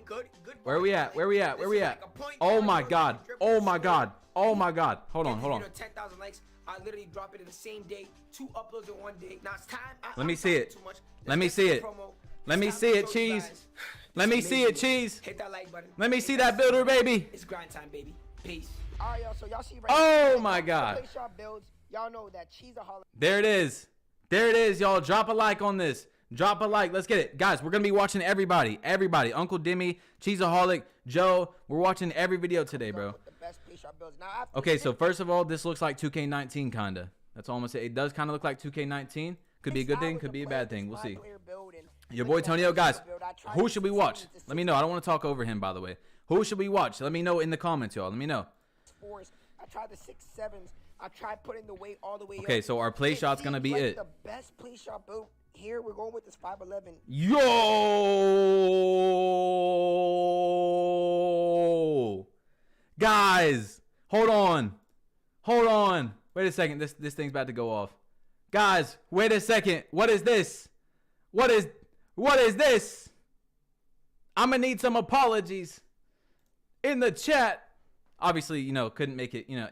ball handling, good. Where we at? Where we at? Where we at? Oh my god. Oh my god. Oh my god. Hold on, hold on. 10,000 likes. I literally drop it in the same day. 2 uploads in one day. Now it's time. Let me see it. Let me see it. Let me see it, cheese. Let me see it, cheese. Hit that like button. Let me see that builder, baby. It's grind time, baby. Peace. All right, y'all. So y'all see right Oh my god. PLAYSHARP builds. Y'all know that she's a holiday. There it is. There it is, y'all. Drop a like on this. Drop a like. Let's get it. Guys, we're going to be watching everybody. Everybody. Uncle Dimmy, Cheeseaholic, Joe. We're watching every video today, bro. Okay, so first of all, this looks like 2K19 kind of. That's all I'm going to say. It does kind of look like 2K19. Could be a good thing. Could be a bad thing. We'll see. Your boy Tonio. Guys, who should we watch? Let me know. I don't want to talk over him, by the way. Who should we watch? Let me know in the comments, y'all. Let me know. I tried the 6-7s. I tried putting the weight all the way up. Okay, so our play shot's going to be it. The best play shot build here, we're going with this 511. Yo! Guys, hold on. Hold on. Wait a second. This thing's about to go off. Guys, wait a second. What is this? What is this? I'm going to need some apologies in the chat. Obviously, you know, couldn't make it, you know,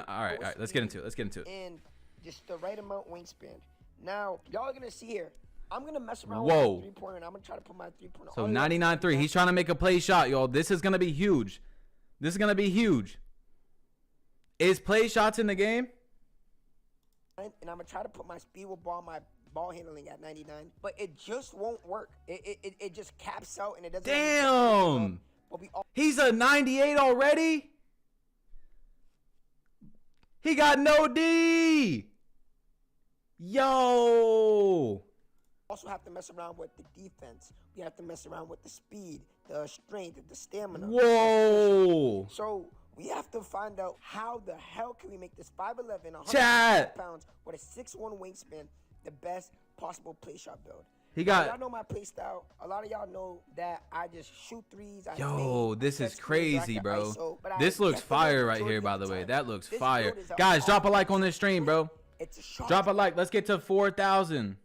all right, let's get into it. And just the right amount wingspan. Now, y'all are going to see here. I'm going to mess around Whoa. with my three-pointer, and I'm going to try to put my three-pointer. So 99.3. He's trying to make a play shot, y'all. This is going to be huge. This is going to be huge. Is play shots in the game? And I'm going to try to put my speed with my ball handling at 99. But it just won't work. It just caps out, and it doesn't. Damn. He's a 98 already? He got no D. Yo. Also have to mess around with the defense. We have to mess around with the speed, the strength, the stamina. Whoa. So we have to find out how the hell can we make this 5'11", 100 pounds with a 6'1" wingspan the best possible play shot build. He got. Y'all know my play style. A lot of y'all know that I just shoot threes. Yo, this is crazy, bro. This looks fire right here, by the way. That looks fire. Guys, drop a like on this stream, bro. Drop a like. Let's get to 4,000.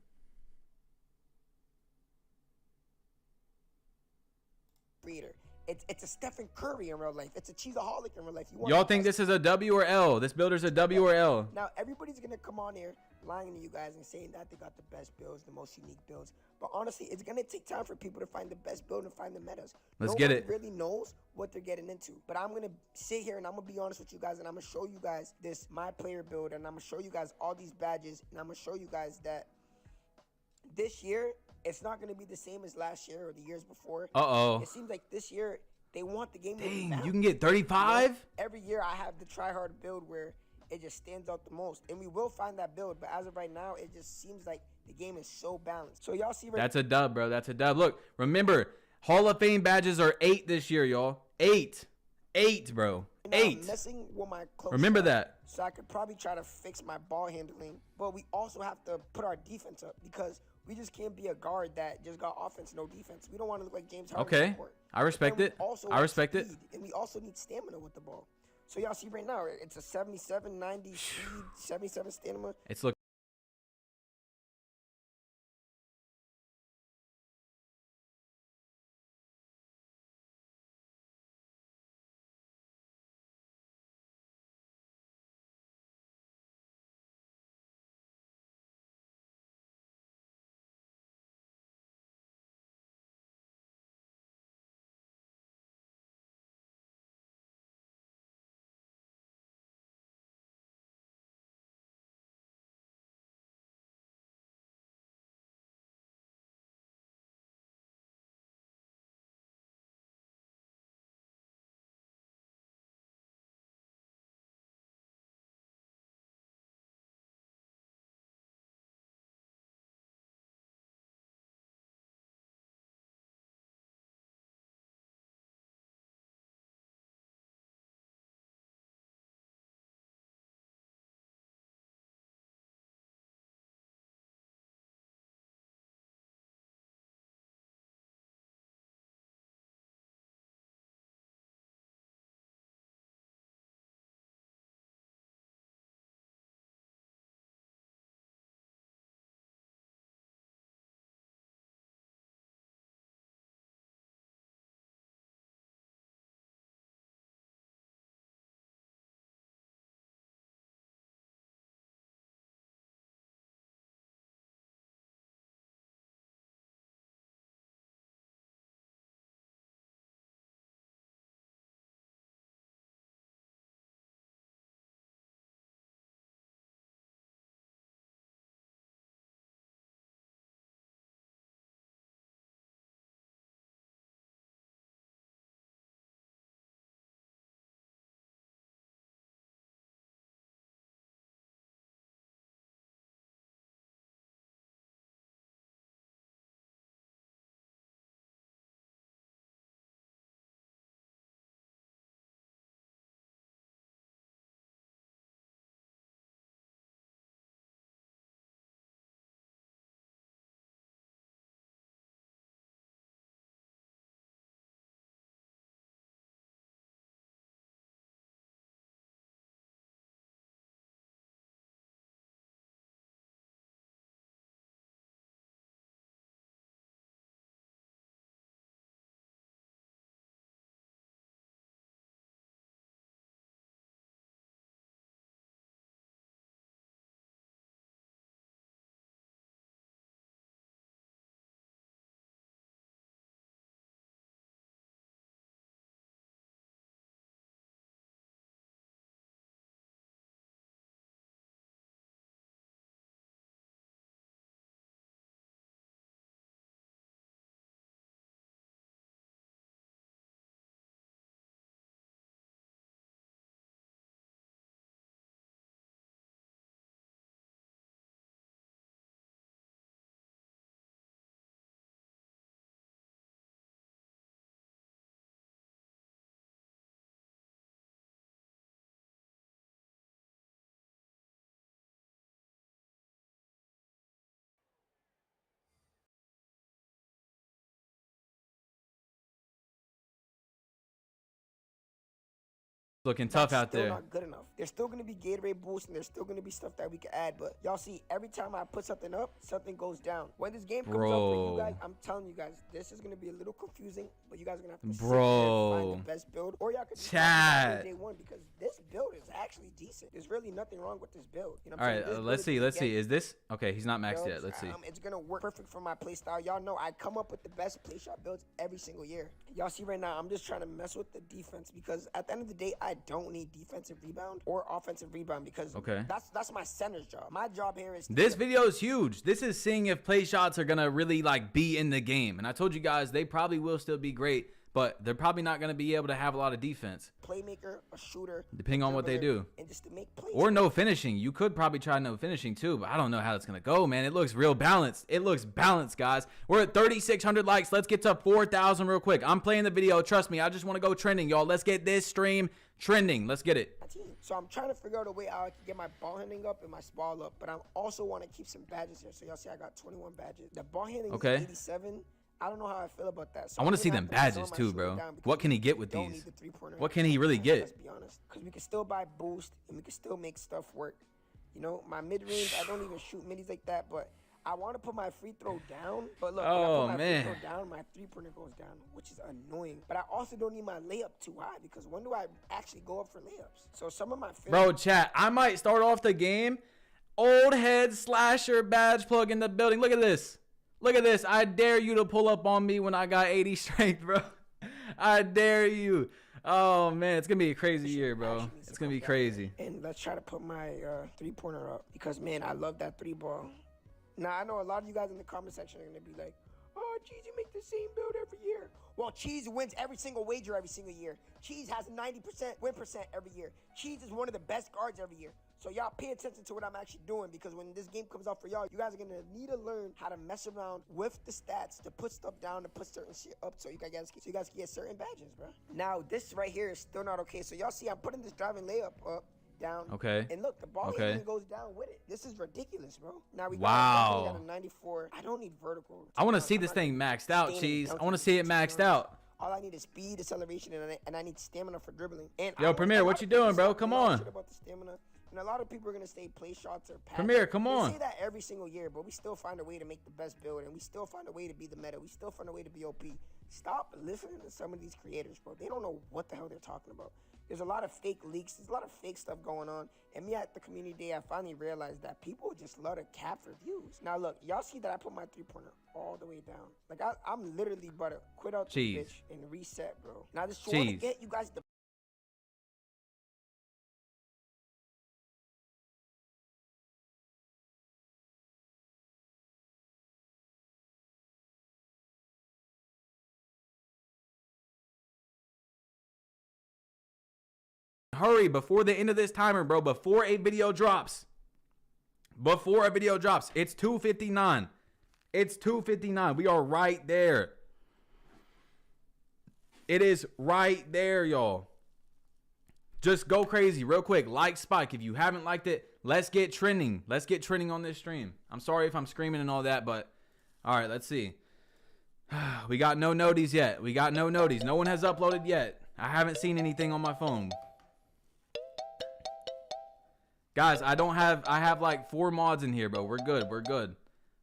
It's a Stephen Curry in real life. It's a Cheeseaholic in real life. Y'all think this is a W or L? This builder's a W or L? Now, everybody's going to come on here lying to you guys and saying that they got the best builds, the most unique builds. But honestly, it's going to take time for people to find the best build and find the metas. Let's get it. No one really knows what they're getting into. But I'm going to sit here and I'm going to be honest with you guys, and I'm going to show you guys this Myplayer build, and I'm going to show you guys all these badges, and I'm going to show you guys that this year, it's not going to be the same as last year or the years before. Uh-oh. It seems like this year, they want the game to be balanced. You can get 35? You know, every year, I have the try-hard build where it just stands out the most. And we will find that build. But as of right now, it just seems like the game is so balanced. So y'all see right. That's a dub, bro. That's a dub. Look, remember, Hall of Fame badges are 8 this year, y'all. 8. 8, bro. 8. I'm messing with my close remember shot, that. So I could probably try to fix my ball handling. But we also have to put our defense up because we just can't be a guard that just got offense, no defense. We don't want to look like James Harden. Okay. I respect it. I respect it. And we also need stamina with the ball. So y'all see right now, it's a 77, 90 speed, 77 stamina. It's looking. Looking tough out still there. not good enough. There's still gonna be Gatorade boost and there's still gonna be stuff that we can add. But y'all see, every time I put something up, something goes down. When this game comes up for you guys, I'm telling you guys, this is gonna be a little confusing. But you guys are gonna have to sit there and find the best build, or y'all can just day one, because this build is actually decent. There's really nothing wrong with this build. You know what I'm saying? All right, let's see. Let's see. Is this okay? He's not maxed yet. Let's see. It's gonna work perfect for my play style. Y'all know I come up with the best play shot builds every single year. Y'all see right now, I'm just trying to mess with the defense, because at the end of the day, I don't need defensive rebound or offensive rebound, because that's my center's job. My job here is this video is huge. This is seeing if play shots are gonna really like be in the game. And I told you guys they probably will still be great, but they're probably not gonna be able to have a lot of defense. Playmaker, a shooter, depending on what they do, and just to make plays. Or no finishing. You could probably try no finishing too, but I don't know how it's gonna go, man. It looks real balanced. It looks balanced, guys. We're at 3,600 likes. Let's get to 4,000 real quick. I'm playing the video. Trust me, I just want to go trending, y'all. Let's get this stream trending. Let's get it. So I'm trying to figure out a way how I can get my ball handling up and my spall up, but I also want to keep some badges here. So y'all see I got 21 badges. The ball handling is 87. I don't know how I feel about that. So I want to see them badges too, bro. What can he get with these? What can he really get? Let's be honest, because we can still buy boost and we can still make stuff work. You know, my mid range, I don't even shoot middies like that, but I want to put my free throw down. But look, when I put my free throw down, my 3-pointer goes down, which is annoying. But I also don't need my layup too high, because when do I actually go up for layups? So some of my bro, chat, I might start off the game. Old head slasher badge plug in the building. Look at this. Look at this. I dare you to pull up on me when I got 80 strength, bro. I dare you. Oh, man. It's going to be a crazy year, bro. It's going to be crazy. And let's try to put my 3-pointer up, because, man, I love that 3-ball. Now, I know a lot of you guys in the comment section are going to be like, oh, Cheese, you make the same build every year. Well, Cheese wins every single wager every single year. Cheese has a 90% win percent every year. Cheese is one of the best guards every year. So y'all pay attention to what I'm actually doing, because when this game comes out for y'all, you guys are going to need to learn how to mess around with the stats, to put stuff down, to put certain shit up, so you guys can get certain badges, bro. Now, this right here is still not okay. So y'all see I'm putting this driving layup up, down. Okay. And look, the ball even goes down with it. This is ridiculous, bro. Now we got a 94. I don't need vertical. I want to see this thing maxed out, Cheese. I want to see it maxed out. All I need is speed, acceleration, and I need stamina for dribbling. And yo, Premier, what you doing, bro? Come on. About the stamina. And a lot of people are going to say play shots or pass. Premier, come on. We say that every single year, but we still find a way to make the best build, and we still find a way to be the meta. We still find a way to be OP. Stop listening to some of these creators, bro. They don't know what the hell they're talking about. There's a lot of fake leaks. There's a lot of fake stuff going on. And me at the community day, I finally realized that people just love to cap for views. Now, look, y'all see that I put my 3-pointer all the way down. Like, I'm literally about to quit out the bitch and reset, bro. Now, I just want to get you guys the... Hurry before the end of this timer, bro. Before a video drops. Before a video drops. It's 2:59. It's 2:59. We are right there. It is right there, y'all. Just go crazy real quick. Like Spike. If you haven't liked it, let's get trending. Let's get trending on this stream. I'm sorry if I'm screaming and all that, but all right, let's see. We got no noties yet. We got no noties. No one has uploaded yet. I haven't seen anything on my phone. Guys, I have like 4 mods in here, bro. We're good. We're good.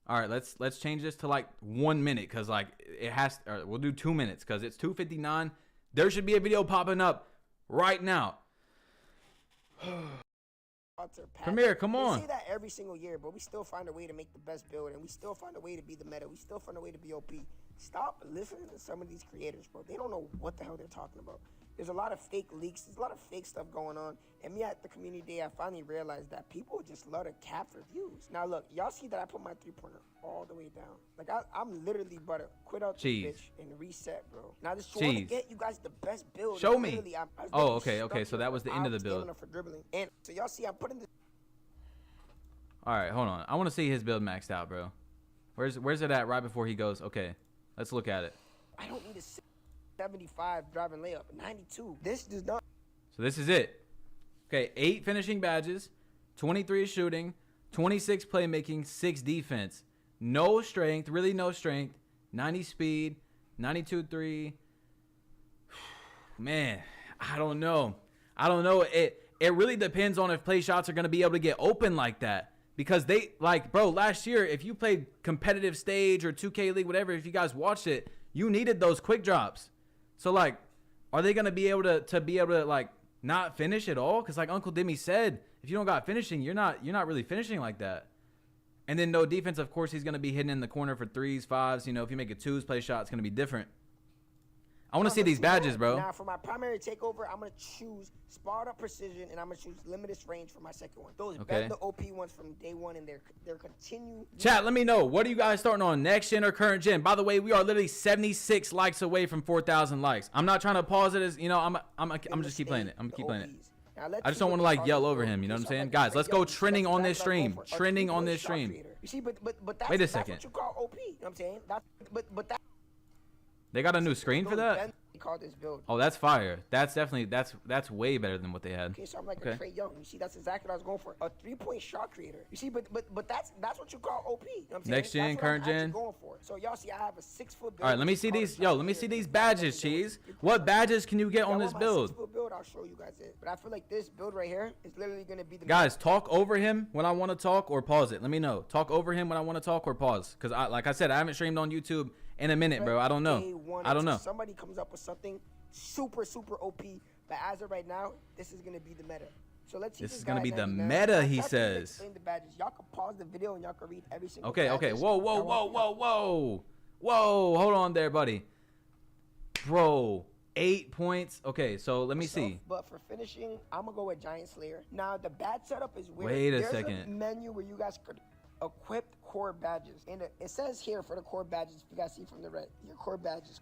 All right, let's change this to like 1 minute, cuz like it has we'll do 2 minutes cuz it's 2:59. There should be a video popping up right now. Premier, come on. We say that every single year, but we still find a way to make the best build, and we still find a way to be the meta. We still find a way to be OP. Stop listening to some of these creators, bro. They don't know what the hell they're talking about. There's a lot of fake leaks. There's a lot of fake stuff going on. And me at the community day, I finally realized that people just love to cap for views. Now, look, y'all see that I put my 3-pointer all the way down. Like, I'm literally about to quit out the bitch and reset, bro. Now, I just want to get you guys the best build. Show me. Oh, okay, okay. So that was the end of the build. For dribbling. And so y'all see I'm putting this. All right, hold on. I want to see his build maxed out, bro. Where's it at right before he goes? Okay, let's look at it. I don't need a 75 driving layup. 92. This does not. So this is it. Okay, 8 finishing badges, 23 shooting, 26 playmaking, 6 defense. No strength, really no strength. 90 speed, 92 3. Man, I don't know. I don't know. It really depends on if play shots are going to be able to get open like that. Because they, like, bro, last year, if you played competitive stage or 2K League, whatever, if you guys watched it, you needed those quick drops. So, like, are they going to be able to, like, not finish at all? Because, like Uncle Dimmy said, if you don't got finishing, you're not really finishing like that. And then no defense, of course, he's going to be hitting in the corner for 3s, 5s. You know, if you make a 2s play shot, it's going to be different. I want to see these badges, bro. Now, for my primary takeover, I'm going to choose Spot Up Precision, and I'm going to choose Limitless Range for my second one. Those bend the OP ones from day one, and they're continue. Chat, let me know. What are you guys starting on, next gen or current gen? By the way, we are literally 76 likes away from 4,000 likes. I'm not trying to pause it as, you know, I'm just keep playing it. I'm gonna keep playing it. I just don't want to, like, yell over him, you know what I'm saying? Guys, let's go trending on this stream. Trending on this stream. You see, but that's, wait a second. That's what you call OP, you know what I'm saying? But that... They got a new screen for that? Call this build. Oh, that's fire. That's definitely, that's way better than what they had. Okay, so I'm like a Trey Young. You see, that's exactly what I was going for. A 3-point shot creator. You see, but that's what you call OP. You know what I'm saying? Next gen, current gen. Going for. So y'all see, I have a 6-foot build. All right, let me see these. Yo, let me see these badges, Cheese. What badges can you get on this build? 6-foot build, I'll show you guys it. But I feel like this build right here is literally gonna be the guys. Talk over him when I want to talk, or pause it. Let me know. Talk over him when I want to talk, or pause. Cause like I said, I haven't streamed on YouTube in a minute, bro. I don't know. I don't know. Somebody comes up with something super OP, but as of right now, this is gonna be the meta. So let's see. This is gonna be the meta, he says. Explain the badges. Y'all can pause the video and y'all can read every single. Okay. Whoa. Hold on there, buddy. Bro, 8 points. Okay, so let me see. But for finishing, I'm gonna go with Giant Slayer. Now the badge setup is weird. Wait a There's second. a menu where you guys could equip core badges, and it says here for the core badges, if you guys see from the red, your core badges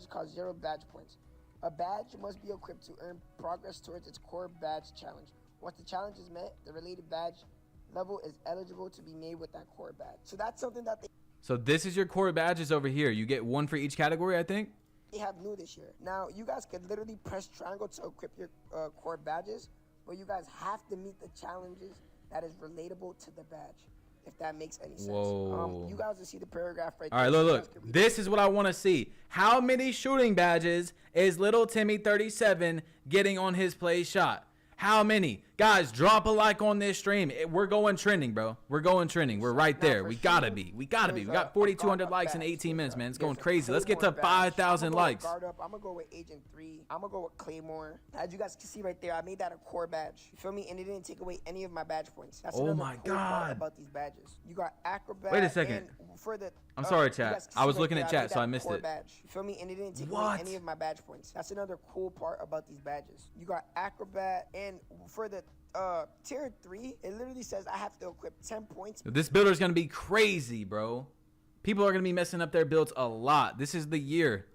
cost 0 badge points. A badge must be equipped to earn progress towards its core badge challenge. Once the challenge is met, the related badge level is eligible to be made with that core badge. So that's something that So this is your core badges over here. You get 1 for each category, I think. They have new this year. Now you guys could literally press triangle to equip your core badges, but you guys have to meet the challenges that is relatable to the badge. If that makes any sense. Whoa. You guys will see the paragraph right there. All right, look. This is what I want to see. How many shooting badges is Little Timmy 37 getting on his play shot? How many? Guys, drop a like on this stream. We're going trending, bro. We're going trending. We're right there. We gotta be. We got 4,200 likes in 18 minutes, man. It's going crazy. Let's get to 5,000 likes. I'm gonna go with Agent 3. I'm gonna go with Claymore. As you guys can see right there, I made that a core badge. You feel me? And it didn't take away any of my badge points. That's oh my cool God. About these badges. You got Acrobat. Wait a second. For the, I'm sorry, chat. I was looking at chat, so I missed it. Badge. You feel me? And it didn't take away any of my badge points. That's another cool part about these badges. You got Acrobat, and for the tier 3, it literally says I have to equip 10 points. This builder is gonna be crazy, bro. People are gonna be messing up their builds a lot. This is the year.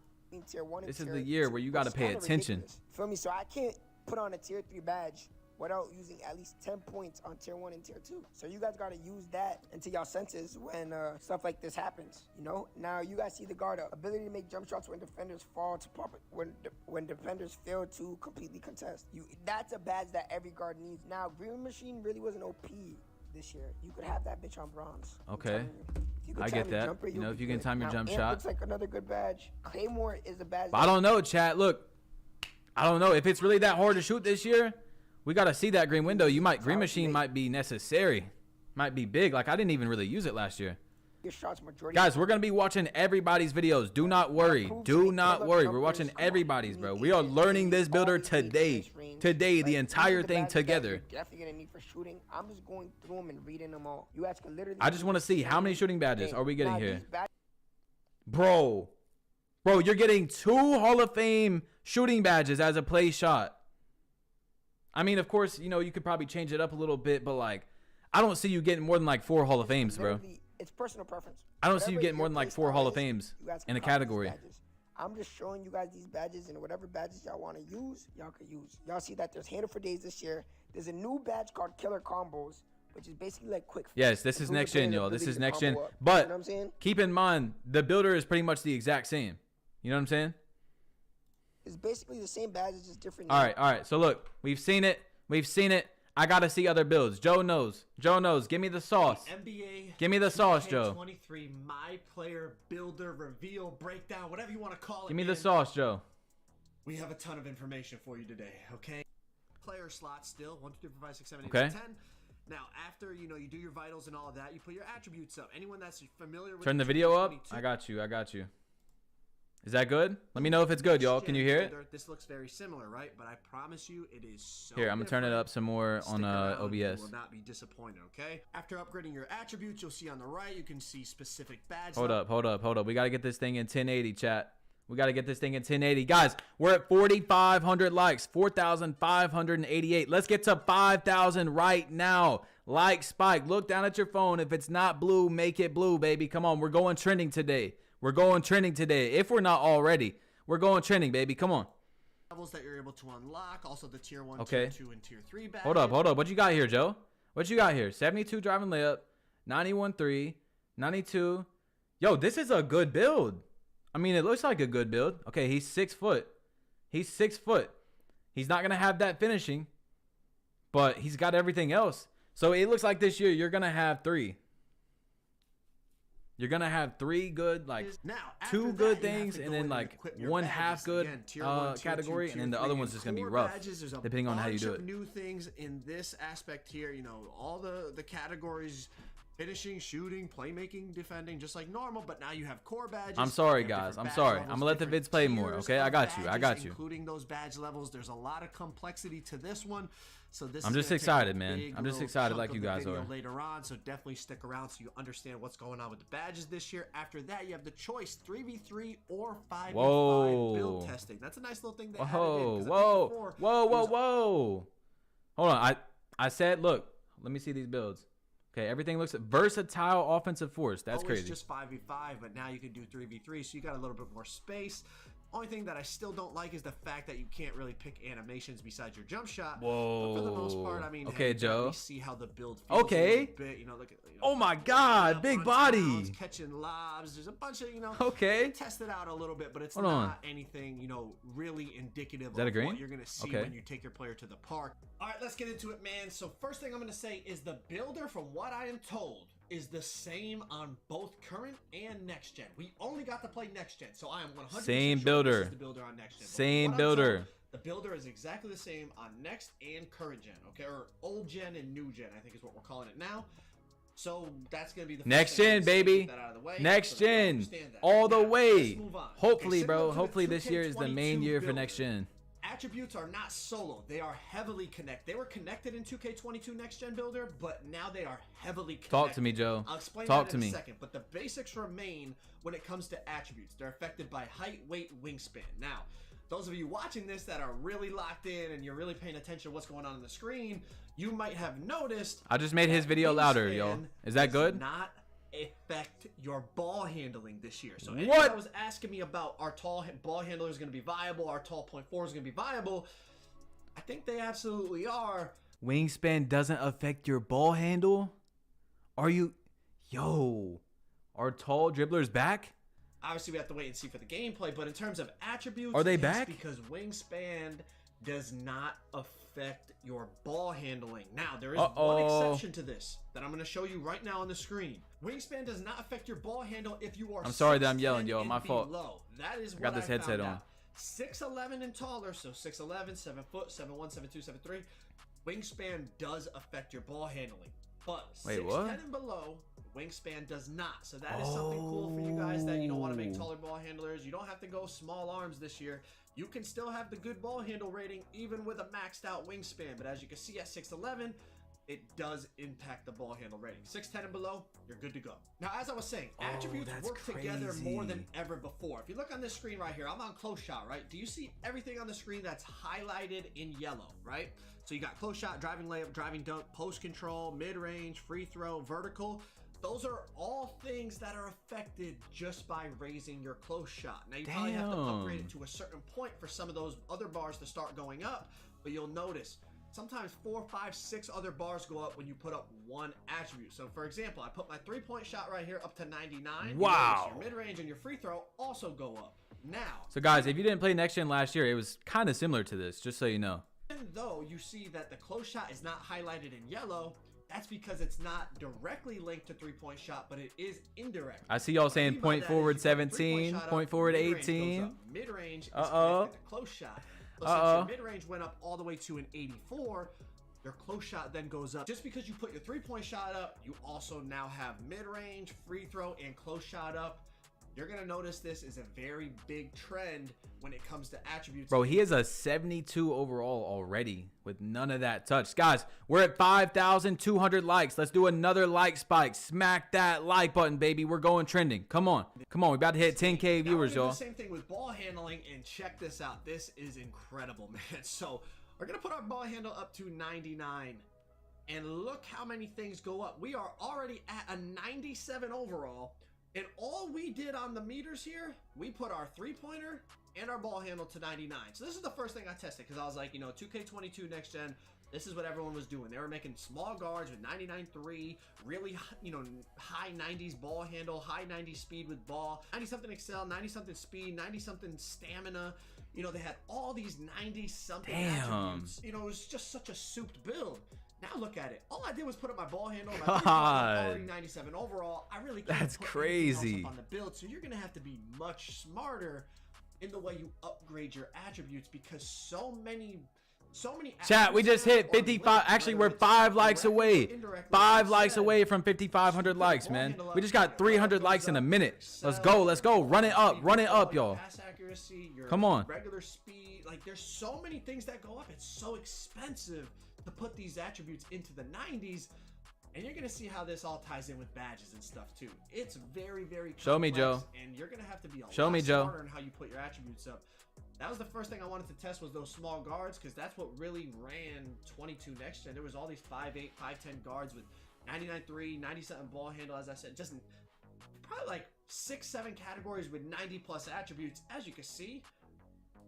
Tier 1 and this is the year where you gotta pay attention. Feel me? So I can't put on a tier 3 badge without using at least 10 points on tier 1 and tier 2. So you guys gotta use that into y'all senses when stuff like this happens, you know? Now you guys see the guard up. Ability to make jump shots when defenders fall to pop it, when defenders fail to completely contest. That's a badge that every guard needs. Now, Green Machine really wasn't OP this year. You could have that bitch on bronze. Okay. I get that. Jumper, you know, if you can time your jump shot. Looks like another good badge. Claymore is a badge. I don't know, chat. Look, I don't know if it's really that hard to shoot this year. We gotta see that green window. Green Machine might be necessary, might be big. Like I didn't even really use it last year. Guys, we're gonna be watching everybody's videos. Do not worry. Do not worry. We're watching everybody's, bro. We are learning this builder today. Today, the entire thing together. Definitely gonna need for shooting. I'm just going through them and reading them all. You guys can literally. I just want to see how many shooting badges are we getting here, bro. Bro, you're getting 2 Hall of Fame shooting badges as a play shot. I mean, of course, you know, you could probably change it up a little bit, but like, I don't see you getting more than like 4 Hall of Fames, bro. It's personal preference. I don't see you getting more than like 4 Hall of Fames in a category. I'm just showing you guys these badges, and whatever badges y'all want to use, y'all can use. Y'all see that there's Hater for Days this year. There's a new badge called Killer Combos, which is basically like quick. Yes, this is next gen, y'all. This is next gen. But you know what I'm saying? Keep in mind, the builder is pretty much the exact same. You know what I'm saying? It's basically the same badge, it's just different. All right. So look, we've seen it. I gotta see other builds. Joe knows. Give me the sauce. NBA. Give me the sauce, Joe. 23 Myplayer builder reveal breakdown, whatever you want to call it. Give me the sauce, Joe. We have a ton of information for you today. Okay. player slots still. 1, 2, 3, 4, 5, 6, 7, 8, Okay. 9, 10. Now, after you do your vitals and all of that, you put your attributes up. Anyone that's familiar with Turn the video up. I got you. I got you. Is that good? Let me know if it's good, y'all. Can you hear it? This looks very similar, right? But I promise you, it is so Here, I'm gonna turn it up some more on OBS. You will not be disappointed, okay? After upgrading your attributes, you'll see on the right, you can see specific badges. Hold up. We gotta get this thing in 1080, chat. We gotta get this thing in 1080. Guys, we're at 4,500 likes, 4,588. Let's get to 5,000 right now. Like Spike, look down at your phone. If it's not blue, make it blue, baby. Come on, we're going trending today. We're going trending today. If we're not already, we're going trending, baby. Come on. Levels that you're able to unlock, also the tier 1, Okay. tier 2, and tier 3 badges. Hold up. What you got here, Joe? What you got here? 72 driving layup, 91-3, 92. Yo, this is a good build. I mean, it looks like a good build. Okay, he's 6 foot. He's 6 foot. He's not going to have that finishing, but he's got everything else. So it looks like this year you're going to have 3. You're going to have 3 good, like now, 2 that, good you have things, to and go then in like equip your 1 badges. half good Again, tier 1, tier category, 2, and then the tier other 3, one's just going to be core rough, badges. There's a depending on how you do bunch it. of new things in this aspect here. All the categories, finishing, shooting, playmaking, defending, just like normal. But now you have core badges. I'm sorry, you have guys. different I'm badge sorry. levels, I'm gonna let the different vids play more, tiers okay? I of got you. I badges, got you. Including those badge levels. There's a lot of complexity to this one. So this I'm is just gonna take excited, a man. big I'm just little excited chunk like of you the guys video are. later on, so definitely stick around so you understand what's going on with the badges this year. After that, you have the choice 3v3 or 5v5 build Whoa. testing. That's a nice little thing they added in, Whoa, 'cause I think whoa, before whoa, it whoa, was whoa. Hold on. I said, look, let me see these builds. Okay, everything looks versatile offensive force. That's always crazy. just 5v5, but now you can do 3v3, so you got a little bit more space. Only thing that I still don't like is the fact that you can't really pick animations besides your jump shot. Whoa. But for the most part, I mean, Okay, hey, Joe. We see how the build feels Okay. a little bit. Look at, Oh my God, up big on body. towns, catching lobs. There's a bunch of, Okay. test it out a little bit, but it's Hold not on. anything, really indicative that a of green? what you're going to see Okay. when you take your player to the park. All right, let's get into it, man. So first thing I'm going to say is the builder, from what I am told, is the same on both current and next gen. We only got to play next gen, so I am 100% Same sure builder. this is the builder on next gen. But Same what I'm builder. told, the builder is exactly the same on next and current gen, okay? Or old gen and new gen, I think is what we're calling it now. So that's going to be the Next first thing I'm gen, gonna say, baby. get that out of the way, Next so that y'all gen. understand that. All the Now, way. let's move on. Hopefully, Okay, bro. similar to the Hopefully this year is the main 2K22 year for builder. next gen. Attributes are not solo. They are heavily connected. They were connected in 2K22 Next Gen Builder, but now they are heavily connected. Talk to me, Joe. I'll explain Talk that to in me. a second, but the basics remain when it comes to attributes. They're affected by height, weight, wingspan. Now, those of you watching this that are really locked in and you're really paying attention to what's going on the screen, you might have noticed I just made his that video louder, wingspan yo. Is that does good? not affect your ball handling this year. So What? anyone that was asking me about our tall ball handler is going to be viable, our tall .4 is going to be viable, I think they absolutely are. Wingspan doesn't affect your ball handle? Are you... Yo. Are tall dribblers back? Obviously, we have to wait and see for the gameplay, but in terms of attributes, Are they yes, back? Because wingspan does not affect your ball handling. Now, there is Uh-oh. one exception to this that I'm going to show you right now on the screen. Wingspan does not affect your ball handle if you are I'm sorry that I'm 6'10" yelling, yo. and My fault. below. That is I got what this headset found on. out. 6'11" and taller, so 6'11", 7 foot, 7'1", 7'2", 7'3". Wingspan does affect your ball handling, but Wait, 6'10" what? and below, wingspan does not. So that is something cool for you guys that want to make taller ball handlers. You don't have to go small arms this year. You can still have the good ball handle rating even with a maxed out wingspan. But as you can see at 6'11", it does impact the ball handle rating. 6'10" and below, you're good to go. Now, as I was saying, attributes that's work together more crazy. than ever before. If you look on this screen right here, I'm on close shot, right? Do you see everything on the screen that's highlighted in yellow, right? So you got close shot, driving layup, driving dunk, post control, mid-range, free throw, vertical. Those are all things that are affected just by raising your close shot. Now, you probably have to upgrade it to a certain point for some of those other bars to start going up, but you'll notice sometimes 4, 5, 6 other bars go up when you put up one attribute. So, for example, I put my three-point shot right here up to 99. Wow. Your mid-range and your free throw also go up. Now, So, guys, if you didn't play Next Gen last year, it was kind of similar to this, just so you know. even though you see that the close shot is not highlighted in yellow, that's because it's not directly linked to three-point shot, but it is indirect. I see y'all saying What I mean by point that forward is you put a 17, three-point shot point up, forward mid-range goes 18. up. Mid-range is Uh-oh. connected to close shot. So since your mid-range went up all the way to an 84, your close shot then goes up. Just because you put your three-point shot up, you also now have mid-range, free throw, and close shot up. You're gonna notice this is a very big trend when it comes to attributes. Bro, he is a 72 overall already with none of that touch. Guys, we're at 5,200 likes. Let's do another like spike. Smack that like button, baby. We're going trending. Come on. Come on. We're about to hit 10K viewers, y'all. The same thing with ball handling, and check this out. This is incredible, man. So we're gonna put our ball handle up to 99, and look how many things go up. We are already at a 97 overall. And all we did on the meters here, we put our three-pointer and our ball handle to 99. So this is the first thing I tested because I was like, you know, 2K22 next gen, this is what everyone was doing. They were making small guards with 99.3, really, you know, high 90s ball handle, high 90s speed with ball, 90-something excel, 90-something speed, 90-something stamina. You know, they had all these 90-something attributes. You know, it was just such a souped build. Now look at it. All I did was put up my ball handle. My already 97 overall. I really can't That's put crazy up on the build. So you're gonna have to be much smarter in the way you upgrade your attributes because so many. Chat, we just hit 55. Actually, we're 5 likes away. 5 likes away from 5,500 likes, man. We just got 300 likes in a minute. Let's go. Let's go. Run it up, y'all. Pass accuracy, your Come on. regular speed. Like, there's so many things that go up. It's so expensive to put these attributes into the 90s, and you're gonna see how this all ties in with badges and stuff too. It's very, very complex. Show me, Joe. And you're gonna have to be a lot Joe. smarter in how you put your attributes up. That was the first thing I wanted to test was those small guards because that's what really ran 22 next gen. There was all these 5'8", 5'10" guards with 99.3, 97 ball handle. As I said, just probably like 6-7 categories with 90+ attributes. As you can see,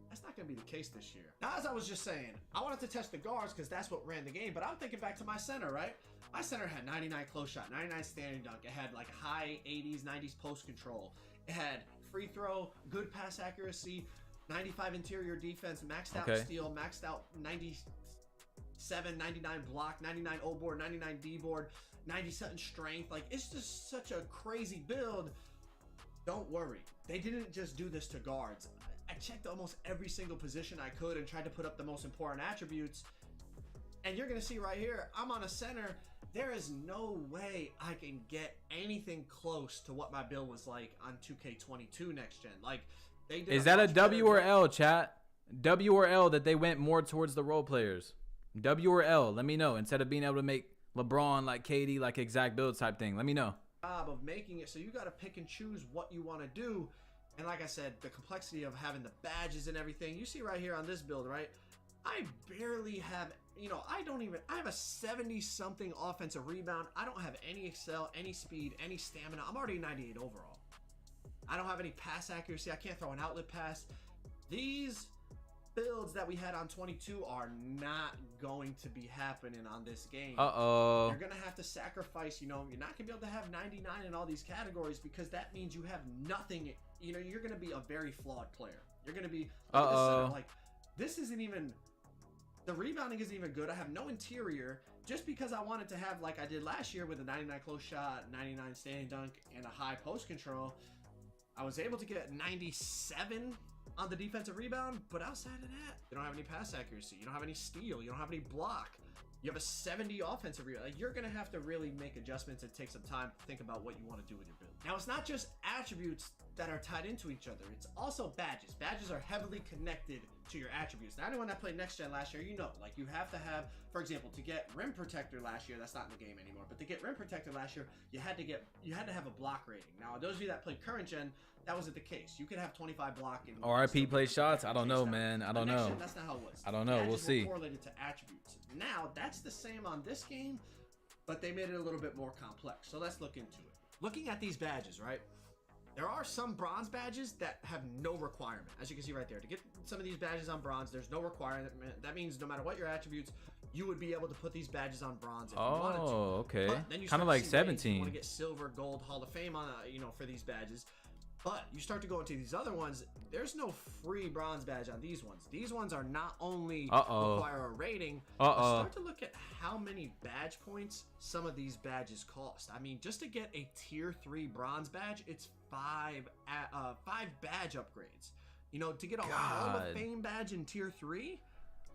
that's not going to be the case this year. Now, as I was just saying, I wanted to test the guards because that's what ran the game, but I'm thinking back to my center, right? My center had 99 close shot, 99 standing dunk. It had like high 80s, 90s post control. It had free throw, good pass accuracy, 95 interior defense, maxed out steal, maxed out 97, 99 block, 99 O board, 99 D board, 97 strength. Like, it's just such a crazy build. Don't worry. They didn't just do this to guards. I checked almost every single position I could and tried to put up the most important attributes. And you're going to see right here, I'm on a center. There is no way I can get anything close to what my build was like on 2K22 next gen. Like, they did. Is that a W or L, chat? W or L that they went more towards the role players? W or L? Let me know. Instead of being able to make LeBron like KD, like exact build type thing. Let me know. Of making it so you got to pick and choose what you want to do. And like I said, the complexity of having the badges and everything. You see right here on this build, right? I barely have, you know, I have a 70-something offensive rebound. I don't have any excel, any speed, any stamina. I'm already 98 overall. I don't have any pass accuracy. I can't throw an outlet pass. These builds that we had on 22 are not going to be happening on this game. Uh-oh. You're going to have to sacrifice, you know, you're not going to be able to have 99 in all these categories because that means you have nothing. You know, you're going to be a very flawed player. You're going to be, like, this isn't even, the rebounding isn't even good. I have no interior just because I wanted to have, like I did last year with a 99 close shot, 99 standing dunk, and a high post control. I was able to get 97 on the defensive rebound, but outside of that, you don't have any pass accuracy. You don't have any steal. You don't have any block. You have a 70 offensive rebound. Like, you're going to have to really make adjustments and take some time to think about what you want to do with your build. Now, it's not just attributes that are tied into each other. It's also badges. Badges are heavily connected to your attributes. Now, anyone that played Next Gen last year, you know, like, you have to have, for example, to get Rim Protector last year, that's not in the game anymore, but to get Rim Protector last year, you had to have a block rating. Now, those of you that played Current Gen, that wasn't the case. You could have 25 block and RIP play shots. I don't know, man. I don't know. That's not how it was. I don't know. We'll see. Correlated to attributes. Now that's the same on this game, but they made it a little bit more complex. So let's look into it. Looking at these badges, right? There are some bronze badges that have no requirement. As you can see right there, to get some of these badges on bronze, there's no requirement. That means no matter what your attributes, you would be able to put these badges on bronze if you wanted to. Oh, okay. Kind of like 17. You want to get silver, gold, Hall of Fame on, you know, for these badges. But you start to go into these other ones, there's no free bronze badge on these ones. These ones are not only require a rating, but start to look at how many badge points some of these badges cost. I mean, just to get a tier 3 bronze badge, it's 5 badge upgrades. You know, to get a Hall of Fame badge in tier 3,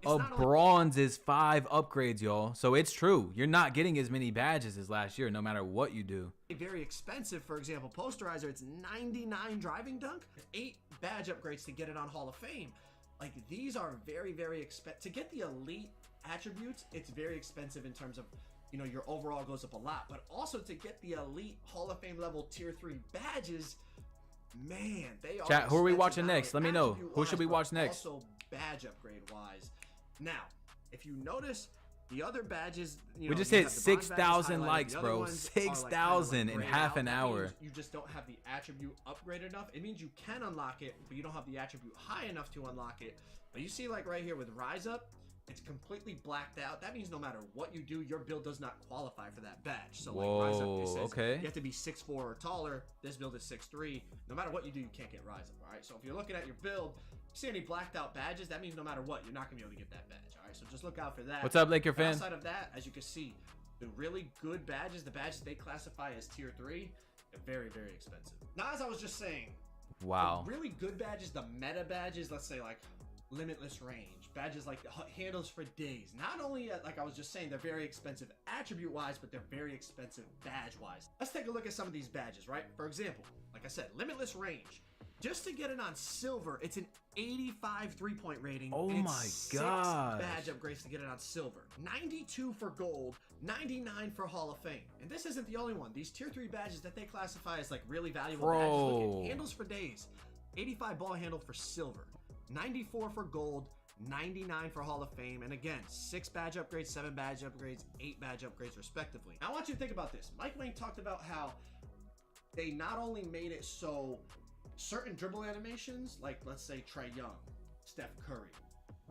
A bronze is 5 upgrades, y'all. So it's true. You're not getting as many badges as last year, no matter what you do. Very expensive. For example, posterizer, it's 99 driving dunk. 8 badge upgrades to get it on Hall of Fame. Like, these are very, very expensive. To get the elite attributes, it's very expensive in terms of, you know, your overall goes up a lot. But also to get the elite Hall of Fame level tier 3 badges, man, they are Chat, who are we expensive. watching Not next? only Let me know. attribute Who should we wise, watch but next? Also badge upgrade wise. Now, if you notice, the other badges, you We know, just you hit have the bronze badges 6,000 highlighted. likes, The other bro. ones are, like, 6,000 in grayed half out. an That hour. means you just don't have the attribute upgraded enough. It means you can unlock it, but you don't have the attribute high enough to unlock it. But you see, like right here with Rise Up, it's completely blacked out. That means no matter what you do, your build does not qualify for that badge. So like Rise Up, it says okay. you have to be 6'4" or taller. This build is 6'3". No matter what you do, you can't get Rise Up. All right. So if you're looking at your build, you see any blacked out badges, that means no matter what, you're not gonna be able to get that badge. All right. So just look out for that. What's up, Laker fan? Outside of that, as you can see, the really good badges, the badges they classify as tier 3, they're very, very expensive. Now, as I was just saying, Wow. the really good badges, the meta badges, let's say like limitless range, badges like handles for days. Not only, like I was just saying, they're very expensive attribute-wise, but they're very expensive badge-wise. Let's take a look at some of these badges, right? For example, like I said, limitless range. Just to get it on silver, it's an 85 3-point rating. Oh and my it's gosh. 6 badge upgrades to get it on silver. 92 for gold, 99 for Hall of Fame. And this isn't the only one. These tier 3 badges that they classify as like really valuable badges. Look at handles for days. 85 ball handle for silver. 94 for gold. 99 for Hall of Fame. And again, 6 badge upgrades, 7 badge upgrades, 8 badge upgrades respectively. Now I want you to think about this. Mike Wayne talked about how they not only made it so certain dribble animations, like let's say Trae Young, Steph Curry,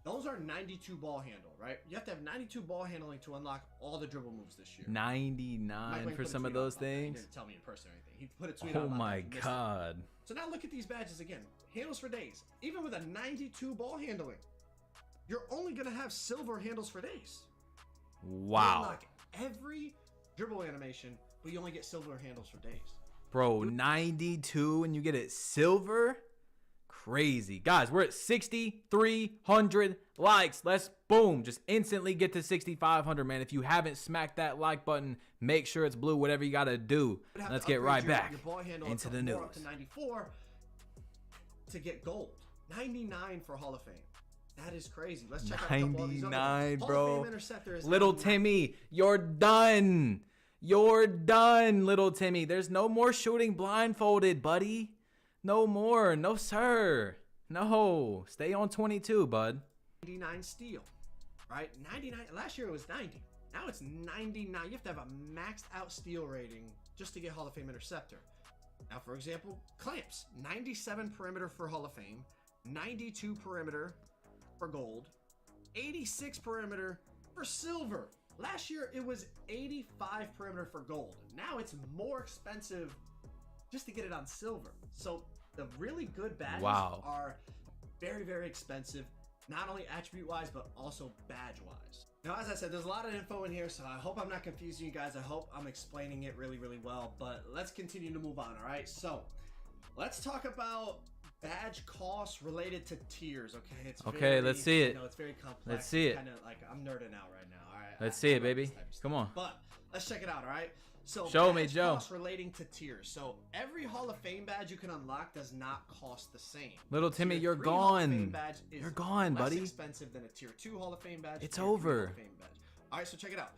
those are 92 ball handle, right? You have to have 92 ball handling to unlock all the dribble moves this year. 99 for some of those things. He didn't tell me in person or anything. He put a tweet Oh out about my that. You missed it. god. So now look at these badges again. Handles for days. Even with a 92 ball handling, you're only gonna have silver handles for days. You Wow. unlock every dribble animation, but you only get silver handles for days. Bro, 92 and you get it silver? Crazy. Guys, we're at 6,300 likes. Let's, boom, just instantly get to 6,500, man. If you haven't smacked that like button, make sure it's blue, whatever you got to do. Would have Let's to get upgrade right your- back your ball handle into up the to news. 4 up to 94 to get gold. 99 for Hall of Fame. That is crazy. Let's check out a couple of these other 99, ones. bro. Hall of Fame interceptor is Little 99. Timmy, you're done. You're done, little Timmy. There's no more shooting blindfolded, buddy. No more. No, sir. No. Stay on 22, bud. 99 steal, right? 99. Last year it was 90. Now it's 99. You have to have a maxed out steal rating just to get Hall of Fame interceptor. Now, for example, clamps. 97 perimeter for Hall of Fame. 92 perimeter for gold. 86 perimeter for silver. Last year it was 85 perimeter for gold. Now it's more expensive just to get it on silver. So the really good badges are very, very expensive, not only attribute wise, but also badge wise. Now, as I said, there's a lot of info in here, so I hope I'm not confusing you guys. I hope I'm explaining it really, really well, but let's continue to move on. All right, so let's talk about badge costs related to tiers. Okay, it's Okay, let's see it. You know, it's very complex. Let's see it. Kind of like I'm nerding out right now. All right, Let's see I it, love baby. this type of stuff. Come on. But let's check it out. All right. So Show me, badge Joe. costs relating to tiers. So every Hall of Fame badge you can unlock does not cost the same. Little Timmy, Tier you're 3 Hall of Fame gone. badge is You're gone, less buddy. expensive than a tier 2 Hall of Fame badge. It's tier 3 Hall over. of Fame badge. All right, so check it out.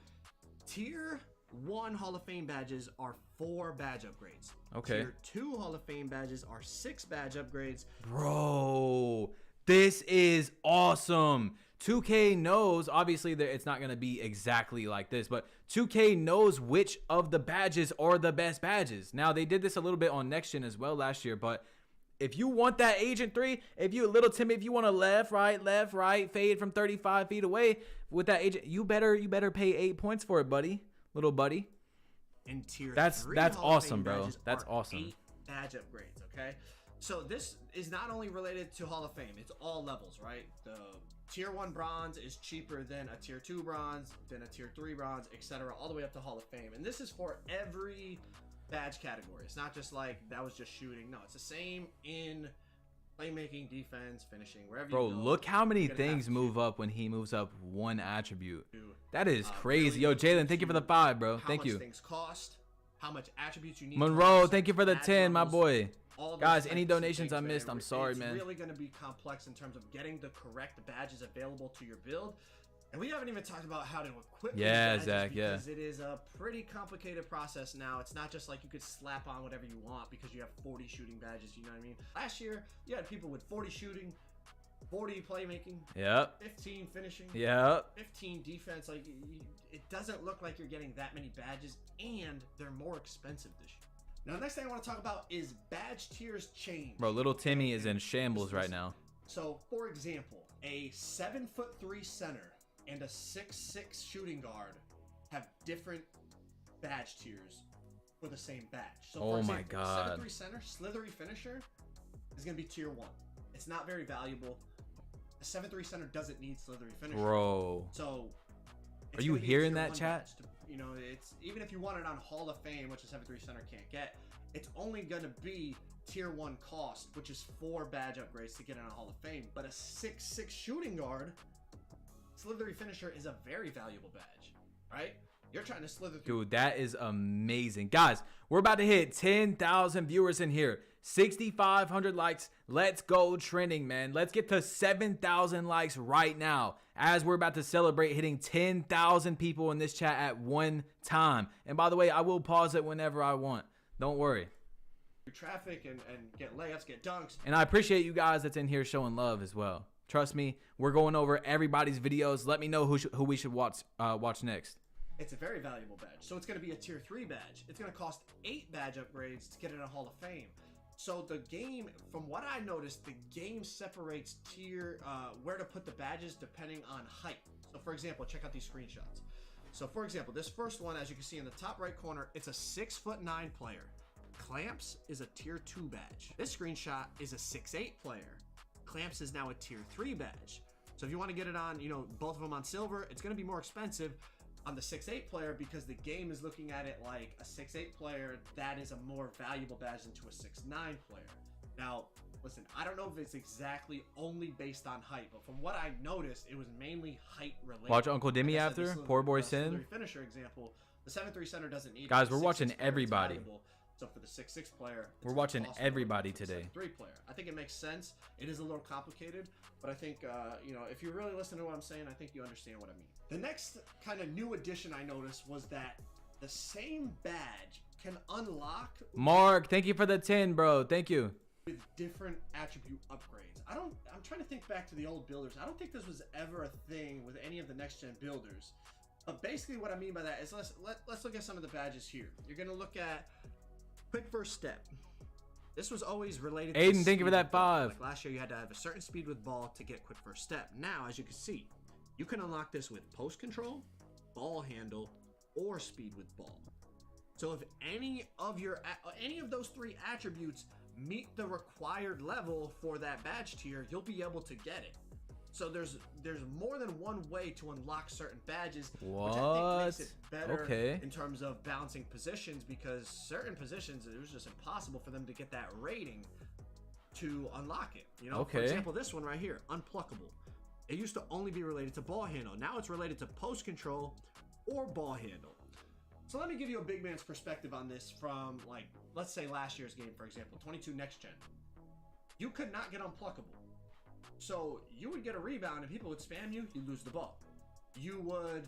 Tier 1 Hall of Fame badges are 4 badge upgrades. Okay. Tier 2 Hall of Fame badges are 6 badge upgrades. Bro, this is awesome. 2K knows, obviously it's not going to be exactly like this, but 2K knows which of the badges are the best badges. Now, they did this a little bit on Next Gen as well last year, but if you want that Agent 3, if you, little Timmy, if you want a left, right, fade from 35 feet away with that Agent, you better pay 8 points for it, buddy, little buddy. In tier That's 3 that's Hall of awesome, Fame bro. badges That's are awesome. 8 badge upgrades, okay? So this is not only related to Hall of Fame, it's all levels, right? The tier 1 bronze is cheaper than a tier 2 bronze, than a tier 3 bronze, etc., all the way up to Hall of Fame. And this is for every badge category. It's not just like that was just shooting. No, it's the same in Playmaking, defense, finishing, wherever Bro, you go. look how many you're gonna things have move up when he moves up one attribute. to, That is crazy. really Yo, look Jalen, thank you for the into 5, bro. how Thank much you. things cost, how much attributes you need. Monroe, cost, thank you for the badge 10, my levels, boy. all those Guys, types any of donations I things, missed, man. I'm sorry, it's man. really going to be complex in terms of getting the correct badges available to your build. And we haven't even talked about how to equip these badges Zach, because it is a pretty complicated process now. It's not just like you could slap on whatever you want because you have 40 shooting badges, you know what I mean? Last year, you had people with 40 shooting, 40 playmaking, Yep. 15 finishing, Yep. 15 defense. Like, it doesn't look like you're getting that many badges, and they're more expensive this year. Now, the next thing I want to talk about is badge tiers change. Bro, little Timmy is in shambles right now. So, for example, a 7'3" center and a 6'6" shooting guard have different badge tiers for the same badge. So, Oh for my example, God. a 7'3" center, slithery finisher is going to be tier 1. It's not very valuable. A 7'3" center doesn't need slithery finisher. Bro. So, Are it's you gonna be a hearing tier that, 1 chat? badge you know, it's even if you want it on Hall of Fame, which a 7'3" center can't get, it's only gonna be tier 1 cost, which is 4 badge upgrades to get in a Hall of Fame. But a 6'6" shooting guard, slithery finisher is a very valuable badge, right? You're trying to slither through. Dude, that is amazing. Guys, we're about to hit 10,000 viewers in here. 6,500 likes. Let's go trending, man. Let's get to 7,000 likes right now as we're about to celebrate hitting 10,000 people in this chat at one time. And by the way, I will pause it whenever I want. Don't worry. Traffic and get layups, get dunks. And I appreciate you guys that's in here showing love as well. Trust me, we're going over everybody's videos. Let me know who we should watch next. It's a very valuable badge. So it's going to be a tier 3 badge. It's going to cost 8 badge upgrades to get in a Hall of Fame. So the game, from what I noticed, the game separates tier, where to put the badges depending on height. So for example, check out these screenshots. So for example, this first one, as you can see in the top right corner, it's a 6'9" player. Clamps is a tier 2 badge. This screenshot is a 6'8" player. Clamps is now a tier 3 badge. So if you want to get it on, you know, both of them on silver, it's going to be more expensive on the 6'8" player because the game is looking at it like a 6'8" player, that is a more valuable badge than to a 6'9" player. Now, listen, I don't know if it's exactly only based on height, but from what I noticed, it was mainly height related. Watch Uncle Dimmy Like I said, after. this Poor boy slithery Sin. finisher example, the 7'3" center doesn't need it. Guys, The we're 6'6" watching player, it's everybody. valuable. So for the 6'6" player, it's We're gonna watching cost more everybody than the today. 7'3" player. I think it makes sense. It is a little complicated, but I think you know, if you really listen to what I'm saying, I think you understand what I mean. The next kind of new addition I noticed was that the same badge can unlock Mark, thank you for the 10, bro. Thank you. with different attribute upgrades. I'm trying to think back to the old builders. I don't think this was ever a thing with any of the next gen builders. But basically what I mean by that is let's look at some of the badges here. You're gonna look at quick first step. This was always related to Aiden, thank you speed for that with ball. 5. Like last year you had to have a certain speed with ball to get quick first step. Now, as you can see, you can unlock this with post control, ball handle, or speed with ball. So if any of those 3 attributes meet the required level for that badge tier, you'll be able to get it. So there's more than one way to unlock certain badges, which I think makes it better in terms of balancing positions, because certain positions it was just impossible for them to get that rating to unlock it. You know, for example, this one right here, unpluckable. It used to only be related to ball handle. Now it's related to post control or ball handle. So let me give you a big man's perspective on this from, like, let's say last year's game, for example, 22 next gen. You could not get unpluckable. So you would get a rebound and people would spam you, you'd lose the ball. You would,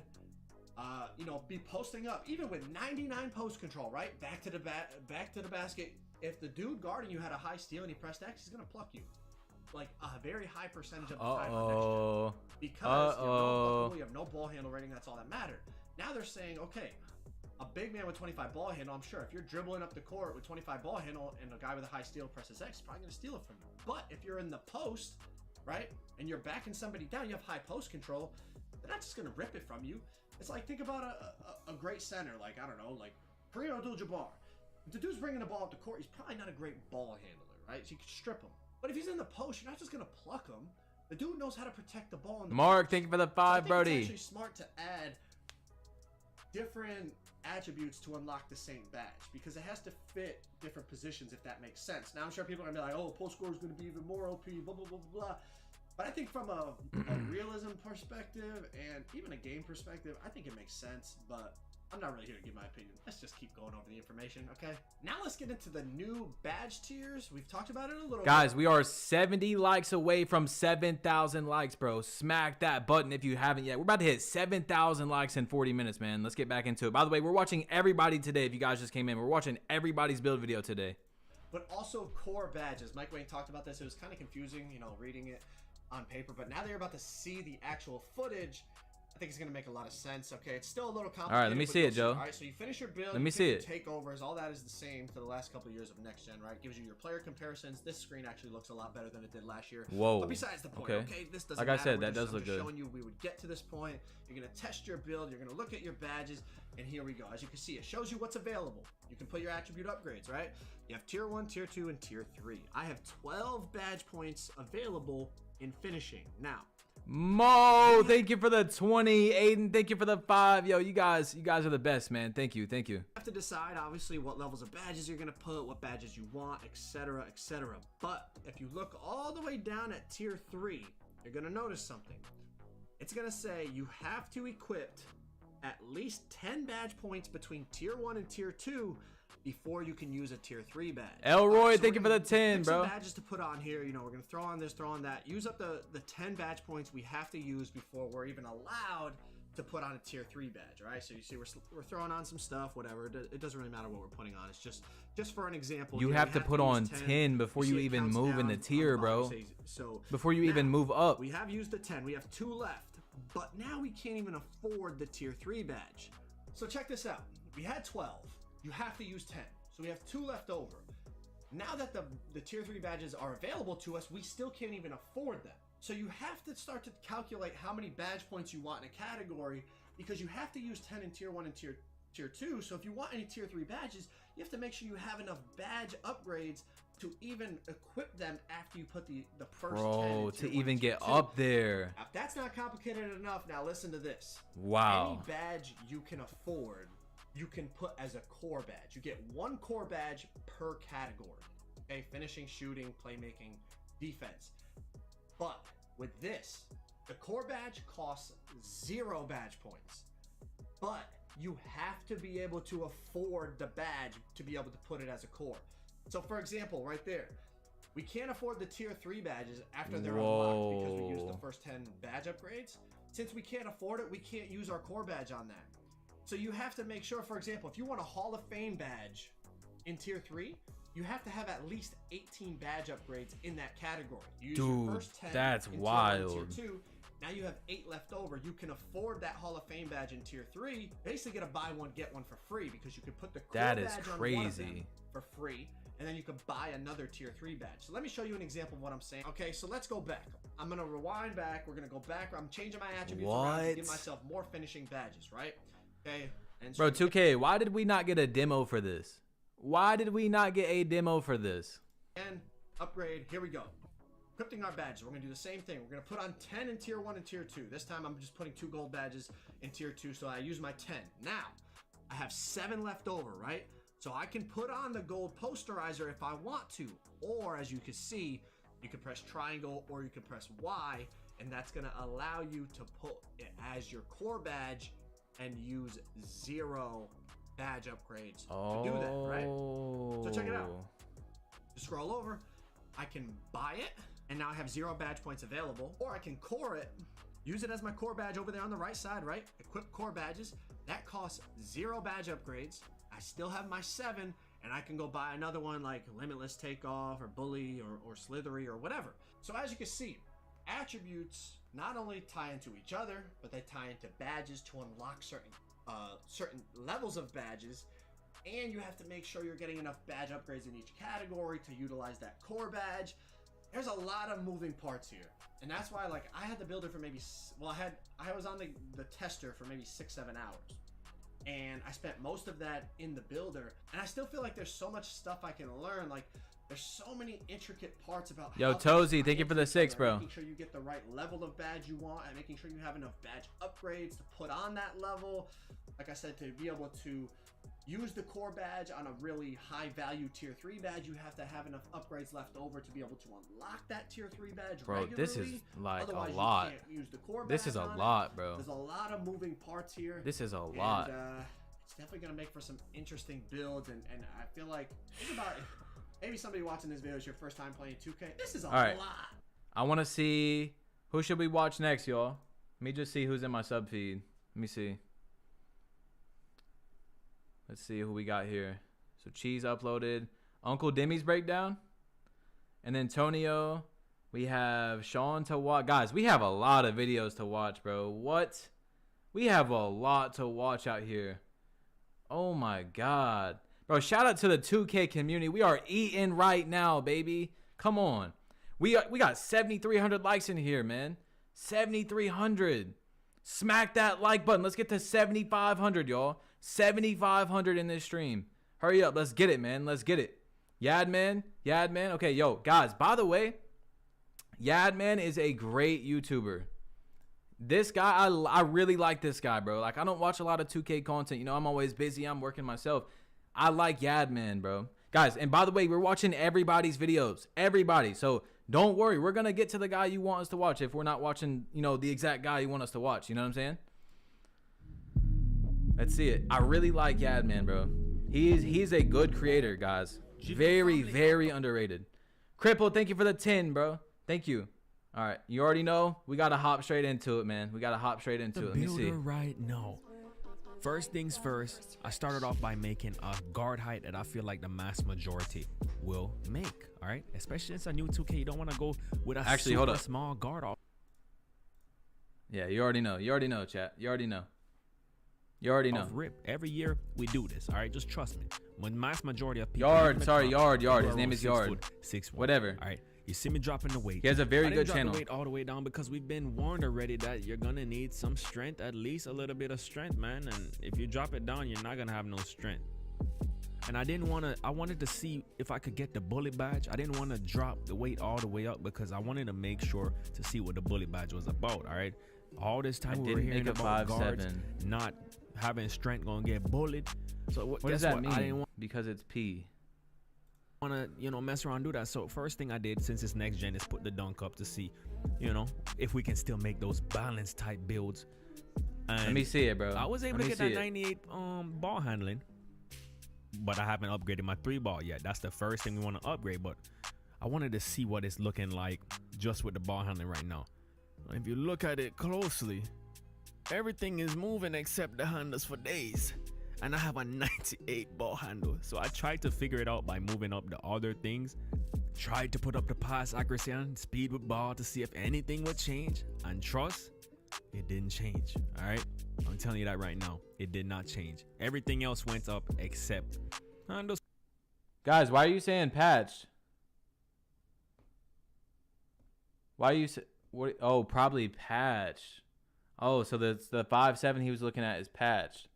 you know, be posting up, even with 99 post control, right? Back to the basket. If the dude guarding you had a high steal and he pressed X, he's gonna pluck you. Like a very high percentage of the time on next gen. Because you have no ball handle rating, that's all that mattered. Now they're saying, okay, a big man with 25 ball handle, I'm sure if you're dribbling up the court with 25 ball handle and a guy with a high steal presses X, he's probably gonna steal it from you. But if you're in the post, right, and you're backing somebody down, you have high post control, they're not just gonna rip it from you. It's like, think about a great center, like, I don't know, like Kareem Abdul-Jabbar. If the dude's bringing the ball up the court, he's probably not a great ball handler, right? So you can strip him. But if he's in the post, you're not just gonna pluck him. The dude knows how to protect the ball in the Mark, post. thank you for the 5, so I think Brody. it's actually smart to add different attributes to unlock the same badge because it has to fit different positions, if that makes sense. Now I'm sure people are gonna be like, oh, post score is gonna be even more OP, blah blah blah blah blah. But I think from a realism perspective and even a game perspective, I think it makes sense. But I'm not really here to give my opinion. Let's just keep going over the information, okay? Now let's get into the new badge tiers. We've talked about it a little Guys, bit. we are 70 likes away from 7,000 likes, bro. Smack that button if you haven't yet. We're about to hit 7,000 likes in 40 minutes, man. Let's get back into it. By the way, we're watching everybody today. If you guys just came in, we're watching everybody's build video today. But also core badges. Mike Wayne talked about this. It was kind of confusing, you know, reading it on paper. But now that you're about to see the actual footage, I think it's going to make a lot of sense. Okay, it's still a little complicated. All right, let me see it, Joe. All right, so you finish your build. Let me see it. Takeovers, all that is the same to the last couple of years of next gen, right? Gives you your player comparisons. This screen actually looks a lot better than it did last year. Whoa. But besides the point, okay, this doesn't like matter. I said, We're that just, does look just good. showing you we would get to this point. You're going to test your build. You're going to look at your badges, and here we go. As you can see, it shows you what's available. You can put your attribute upgrades, right? You have tier 1, tier 2, and tier 3. I have 12 badge points available in finishing. Now, Mo, thank you for the 20. Aiden, thank you for the 5. Yo, you guys are the best, man. Thank you. You have to decide, obviously, what levels of badges you're going to put, what badges you want, etc., etc. But if you look all the way down at tier 3, you're going to notice something. It's going to say you have to equip at least 10 badge points between tier 1 and tier 2 before you can use a tier 3 badge. Elroy, So thank you for the 10, bro. Some badges to put on here. You know, we're going to throw on this, throw on that. Use up the 10 badge points we have to use before we're even allowed to put on a tier 3 badge, right? So you see we're throwing on some stuff, whatever. It doesn't really matter what we're putting on. It's just for an example. You have to put on 10 before you even move in the tier, bro. So before you even move up. We have used the 10. We have 2 left. But now we can't even afford the tier 3 badge. So check this out. We had 12. You have to use 10. So we have 2 left over. Now that the tier 3 badges are available to us, we still can't even afford them. So you have to start to calculate how many badge points you want in a category, because you have to use 10 in tier 1 and tier 2. So if you want any tier 3 badges, you have to make sure you have enough badge upgrades to even equip them after you put the first 10 Bro, in tier to 1 even and tier get 2. up there. Now, if that's not complicated enough, now listen to this. Wow. Any badge you can afford, you can put as a core badge. You get 1 core badge per category. Okay, finishing, shooting, playmaking, defense. But with this, the core badge costs 0 badge points. But you have to be able to afford the badge to be able to put it as a core. So for example, right there, we can't afford the tier 3 badges after they're unlocked because we used the first 10 badge upgrades. Since we can't afford it, we can't use our core badge on that. So you have to make sure, for example, if you want a Hall of Fame badge in tier 3, you have to have at least 18 badge upgrades in that category. You use your first 10 that's in tier wild. 1 and tier 2. Now you have 8 left over. You can afford that Hall of Fame badge in tier 3. Basically get a buy one, get one for free, because you can put the core That is badge on one of them crazy. for free, and then you can buy another tier 3 badge. So let me show you an example of what I'm saying. Okay, so let's go back. I'm gonna rewind back. We're gonna go back. I'm changing my attributes around to give myself more finishing badges, right? Okay. And Bro, 2K, why did we not get a demo for this? Why did we not get a demo for this? and upgrade. Here we go. Equipping our badges. We're gonna do the same thing. We're gonna put on 10 in tier 1 and tier 2. This time I'm just putting 2 gold badges in tier 2, so I use my 10. Now, I have 7 left over, right? So I can put on the gold posterizer if I want to, or as you can see, you can press triangle or you can press Y, and that's gonna allow you to put it as your core badge and use 0 badge upgrades to do that, right? So check it out. Just scroll over, I can buy it, and now I have 0 badge points available, or I can core it, use it as my core badge over there on the right side, right? Equip core badges. That costs 0 badge upgrades. I still have my 7, and I can go buy another one like Limitless Takeoff or Bully or Slithery or whatever. So as you can see, attributes not only tie into each other, but they tie into badges to unlock certain levels of badges, and you have to make sure you're getting enough badge upgrades in each category to utilize that core badge. There's a lot of moving parts here, and that's why, like, I had the builder for maybe, well, I was on the tester for maybe 6-7 hours, and I spent most of that in the builder, and I still feel like there's so much stuff I can learn. Like, There's so many intricate parts about Yo, how Tozy, they thank you for the tie 6, into each bro. other, making sure you get the right level of badge you want and making sure you have enough badge upgrades to put on that level. Like I said, to be able to use the core badge on a really high value tier 3 badge, you have to have enough upgrades left over to be able to unlock that tier 3 badge Bro, regularly. this is like Otherwise, a lot. You can't use the core This is badge a on lot, it. bro. There's a lot of moving parts here. This is a lot. It's definitely gonna make for some interesting builds, and I feel like, think about it. Maybe somebody watching this video is your first time playing 2K. This is a lot. I want to see who should we watch next, y'all. Let me just see who's in my sub feed. Let me see. Let's see who we got here. So Cheese uploaded Uncle Demi's breakdown, and then Tonio. We have Sean to watch. Guys, we have a lot of videos to watch, bro. What? We have a lot to watch out here. Oh my God. Bro, shout out to the 2K community. We are eating right now, baby. Come on. We got 7,300 likes in here, man. 7,300. Smack that like button. Let's get to 7,500, y'all. 7,500 in this stream. Hurry up. Let's get it, man. Let's get it. Yadman. Yadman. Okay, yo, guys, by the way, Yadman is a great YouTuber. This guy, I really like this guy, bro. Like, I don't watch a lot of 2K content. You know, I'm always busy. I'm working myself. I like Yadman, bro. Guys, and by the way, we're watching everybody's videos. Everybody. So don't worry. We're going to get to the guy you want us to watch if we're not watching, you know, the exact guy you want us to watch. You know what I'm saying? Let's see it. I really like Yadman, bro. He's a good creator, guys. Very, very underrated. Cripple, thank you for the 10, bro. Thank you. All right. You already know. We got to hop straight into it, man. We got to hop straight into it. Let me see. Right now. First things first, I started off by making a guard height that I feel like the mass majority will make. All right, especially since a new 2K, you don't want to go with a super small guard off. Yeah, you already know. You already know, chat. You already know. You already know. Rip. Every year we do this. All right, just trust me. When mass majority of people. Yard. Sorry, Yard. His name is Yard. 6'1". Whatever. All right. You see me dropping the weight. He has a very good drop channel. The weight all the way down because we've been warned already that you're gonna need some strength, at least a little bit of strength, man. And if you drop it down, you're not gonna have no strength. And I wanted to see if I could get the bullet badge. I didn't want to drop the weight all the way up because I wanted to make sure to see what the bullet badge was about. All right. All this time we were hearing about guards not having strength gonna get bullied. So what does that mean? I didn't want because it's P. Want to, you know, mess around and do that. So first thing I did, since it's next gen, is put the dunk up to see, you know, if we can still make those balance type builds. And let me see it, bro. I was able to get that 98 ball handling, but I haven't upgraded my 3-ball yet. That's the first thing we want to upgrade, but I wanted to see what it's looking like just with the ball handling right now. If you look at it closely, everything is moving except the handles for days. And I have a 98 ball handle. So I tried to figure it out by moving up the other things. Tried to put up the pass accuracy and speed with ball to see if anything would change. And trust, it didn't change. All right. I'm telling you that right now. It did not change. Everything else went up except handles. Guys, why are you saying patched? Why are you what? Oh, probably patched. Oh, so the 5.7 he was looking at is patched.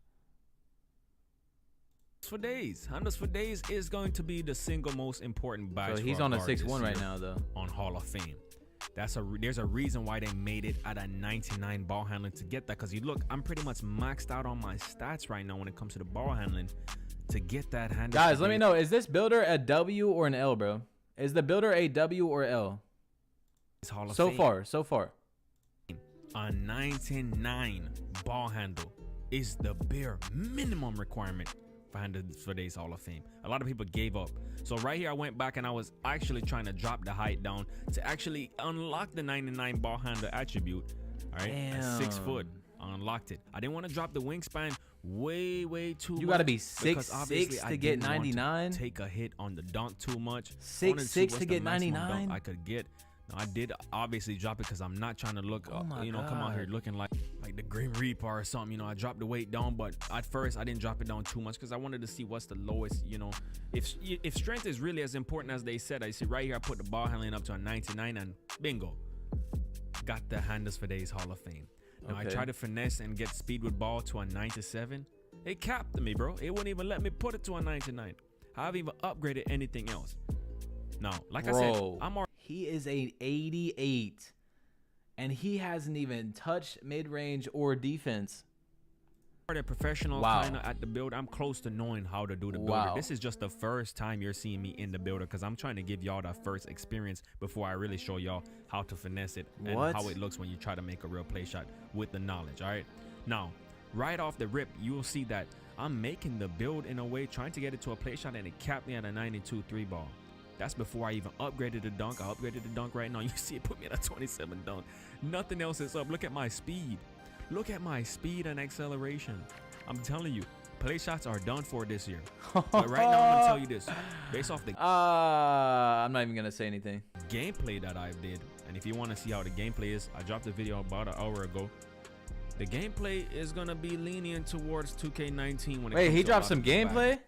For days, handles for days is going to be the single most important badge. So he's on a 6.1 right now, though. On Hall of Fame, there's a reason why they made it at a 99 ball handling to get that. Because you look, I'm pretty much maxed out on my stats right now when it comes to the ball handling to get that handle. Guys, let me know, is this builder a W or an L, bro? Is the builder a W or L? Hall of so Fame. So far. A 99 ball handle is the bare minimum requirement for today's Hall of Fame. A lot of people gave up. So right here I went back and I was actually trying to drop the height down to actually unlock the 99 ball handle attribute. All right, at 6 foot, I unlocked it. I didn't want to drop the wingspan way too much. You gotta be 6'6" to get 99. Take a hit on the dunk too much. 6'6" to get 99. I could get. I did obviously drop it because I'm not trying to look, come out here looking like the Grim Reaper or something. You know, I dropped the weight down, but at first I didn't drop it down too much because I wanted to see what's the lowest. You know, if strength is really as important as they said, I see right here I put the ball handling up to a 99 and bingo, got the handles for days Hall of Fame. Now I tried to finesse and get speed with ball to a 97. It capped me, bro. It wouldn't even let me put it to a 99. I haven't even upgraded anything else. Now, like I said, Bro, I'm already he is a 88, and he hasn't even touched mid-range or defense. a professional Wow. kind of at the build. I'm close to knowing how to do the builder. Wow. This is just the first time you're seeing me in the builder because I'm trying to give y'all that first experience before I really show y'all how to finesse it and What? how it looks when you try to make a real play shot with the knowledge. All right. Now, right off the rip, you will see that I'm making the build in a way, trying to get it to a play shot, and it capped me at a 92 3 ball. That's before I even upgraded the dunk. I upgraded the dunk right now. You see it put me at a 27 dunk. Nothing else is up. Look at my speed. Look at my speed and acceleration. I'm telling you, play shots are done for this year. But right now, I'm gonna tell you this, based off the I'm not even gonna say anything. gameplay that I did, and if you want to see how the gameplay is, I dropped a video about an hour ago. The gameplay is gonna be lenient towards 2K19 when it Wait, comes he to a dropped lot some of the back. gameplay?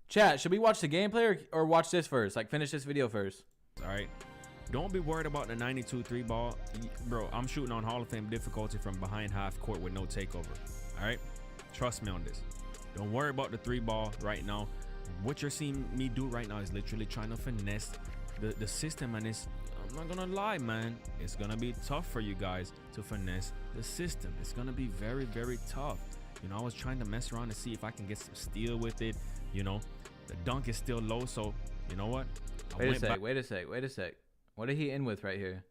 Chat, should we watch the gameplay or watch this first? Like, finish this video first. All right. Don't be worried about the 92 3 ball. Bro, I'm shooting on Hall of Fame difficulty from behind half court with no takeover. All right. Trust me on this. Don't worry about the 3 ball right now. What you're seeing me do right now is literally trying to finesse the system. And it's, I'm not going to lie, man. It's going to be tough for you guys to finesse the system. It's going to be very, very tough. You know, I was trying to mess around to see if I can get some steal with it. You know, the dunk is still low. So, you know what? Wait a sec. What did he end with right here?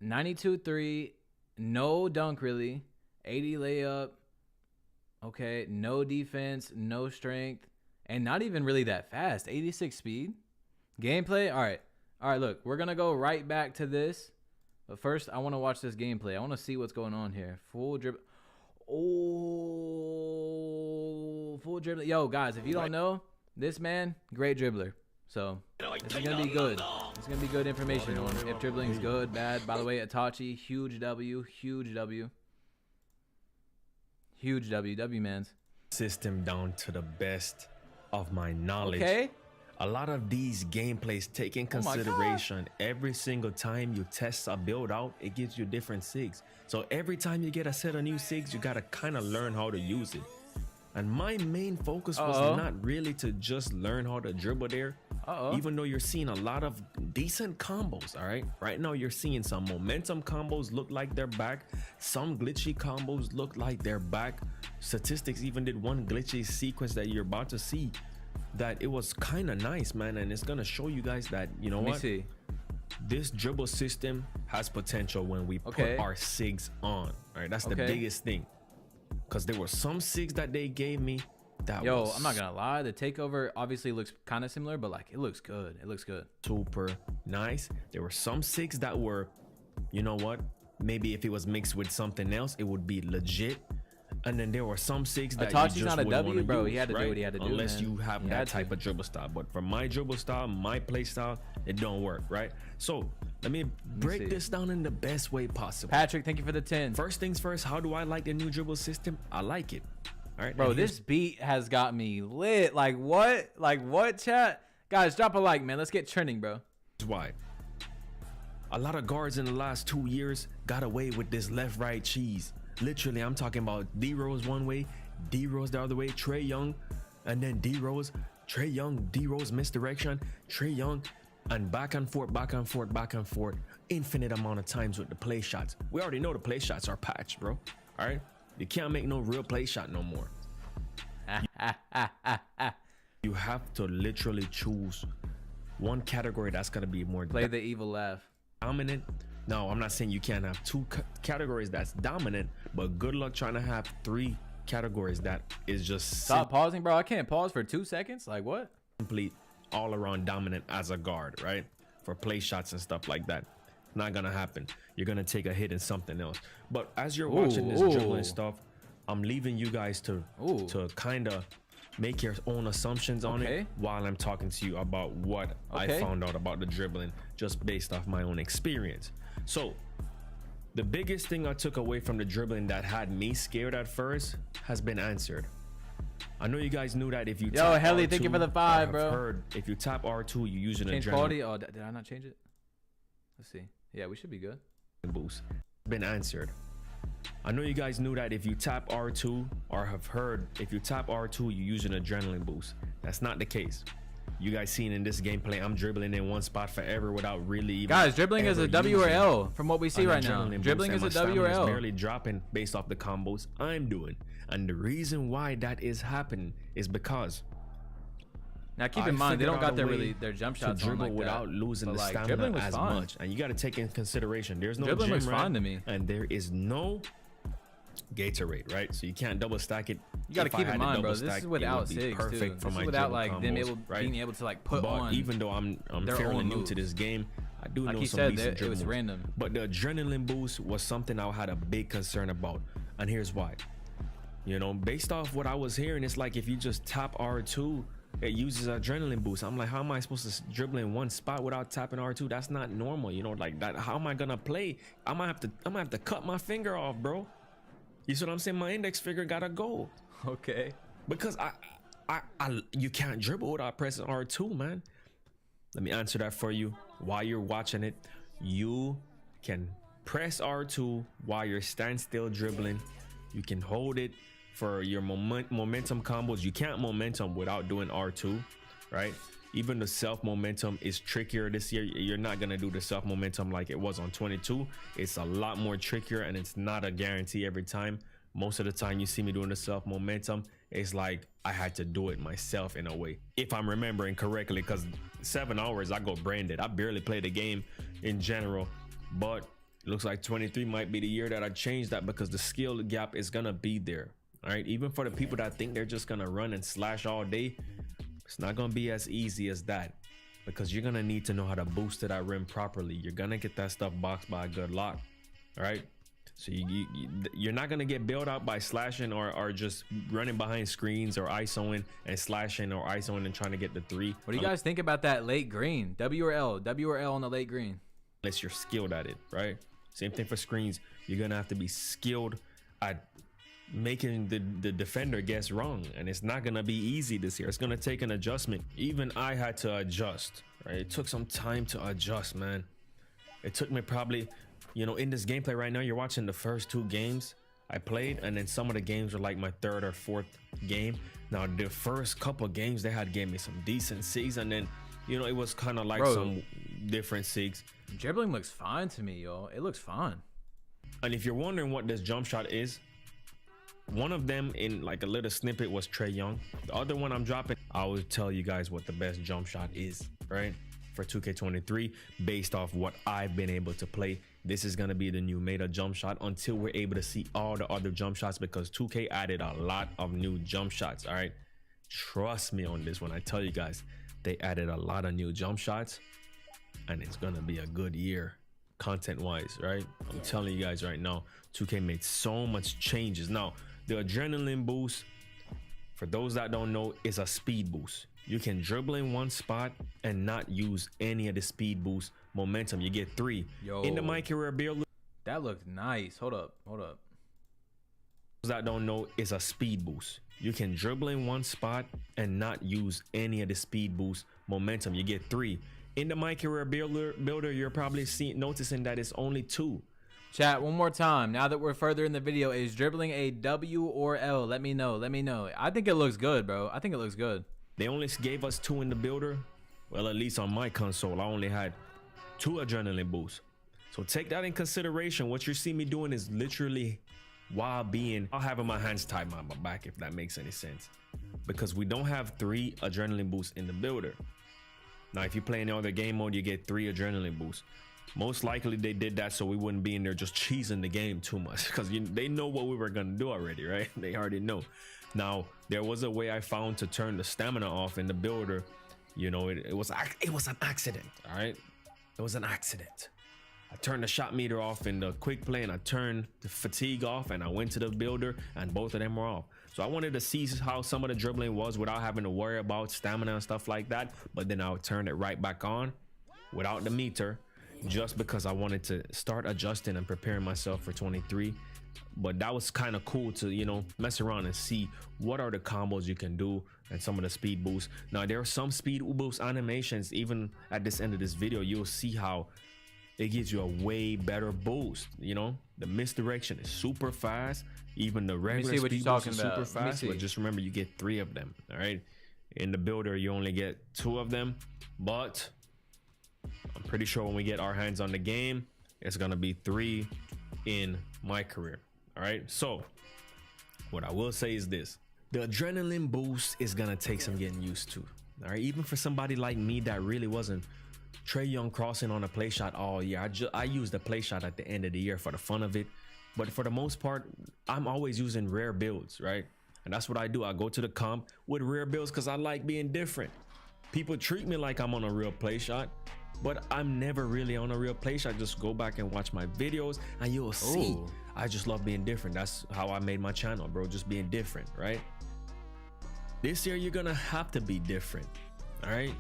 92 3, no dunk really, 80 layup. Okay, no defense, no strength, and not even really that fast. 86 speed. Gameplay. All right, look, we're gonna go right back to this, but first I want to watch this gameplay. I want to see what's going on here. Full dribble. Oh, full dribble. Yo, guys, if you don't know, this man, great dribbler. So this is gonna be good. It's gonna be good information on if dribbling is good, bad. By the way, Itachi, huge W, huge W. Huge W, mans. System down to the best of my knowledge. Okay. A lot of these gameplays take in consideration every single time you test a build out, it gives you different SIGs. So every time you get a set of new SIGs, you gotta kind of learn how to use it. And my main focus was not really to just learn how to dribble there. Even though you're seeing a lot of decent combos, all right? Right now you're seeing some momentum combos look like they're back. Some glitchy combos look like they're back. Statistics even did one glitchy sequence that you're about to see that it was kind of nice, man. And it's gonna show you guys that, you know what? See. This dribble system has potential when we put our SIGs on, all right? That's the biggest thing. Because there were some SIGs that they gave me that was, I'm not gonna lie, the takeover obviously looks kind of similar, but like it looks good. It looks good. Super nice. There were some SIGs that were, you know what? Maybe if it was mixed with something else, it would be legit. And then there were some SIGs that Itachi's you just not a wouldn't W, wanna bro. use, He had to do what he had to do, unless man. you have He that had type to. of dribble style. But for my dribble style, my play style, it don't work, right? So let me break this down in the best way possible. Patrick, thank you for the 10. First things first, how do I like the new dribble system? I like it. All right, Bro, and here's this beat has got me lit. Like what? Like what, chat? Guys, drop a like, man. Let's get trending, bro. why. A lot of guards in the last 2 years got away with this left-right cheese. Literally, I'm talking about D-Rose one way, D-Rose the other way, Trey Young, and then D-Rose, Trey Young, D-Rose misdirection, Trey Young, and back and forth, back and forth, back and forth, infinite amount of times with the play shots. We already know the play shots are patched, bro. All right? You can't make no real play shot no more. You have to literally choose one category that's going to be more Play the evil laugh. dominant. No, I'm not saying you can't have two categories that's dominant, but good luck trying to have 3 categories that is just Stop pausing, bro. I can't pause for 2 seconds. Like what? complete all around dominant as a guard, right? For play shots and stuff like that. Not gonna happen. You're gonna take a hit in something else. But as you're watching this dribbling stuff, I'm leaving you guys to kind of make your own assumptions on it while I'm talking to you about what I found out about the dribbling just based off my own experience. So the biggest thing I took away from the dribbling that had me scared at first has been answered. I know you guys knew that if you tap Helly, R2, thank you for the 5, I've bro. heard if you tap R2, you're using Change adrenaline quality. Oh, did I not change it? Let's see. Yeah, we should be good. boost. Been answered. I know you guys knew that if you tap R2 or have heard if you tap R2, you use an adrenaline boost. That's not the case. You guys seen in this gameplay, I'm dribbling in one spot forever without really even. Guys, dribbling is ever a W or using L from what we see an right now. adrenaline Dribbling boost, is and a my W or stamina is L. barely dropping based off the combos I'm doing. And the reason why that is happening is because Now keep I in mind they figured don't out got a way their jump to shots on dribble like without that. losing But, the like, dribbling stamina was as fine. much. And you got to take in consideration there's no Dribbling gym looks rat, fine to me. and there is no Gatorade, right? So you can't double stack it. You got to If I keep had in to mind, bro. double This stack, is it without would be SIGs too. perfect for This my is without dribble like them combos, right? being able to like put But on. even though I'm their fairly own new moves. to this game, I do Like know he some said, decent it was dribble moves. random. But the adrenaline boost was something I had a big concern about, and here's why. You know, based off what I was hearing, it's like if you just tap R2, it uses adrenaline boost. I'm like, how am I supposed to dribble in one spot without tapping R2? That's not normal, you know, like that. How am I gonna play? I'm gonna have to cut my finger off, bro. You see what I'm saying? My index finger gotta go. Okay. Because you can't dribble without pressing R2, man. Let me answer that for you. While you're watching it, you can press R2 while you're standstill dribbling. You can hold it for your momentum combos. You can't momentum without doing R2, right? Even the self momentum is trickier this year. You're not gonna do the self momentum like it was on 22. It's a lot more trickier, and it's not a guarantee every time. Most of the time you see me doing the self momentum, it's like I had to do it myself in a way, if I'm remembering correctly, because 7 hours I go branded. I barely play the game in general, but it looks like 23 might be the year that I change that, because the skill gap is gonna be there. All right, even for the people that think they're just gonna run and slash all day, it's not gonna be as easy as that, because you're gonna need to know how to boost to that rim properly. You're gonna get that stuff boxed by a good lock. All right, so you're not gonna get bailed out by slashing or just running behind screens or isoing and slashing or isoing and trying to get the three. What do you guys think about that late green? W or L? W or L on the late green? Unless you're skilled at it, right? Same thing for screens. You're gonna have to be skilled at making the defender guess wrong, and it's not gonna be easy this year. It's gonna take an adjustment. Even I had to adjust, right? It took some time to adjust, man. It took me probably, you know, in this gameplay right now, you're watching the first 2 games I played, and then some of the games are like my 3rd or 4th game. Now the first couple of games they had gave me some decent SIGs, and then, you know, it was kind of like some different SIGs. Dribbling looks fine to me, yo. It looks fine. And if you're wondering what this jump shot is, one of them in like a little snippet was Trey Young. The other one I'm dropping, I will tell you guys what the best jump shot is, right? For 2K23, based off what I've been able to play. This is gonna be the new meta jump shot until we're able to see all the other jump shots, because 2K added a lot of new jump shots. All right, trust me on this when I tell you guys, they added a lot of new jump shots, and it's gonna be a good year content wise, right? I'm telling you guys right now, 2K made so much changes. Now the adrenaline boost, for those that don't know, is a speed boost. You can dribble in one spot and not use any of the speed boost momentum. You get 3. Yo, in the My Career build, that looked nice. Hold up. those that don't know, is a speed boost. You can dribble in one spot and not use any of the speed boost momentum. You get 3. In the My Career builder, you're probably noticing that it's only 2. Chat one more time. Now that we're further in the video, is dribbling a W or L? Let me know. Let me know. I think it looks good, bro. I think it looks good. They only gave us 2 in the builder. Well, at least on my console, I only had 2 adrenaline boosts. So take that in consideration. What you see me doing is literally while having my hands tied behind my back, if that makes any sense. Because we don't have 3 adrenaline boosts in the builder. Now, if you play in other game mode, you get 3 adrenaline boosts. Most likely they did that so we wouldn't be in there just cheesing the game too much, because they know what we were gonna do already, right? They already know. Now there was a way I found to turn the stamina off in the builder. You know, it was an accident. All right, it was an accident. I turned the shot meter off in the quick play, and I turned the fatigue off, and I went to the builder, and both of them were off. So I wanted to see how some of the dribbling was without having to worry about stamina and stuff like that. But then I would turn it right back on without the meter, just because I wanted to start adjusting and preparing myself for 23. But that was kind of cool to, you know, mess around and see what are the combos you can do and some of the speed boosts. Now there are some speed boost animations. Even at this end of this video, you'll see how it gives you a way better boost. You know, the misdirection is super fast. Even the regular speed boost is super fast. But just remember, you get 3 of them. All right, In the builder, you only get 2 of them, but I'm pretty sure when we get our hands on the game, it's gonna be 3 in my career. All right, so what I will say is this: the adrenaline boost is gonna take some getting used to. All right, even for somebody like me that really wasn't Trae Young crossing on a play shot all year. I use the play shot at the end of the year for the fun of it, but for the most part, I'm always using rare builds, right? And that's what I do. I go to the comp with rare builds because I like being different. People treat me like I'm on a real play shot, but I'm never really on a real play shot. Just go back and watch my videos and you'll see. I just love being different. That's how I made my channel, bro. Just being different, right? This year, you're gonna have to be different, all right?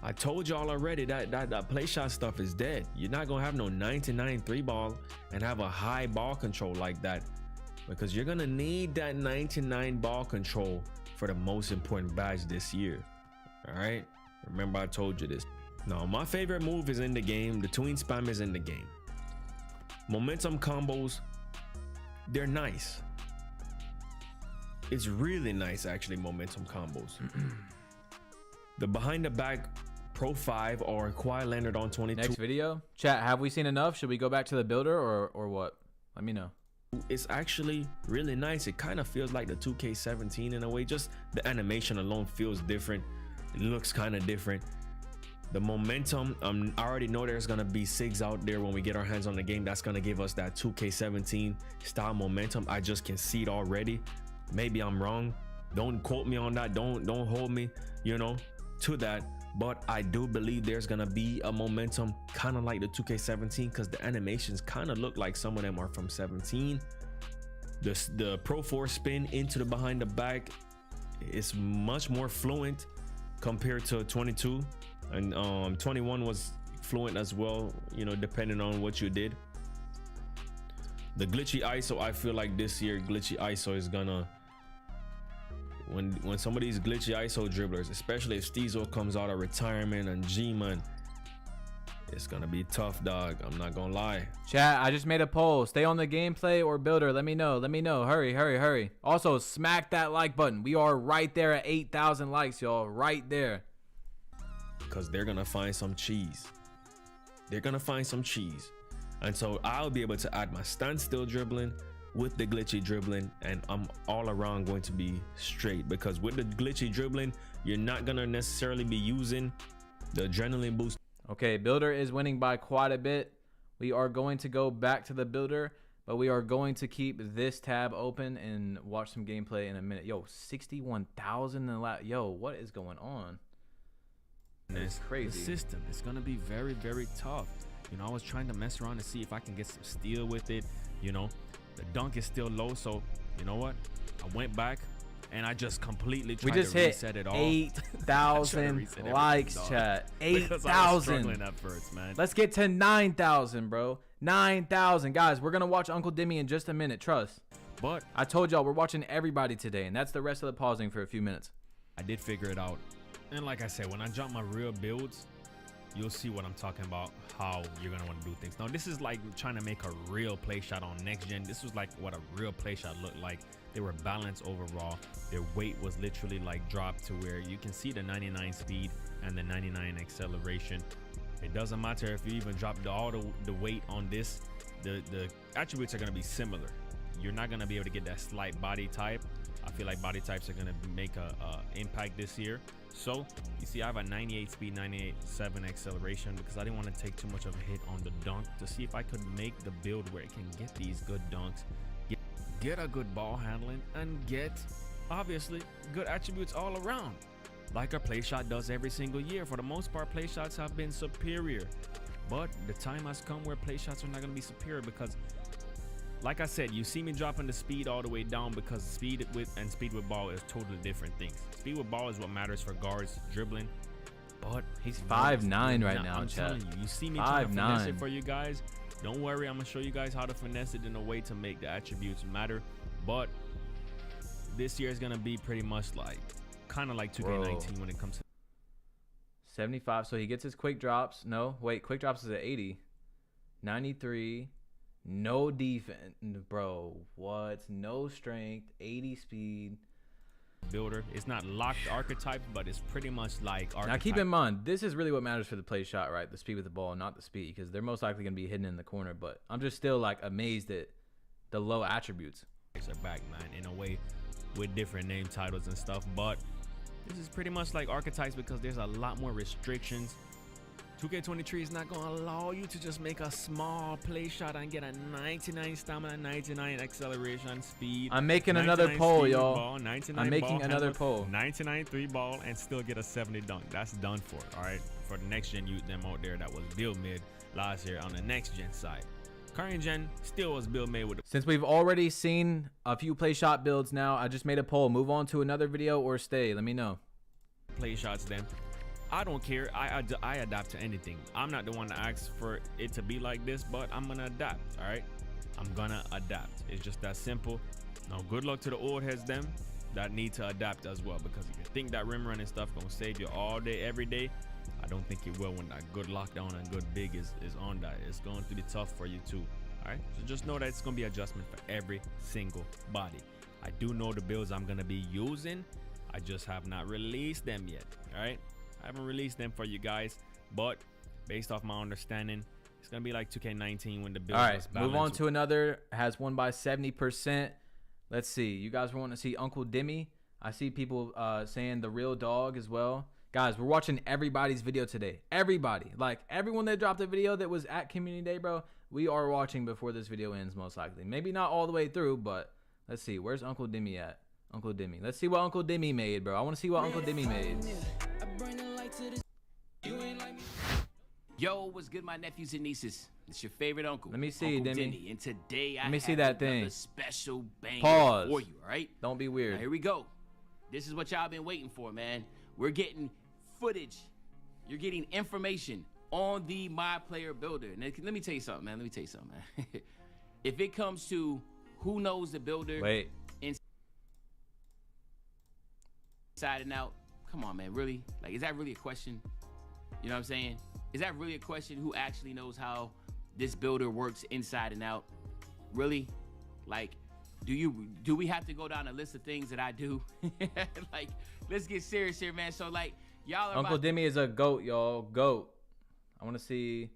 I told y'all already that play shot stuff is dead. You're not gonna have no 99 3 ball and have a high ball control like that, because you're gonna need that 99 ball control for the most important badge this year. All right, remember I told you this. Now my favorite move is in the game. The tween spam is in the game. Momentum combos, they're nice. It's really nice, actually. Momentum combos. The behind the back Pro 5 or Kawhi Leonard on 22. Next video. Chat, have we seen enough? Should we go back to the builder or what? Let me know. It's actually really nice. It kind of feels like the 2K17 in a way. Just the animation alone feels different. It looks kind of different. The momentum, I already know there's gonna be SIGs out there when we get our hands on the game. That's gonna give us that 2K17 style momentum. I just can see it already. Maybe I'm wrong. Don't quote me on that. Don't hold me, you know, to that. But I do believe there's gonna be a momentum kind of like the 2K17, because the animations kind of look like some of them are from 17. The Pro 4 spin into the behind the back is much more fluent compared to 22, and 21 was fluent as well, you know, depending on what you did. The glitchy ISO, I feel like this year glitchy ISO is gonna, when some of these glitchy ISO dribblers, especially if Steezo comes out of retirement and G-Man, it's gonna be tough, dog. I'm not gonna lie. Chat, I just made a poll. Stay on the gameplay or builder. Let me know. Let me know. Hurry, hurry, hurry. Also, smack that like button. We are right there at 8,000 likes, y'all. Right there. Because they're gonna find some cheese. They're gonna find some cheese. And so I'll be able to add my standstill dribbling with the glitchy dribbling, and I'm all around going to be straight, because with the glitchy dribbling, you're not gonna necessarily be using the adrenaline boost. Okay, builder is winning by quite a bit. We are going to go back to the builder, but we are going to keep this tab open and watch some gameplay in a minute. Yo, 61,000 in the yo, what is going on? It's crazy. The system is gonna be very, very tough. You know, I was trying to mess around to see if I can get some steal with it. You know, the dunk is still low, so you know what? I went back and I just completely tried to reset it all. 8,000 likes, chat. 8,000 at first, man. Let's get to 9,000, bro. 9,000, guys. We're gonna watch Uncle Dimmy in just a minute. Trust. But I told y'all we're watching everybody today, and that's the rest of the pausing for a few minutes. I did figure it out, and like I said, when I drop my real builds, you'll see what I'm talking about, how you're gonna want to do things. Now this is like trying to make a real play shot on next gen. This was like what a real play shot looked like. They were balanced overall. Their weight was literally like dropped to where you can see the 99 speed and the 99 acceleration. It doesn't matter if you even drop all the weight on this, the attributes are gonna be similar. You're not gonna be able to get that slight body type. I feel like body types are gonna make a impact this year. So you see I have a 98 speed, 98.7 acceleration, because I didn't want to take too much of a hit on the dunk, to see if I could make the build where it can get these good dunks, get a good ball handling, and get obviously good attributes all around, like our play shot does every single year. For the most part, play shots have been superior, but the time has come where play shots are not going to be superior, because like I said, you see me dropping the speed all the way down, because speed with and speed with ball is totally different things. Speed with ball is what matters for guards dribbling, but he's 5'9" right now, I'm chat. telling you see me trying to finesse it for you guys. Don't worry, I'm gonna show you guys how to finesse it in a way to make the attributes matter. But this year is gonna be pretty much like kind of like 2K19 when it comes to 75. So he gets his quick drops. No, wait, quick drops is at 80. 93. No defense, bro. What? No strength. 80 speed. builder. It's not locked archetypes, but it's pretty much like archetype. Now keep in mind, this is really what matters for the play shot, right? The speed with the ball, not the speed, because they're most likely going to be hidden in the corner. But I'm just still like amazed at the low attributes. Are back, man, in a way with different name titles and stuff, but this is pretty much like archetypes because there's a lot more restrictions. 2K23 is not going to allow you to just make a small play shot and get a 99 stamina, 99 acceleration, speed. I'm making another poll, y'all. I'm making another poll. 99 3 ball and still get a 70 dunk. That's done for, all right? For the next gen youth them out there that was build mid last year on the next gen side. Current gen still was build made with. Since we've already seen a few play shot builds now, I just made a poll. Move on to another video or stay. Let me know. Play shots then. I don't care. I adapt to anything. I'm not the one to ask for it to be like this, but I'm gonna adapt. All right, I'm gonna adapt. It's just that simple. Now, good luck to the old heads them that need to adapt as well, because if you think that rim running stuff gonna save you all day, every day, I don't think it will when that good lockdown and good big is on that. It's going to be tough for you too. All right, so just know that it's gonna be adjustment for every single body. I do know the builds I'm gonna be using. I just have not released them yet. All right, I haven't released them for you guys, but based off my understanding, it's gonna be like 2K19 when the build. All right, move on to another. Has won by 70%. Let's see. You guys were wanting to see Uncle Dimmy. I see people saying the real dog as well. Guys, we're watching everybody's video today. Everybody, like everyone that dropped a video that was at Community Day, bro. We are watching before this video ends, most likely. Maybe not all the way through, but let's see. Where's Uncle Dimmy at? Uncle Dimmy. Let's see what Uncle Dimmy made, bro. I want to see what Uncle Dimmy made. Yo, what's good, my nephews and nieces? It's your favorite uncle. Let me see, Uncle Dimmy. Denny, and today Let me see have that another thing. special banger Pause. for you, all right? Don't be Now, weird. here we go. This is what y'all been waiting for, man. We're getting footage. You're getting information on the Myplayer builder. Now, let me tell you something, man. If it comes to who knows the builder Wait. inside and out, come on, man. Really? Like, is that really a question? You know what I'm saying? Is that really a question? Who actually knows how this builder works inside and out? Really? Like, do we have to go down a list of things that I do? Like, let's get serious here, man. So, like, y'all are Uncle Dimmy is a goat, y'all. Goat. I want to see.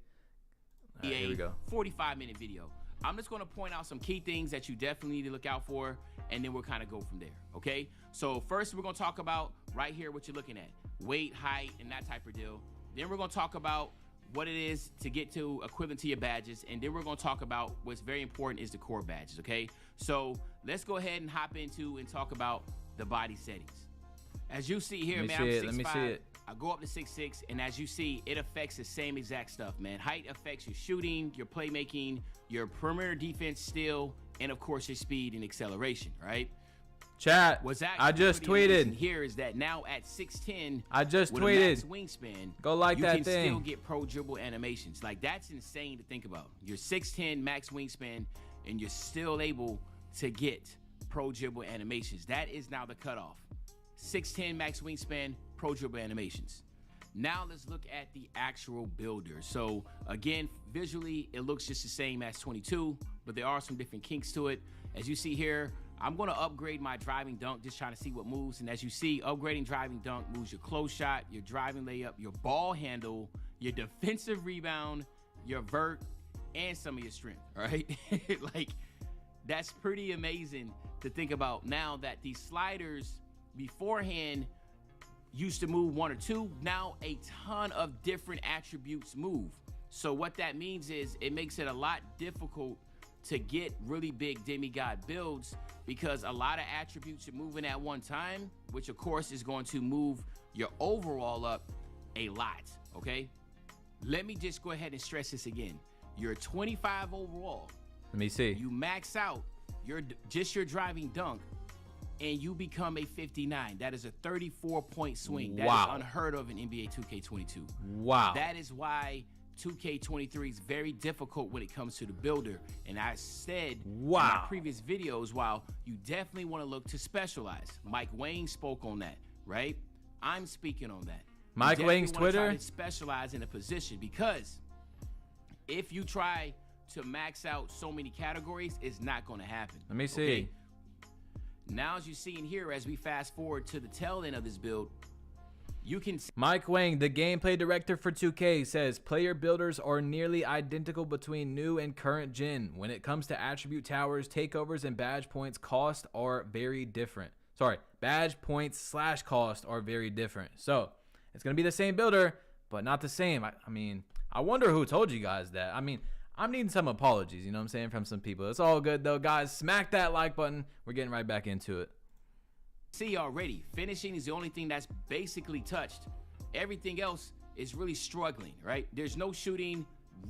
All right, here we go. 45-minute video. I'm just going to point out some key things that you definitely need to look out for, and then we'll kind of go from there, okay? So first, we're going to talk about right here what you're looking at. Weight, height, and that type of deal. Then we're going to talk about what it is to get to equivalent to your badges, and then we're going to talk about what's very important is the core badges, okay? So let's go ahead and hop into and talk about the body settings. As you see here, man, I'm 6'5". Let me see it. I go up to 6'6", and as you see, it affects the same exact stuff, man. Height affects your shooting, your playmaking, your perimeter defense steal, and of course your speed and acceleration, right? Chat. What's I just pretty amazing tweeted. here is that now at 6'10", I just with a tweeted. max wingspan, Go like you that can thing. still get pro dribble animations. Like, that's insane to think about. You're 6'10", max wingspan, and you're still able to get pro dribble animations. That is now the cutoff. 6'10", max wingspan, pro dribble animations. Now let's look at the actual builder. So again, visually, it looks just the same as 22, but there are some different kinks to it. As you see here, I'm going to upgrade my driving dunk, just trying to see what moves. And as you see, upgrading driving dunk moves your close shot, your driving layup, your ball handle, your defensive rebound, your vert, and some of your strength, all right? Like, that's pretty amazing to think about now that these sliders beforehand used to move 1 or 2. Now a ton of different attributes move. So what that means is it makes it a lot difficult to get really big demigod builds because a lot of attributes are moving at one time, which of course is going to move your overall up a lot, okay? Let me just go ahead and stress this again. You're 25 overall. Let me see. You max out your driving dunk, and you become a 59. That is a 34-point swing. That Wow. is unheard of in NBA 2K22. Wow. That is why 2K23 is very difficult when it comes to the builder. And I said in my previous videos, while you definitely want to look to specialize. Mike Wayne spoke on that, right? I'm speaking on that. Mike Wayne's Twitter. Try to specialize in a position, because if you try to max out so many categories, it's not going to happen. Let me see. Okay? Now, as you see in here, as we fast forward to the tail end of this build, you can see Mike Wang, the gameplay director for 2K, says player builders are nearly identical between new and current gen. When it comes to attribute towers, takeovers, and badge points, cost are very different. Sorry, badge points / cost are very different. So it's gonna be the same builder, but not the same. I mean, I wonder who told you guys that. I mean, I'm needing some apologies, you know what I'm saying, from some people. It's all good though, guys. Smack that like button. We're getting right back into it. see already, finishing is the only thing that's basically touched. Everything else is really struggling, right? There's no shooting,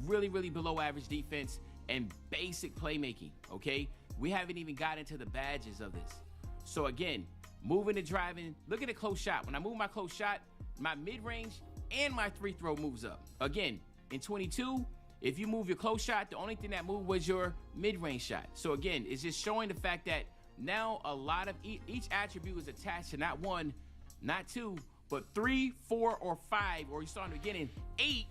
really below average defense, and basic playmaking, okay? We haven't even got into the badges of this. So again, moving and driving, look at the close shot. When I move my close shot, my mid-range and my free throw moves up. Again, in 22, if you move your close shot, the only thing that moved was your mid-range shot. So again, it's just showing the fact that now a lot of each attribute is attached to not one, not two, but 3, 4, or 5, or you saw in the beginning, 8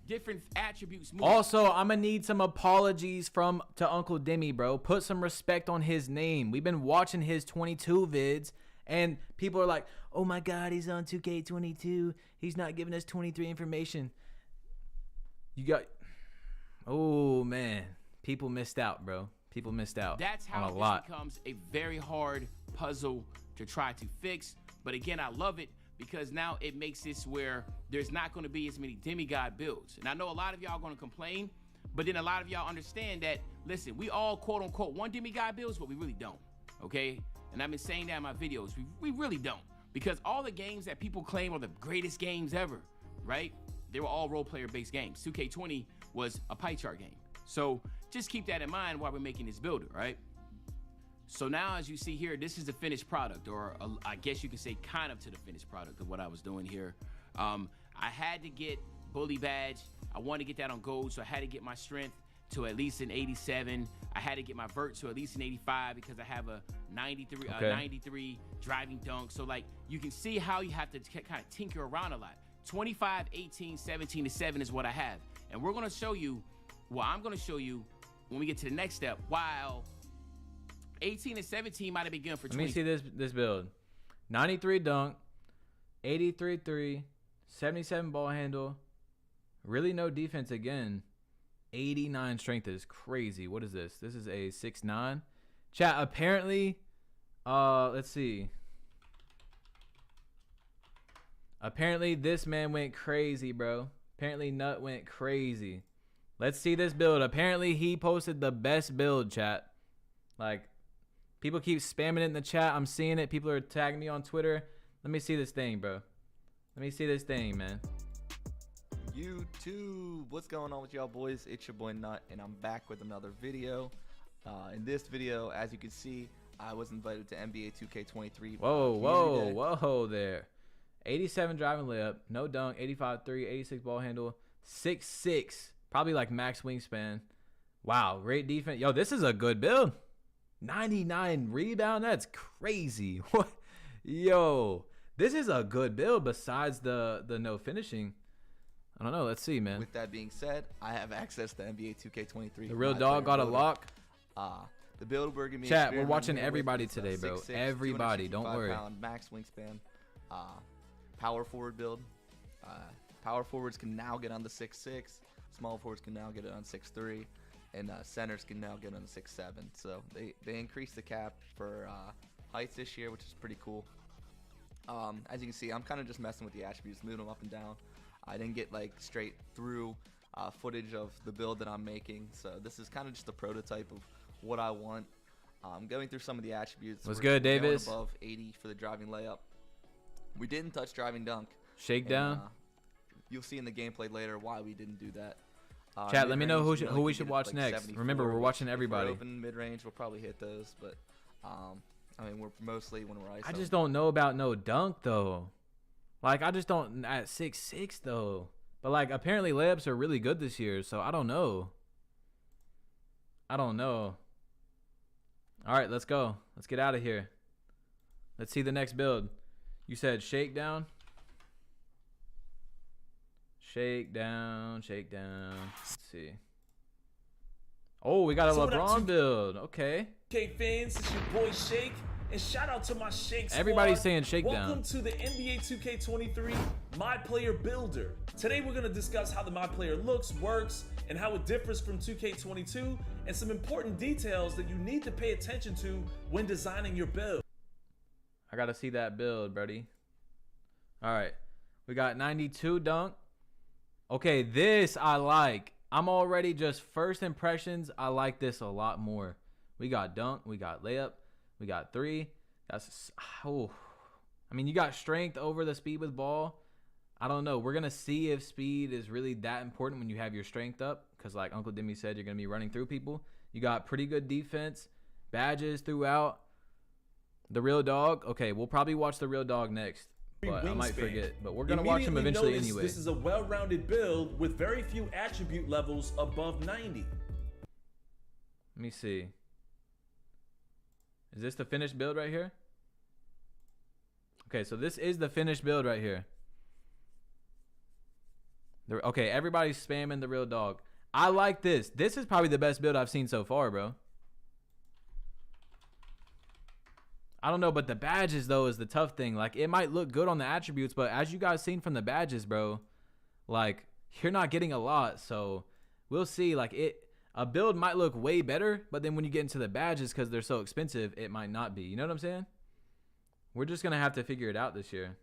different attributes move. Also, I'm gonna need some apologies to Uncle Demi, bro. Put some respect on his name. We've been watching his 22 vids, and people are like, oh my god, he's on 2K22. He's not giving us 23 information. Oh man, people missed out, bro. People missed out. That's how this becomes a very hard puzzle to try to fix. But again, I love it because now it makes this where there's not going to be as many demigod builds. And I know a lot of y'all going to complain, but then a lot of y'all understand that, listen, we all quote unquote want demigod builds, but we really don't, okay? And I've been saying that in my videos. We really don't, because all the games that people claim are the greatest games ever, right? They were all role player based games. 2K20 was a pie chart game. So just keep that in mind while we're making this builder, right? So now, as you see here, this is the finished product, or I guess you could say kind of to the finished product of what I was doing here. I had to get bully badge. I wanted to get that on gold, so I had to get my strength to at least an 87. I had to get my vert to at least an 85 because I have a 93, 93 driving dunk. So like you can see how you have to kind of tinker around a lot. 25, 18, 17 to 7 is what I have, and we're gonna show you. Well, I'm gonna show you when we get to the next step. While 18 and 17 might have been good for 20. Let me see this build. 93 dunk, 83 3, 77 ball handle. Really no defense again. 89 strength is crazy. What is this? This is a 6'9". Chat, apparently, let's see. Apparently this man went crazy, bro. Apparently Nut went crazy. Let's see this build. Apparently he posted the best build, chat. Like, people keep spamming it in the chat. I'm seeing it. People are tagging me on Twitter. Let me see this thing, bro. Let me see this thing, man. YouTube, what's going on with y'all boys? It's your boy Nut, and I'm back with another video. In this video, as you can see, I was invited to NBA 2K23. Whoa there. 87 driving layup, no dunk, 85 3, 86 ball handle, 6'6", probably like max wingspan. Wow, great defense. Yo, this is a good build. 99 rebound, that's crazy. What? Yo, this is a good build besides the no finishing. I don't know, let's see, man. With that being said, I have access to NBA 2K23. The real dog got a lock. The build we're gonna be chat, we're watching everybody today, bro. 6'6", Everybody, don't worry. Max wingspan, power forward build. Power forwards can now get on the 6'6". Small forwards can now get it on 6'3", and centers can now get on the 6'7". So they increased the cap for heights this year, which is pretty cool. As you can see, I'm kind of just messing with the attributes, moving them up and down. I didn't get like straight through footage of the build that I'm making, so this is kind of just a prototype of what I want. I'm going through some of the attributes. What's good, Davis? Above 80 for the driving layup. We didn't touch driving dunk. Shakedown. You'll see in the gameplay later why we didn't do that. Chat, let me know who we should watch next. Remember, we're watching everybody. Open mid-range, we'll probably hit those, but I mean, we're mostly when we're ISO. I just don't know about no dunk though. Like, I just don't at 6'6" though. But like, apparently layups are really good this year, so I don't know. All right, let's go. Let's get out of here. Let's see the next build. You said shakedown. Shakedown. Let's see. Oh, we got a LeBron build. Okay. Okay, fans, it's your boy Shake. And shout out to my Shake Squad. Everybody's saying shakedown. Welcome to the NBA 2K23 My Player Builder. Today we're going to discuss how the My Player looks, works, and how it differs from 2K22, and some important details that you need to pay attention to when designing your build. I gotta see that build, buddy. All right, we got 92 dunk. Okay, this I like. I'm already just first impressions. I like this a lot more. We got dunk, we got layup, we got three. That's oh, I mean, you got strength over the speed with ball. I don't know. We're gonna see if speed is really that important when you have your strength up, because like Uncle Demi said, you're gonna be running through people. You got pretty good defense, badges throughout. The real dog. Okay, we'll probably watch the real dog next, but I might forget. But we're gonna watch him eventually anyway. This is a well-rounded build with very few attribute levels above 90. Let me see. Is this the finished build right here? Okay, so this is the finished build right here. Okay, everybody's spamming the real dog. I like this. This is probably the best build I've seen so far, bro. I don't know, but the badges, though, is the tough thing. Like, it might look good on the attributes, but as you guys seen from the badges, bro, like, you're not getting a lot. So, we'll see. Like, a build might look way better, but then when you get into the badges, because they're so expensive, it might not be. You know what I'm saying? We're just going to have to figure it out this year.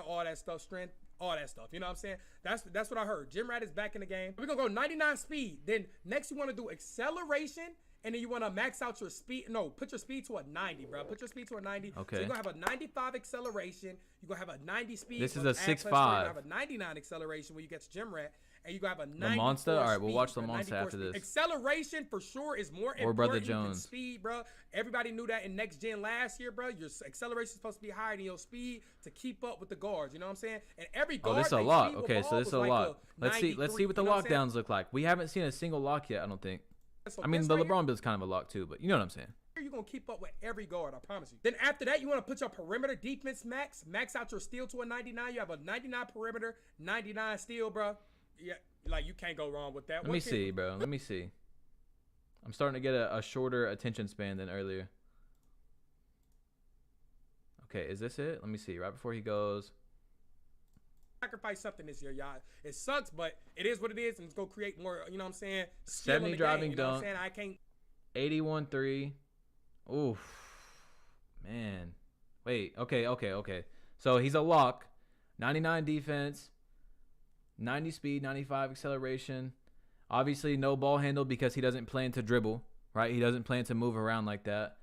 All that stuff, strength, all that stuff. You know what I'm saying? That's what I heard. Jim Rat is back in the game. We're going to go 99 speed. Then next you want to do acceleration. And then you want to max out your speed. No, put your speed to a 90, bro. Put your speed to a 90. Okay. So you're going to have a 95 acceleration. You're going to have a 90 speed. This is a 6'5". You're going to have a 99 acceleration when you get to Gym Rat. And you're going to have a 94 Monster? All right, we'll speed, watch the Monster after speed. this. Acceleration for sure is more Or Brother important than Jones. speed, bro. Everybody knew that in next gen last year, bro. Your acceleration is supposed to be higher than your speed to keep up with the guards. You know what I'm saying? And every guard. Oh, this is a they lock. speed with Okay, ball so this is was a like lock. Let's see what the you know what I'm saying? lockdowns look like. We haven't seen a single lock yet, I don't think. So I mean, this the right here- LeBron build's kind of a lock too, but you know what I'm saying. You're going to keep up with every guard, I promise you. Then after that, you want to put your perimeter defense max out your steal to a 99. You have a 99 perimeter, 99 steal, bro. Yeah, like you can't go wrong with that. Let me see, bro. Let me see. I'm starting to get a shorter attention span than earlier. Okay, is this it? Let me see. Right before he goes. Sacrifice something this year, y'all. It sucks, but it is what it is, and it's going to create more, you know what I'm saying? Skill in 70 the driving game, you know what I'm dunk. saying? I can't. 81 3. Oof. Man. Wait. Okay. So he's a lock. 99 defense. 90 speed. 95 acceleration. Obviously no ball handle because he doesn't plan to dribble. Right? He doesn't plan to move around like that.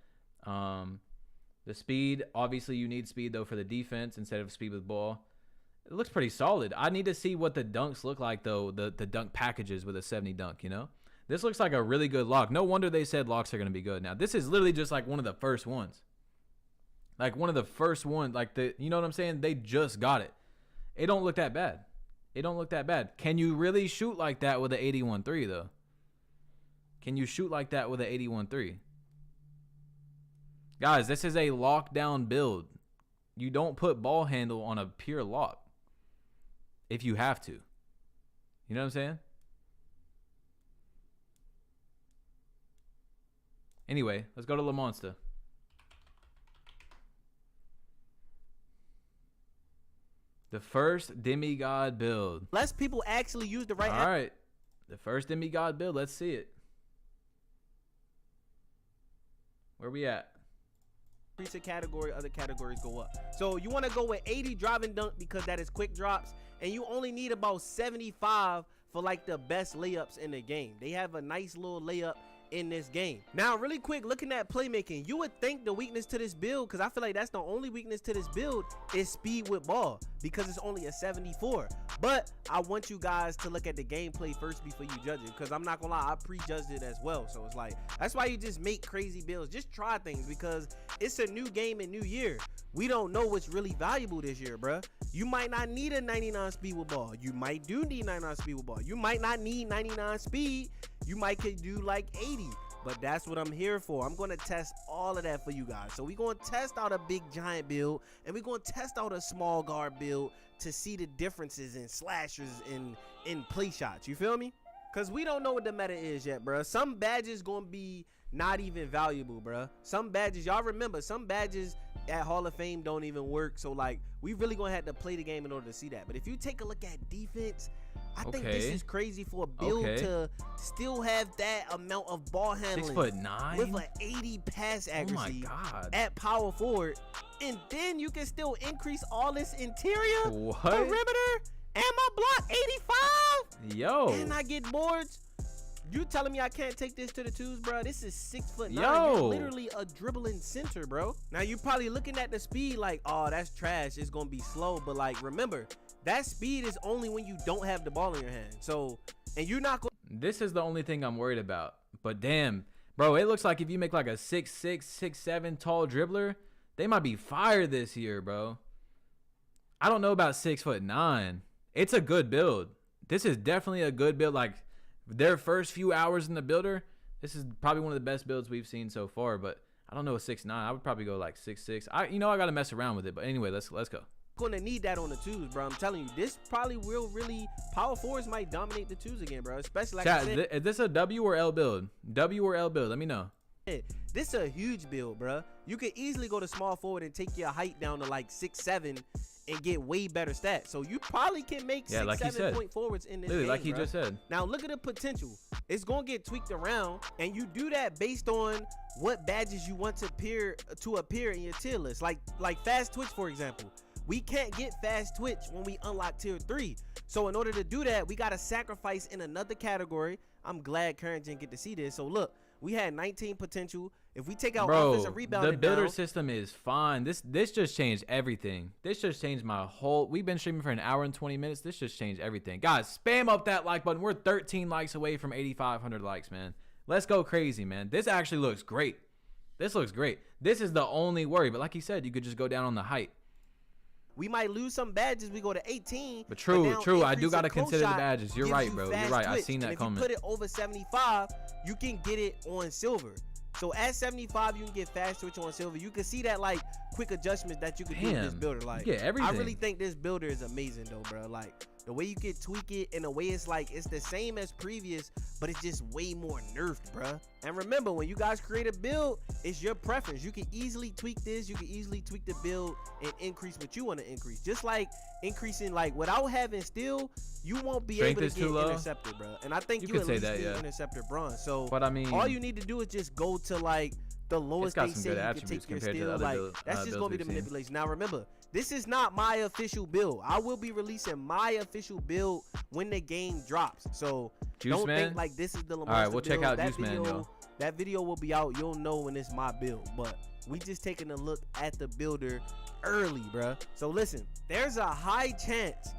The speed. Obviously you need speed though for the defense instead of speed with ball. It looks pretty solid. I need to see what the dunks look like though. The dunk packages with a 70 dunk, you know? This looks like a really good lock. No wonder they said locks are going to be good. Now, this is literally just like one of the first ones. Like one of the first ones. Like you know what I'm saying? They just got it. It don't look that bad. It don't look that bad. Can you really shoot like that with an 81-3 though? Can you shoot like that with an 81-3? Guys, this is a lockdown build. You don't put ball handle on a pure lock. If you have to. You know what I'm saying? Anyway, let's go to Le Monster. The first demigod build. Less people actually use the right. All right. The first demigod build. Let's see it. Where we at? Increase a category, other categories go up. So you want to go with 80 driving dunk because that is quick drops, and you only need about 75 for like the best layups in the game. They have a nice little layup in this game. Now really quick, looking at playmaking, you would think the weakness to this build, because I feel like that's the only weakness to this build, is speed with ball, because it's only a 74. But I want you guys to look at the gameplay first before you judge it, because I'm not gonna lie, I prejudged it as well. So it's like, that's why you just make crazy builds. Just try things, because it's a new game and new year. We don't know what's really valuable this year, bruh. You might not need a 99 speed with ball. You might do need 99 speed with ball. You might not need 99 speed. You might could do like 80. But that's what I'm here for. I'm going to test all of that for you guys. So we're going to test out a big giant build, and we're going to test out a small guard build to see the differences in slashers in play shots. You feel me? Because we don't know what the meta is yet, bro. Some badges going to be not even valuable, bruh. Some badges, y'all remember, some badges at Hall of Fame don't even work. So like, we really gonna have to play the game in order to see that. But if you take a look at defense, I think this is crazy for a build to still have that amount of ball handling. 6'9" with an 80 pass accuracy at power forward, and then you can still increase all this interior perimeter and my block 85. Yo, and I get boards. You telling me I can't take this to the twos, bro? This is 6'9". Yo. You're literally a dribbling center, bro. Now you probably looking at the speed like, oh, that's trash. It's gonna be slow, but like, remember, that speed is only when you don't have the ball in your hand. So, and you're not going. This is the only thing I'm worried about. But damn, bro, it looks like if you make like a 6'6", 6'7" tall dribbler, they might be fire this year, bro. I don't know about 6'9". It's a good build. This is definitely a good build. Like, their first few hours in the builder, this is probably one of the best builds we've seen so far. But I don't know a 6'9". I would probably go like 6'6". I gotta mess around with it. But anyway, let's go. Gonna need that on the twos, bro. I'm telling you, this probably will really power forwards might dominate the twos again, bro. Especially like I said, is this a W or L build? W or L build? Let me know. This is a huge build, bro. You could easily go to small forward and take your height down to like 6'7" and get way better stats. So you probably can make 6'7" point forwards in this game, like he bro. just said. Now look at the potential. It's gonna get tweaked around, and you do that based on what badges you want to appear in your tier list. Like fast twitch, for example. We can't get fast twitch when we unlock tier 3. So in order to do that, we gotta sacrifice in another category. I'm glad Karen didn't get to see this. So look, we had 19 potential. If we take out offensive rebounding, the builder system is fine. This just changed everything. This just changed my whole. We've been streaming for an hour and 20 minutes. This just changed everything. Guys, spam up that like button. We're 13 likes away from 8,500 likes, man. Let's go crazy, man. This actually looks great. This looks great. This is the only worry. But like you said, you could just go down on the height. We might lose some badges. We go to 18. But true. I do got to consider the badges. You're right, bro. You're right. I seen that comment. If you put it over 75, you can get it on silver. So at 75, you can get fast twitch on silver. You can see that like quick adjustments that you can do in this builder. Like, I really think this builder is amazing though, bro. Like the way you can tweak it in a way it's like it's the same as previous, but it's just way more nerfed, bro. And remember, when you guys create a build, it's your preference. You can easily tweak this. You can easily tweak the build and increase what you want to increase. Just like increasing, like without having steel, you won't be able to get interceptor, bro. And I think you at least get interceptor bronze. So, but I mean, all you need to do is just go to like the lowest they say you can take your steel. Like that's just gonna be the manipulation. Now remember, this is not my official build. I will be releasing my official build when the game drops. So don't think like this is the Lamar. All right, we'll check out Juice Man, yo. That video will be out. You'll know when it's my build. But we just taking a look at the builder early, bruh. So listen, there's a high chance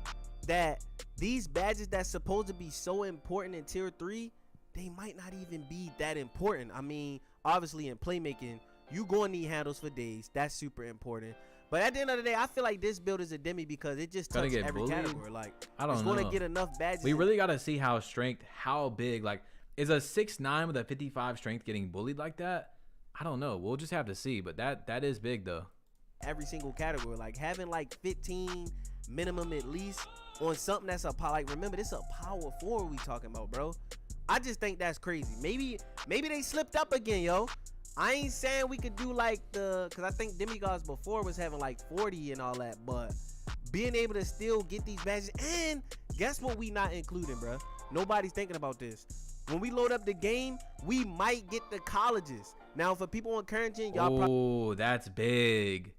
that these badges that's supposed to be so important in tier 3, they might not even be that important. I mean, obviously in playmaking, you gonna need handles for days. That's super important. But at the end of the day, I feel like this build is a demi because it just touches every category. Like, I don't know. It's gonna get enough badges. We really gotta see how big. Like, is a 6'9" with a 55 strength getting bullied like that? I don't know. We'll just have to see. But that is big though. Every single category, like having like 15 minimum at least on something that's like, remember, this is a power forward we talking about, bro. I just think that's crazy. Maybe they slipped up again, yo. I ain't saying we could do like because I think demigods before was having like 40 and all that, but being able to still get these badges, and guess what we not including, bro? Nobody's thinking about this. When we load up the game, we might get the colleges. Now, for people on current gen, y'all probably that's big.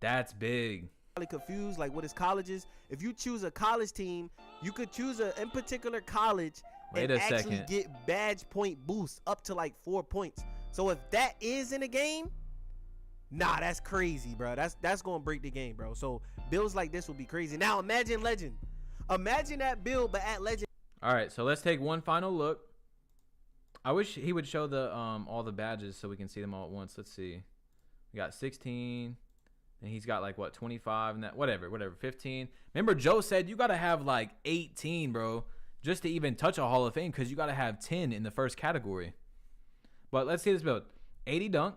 That's big. Probably confused, like what is colleges? If you choose a college team, you could choose in particular college and actually get badge point boosts up to like 4 points. So if that is in the game, nah, that's crazy, bro. That's gonna break the game, bro. So builds like this will be crazy. Now imagine legend. Imagine that build, but at legend. All right, so let's take one final look. I wish he would show the all the badges so we can see them all at once. Let's see. We got 16, and he's got like what 25 and that whatever 15. Remember Joe said you gotta have like 18, bro, just to even touch a Hall of Fame because you gotta have 10 in the first category. But let's see this build. 80 dunk,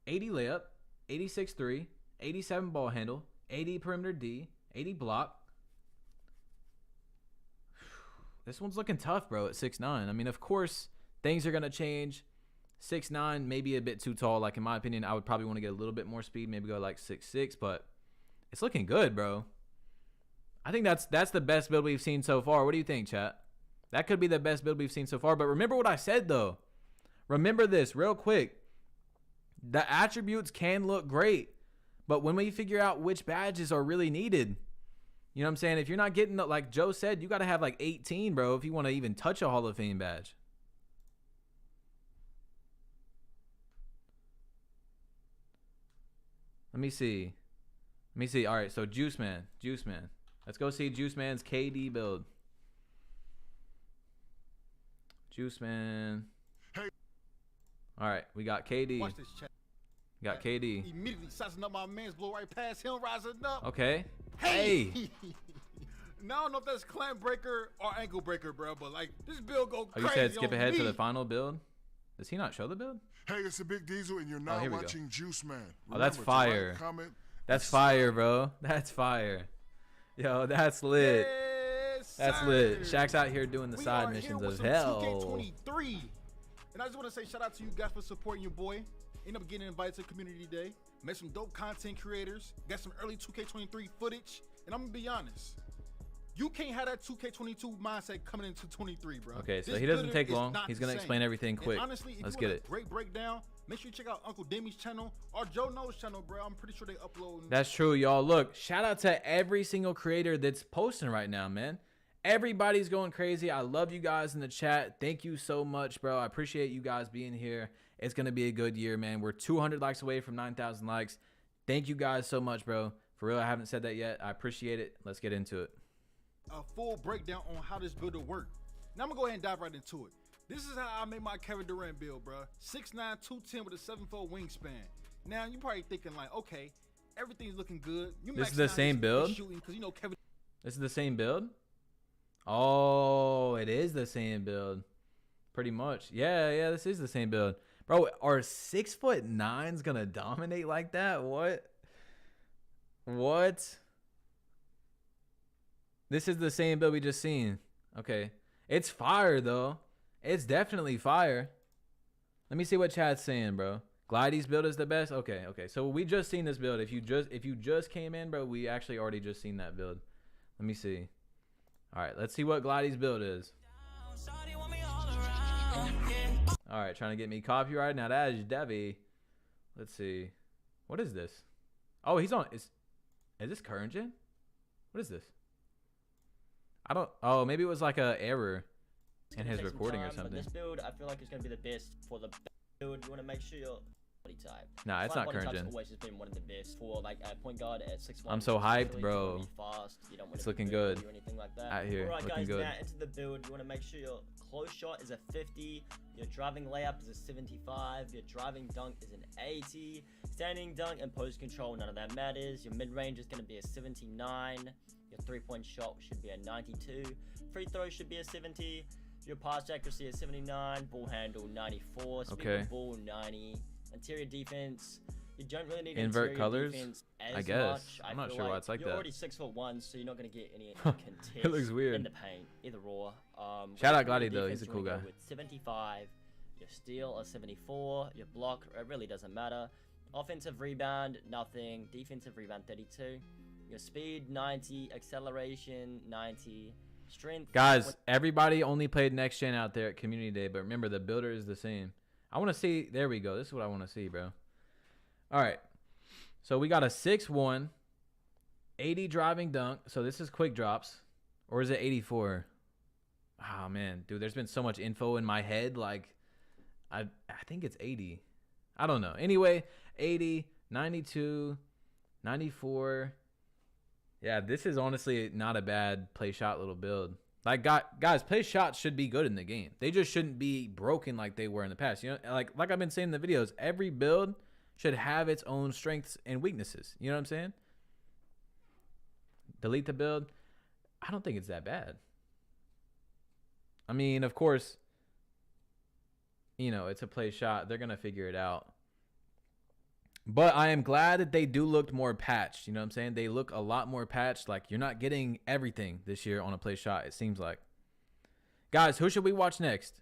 80 layup, 86 3, 87 ball handle, 80 perimeter D, 80 block. This one's looking tough, bro, at 6'9". I mean, of course, things are going to change. 6'9", maybe a bit too tall. Like, in my opinion, I would probably want to get a little bit more speed, maybe go like 6'6", but it's looking good, bro. I think that's the best build we've seen so far. What do you think, chat? That could be the best build we've seen so far. But remember what I said, though. Remember this real quick. The attributes can look great, but when we figure out which badges are really needed, you know what I'm saying? If you're not getting, like Joe said, you got to have like 18, bro, if you want to even touch a Hall of Fame badge. Let me see. All right, so Juice Man. Let's go see Juice Man's KD build. Juice Man. Hey. All right, we got KD. Watch this chat. We got KD. Immediately sizing up my man's, blow right past him, rising up. Okay. Hey. Now I don't know if that's clamp breaker or ankle breaker, bro, but like this build go crazy. Oh, you said skip on ahead me. to the final build? Does he not show the build? Hey, it's a Big Diesel, and you're now here we go. watching Juice Man. Oh, that's Remember to fire. like, comment, That's fire, bro. That's fire. Yo, that's lit. Yes, That's sir. lit. Shaq's out here doing the We side are missions here with of some hell. 2K23. And I just want to say shout out to you guys for supporting your boy. End up getting invited to Community Day. Met some dope content creators. Got some early 2K23 footage. And I'm going to be honest. You can't have that 2K22 mindset coming into 23, bro. Okay, so This he doesn't builder take is long. not He's the going to same. explain everything And quick. honestly, if Let's you get want it. a great breakdown, make sure you check out Uncle Demi's channel or Joe No's channel, bro. I'm pretty sure they upload. That's true, y'all. Look, shout out to every single creator that's posting right now, man. Everybody's going crazy. I love you guys in the chat. Thank you so much, bro. I appreciate you guys being here. It's going to be a good year, man. We're 200 likes away from 9,000 likes. Thank you guys so much, bro. For real, I haven't said that yet. I appreciate it. Let's get into it. A full breakdown on how this build will work. Now I'm gonna go ahead and dive right into it. This is how I made my Kevin Durant build, bro. 6'9", 210 with a 7'4" wingspan. Now you probably thinking like, okay, everything's looking good. You This is maxed the out same his build? shooting, 'cause you know Kevin. This is the same build? Oh, it is the same build. Pretty much. Yeah, this is the same build. Bro, are 6'9" gonna dominate like that? What? This is the same build we just seen. Okay. It's fire, though. It's definitely fire. Let me see what chat's saying, bro. Glidey's build is the best? Okay. So we just seen this build. If you just came in, bro, we actually already just seen that build. Let me see. All right, let's see what Glidey's build is. All right, trying to get me copyright. Now that is Debbie. Let's see. What is this? Oh, he's on. Is this current gen? What is this? I don't. Oh, maybe it was like a error in his recording or something. This build, I feel like it's gonna be the best for the build. You want to make sure your body type. Nah, it's not current gen. Always just been one of the best for like a point guard at 6'1". I'm so hyped, bro. Fast. You don't want It's to looking good. or anything like that. Out here, Alright, looking guys, good. now into the build. You want to make sure your close shot is a 50. Your driving layup is a 75. Your driving dunk is an 80. Standing dunk and post control, none of that matters. Your mid range is going to be a 79. Your 3-point shot should be a 92. Free throw should be a 70. Your pass accuracy is 79. Ball handle 94. Speed Okay. of ball 90. Interior defense. You don't really need Invert interior colors? defense as I guess. much. I'm not feel sure why like it's like you're that. already 6'1", so you're not going to get any contest It looks weird. in the paint, either or. Shout out your Glady, though. defense, He's a you cool wanna guy. go with 75. Your steal a 74. Your block, it really doesn't matter. Offensive rebound, nothing. Defensive rebound, 32. Your speed, 90. Acceleration, 90. Strength. Guys, everybody only played next gen out there at Community Day, but remember the builder is the same. I want to see. There we go. This is what I want to see, bro. All right. So we got a 6'1", 80 driving dunk. So this is quick drops, or is it 84? Oh man, dude, there's been so much info in my head. Like, I think it's 80. I don't know. Anyway, 80, 92, 94. Yeah, this is honestly not a bad play shot little build. Like, guys, play shots should be good in the game. They just shouldn't be broken like they were in the past. You know, like I've been saying in the videos, every build should have its own strengths and weaknesses. You know what I'm saying? Delete the build. I don't think it's that bad. I mean, of course, you know, it's a play shot. They're going to figure it out. But I am glad that they do look more patched. You know what I'm saying? They look a lot more patched. Like, you're not getting everything this year on a play shot, it seems like. Guys, who should we watch next?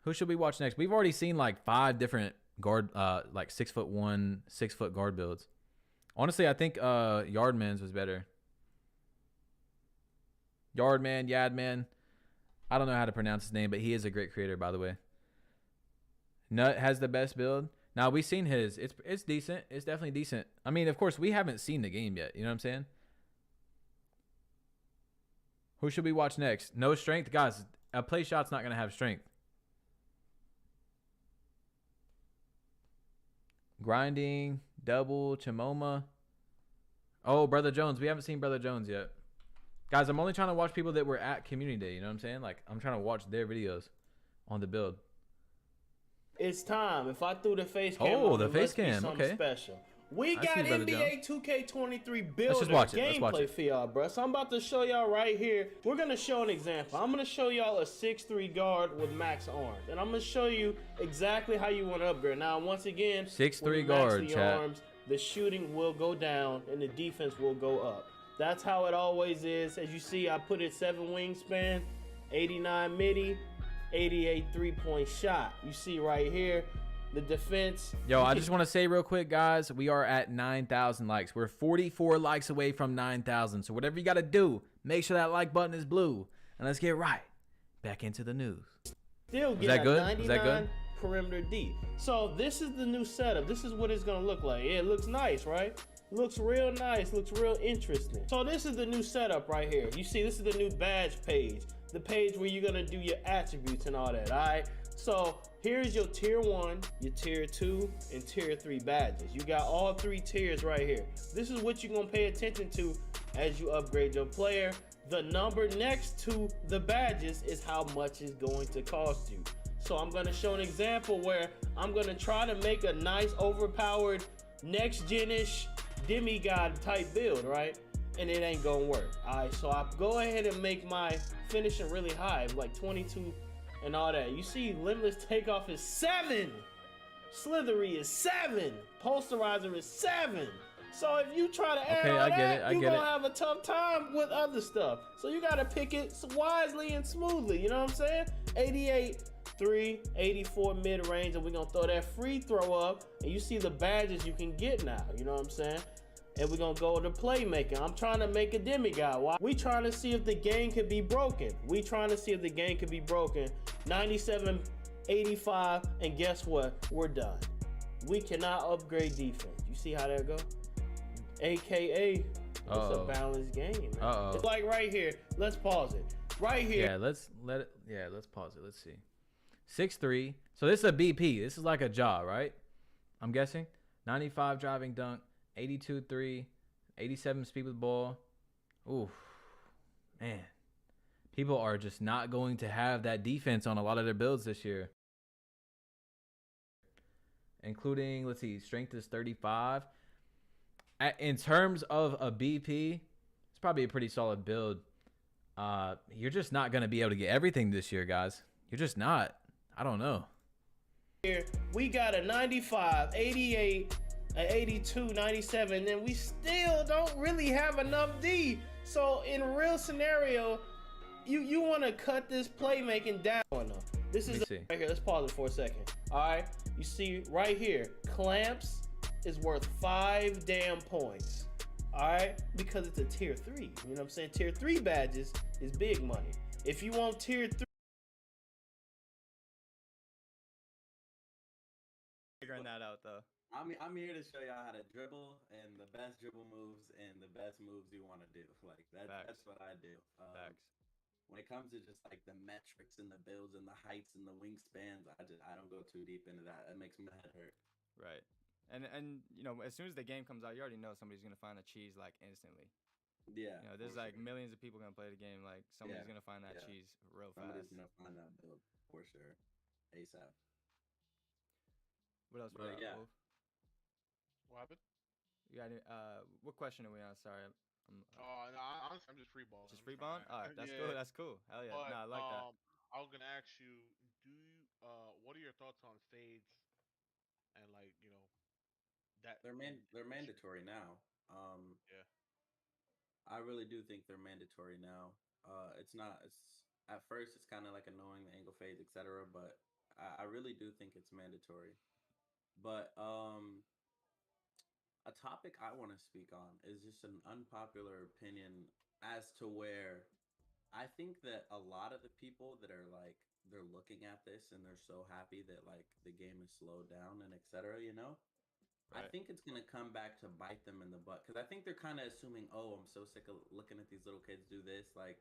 Who should we watch next? We've already seen like 5 different guard, like 6'1", 6-foot guard builds. Honestly, I think Yardman's was better. Yadman. I don't know how to pronounce his name, but he is a great creator, by the way. Nut has the best build. Now, we've seen his. It's decent. It's definitely decent. I mean, of course, we haven't seen the game yet. You know what I'm saying? Who should we watch next? No strength? Guys, a play shot's not going to have strength. Grinding, double, Chimoma. Oh, Brother Jones. We haven't seen Brother Jones yet. Guys, I'm only trying to watch people that were at Community Day. You know what I'm saying? Like, I'm trying to watch their videos on the build. It's time. If I threw the face cam Oh, on, the it face must be cam. something Okay. special. We I got see Brother NBA 2K23 builder Let's just watch it. Let's watch gameplay it. for y'all, bro. So I'm about to show y'all right here. We're going to show an example. I'm going to show y'all a 6'3 guard with max arms. And I'm going to show you exactly how you want to upgrade. Now, once again, 6'3 when you guard, max the chat. arms, the shooting will go down and the defense will go up. That's how it always is. As you see, I put it 7 wingspan, 89 midi, 88 3-point shot. You see right here, the defense. Yo, I just want to say real quick, guys, we are at 9,000 likes. We're 44 likes away from 9,000. So whatever you got to do, make sure that like button is blue. And let's get right back into the news. Still get that a good? 99 Is that good? perimeter D. So this is the new setup. This is what it's gonna look like. Yeah, it looks nice, right? Looks real nice, looks real interesting. So this is the new setup right here. You see, this is the new badge page. The page where you're gonna do your attributes and all that, all right? So here's your tier 1, your tier 2, and tier 3 badges. You got all 3 tiers right here. This is what you're gonna pay attention to as you upgrade your player. The number next to the badges is how much it's going to cost you. So I'm gonna show an example where I'm gonna try to make a nice overpowered next gen-ish demigod type build, right? And it ain't gonna work. All right, so I go ahead and make my finishing really high, like 22 and all that. You see limitless takeoff is 7. Slithery is 7. Posterizer is 7. So if you try to add all that, you're gonna have a tough time with other stuff. So you gotta pick it wisely and smoothly, you know what I'm saying? 88, 3, 84 mid-range, and we're gonna throw that free throw up, and you see the badges you can get now, you know what I'm saying? And we're gonna go to playmaking. I'm trying to make a demigod. Why? We trying to see if the game could be broken. 97, 85, and guess what? We're done. We cannot upgrade defense. You see how that go? AKA, it's a balanced game, man. It's like right here. Let's pause it. Right here. Yeah, let's pause it. Let's see. 6'3". So this is a BP. This is like a jaw, right? I'm guessing. 95 driving dunk, 82 3, 87 speed with ball. Oof. Man. People are just not going to have that defense on a lot of their builds this year. Including, let's see, strength is 35. In terms of a BP, it's probably a pretty solid build. You're just not going to be able to get everything this year, guys. You're just not. I don't know. Here, we got a 95, 88, an 82, 97, and then we still don't really have enough D. So in a real scenario, you want to cut this playmaking down. This is right here. Let's pause it for a second. All right. You see right here, clamps is worth 5 damn points. All right, because it's a tier 3. You know what I'm saying? Tier 3 badges is big money. If you want tier 3, figuring that out though. I'm here to show y'all how to dribble and the best dribble moves and the best moves you want to do. Like that's what I do. When it comes to just like the metrics and the builds and the heights and the wingspans, I don't go too deep into that. It makes my head hurt. Right. And you know, as soon as the game comes out, you already know somebody's gonna find a cheese like instantly. Yeah. You know, there's like millions of people gonna play the game. Like somebody's gonna find that cheese real fast. Somebody's gonna find that build for sure, ASAP. What else? But yeah. Wolf? What happened? You got any, what question are we on? Sorry. No, honestly, I'm just free balling. Just free balling? All right, that's cool. That's cool. Hell yeah. But, no, I like that. I was gonna ask you, what are your thoughts on fades and like that they're mandatory now. Yeah. I really do think they're mandatory now. It's at first it's kind of like annoying, the angle fades, etc. But I really do think it's mandatory. But a topic I want to speak on is just an unpopular opinion as to where I think that a lot of the people that are like they're looking at this and they're so happy that like the game is slowed down and etc. You know, I Right. think it's gonna come back to bite them in the butt because I think they're kind of assuming, oh, I'm so sick of looking at these little kids do this. Like,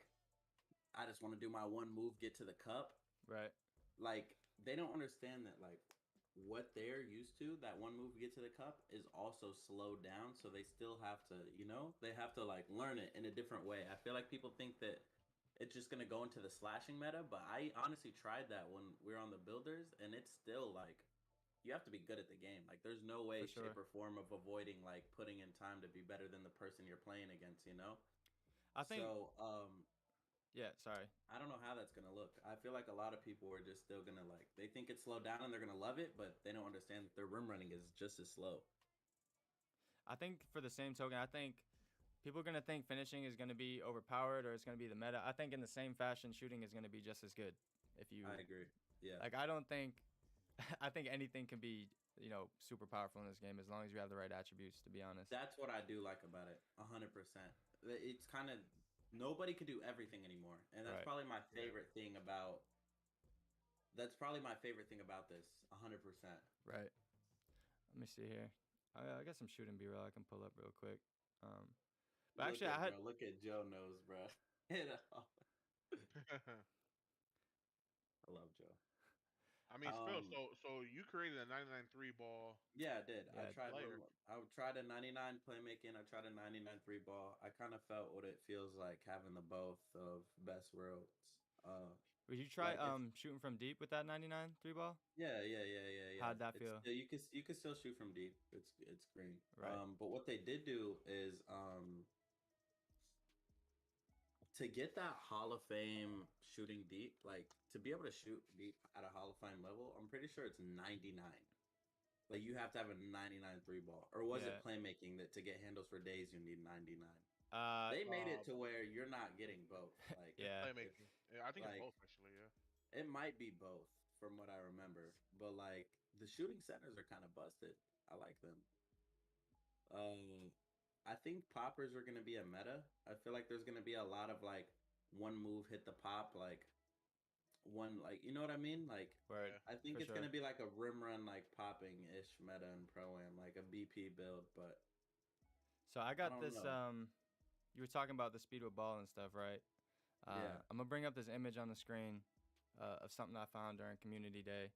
I just want to do my one move, get to the cup. Right. Like, they don't understand that like what they're used to, that one move get to the cup is also slowed down, so they still have to, you know, they have to like learn it in a different way. I feel like people think that it's just gonna go into the slashing meta, but I honestly tried that when we were on the builders, and it's still like you have to be good at the game. Like there's no way, For sure. shape, or form of avoiding like putting in time to be better than the person you're playing against, you know? I think. So Yeah. Sorry. I don't know how that's gonna look. I feel like a lot of people are just still gonna like they think it's slowed down and they're gonna love it, but they don't understand that their rim running is just as slow. I think for the same token, I think people are gonna think finishing is gonna be overpowered or it's gonna be the meta. I think in the same fashion, shooting is gonna be just as good. If you, I agree. Yeah. like, I don't think, I think anything can be, you know, super powerful in this game as long as you have the right attributes. To be honest. That's what I do like about it, 100%. It's kind of nobody can do everything anymore, and that's Right. probably my favorite thing about. That's probably my favorite thing about this, 100%. Right. Let me see here. I got some shooting B-roll I can pull up real quick. But actually, Look at Joe knows, bro. You know? I love Joe. I mean, Phil. So you created a 99 3-ball. Yeah, I did. Yeah, I tried a 99 playmaking. I tried a 99 3-ball. I kind of felt what it feels like having the both of best worlds. Would you try like shooting from deep with that 99 3-ball? Yeah. How'd that It's feel? still, you can still shoot from deep. It's green. Right. But what they did do is to get that Hall of Fame shooting deep, like to be able to shoot deep at a Hall of Fame level, I'm pretty sure it's 99. Like you have to have a 99 3-ball, or was it Yeah. playmaking that to get handles for days you need 99? They They made it to where you're not getting both. Like Yeah. Playmaking. Yeah, I think like, it's both actually. Yeah. it might be both from what I remember, but like the shooting centers are kind of busted. I like them. I think poppers are gonna be a meta. I feel like there's gonna be a lot of like one move hit the pop, like one like you know what I mean? Like Right. I think For it's sure. gonna be like a rim run like popping ish meta in pro am, like a BP build, but So I got don't this. know. You were talking about the speed with ball and stuff, right? Yeah. I'm gonna bring up this image on the screen of something I found during community day.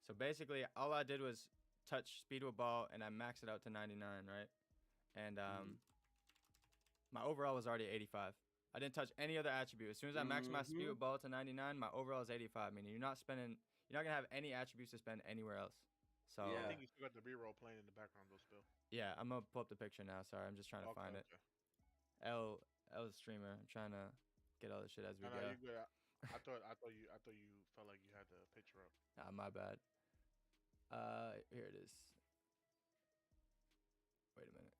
So basically, all I did was touch speed with ball and I maxed it out to 99, right? And my overall was already 85. I didn't touch any other attribute. As soon as I maxed my speed with ball to 99, my overall is 85. Meaning you're not gonna have any attributes to spend anywhere else. So I think you still got the B-roll playing in the background though. Still. yeah, I'm gonna pull up the picture now. Sorry, I'm just trying to find it. L streamer. I'm trying to get all the shit as we No, go. you good. I thought you felt like you had the picture up. My bad. Here it is. Wait a minute.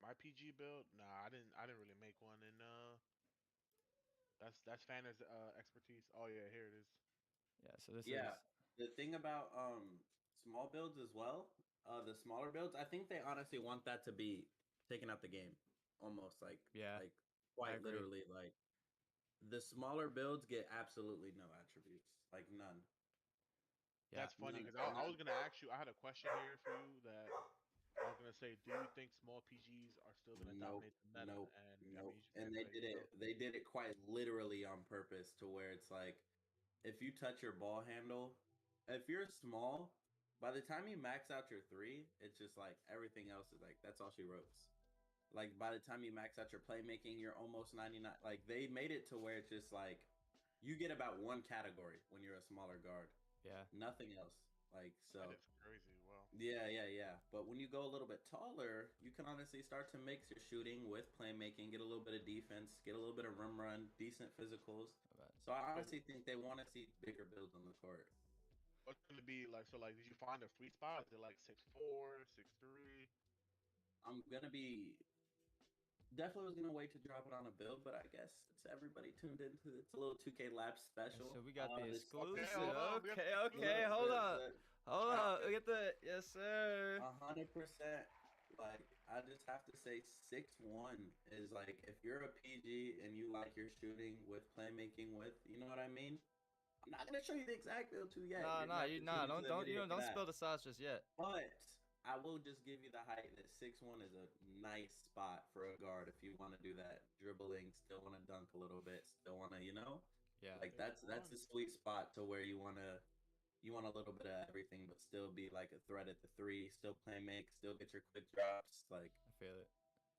My PG build? Nah, I didn't really make one, and that's Fanner's expertise. Oh yeah, here it is. Yeah, so this Yeah. is The thing about small builds as well, the smaller builds, I think they honestly want that to be taken out the game. Almost like Yeah, like quite agree. literally like the smaller builds get absolutely no attributes. Like none. Yeah. That's funny because I was gonna ask you. I had a question here for you that I was gonna say. Do you think small PGs are still gonna dominate the meta? Nope. And Nope. I And mean, they did it quite literally on purpose to where it's like if you touch your ball handle, if you're small, by the time you max out your 3, it's just like everything else is like that's all she wrote. Like by the time you max out your playmaking, you're almost 99. Like they made it to where it's just like you get about one category when you're a smaller guard. Yeah. Nothing else. Like so. that is crazy. Wow. Yeah. But when you go a little bit taller, you can honestly start to mix your shooting with playmaking, get a little bit of defense, get a little bit of rim run, decent physicals. So I honestly think they want to see bigger builds on the court. What's gonna be like? So like, did you find a sweet spot? Is it like 6'4", 6'3"? I'm gonna be definitely was gonna wait to drop it on a build, but I guess it's everybody tuned into it's a little 2K Lab special. So we got the this- exclusive. Okay, Okay, hold up. Hold up. Look at the yes, sir. 100%. Like, I just have to say 6-1 is like, if you're a PG and you like your shooting with playmaking with, you know what I mean? I'm not gonna show you the exact build too yet. Don't spill the sauce just yet. But I will just give you the height that 6'1" is a nice spot for a guard if you want to do that dribbling, still want to dunk a little bit, still want to, Yeah. like that's a sweet spot to where you want a little bit of everything, but still be like a threat at the 3, still play make, still get your quick drops. Like, I feel it.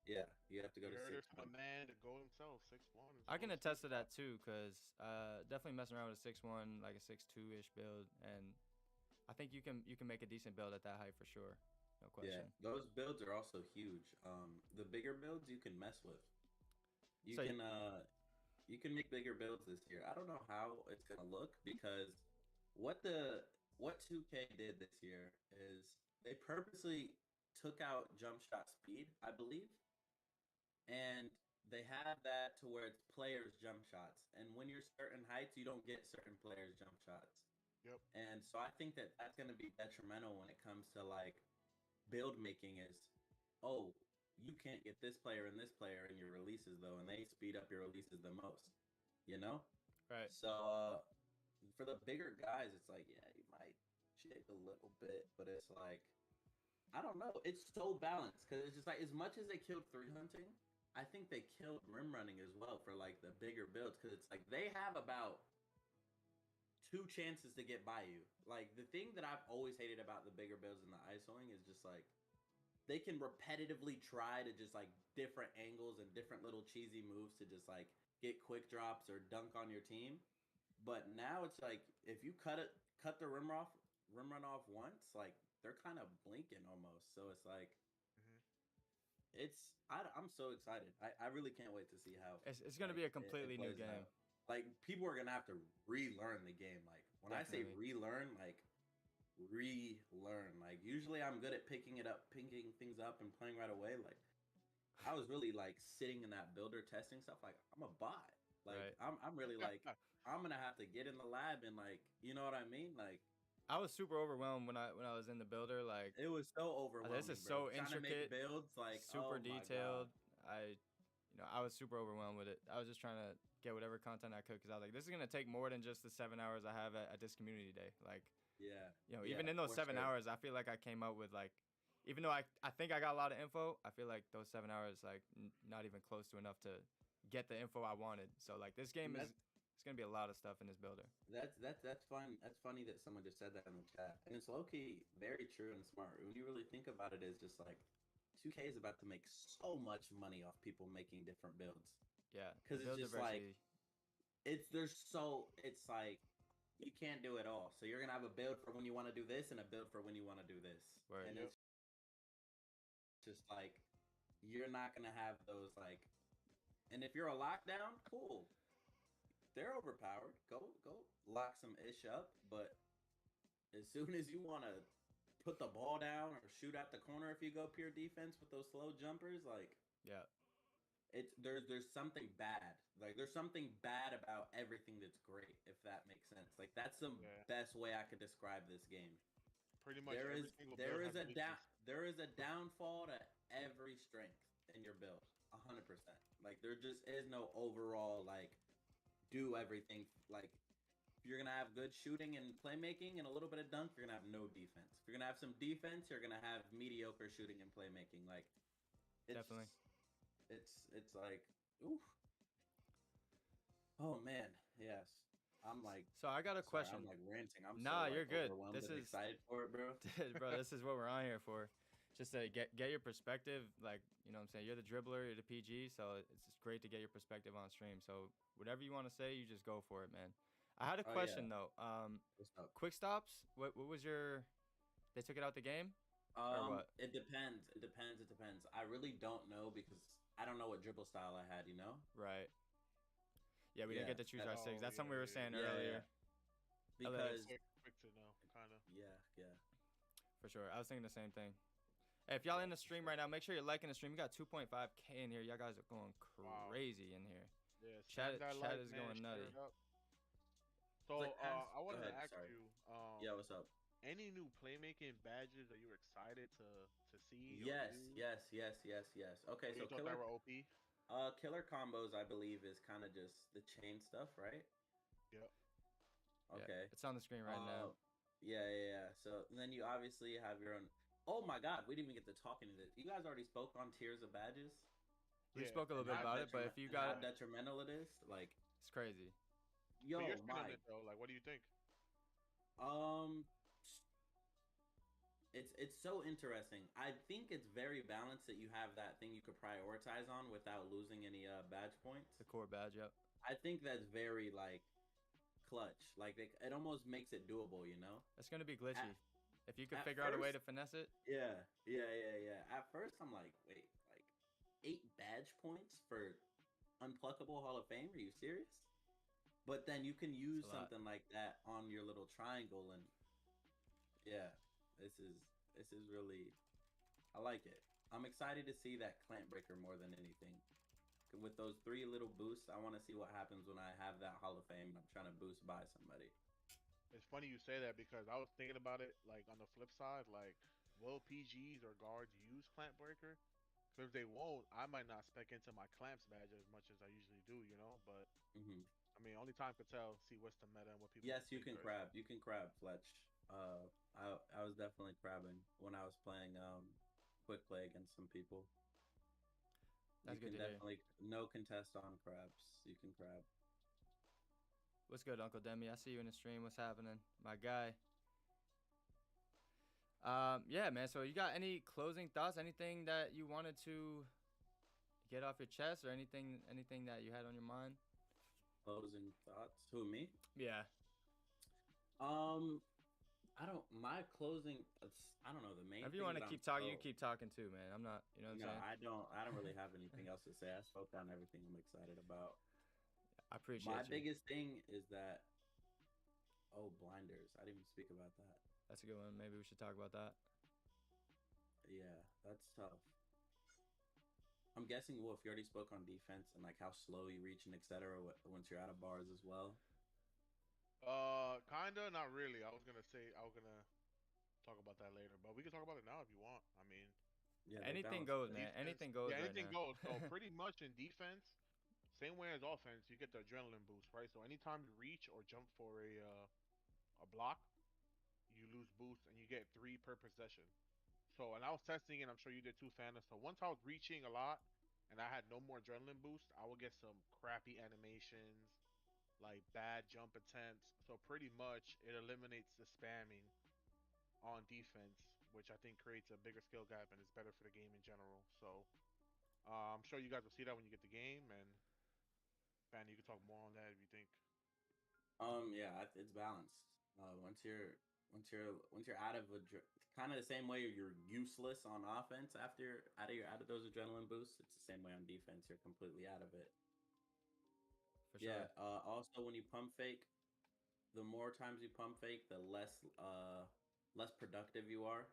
Yeah, you have to go to There's 6'1". a man to go himself, 6'1". I can attest to that too, cause definitely messing around with a 6'1", like a 6'2" ish build, and I think you can make a decent build at that height for sure, no question. Yeah, those builds are also huge. The bigger builds you can mess with. You can make bigger builds this year. I don't know how it's gonna look because what 2K did this year is they purposely took out jump shot speed, I believe. And they have that to where it's players' jump shots. And when you're certain heights, you don't get certain players' jump shots. Yep. And so I think that that's going to be detrimental when it comes to like build making is, oh, you can't get this player and this player in your releases though, and they speed up your releases the most, Right. So for the bigger guys, it's like, yeah, you might shake a little bit, but it's like, I don't know. It's so balanced because it's just like, as much as they killed 3 hunting, I think they killed rim running as well for like the bigger builds because it's like they have about 2 chances to get by you. Like the thing that I've always hated about the bigger builds and the isoing is just like they can repetitively try to just like different angles and different little cheesy moves to just like get quick drops or dunk on your team. But now it's like if you cut the rim run off once, like they're kind of blinking almost. So it's like I'm so excited. I really can't wait to see how It's gonna be a completely new plays game. out. Like people are gonna have to relearn the game. Like when I say relearn, like relearn. Like usually I'm good at picking things up and playing right away. Like I was really like sitting in that builder testing stuff. Like I'm a bot. Like I'm really like I'm gonna have to get in the lab and like you know what I mean. Like I was super overwhelmed when I was in the builder. Like it was so overwhelming. This is so Trying to intricate. make builds like super oh my detailed. God. I was super overwhelmed with it. I was just trying to get whatever content I could because I was like, this is gonna take more than just the 7 hours I have at this community day. Like, even in those 7 hours, I feel like I came up with like, even though I think I got a lot of info, I feel like those 7 hours like not even close to enough to get the info I wanted. So like this game is. It's gonna be a lot of stuff in this builder. That's fun. That's funny that someone just said that in the chat, and it's low-key very true and smart. When you really think about it, it's just like 2K is about to make so much money off people making different builds. Yeah, because it's just like it's like you can't do it all. So you're gonna have a build for when you want to do this and a build for when you want to do this, and it's just like you're not gonna have those like. And if you're a lockdown, cool. They're overpowered. Go lock some ish up, but as soon as you want to put the ball down or shoot at the corner if you go pure defense with those slow jumpers, like there's something bad. Like there's something bad about everything that's great, if that makes sense. Like that's the best way I could describe this game. Pretty much there is a downfall to every strength in your build, 100%. Like there just is no overall like do everything. Like if you're gonna have good shooting and playmaking and a little bit of dunk, you're gonna have no defense. If you're gonna have some defense, you're gonna have mediocre shooting and playmaking. Like definitely, it's like oof. Oh man, yes. I'm like. So I got a question. I'm like ranting. You're good. This is excited for it, bro. Bro, this is what we're on here for. Just to get your perspective, like, you know what I'm saying? You're the dribbler, you're the PG, so it's just great to get your perspective on stream. So whatever you want to say, you just go for it, man. I had a question, though. Quick stops, what was your... They took it out the game? Or what? It depends. I really don't know because I don't know what dribble style I had, you know? Right. Yeah, we didn't get to choose our six. That's something we were saying earlier. Because... Quick to know, kind of. Yeah. For sure. I was thinking the same thing. Hey, if y'all in the stream right now, make sure you're liking the stream. We got 2.5K in here. Y'all guys are going crazy in here. Yeah, Chat smack that is man, going share nutty. it up. So Like, I wanted go to ahead, ask sorry. you, Yeah, what's up? any new playmaking badges that you were excited to see? Yes, or do? yes. Okay, Or you so thought that were OP? killer combos, I believe, is kind of just the chain stuff, right? Yep. Okay. Yeah, it's on the screen right now. Yeah. So then you obviously have your own. Oh my God, we didn't even get to talk into this. You guys already spoke on tiers of badges. We spoke a little bit about it, but if you got how detrimental it is, like it's crazy. Yo, but you're still in Mike. it though. Like, what do you think? It's so interesting. I think it's very balanced that you have that thing you could prioritize on without losing any badge points. The core badge, yep. I think that's very like clutch. Like it almost makes it doable, you know? It's gonna be glitchy. If you could at figure out a way to first- finesse it. Yeah. At first, I'm like, wait, like 8 badge points for unpluckable Hall of Fame? Are you serious? But then you can use something like that on your little triangle, and yeah, this is really, I like it. I'm excited to see that clamp breaker more than anything. With those 3 little boosts, I want to see what happens when I have that Hall of Fame and I'm trying to boost by somebody. It's funny you say that because I was thinking about it. Like on the flip side, like will PGs or guards use clamp breaker? Because if they won't, I might not spec into my clamps badge as much as I usually do, you know. But I mean, only time could tell. See what's the meta and what people. Yes, you can crab. You can crab, Fletch. I was definitely crabbing when I was playing quick play against some people. That's you good can to definitely no contest on crabs. You can crab. What's good, Uncle Demi? I see you in the stream. What's happening, my guy? Yeah, man. So you got any closing thoughts? Anything that you wanted to get off your chest, or anything that you had on your mind? Closing thoughts? Who, me? Yeah. I don't. My closing. I don't know the main. If you want to keep talking, you keep talking too, man. I'm not. You know what I'm saying? I don't really have anything else to say. I spoke on everything I'm excited about. I appreciate My you. biggest thing is that. Oh, blinders! I didn't even speak about that. That's a good one. Maybe we should talk about that. Yeah, that's tough. I'm guessing Wolf, you already spoke on defense and like how slow you reach and etc. Once you're out of bars as well. Kinda, not really. I was gonna talk about that later, but we can talk about it now if you want. I mean, yeah, anything goes, man. Anything goes. Yeah, right anything now. goes. So pretty much in defense, same way as offense, you get the adrenaline boost, right? So anytime you reach or jump for a block, you lose boost and you get 3 per possession. So, and I was testing it, I'm sure you did too, Fana. So once I was reaching a lot and I had no more adrenaline boost, I would get some crappy animations, like bad jump attempts. So pretty much it eliminates the spamming on defense, which I think creates a bigger skill gap and is better for the game in general. So I'm sure you guys will see that when you get the game, and Fan, you can talk more on that if you think. Yeah, it's balanced. Once you're out of kind of the same way you're useless on offense after you're out of those adrenaline boosts, it's the same way on defense. You're completely out of it. For sure. Yeah. Also, when you pump fake, the more times you pump fake, the less productive you are.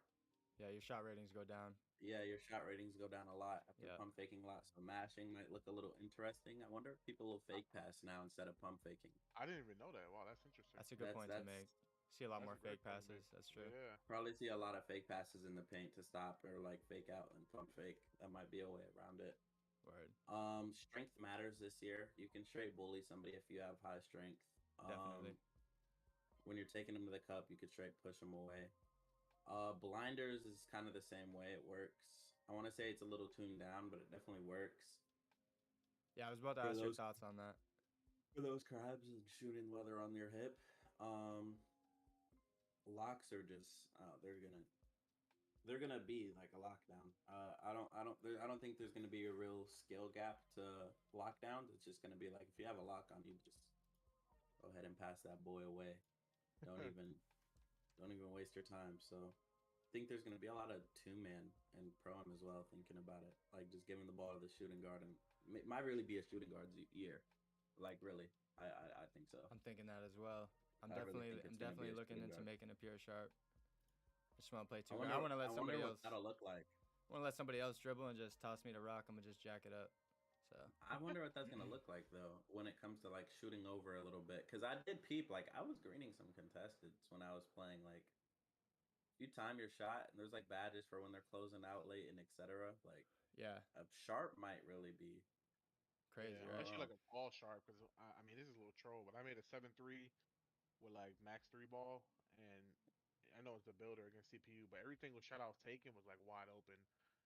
Yeah, your shot ratings go down. Yeah, your shot ratings go down a lot after Yeah. pump faking a lot. So mashing might look a little interesting. I wonder if people will fake pass now instead of pump faking. I didn't even know that. Wow, that's interesting. That's a good point to make. See a lot more fake passes. That's true. Yeah. Probably see a lot of fake passes in the paint to stop or like fake out and pump fake. That might be a way around it. Word. Strength matters this year. You can straight bully somebody if you have high strength. Definitely. When you're taking them to the cup, you could straight push them away. Blinders is kind of the same way. It works. I want to say it's a little tuned down, but it definitely works. Yeah, I was about to ask your thoughts on that. For those crabs and shooting while they're on your hip, locks are just they're gonna be like a lockdown. I don't think there's gonna be a real skill gap to lockdowns. It's just gonna be like if you have a lock on, you just go ahead and pass that boy away. Don't even waste your time. So I think there's gonna be a lot of 2-man and pro-am as well. Thinking about it, like just giving the ball to the shooting guard, and it might really be a shooting guard's year. Like really, I think so. I'm thinking that as well. I'm I really definitely think it's gonna be a looking shooting into guard. making a pure sharp. I just want to play 2. I I want to let somebody wonder else. what that'll look like. want to let somebody else dribble and just toss me the rock. I'm gonna just jack it up. So I wonder what that's gonna look like though when it comes to like shooting over a little bit. Cause I did peep, like I was greening some contestants when I was playing. Like you time your shot and there's like badges for when they're closing out late and etc. Like yeah, a sharp might really be crazy, Yeah, right? actually like a ball sharp because I mean this is a little troll, but I made a 7-3 with like max 3 ball, and I know it's the builder against CPU, but everything was shot I was taking was like wide open.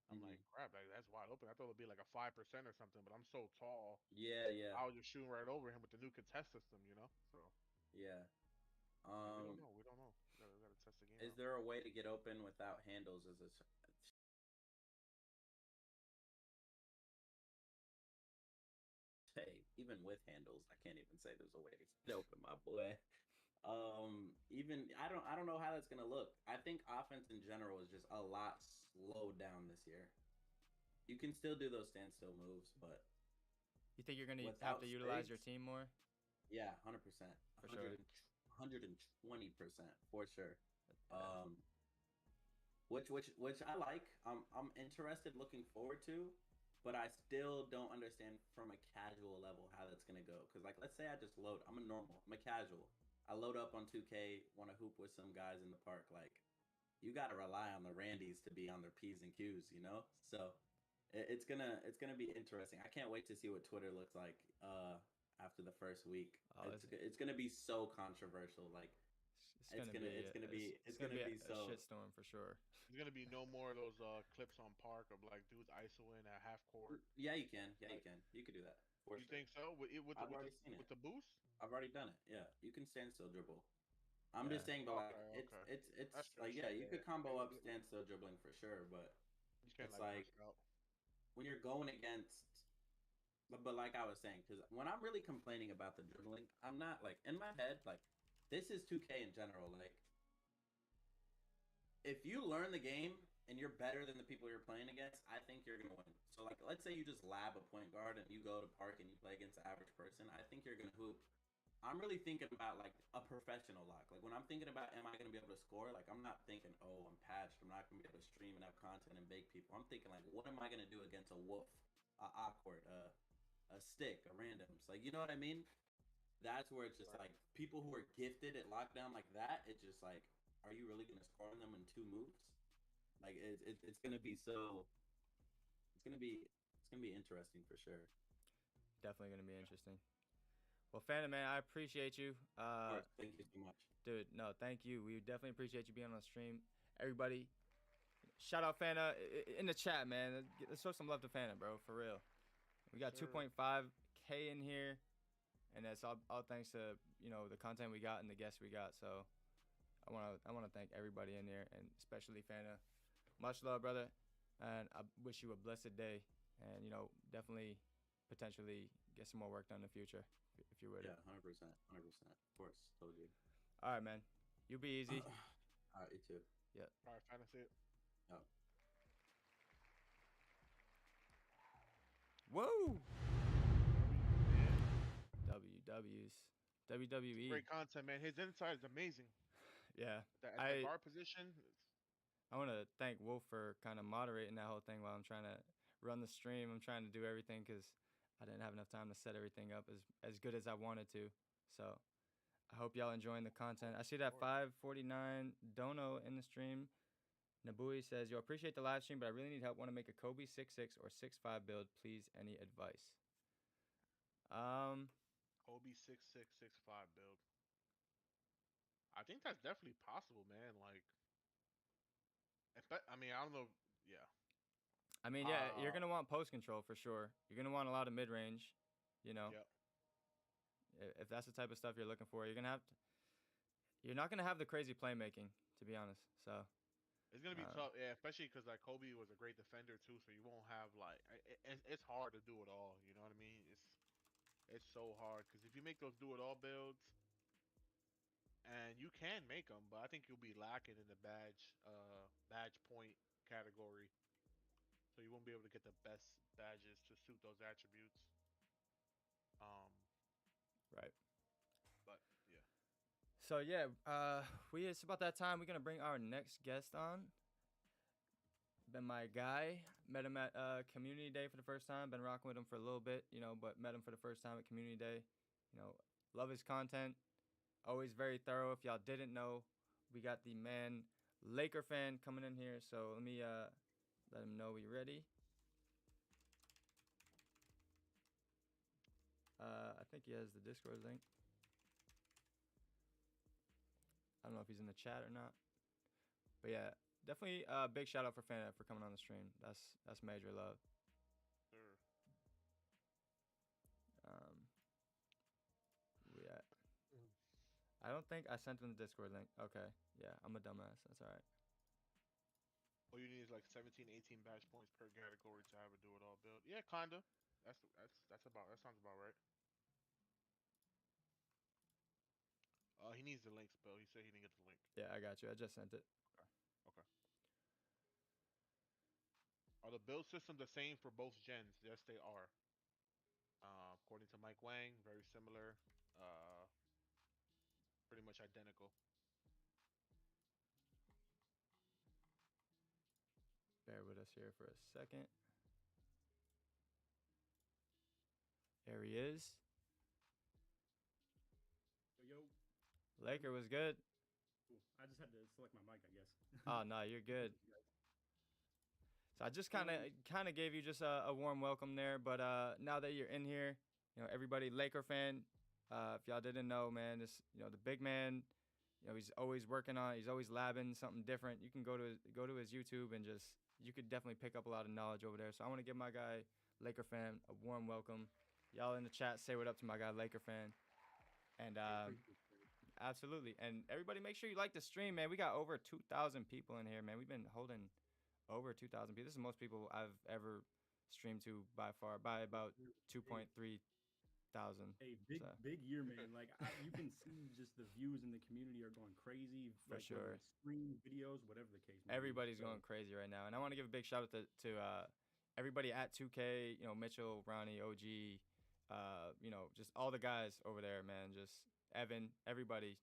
I'm like, crap, like, that's wide open. I thought it'd be like a 5% or something, but I'm so tall. Yeah, yeah, I was just shooting right over him with the new contest system, you know. So yeah. we don't know. We don't know. We gotta test the game Is out. there a way to get open without handles? As a hey, even with handles, I can't even say there's a way to get open, my boy. Even I don't know how that's gonna look. I think offense in general is just a lot slowed down this year. You can still do those standstill moves, but You think you're gonna without have to utilize your space, team more? yeah, 100%, For sure. 120% for sure. Which I like. I'm interested, looking forward to, but I still don't understand from a casual level how that's gonna go. Cause like, let's say I just load. I'm a normal. I'm a casual. I load up on 2K, want to hoop with some guys in the park. Like, you got to rely on the Randys to be on their P's and Q's, you know. So it's gonna be interesting. I can't wait to see what Twitter looks like after the first week. Oh, It's gonna be so controversial. Like, it's gonna be so shitstorm for sure. There's gonna be no more of those clips on Park of like dudes isoing at half court. Yeah, you can. Yeah, you can. You could do that. For You sure. think so? I've already seen it. With the boost? I've already done it. Yeah, you can standstill dribble. I'm just saying, but like it's That's like true. yeah, you could combo up standstill dribbling for sure, but You can't it's like like burst out. when you're going against. But like I was saying, because when I'm really complaining about the dribbling, I'm not like in my head like this is 2K in general. Like if you learn the game and you're better than the people you're playing against, I think you're gonna win. So like let's say you just lab a point guard and you go to Park and you play against the average person, I think you're gonna hoop. I'm really thinking about like a professional lock. Like when I'm thinking about am I gonna be able to score, like I'm not thinking, oh, I'm patched, I'm not gonna be able to stream and have content and bake people. I'm thinking like what am I gonna do against a wolf, a awkward, a stick, a randoms. Like you know what I mean? That's where it's just like people who are gifted at lockdown like that, it's just like, are you really gonna score on them in 2 moves? Like it's gonna be so it's gonna be interesting for sure. Definitely gonna be interesting. Well, Phantom, man, I appreciate you. Thank you so much, dude. No, thank you. We definitely appreciate you being on the stream. Everybody, shout out Fanta in the chat, man. Let's show some love to Fanta, bro, for real. We got 2.5K in here, and that's all thanks to the content we got and the guests we got. So I wanna thank everybody in there, and especially Fanta. Much love, brother, and I wish you a blessed day, and definitely potentially get some more work done in the future if you're with it. Yeah, 100%, 100%. Of course, told you. All right, man. You be easy. All right, you too. Yeah. All right, fantasy. Oh. Whoa. WWE. Great content, man. His insight is amazing. Yeah. At the guard position. I want to thank Wolf for kind of moderating that whole thing while I'm trying to run the stream. I'm trying to do everything because I didn't have enough time to set everything up as good as I wanted to. So I hope y'all enjoying the content. I see that 549 Dono in the stream. Nabui says, yo, appreciate the live stream, but I really need help. Want to make a Kobe 6'6" or 6'5" build. Please, any advice? Kobe 6'6", 6'5" build. I think that's definitely possible, man. Like, I mean, I don't know. Yeah. I mean, yeah, you're gonna want post control for sure. You're gonna want a lot of mid range. Yep. If that's the type of stuff you're looking for, you're not gonna have the crazy playmaking, to be honest. So it's gonna be tough, yeah, especially because like Kobe was a great defender too, so you won't have like it's hard to do it all. You know what I mean? It's so hard because if you make those do it all builds, and you can make them, but I think you'll be lacking in the badge point category, so you won't be able to get the best badges to suit those attributes. Right. But yeah. So yeah, it's about that time. We're gonna bring our next guest on. been my guy. Met him at Community Day for the first time. Been rocking with him for a little bit, you know, but met him for the first time at Community Day. You know, love his content. Always very thorough. If y'all didn't know, we got the man Laker fan coming in here. So let me let him know we ready. I think he has the Discord link. I don't know if he's in the chat or not. But yeah, definitely a big shout out for Fan for coming on the stream. That's major love. Sure. We at? I don't think I sent him the Discord link. Okay. Yeah, I'm a dumbass. That's all right. All you need is like 17, 18 badge points per category to have a do it all build. Yeah, kinda. That sounds about right. He needs the link spell. He said he didn't get the link. Yeah, I got you. I just sent it. Okay. Are the build systems the same for both gens? Yes, they are. According to Mike Wang, very similar. Pretty much identical. Bear with us here for a second. There he is. Yo. Laker was good. Cool. I just had to select my mic, I guess. Oh no, you're good. So I just kind of gave you just a warm welcome there, but now that you're in here, you know, everybody Laker fan. If y'all didn't know, man, this, you know, the big man, you know, he's always working on, he's always labbing something different. You can go to his YouTube and just, you could definitely pick up a lot of knowledge over there. So I want to give my guy Laker fan a warm welcome. Y'all in the chat, say what up to my guy Laker fan. And absolutely. And everybody make sure you like the stream, man. We got over 2,000 people in here, man. We've been holding over 2,000 people. This is the most people I've ever streamed to by far, by about 2.3 thousand. Hey, big year, man. Like you can see just the views in the community are going crazy. For like, sure. Stream videos, whatever the case may be. Everybody's going crazy right now. And I want to give a big shout out to everybody at 2K, you know, Mitchell, Ronnie, OG, you know, just all the guys over there, man. Just Evan, everybody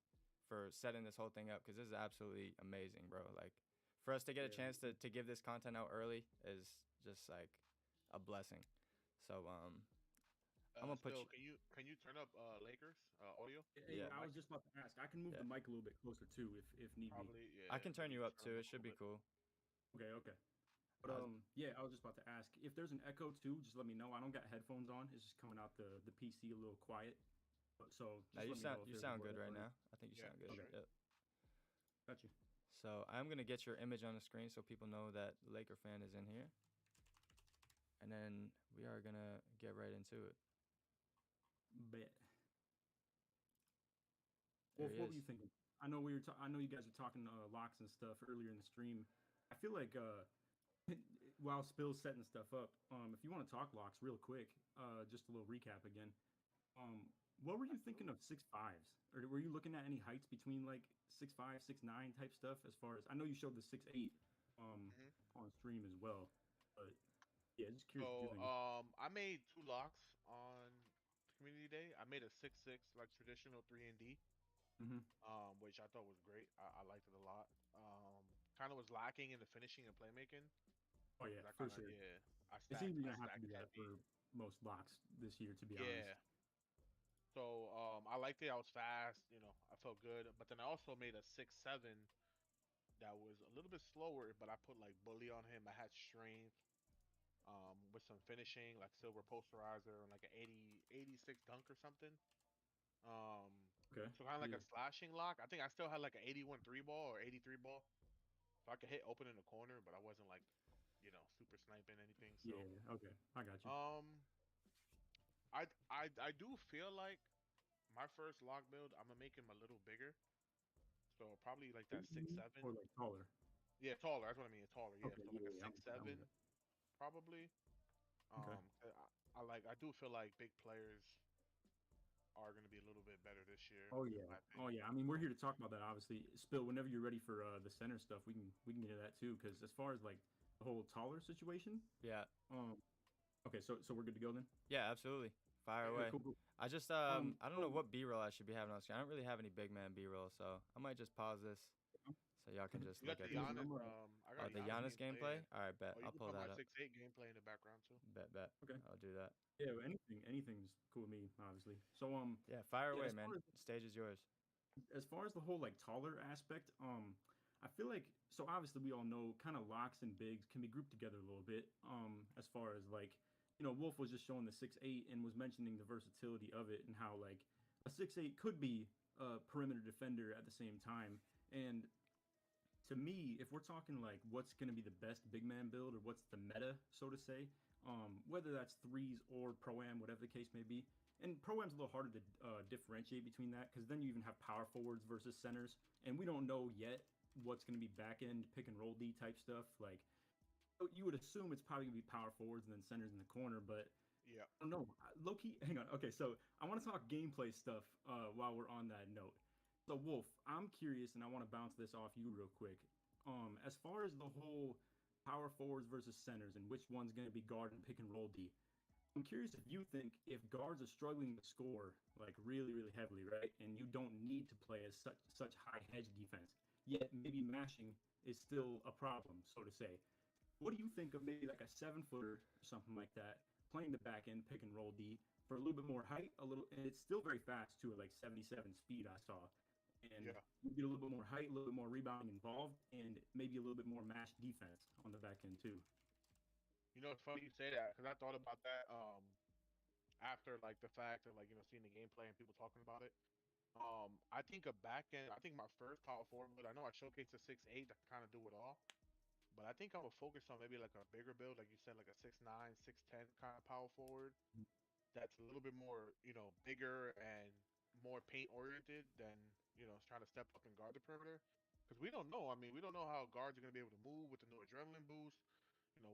for setting this whole thing up, because this is absolutely amazing, bro. Like for us to get a chance to give this content out early is just like a blessing. So I'm gonna put you. Can you turn up Lakers audio? Hey, I was just about to ask. I can move the mic a little bit closer too, if need Probably, be. yeah. I can turn you up too. It should be cool. Okay. But yeah, I was just about to ask if there's an echo too. Just let me know. I don't got headphones on. It's just coming out the PC a little quiet. So just you sound good right now. I think you sound good. Okay. Yep. Got you. So I'm gonna get your image on the screen so people know that Laker fan is in here, and then we are gonna get right into it. Bet. Well, what were you thinking? I know I know you guys were talking locks and stuff earlier in the stream. I feel like while Spill's setting stuff up, if you want to talk locks real quick, just a little recap again. What were you thinking of 6'5s? Or were you looking at any heights between like 6'5", 6'9" type stuff? As far as I know, you showed the 6'8" on stream as well. But yeah, just curious. So I made 2 locks on Community Day. I made a 6'6", like traditional 3&D, which I thought was great. I liked it a lot. Kind of was lacking in the finishing and playmaking. Oh yeah, for sure. Yeah, it seems you're gonna have to do that for most locks this year, to be honest. Yeah. So I liked it. I was fast. You know, I felt good. But then I also made a 6'7" that was a little bit slower, but I put like bully on him. I had strength. With some finishing, like silver posterizer and like an 86 dunk or something. Okay. So kind of like a slashing lock. I think I still had like an 81 3-ball or 83 ball. So I could hit open in the corner, but I wasn't like, you know, super sniping anything. So, yeah, okay. I got you. I do feel like my first lock build, I'm gonna make him a little bigger. So probably like that 6'7". Or like taller. Yeah, taller. That's what I mean. Taller. Yeah. Okay, So like a 6'7". Probably. Okay. I do feel like big players are going to be a little bit better this year. Oh yeah. I mean, we're here to talk about that. Obviously, Spill. Whenever you're ready for the center stuff, we can get into that too. Because as far as like the whole taller situation. Yeah. Okay, so we're good to go then. Yeah, absolutely. Fire away. Cool. I just I don't know what B-roll I should be having on screen. I don't really have any big man B-roll, so I might just pause this so y'all can just look at this. I got The Giannis gameplay? All right, bet. Or you I'll can pull put that my up. 6'8" gameplay in the background too. Bet. Okay. I'll do that. Yeah, anything's cool with me, obviously. So Yeah, fire away, as man. far Stage is yours. as far as the whole like taller aspect, I feel like so obviously we all know kind of locks and bigs can be grouped together a little bit. As far as like Wolf was just showing the 6'8" and was mentioning the versatility of it and how like a 6'8" could be a perimeter defender at the same time. And to me, if we're talking like what's going to be the best big man build or what's the meta, so to say, whether that's threes or pro-am, whatever the case may be, and pro-am's a little harder to differentiate between that because then you even have power forwards versus centers, and we don't know yet what's going to be back end pick and roll D type stuff. Like you would assume it's probably going to be power forwards and then centers in the corner, but yeah, I don't know. Low key, hang on. Okay, so I want to talk gameplay stuff while we're on that note. So Wolf, I'm curious, and I want to bounce this off you real quick. As far as the whole power forwards versus centers and which one's going to be guard and pick and roll D, I'm curious if you think if guards are struggling to score like really, really heavily, right, and you don't need to play as such high hedge defense, yet maybe mashing is still a problem, so to say. What do you think of maybe like a 7-footer or something like that, playing the back end pick and roll D for a little bit more height, and it's still very fast too, at like 77 speed I saw. And you get a little bit more height, a little bit more rebounding involved, and maybe a little bit more mash defense on the back end too. You know, it's funny you say that because I thought about that after like the fact of like seeing the gameplay and people talking about it. I think a back end. I think my first power forward build. I know I showcased a 6'8" that can kind of do it all, but I think I would focus on maybe like a bigger build, like you said, like a 6'9", 6'10" kind of power forward. That's a little bit more bigger and more paint oriented than trying to step up and guard the perimeter. Because we don't know. I mean, we don't know how guards are going to be able to move with the new adrenaline boost.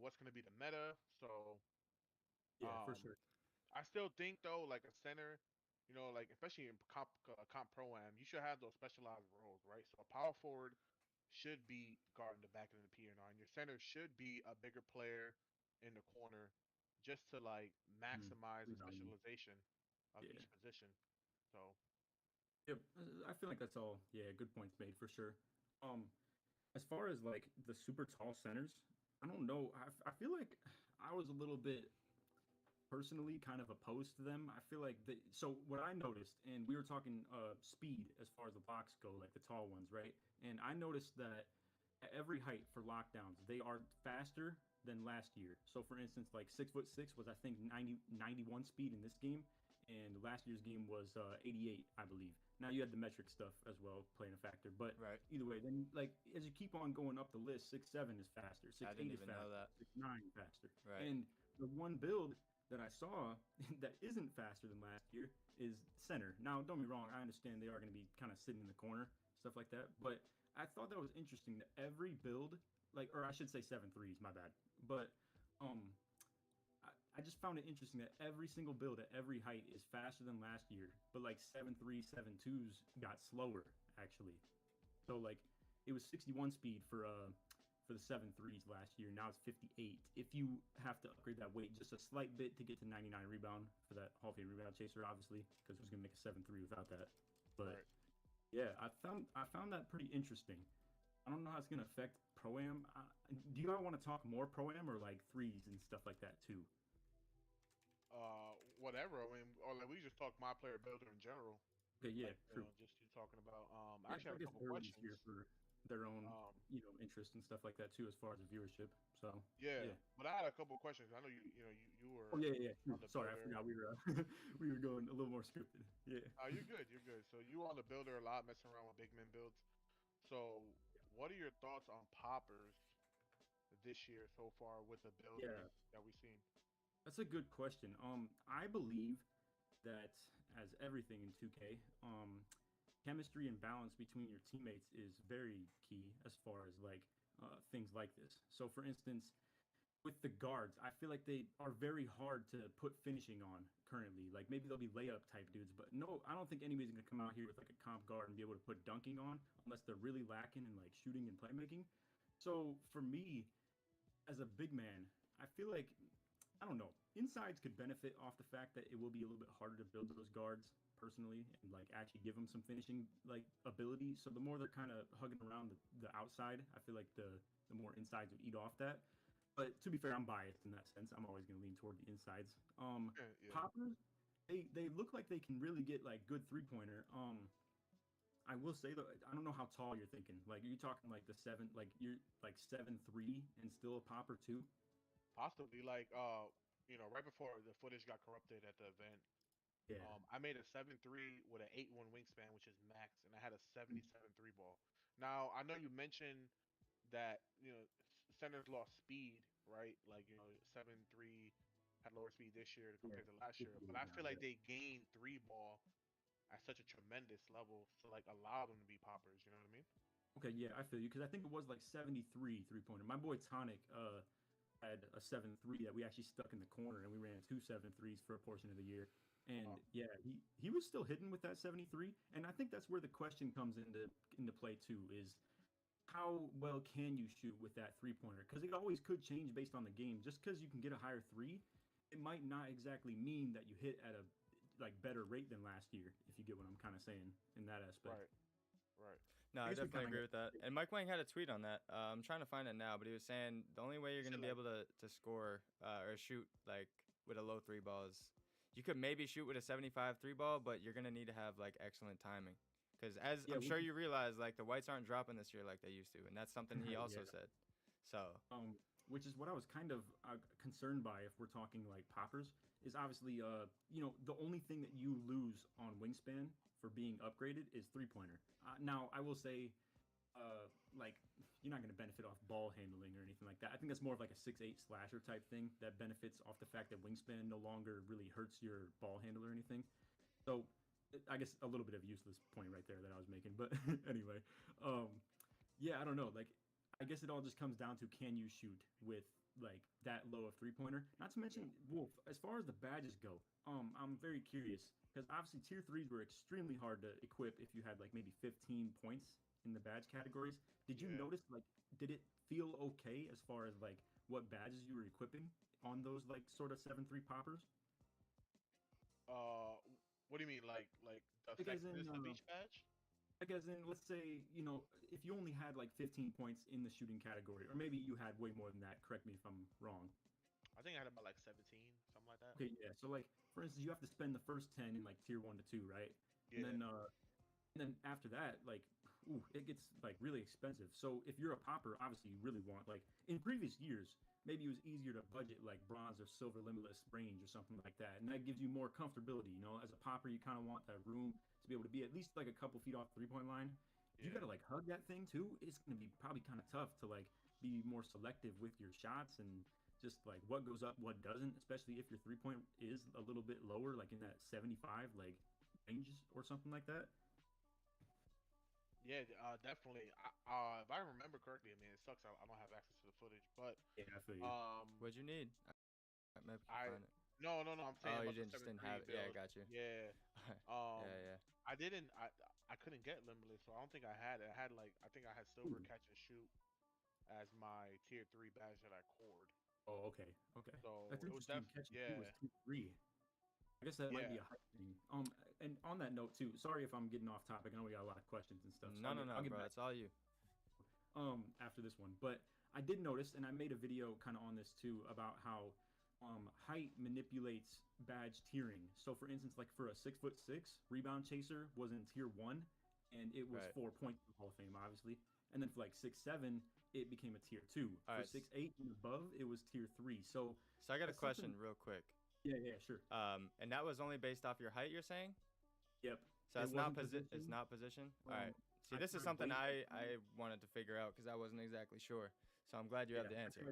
What's going to be the meta. So, yeah, for sure. I still think though, like a center, like especially in comp pro-am, you should have those specialized roles, right? So a power forward should be guarding the back end of the PNR, and your center should be a bigger player in the corner, just to like maximize the specialization of each position. So. Yep, I feel like that's all. Yeah, good points made for sure. As far as like the super tall centers, I don't know. I feel like I was a little bit personally kind of opposed to them. I feel like so what I noticed, and we were talking speed as far as the blocks go, like the tall ones, right? And I noticed that at every height for lockdowns, they are faster than last year. So for instance, like 6'6" was I think 91 speed in this game, and last year's game was 88, I believe. Now you had the metric stuff as well playing a factor, but either way, then like as you keep on going up the list, 6'7" is faster, 6'8" is faster, 6'9" faster, and the one build that I saw that isn't faster than last year is center. Now, don't be wrong, I understand they are going to be kind of sitting in the corner, stuff like that, but I thought that was interesting that every build, like, or I should say 7-3s, my bad, but I just found it interesting that every single build at every height is faster than last year, but like 7-3, 7-2s got slower actually. So like it was 61 speed for the 7-3s last year. Now it's 58. If you have to upgrade that weight just a slight bit to get to 99 rebound for that Hall of Fame rebound chaser, obviously, because who's gonna make a 7-3 without that? But yeah, I found that pretty interesting. I don't know how it's gonna affect pro-am. Do you want to talk more pro-am or like threes and stuff like that too? Whatever. I mean, or like we just talk my player builder in general. Okay, yeah, like, true. Just you talking about. Yeah, Actually, I have a couple questions here for their own, interest and stuff like that too, as far as the viewership. So yeah. But I had a couple questions. I know you were. Oh yeah. Sorry, I forgot we were we were going a little more scripted. Yeah. You're good. You're good. So you on the builder a lot, messing around with big men builds. So what are your thoughts on poppers this year so far with the build that we've seen? That's a good question. I believe that as everything in 2K, chemistry and balance between your teammates is very key as far as like things like this. So for instance, with the guards, I feel like they are very hard to put finishing on currently. Like maybe they'll be layup type dudes, but no, I don't think anybody's gonna come out here with like a comp guard and be able to put dunking on unless they're really lacking in like shooting and playmaking. So for me, as a big man, I feel like I don't know. Insides could benefit off the fact that it will be a little bit harder to build those guards personally and like actually give them some finishing like ability. So the more they're kind of hugging around the outside, I feel like the more insides would eat off that. But to be fair, I'm biased in that sense. I'm always going to lean toward the insides. Poppers, they look like they can really get like good 3-pointer. I will say though, I don't know how tall you're thinking. Like, are you talking like you're like 7'3" and still a popper too? Possibly, like, right before the footage got corrupted at the event, I made a 7'3" with an 8'1" wingspan, which is max, and I had a 77 3-ball. Now, I know you mentioned that, centers lost speed, right? Like, 7'3" had lower speed this year compared to last year, but I feel like they gained 3-ball at such a tremendous level to, like, allow them to be poppers, you know what I mean? Okay, yeah, I feel you, because I think it was like 73 3-pointer. My boy Tonic had a 7'3" that we actually stuck in the corner, and we ran 2 7'3s for a portion of the year. And yeah, he was still hitting with that 73, and I think that's where the question comes into play too, is how well can you shoot with that 3-pointer? Because it always could change based on the game. Just because you can get a higher 3, it might not exactly mean that you hit at a like better rate than last year, if you get what I'm kind of saying in that aspect. Right. No, I definitely agree with that. And Mike Wang had a tweet on that. I'm trying to find it now, but he was saying the only way you're going to be able to score or shoot like with a low 3-ball is you could maybe shoot with a 75 3-ball, but you're going to need to have like excellent timing. Because I'm sure you realize, like, the whites aren't dropping this year like they used to, and that's something he also said. So, which is what I was kind of concerned by if we're talking like poppers, is obviously the only thing that you lose on wingspan for being upgraded is 3-pointer. Now I will say, like, you're not going to benefit off ball handling or anything like that. I think that's more of like a 6'8" slasher type thing that benefits off the fact that wingspan no longer really hurts your ball handle or anything. So I guess a little bit of a useless point right there that I was making, but anyway, yeah, I don't know. Like, I guess it all just comes down to, can you shoot with like that low of 3-pointer? Not to mention, Wolf, as far as the badges go, I'm very curious because obviously tier 3s were extremely hard to equip if you had like maybe 15 points in the badge categories. Did you notice, like, did it feel okay as far as like what badges you were equipping on those like sort of 7'3" poppers? What do you mean, like the effectiveness of each badge? Like, as in, let's say, if you only had like 15 points in the shooting category, or maybe you had way more than that. Correct me if I'm wrong. I think I had about like 17, something like that. Okay, yeah. So like, for instance, you have to spend the first 10 in like tier 1 to 2, right? Yeah. And then after that, like, it gets like really expensive. So if you're a popper, obviously you really want, like, in previous years, maybe it was easier to budget like bronze or silver limitless range or something like that, and that gives you more comfortability. As a popper, you kind of want that room to be able to be at least like a couple feet off the 3-point line. If you gotta like hug that thing too, it's gonna be probably kind of tough to like be more selective with your shots and just like what goes up, what doesn't, especially if your 3-point is a little bit lower, like in that 75 like range or something like that. Yeah, definitely. If I remember correctly, I mean, it sucks. I don't have access to the footage, but yeah, I feel you. What'd you need? No. I'm saying. Oh, you just didn't have it. Yeah, I got you. Yeah. Yeah. I didn't. I couldn't get limitless, so I don't think I had it. I think I had silver catch and shoot as my tier 3 badge that I cored. Oh, okay. So that's it was interesting. Catch and shoot was tier 3. I guess that might be a hype thing. And on that note too, sorry if I'm getting off topic. I know we got a lot of questions and stuff. So No, I'll get bro. back It's all you. After this one, but I did notice, and I made a video kind of on this too, about how height manipulates badge tiering. So for instance, like for a 6'6" rebound chaser was in tier 1, and it was 4 points for Hall of Fame, obviously. And then for like 6'7", it became a tier 2. For 6'8" and above, it was tier 3. So I got a question real quick. Yeah, sure. And that was only based off your height, you're saying? Yep. So that's not position. It's not position. All right. See, this is something I wanted to figure out because I wasn't exactly sure. So I'm glad you have the answer.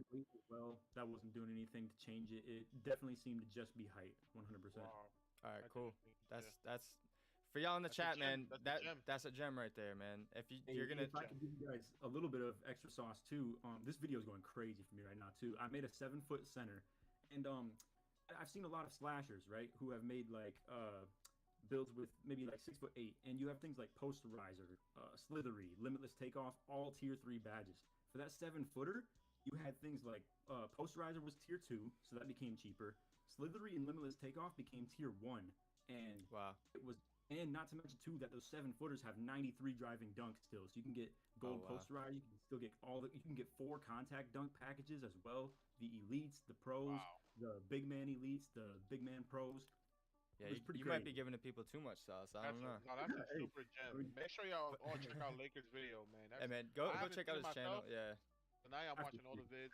Well, that wasn't doing anything to change it. It definitely seemed to just be height, 100%. Wow. All right, cool. That's for y'all in the chat, man. That's a gem right there, man. If you're gonna, if I could give you guys a little bit of extra sauce too. This video is going crazy for me right now too. I made a 7-foot center, and I've seen a lot of slashers, right, who have made like builds with maybe like 6'8", and you have things like Posterizer, Slithery, Limitless Takeoff, all tier 3 badges. For that 7-footer, you had things like Posterizer was tier 2, so that became cheaper. Slithery and Limitless Takeoff became tier 1, and it was, and not to mention too that those 7-footers have 93 driving dunk still, so you can get gold Posterizer, you can still get you can get 4 contact dunk packages as well. The elites, the pros, the big man elites, the big man pros. Yeah, you might be giving the people too much sauce. I don't know. No, that's a super gem. Make sure y'all all check out Lakers video, man. Hey man, go check out his channel. Yeah. Tonight I'm watching all the vids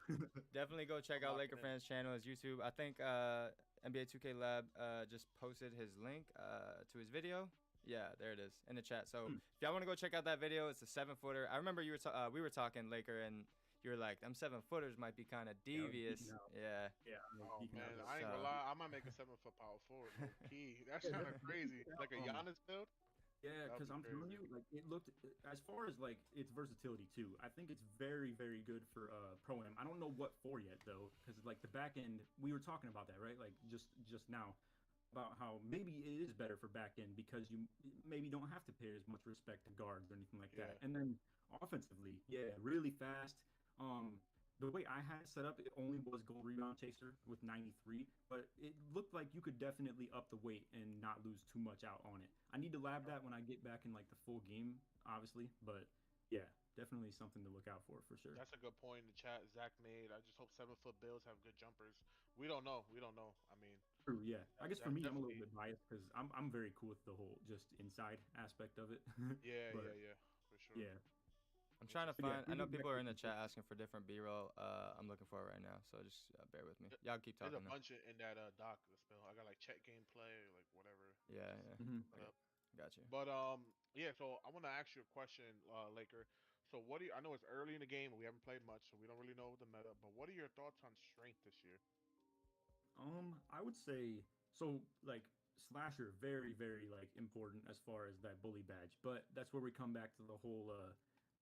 and definitely go check out Laker Fans channel, his YouTube. I think NBA 2K Lab just posted his link to his video. Yeah, there it is in the chat. So if y'all want to go check out that video, it's a 7-footer. I remember we were talking Laker and you were like, them 7-footers might be kind of devious. Yeah. Oh man, I ain't gonna lie. I might make a 7-foot power forward. Key. That's kind of crazy. Like a Giannis build. Yeah, because I'm telling you, like it looked as far as like its versatility too. I think it's very, very good for Pro-Am. I don't know what for yet though, because like the back end, we were talking about that, right? Like just now about how maybe it is better for back end because you maybe don't have to pay as much respect to guards or anything like that. And then offensively, yeah, really fast. The way I had it set up, it only was gold rebound chaser with 93, but it looked like you could definitely up the weight and not lose too much out on it. I need to lab that when I get back in like the full game, obviously, but yeah, definitely something to look out for sure. That's a good point in the chat Zach made. I just hope 7-foot builds have good jumpers. We don't know. I mean, true, yeah. I guess for me, I'm a little bit biased because I'm very cool with the whole just inside aspect of it. Yeah, but, yeah, for sure. Yeah. I'm trying to find. I know people are in the chat asking for different B-roll. I'm looking for it right now, so just bear with me. Y'all keep talking. There's a bunch in that doc spell. I got like check gameplay, like whatever. Yeah. Got you. But yeah. So I want to ask you a question, Laker. So what do you? I know it's early in the game and we haven't played much, so we don't really know the meta. But what are your thoughts on strength this year? I would say so. Like slasher, very, very like important as far as that bully badge. But that's where we come back to the whole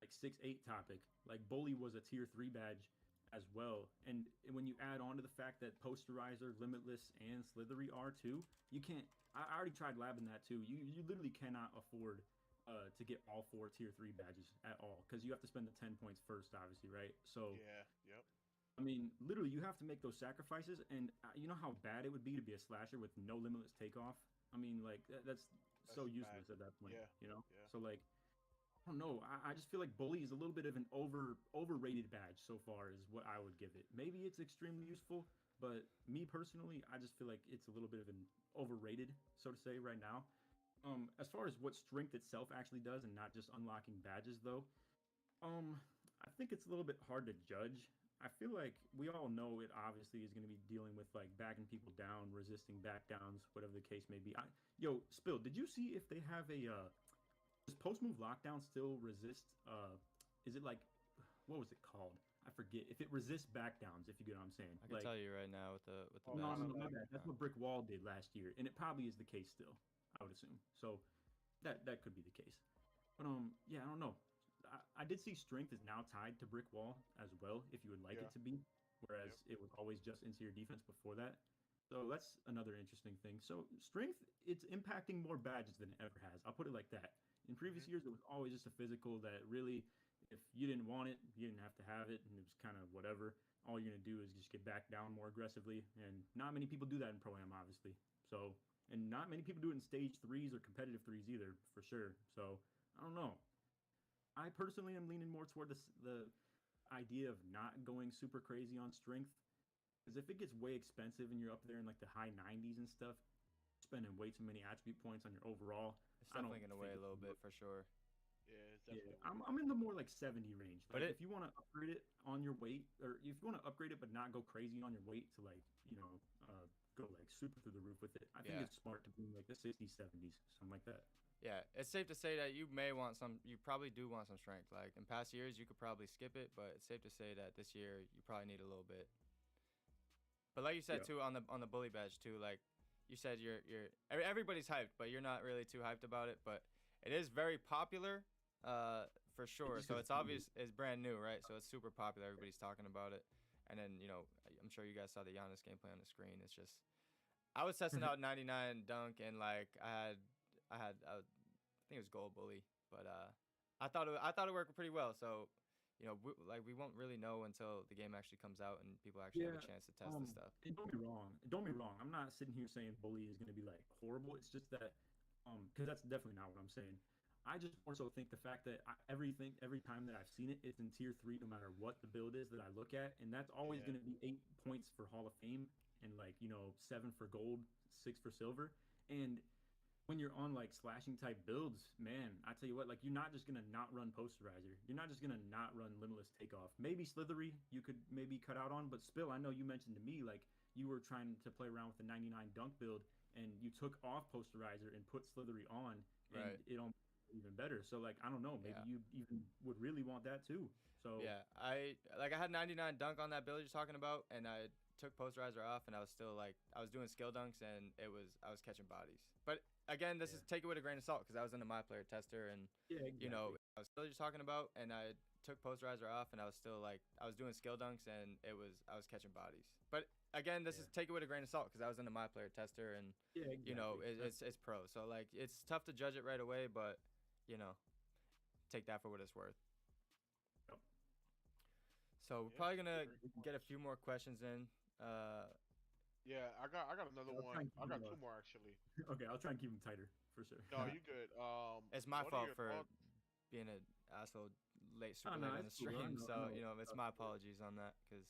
like 6-8 topic. Like bully was a tier 3 badge as well, and when you add on to the fact that Posterizer, Limitless, and Slithery are too, you can't. I already tried labbing that too. You literally cannot afford to get all 4 tier 3 badges at all because you have to spend the 10 points first, obviously, right? So yeah, yep. I mean, literally, you have to make those sacrifices, and you know how bad it would be to be a slasher with no Limitless takeoff. I mean, like that's so useless at that point. Yeah. You know. Yeah. So like, I don't know. I just feel like bully is a little bit of an overrated badge so far, is what I would give it. Maybe it's extremely useful, but me personally, I just feel like it's a little bit of an overrated, so to say, right now. As far as what strength itself actually does, and not just unlocking badges, though, I think it's a little bit hard to judge. I feel like we all know it obviously is going to be dealing with like backing people down, resisting back downs, whatever the case may be. Yo, Spill, did you see if they have a does post move lockdown still resist? Is it like, what was it called? I forget. If it resists back downs, if you get what I'm saying. I can tell you right now with the. No, my bad. That's what Brick Wall did last year, and it probably is the case still, I would assume. So that could be the case. But yeah, I don't know. I did see strength is now tied to Brick Wall as well, if you would like it to be, whereas it was always just into your defense before that. So that's another interesting thing. So strength, it's impacting more badges than it ever has. I'll put it like that. In previous years, it was always just a physical that really, if you didn't want it, you didn't have to have it, and it was kind of whatever. All you're going to do is just get back down more aggressively, and not many people do that in Pro-Am, obviously. So, and not many people do it in stage 3s or competitive 3s either, for sure. So, I don't know. I personally am leaning more toward the idea of not going super crazy on strength, because if it gets way expensive and you're up there in like the high 90s and stuff, spending way too many attribute points on your overall, it's definitely going to weigh a little bit for sure. Yeah, it's definitely. Yeah, I'm in the more like 70 range. Like, But if you want to upgrade it on your weight, or if you want to upgrade it but not go crazy on your weight to like, you know, go like super through the roof with it, I think it's smart to be like the 60s, 70s, something like that. Yeah, it's safe to say that you probably do want some strength. Like in past years, you could probably skip it, but it's safe to say that this year you probably need a little bit. But like you said too, on the bully badge too, like you said, everybody's hyped, but you're not really too hyped about it. But it is very popular, for sure. So it's obvious, it's brand new, right? So it's super popular. Everybody's talking about it. And then, you know, I'm sure you guys saw the Giannis gameplay on the screen. It's just, I was testing out 99 dunk, and like I think it was gold bully, but I thought it worked pretty well. So you know, we won't really know until the game actually comes out and people actually have a chance to test the stuff. And don't be wrong. Don't be wrong. I'm not sitting here saying bully is going to be like horrible. It's just that, because that's definitely not what I'm saying. I just more so think the fact that every time that I've seen it, it's in tier 3, no matter what the build is that I look at, and that's always going to be 8 points for Hall of Fame, and like 7 for gold, 6 for silver, and when you're on like slashing type builds, man, I tell you what, like you're not just gonna not run posterizer. You're not just gonna not run limitless takeoff. Maybe slithery you could maybe cut out on, but Spill, I know you mentioned to me like you were trying to play around with the 99 dunk build and you took off posterizer and put slithery on, and it almost even better. So like I don't know, maybe you even would really want that too. So yeah, I had 99 dunk on that build you're talking about, and I took posterizer off, and I was still like I was doing skill dunks, and I was catching bodies, but. Again, this is take it with a grain of salt because I was in the Myplayer tester, and you know I was still just talking about, and I took posterizer off, and I was still like I was doing skill dunks, and I was catching bodies. But again, this is take it with a grain of salt because I was in the Myplayer tester, and you know it's pro, so like it's tough to judge it right away, but you know take that for what it's worth. Yep. So we're probably gonna get a few more questions in. Yeah, I got another one. I got 2 more actually. Okay, I'll try and keep them tighter for sure. No, you good. It's my what fault are your for thoughts? being an asshole super late on the stream, so you know it's my apologies on that because.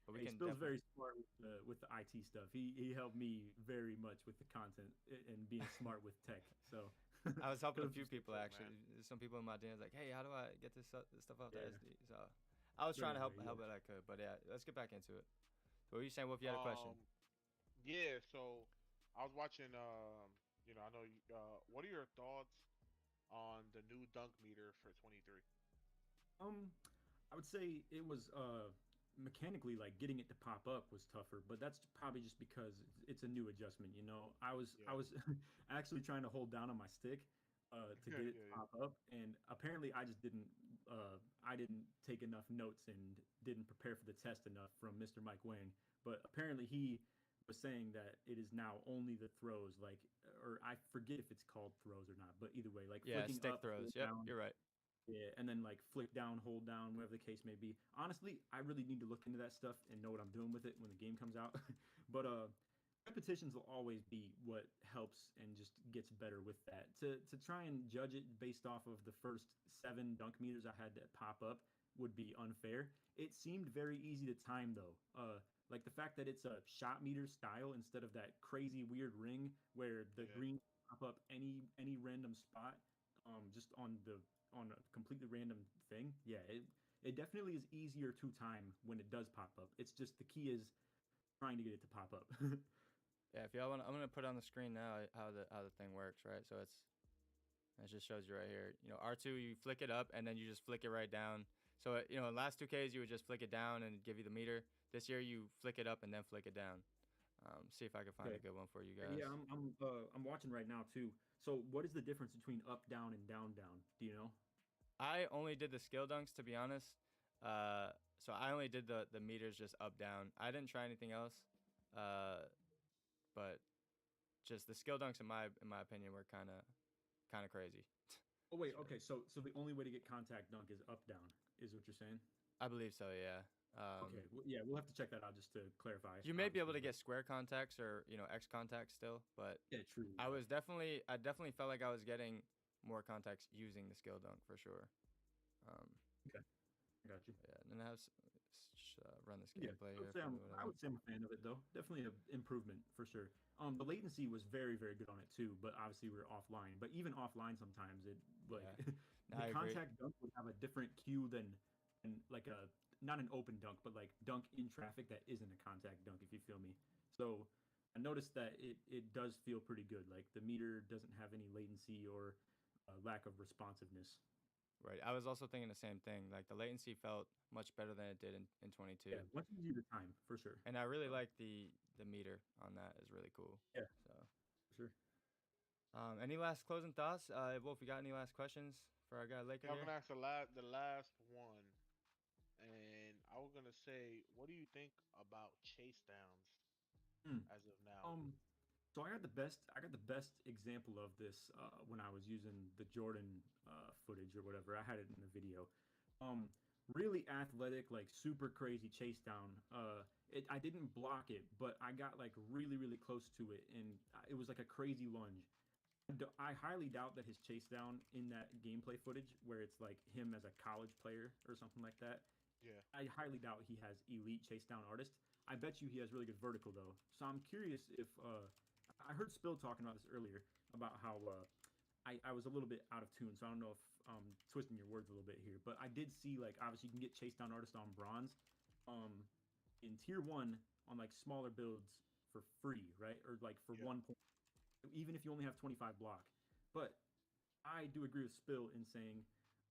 But we can Spill's very smart with the IT stuff. He helped me very much with the content and being smart with tech. So I was helping a few people actually. Some people in my DMs like, hey, how do I get this stuff off the SD? So I was trying to help that I could. But yeah, let's get back into it. So what were you saying, Wolf? You had a question? Yeah, so I was watching. You know, I know. What are your thoughts on the new dunk meter for 23? I would say it was mechanically like getting it to pop up was tougher, but that's probably just because it's a new adjustment. You know, I was actually trying to hold down on my stick to get it to pop up, and apparently I just didn't. I didn't take enough notes and didn't prepare for the test enough from Mr. Mike Wang, but apparently he was saying that it is now only the throws, like, or I forget if it's called throws or not, but either way, like stick up, throws. Yep, down, you're right. Yeah, and then like flick down, hold down, whatever the case may be. Honestly, I really need to look into that stuff and know what I'm doing with it when the game comes out. But repetitions will always be what helps and just gets better with that. To try and judge it based off of the first 7 dunk meters I had that pop up would be unfair. It seemed very easy to time though. Like the fact that it's a shot meter style instead of that crazy weird ring where the green pop up any random spot, just on a completely random thing. Yeah, it definitely is easier to time when it does pop up. It's just the key is trying to get it to pop up. Yeah, if y'all want, I'm gonna put on the screen now how the thing works, right? So it just shows you right here. You know, R2, you flick it up and then you just flick it right down. So you know, in last 2Ks you would just flick it down and give you the meter. This year you flick it up and then flick it down. See if I can find a good one for you guys. Yeah, I'm watching right now too. So what is the difference between up, down, and down, down? Do you know? I only did the skill dunks, to be honest. So I only did the meters just up, down. I didn't try anything else. But just the skill dunks in my opinion were kind of crazy. Oh wait, okay. So the only way to get contact dunk is up, down, is what you're saying? I believe so, yeah. Okay, yeah, we'll have to check that out just to clarify. You may be able to get square contacts or X contacts still, but yeah, true. I definitely felt like I was getting more contacts using the skill dunk for sure. Okay, I got you. Yeah, and then I have run this gameplay here. I would say I'm a fan of it though. Definitely an improvement for sure. The latency was very, very good on it too, but obviously we're offline. But even offline, sometimes it like the contact dunk would have a different cue than like a. Not an open dunk, but like dunk in traffic that isn't a contact dunk, if you feel me. So I noticed that it does feel pretty good. Like the meter doesn't have any latency or lack of responsiveness. Right. I was also thinking the same thing. Like the latency felt much better than it did in 22. Yeah, much easier to time for sure. And I really like the meter on that. Is really cool. Yeah. So for sure. Any last closing thoughts? Wolf, you got any last questions for our guy Laker? I'm gonna ask the last one. And I was gonna say, what do you think about chase downs as of now? So I got the best example of this when I was using the Jordan footage or whatever. I had it in the video. really athletic, like super crazy chase down. I didn't block it, but I got like really, really close to it, and it was like a crazy lunge. I highly doubt that his chase down in that gameplay footage, where it's like him as a college player or something like that. Yeah. I highly doubt he has elite chase down artist. I bet you he has really good vertical though. So I'm curious if I heard Spill talking about this earlier about how I was a little bit out of tune, so I don't know if twisting your words a little bit here, but I did see like obviously you can get chase down artist on bronze, in tier 1 on like smaller builds for free, right? Or like for 1 point, even if you only have 25 block. But I do agree with Spill in saying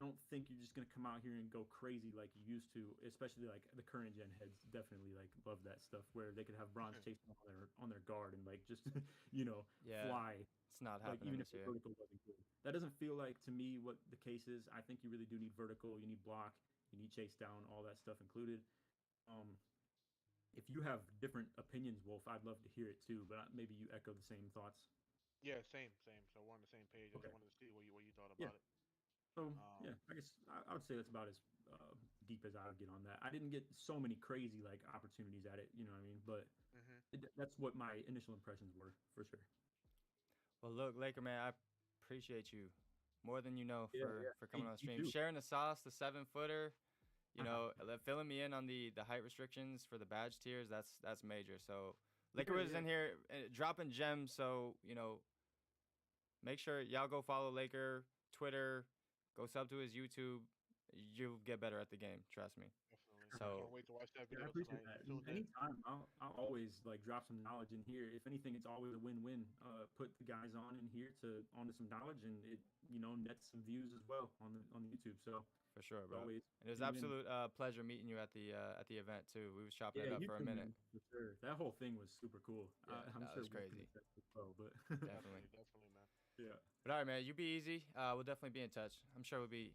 I don't think you're just gonna come out here and go crazy like you used to, especially like the current gen heads definitely like love that stuff where they could have bronze chase on their guard and like just fly. It's not Like happening even if this the year. vertical wasn't good. That doesn't feel like to me what the case is. I think you really do need vertical, you need block, you need chase down, all that stuff included. If you have different opinions, Wolf, I'd love to hear it too, but maybe you echo the same thoughts. Yeah, same. So we're on the same page. I Okay. just wanted to see what you thought Yeah. about it. So yeah, I guess I would say that's about as deep as I would get on that. I didn't get so many crazy like opportunities at it, you know what I mean? But that's what my initial impressions were for sure. Well, look, Laker man, I appreciate you more than you know for coming on the you stream, too. sharing the sauce, the 7-footer. You know, filling me in on the height restrictions for the badge tiers. That's major. So Laker was in here dropping gems. So you know, make sure y'all go follow Laker Twitter, go sub to his YouTube. You'll get better at the game. Trust me. Definitely. So Can't wait to watch that Yeah, video I appreciate tonight. that. Tune in. Anytime, I'll always like drop some knowledge in here. If anything, it's always a win-win. Put the guys on in here onto some knowledge, and it nets some views as well on the YouTube. So for sure, bro. always And it was win-win. absolute pleasure meeting you at the event too. We was chopping it up you for a too, minute. man, for sure. That whole thing was super cool. Yeah, I'm that sure was Wolf crazy. can attest as well, but Definitely. Definitely, man. yeah. But all right, man. You be easy. We'll definitely be in touch. I'm sure we'll be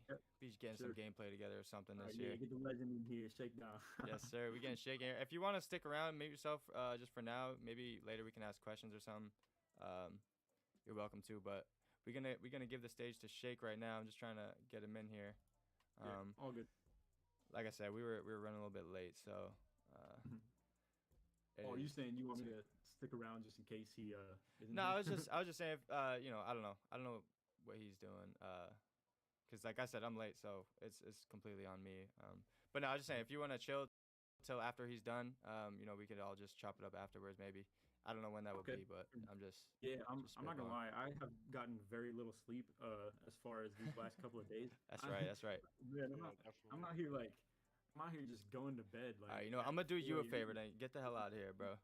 getting some Sure. gameplay together or something this Yeah, year. get the legend in here, shake down. Yes, sir. We getting shaking here. If you want to stick around, mute yourself just for now. Maybe later we can ask questions or something. You're welcome to. But we're gonna give the stage to Shake right now. I'm just trying to get him in here. All good. Like I said, we were running a little bit late, so. Oh, you saying you want me to stick around just in case he isn't No, here? I was just saying, you know, I don't know what he's doing, cause like I said, I'm late, so it's completely on me. But no, I was just saying, if you want to chill till after he's done, you know, we could all just chop it up afterwards, maybe. I don't know when that will be, but I'm just. Yeah, I'm not gonna spitballing. lie. I have gotten very little sleep as far as these last couple of days. That's right. That's right. Man, I'm out here just going to bed. Like, All right, you know, I'm gonna do you a really- favor then. Get the hell out of here, bro.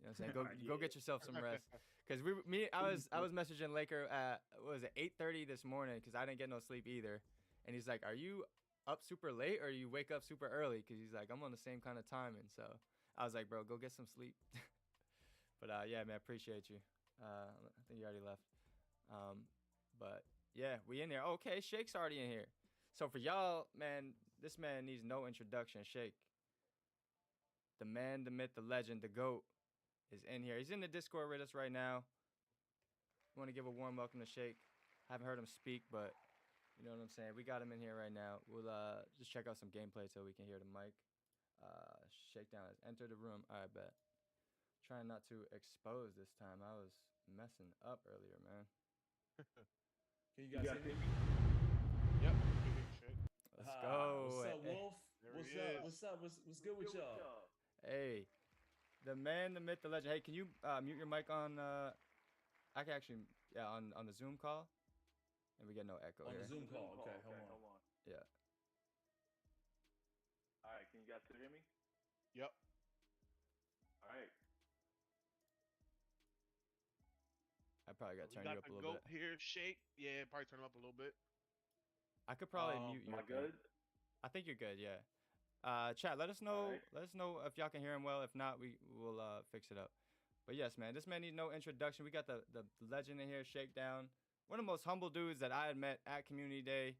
You know what I'm saying? Go get yourself some rest. Cause I was messaging Laker at what was it 8:30 this morning because I didn't get no sleep either, and he's like, "Are you up super late or you wake up super early?" Because he's like, "I'm on the same kind of timing." So I was like, "Bro, go get some sleep." But yeah, man, appreciate you. I think you already left. But yeah, we in here. Okay, Shake's already in here. So for y'all, man, this man needs no introduction. Shake. The man, the myth, the legend, the GOAT is in here. He's in the Discord with us right now. Want to give a warm welcome to Shake. Haven't heard him speak, but you know what I'm saying. We got him in here right now. We'll just check out some gameplay so we can hear the mic. Shakedown has entered the room. All right, bet. Trying not to expose this time. I was messing up earlier, man. Can you guys hear me? Yep. Let's go. What's up, Hey. Wolf? What's up? What's good with y'all? Hey, the man, the myth, the legend. Hey, can you mute your mic on? I can actually, yeah, on the Zoom call, and we get no echo On here. the Zoom call. Okay, hold on. Yeah. All right, can you guys still hear me? Yep. All right. I probably got to We turn got you up a the little goat bit. here, Shake. Yeah, probably turn him up a little bit. I could probably mute you. Am I up there. good? I think you're good. Yeah. Chat. Let us know. Let us know if y'all can hear him well. If not, we will fix it up. But yes, man, this man needs no introduction. We got the legend in here, Shakedown. One of the most humble dudes that I had met at Community Day.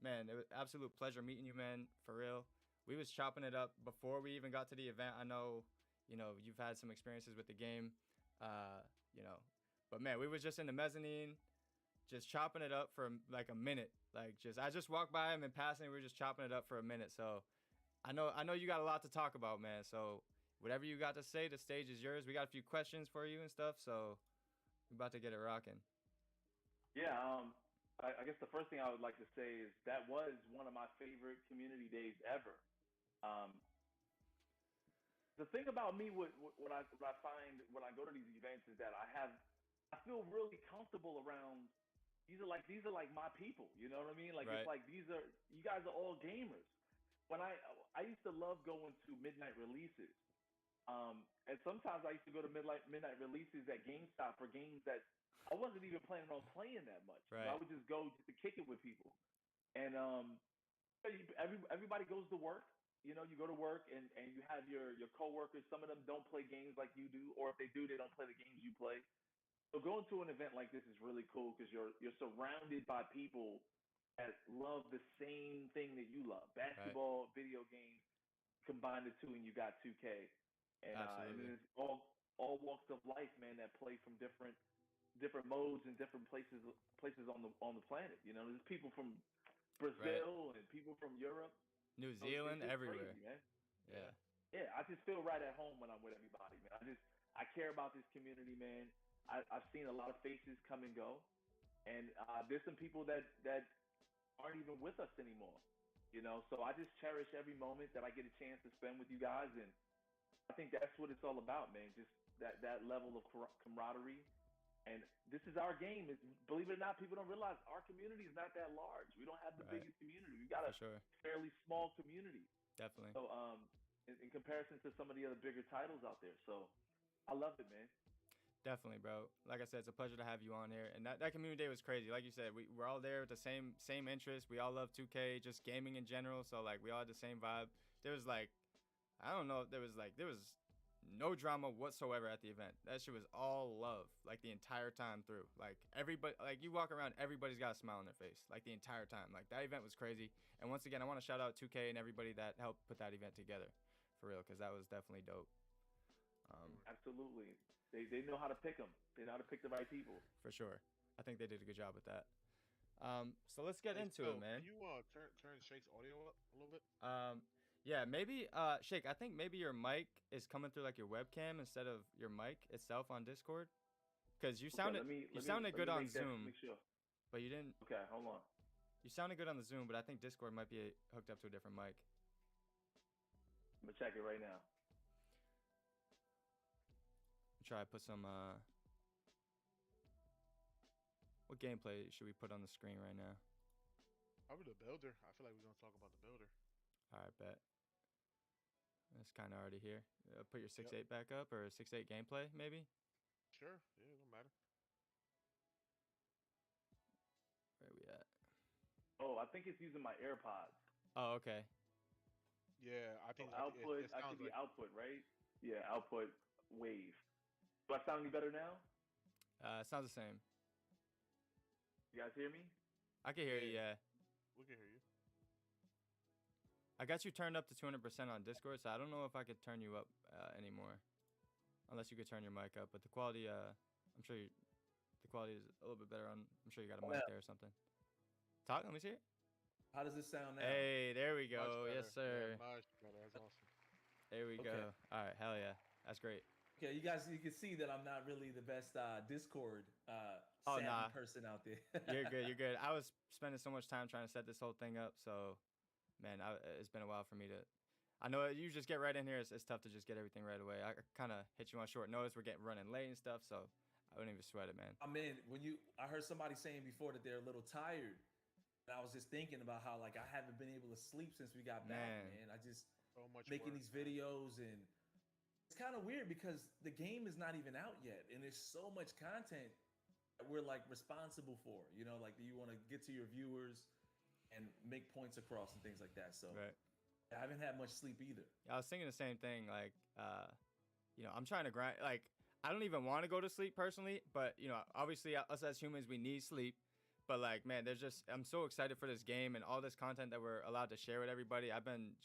Man, it was absolute pleasure meeting you, man. For real. We was chopping it up before we even got to the event. I know, you know, you've had some experiences with the game, you know. But man, we was just in the mezzanine, just chopping it up for like a minute. Like I just walked by him in passing. We were just chopping it up for a minute. So I know you got a lot to talk about, man. So whatever you got to say, the stage is yours. We got a few questions for you and stuff, so we're about to get it rocking. Yeah, I guess the first thing I would like to say is that was one of my favorite community days ever. The thing about me, what I find when I go to these events is that I feel really comfortable around. These are like my people. You know what I mean? Like Right. It's like you guys are all gamers. When I used to love going to midnight releases. And sometimes I used to go to midnight releases at GameStop for games that I wasn't even planning on playing that much. Right. I would just go just to kick it with people. And everybody goes to work. You know, you go to work and you have your coworkers. Some of them don't play games like you do, or if they do, they don't play the games you play. So going to an event like this is really cool because you're surrounded by people that love the same thing that you love: basketball, video games. Combine the two, and you got 2K. And it's all walks of life, man, that play from different modes and different places on the planet. You know, there's people from Brazil and people from Europe, New Zealand, it's everywhere. crazy, man. Yeah. Yeah, I just feel right at home when I'm with everybody, man. I care about this community, man. I've seen a lot of faces come and go, and there's some people that aren't even with us anymore. You know, so I just cherish every moment that I get a chance to spend with you guys, and I think that's what it's all about, man. Just that level of camaraderie. And this is our game. Believe it or not, people don't realize our community is not that large. We don't have the biggest community. We got a fairly small community. Definitely. So in comparison to some of the other bigger titles out there. So I love it, man. Definitely, bro. Like I said, it's a pleasure to have you on here. And that community day was crazy. Like you said, we're all there with the same interests. We all love 2K, just gaming in general. So like we all had the same vibe. There was like, I don't know, there was no drama whatsoever at the event. That shit was all love, like the entire time through. Like everybody, like you walk around, everybody's got a smile on their face, like the entire time. Like that event was crazy. And once again, I want to shout out 2K and everybody that helped put that event together, for real, because that was definitely dope. Absolutely, they know how to pick them. They know how to pick the right people. For sure, I think they did a good job with that. So let's get into it, man. Can you turn Shake's audio up a little bit? Yeah, maybe Shake, I think maybe your mic is coming through like your webcam instead of your mic itself on Discord. Cuz you sounded good on Zoom. Sure. But you didn't. Okay, hold on. You sounded good on the Zoom, but I think Discord might be hooked up to a different mic. I'm going to check it right now. Try to put some what gameplay should we put on the screen right now? Probably the builder. I feel like we're going to talk about the builder. All right, bet. That's kind of already here. Put your 6.8 back up, or 6.8 gameplay, maybe? Sure. Yeah, it don't matter. Where are we at? Oh, I think it's using my AirPods. Oh, okay. Yeah, I think output. it I sounds think the like output, right? Yeah, output wave. Do I sound any better now? It sounds the same. You guys hear me? I can hear you, yeah. we can hear you. I got you turned up to 200% on Discord, so I don't know if I could turn you up anymore. Unless you could turn your mic up, but the quality, I'm sure the quality is a little bit better on, I'm sure you got a mic there or something. Talk, let me see it. How does this sound now? Hey, there we go. Yes, sir. Yeah, much better. That's awesome. There we go. All right, hell yeah. That's great. Okay, you guys, you can see that I'm not really the best Discord person out there. You're good. You're good. I was spending so much time trying to set this whole thing up, so man, it's been a while for me to. I know you just get right in here. It's tough to just get everything right away. I kind of hit you on short notice. We're running late and stuff, so I wouldn't even sweat it, man. I mean, I heard somebody saying before that they're a little tired, and I was just thinking about how like I haven't been able to sleep since we got back, man. I just so much making work, these videos, and it's kind of weird because the game is not even out yet, and there's so much content that we're like responsible for. You know, like you want to get to your viewers and make points across and things like that. So I haven't had much sleep either. I was thinking the same thing. Like, you know, I'm trying to grind. Like, I don't even want to go to sleep personally, but you know, obviously us as humans, we need sleep. But like, man, I'm so excited for this game and all this content that we're allowed to share with everybody. I've been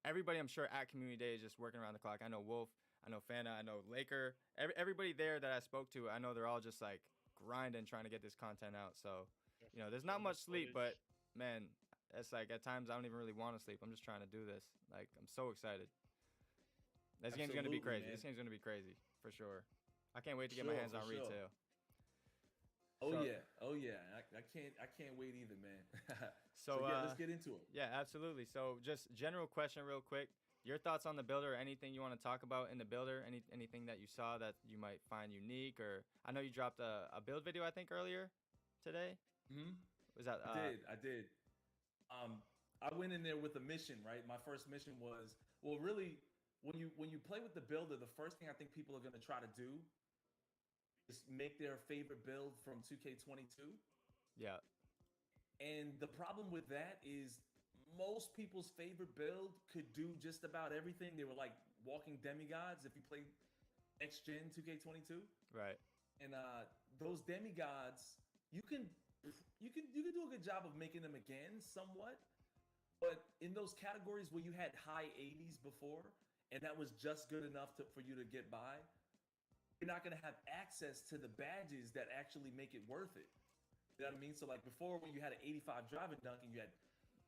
everybody I'm sure at Community Day is just working around the clock. I know Wolf, I know Fana, I know Laker, everybody there that I spoke to, I know they're all just like grinding, trying to get this content out. So, you know, there's not much sleep, but man, it's like at times I don't even really want to sleep. I'm just trying to do this. Like I'm so excited. This game's gonna be Absolutely, crazy. man. This game's gonna be crazy for sure. I can't wait to get Sure, my hands for on sure. retail. Oh So- yeah, oh yeah. I can't wait either, man. So, yeah, let's get into it. Yeah, absolutely. So just general question real quick. Your thoughts on the builder, or anything you want to talk about in the builder, anything that you saw that you might find unique, or I know you dropped a build video I think earlier today. Mm-hmm. Was that I did. I went in there with a mission, right? My first mission was, well, really, when you play with the builder, the first thing I think people are gonna try to do is make their favorite build from 2K22. Yeah. And the problem with that is most people's favorite build could do just about everything. They were like walking demigods if you play next gen 2K22. Right. And those demigods, you can do a good job of making them again somewhat. But in those categories where you had high 80s before, and that was just good enough for you to get by, you're not going to have access to the badges that actually make it worth it. You know what I mean? So like before, when you had an 85 driving dunk and you had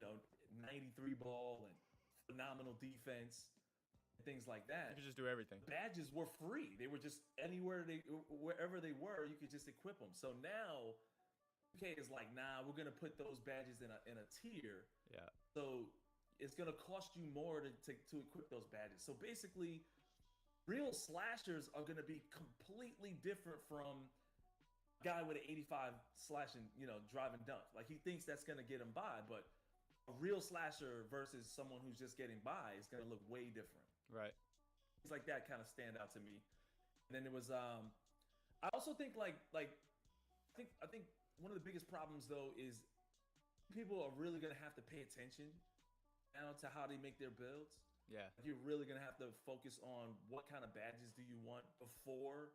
93 ball and phenomenal defense and things like that, You could just do everything. badges were free. They were just wherever they were, you could just equip them. So now, okay, is like, nah, we're gonna put those badges in a tier. Yeah. So it's gonna cost you more to equip those badges. So basically, real slashers are gonna be completely different from a guy with an 85 slashing, driving dunk. Like he thinks that's gonna get him by, but a real slasher versus someone who's just getting by is gonna look way different. Right. Things like that kind of stand out to me. And then it was I also think I think one of the biggest problems though is people are really gonna have to pay attention now to how they make their builds. Yeah. You're really gonna have to focus on what kind of badges do you want before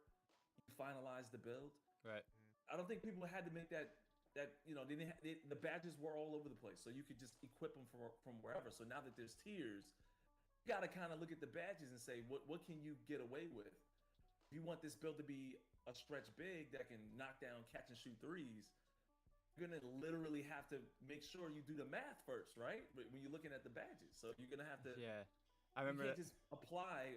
you finalize the build. Right. I don't think people had to make that the badges were all over the place, so you could just equip them from wherever. So now that there's tiers, you got to kind of look at the badges and say, what can you get away with? If you want this build to be a stretch big that can knock down catch and shoot threes, you're gonna literally have to make sure you do the math first, right? When you're looking at the badges, so you're gonna have to. Yeah, I remember. You can't just apply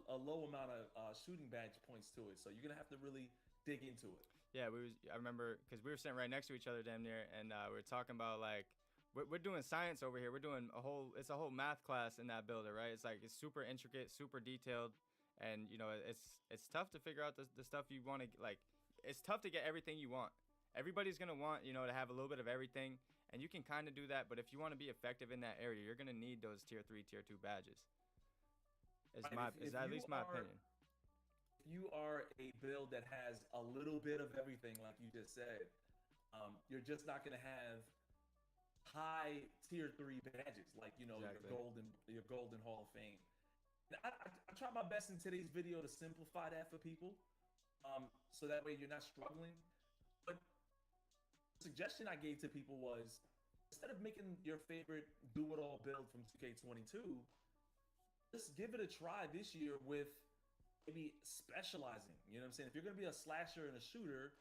a low amount of shooting badge points to it, so you're gonna have to really dig into it. Yeah, I remember because we were sitting right next to each other damn near, and we were talking about like we're doing science over here. We're doing a whole math class in that builder, right? It's like it's super intricate, super detailed, and it's tough to figure out the stuff you want to like. It's tough to get everything you want. Everybody's gonna want to have a little bit of everything, and you can kind of do that. But if you want to be effective in that area, you're gonna need those tier 3, tier 2 badges. It's at least my opinion. If you are a build that has a little bit of everything, like you just said, you're just not gonna have high tier 3 badges like Exactly. your golden Hall of Fame. Now, I try my best in today's video to simplify that for people, so that way you're not struggling. But the suggestion I gave to people was, instead of making your favorite do-it-all build from 2K22, just give it a try this year with maybe specializing. You know what I'm saying? If you're gonna be a slasher and a shooter,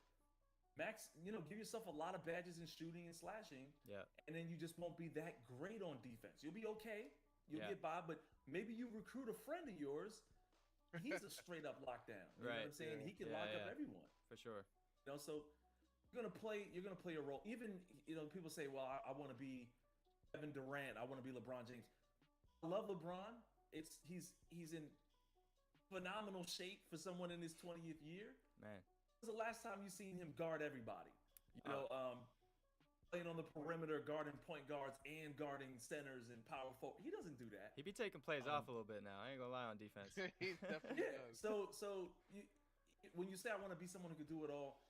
give yourself a lot of badges in shooting and slashing. Yeah. And then you just won't be that great on defense. You'll be okay. You'll Yeah. get by, but maybe you recruit a friend of yours. He's a straight up lockdown. You know what I'm saying? Yeah. He can Yeah, lock up yeah. everyone. For sure. So you're gonna play a role. Even people say, well, I want to be Kevin Durant. I want to be LeBron James. I love LeBron. He's in phenomenal shape for someone in his 20th year. Man. When's the last time you seen him guard everybody? Playing on the perimeter, guarding point guards and guarding centers and power forward. He doesn't do that. He be taking plays off a little bit now. I ain't gonna lie on defense. He definitely does. So when you say I want to be someone who can do it all,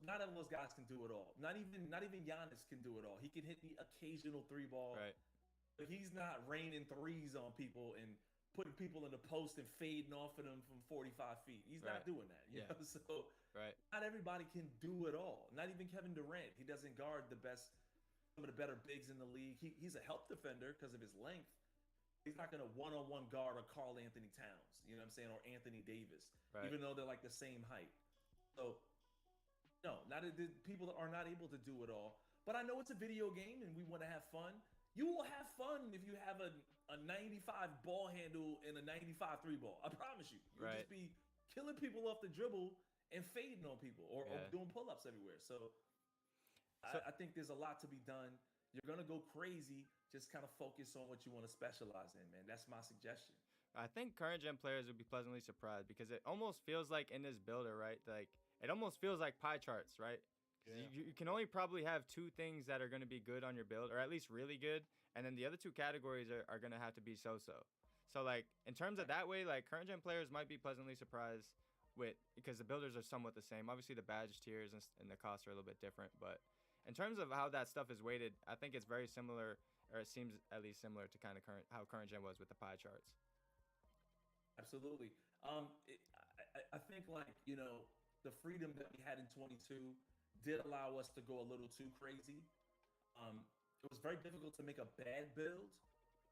not all those guys can do it all. Not even Giannis can do it all. He can hit the occasional 3 ball. Right. But he's not raining threes on people and putting people in the post and fading off of them from 45 feet. He's not doing that. You know? So not everybody can do it all. Not even Kevin Durant. He doesn't guard some of the better bigs in the league. He's a help defender because of his length. He's not going to one-on-one guard a Karl Anthony Towns, you know what I'm saying, or Anthony Davis, even though they're like the same height. So, no, people are not able to do it all. but I know it's a video game and we want to have fun. You will have fun if you have a 95 ball handle and a 95 3 ball. I promise you. You'll Right. just be killing people off the dribble and fading on people or Yeah. doing pull-ups everywhere. So I think there's a lot to be done. You're going to go crazy. Just kind of focus on what you want to specialize in, man. That's my suggestion. I think current gen players would be pleasantly surprised because it almost feels like in this builder, right? Like it almost feels like pie charts, right? 'Cause you can only probably have two things that are going to be good on your build, or at least really good, and then the other two categories are going to have to be so-so. So like in terms of that way, like current gen players might be pleasantly surprised with because the builders are somewhat the same. Obviously the badge tiers and the costs are a little bit different, but in terms of how that stuff is weighted, I think it's very similar, or it seems at least similar to kind of how current gen was with the pie charts. Absolutely. I think like, you know, the freedom that we had in 22 did allow us to go a little too crazy. It was very difficult to make a bad build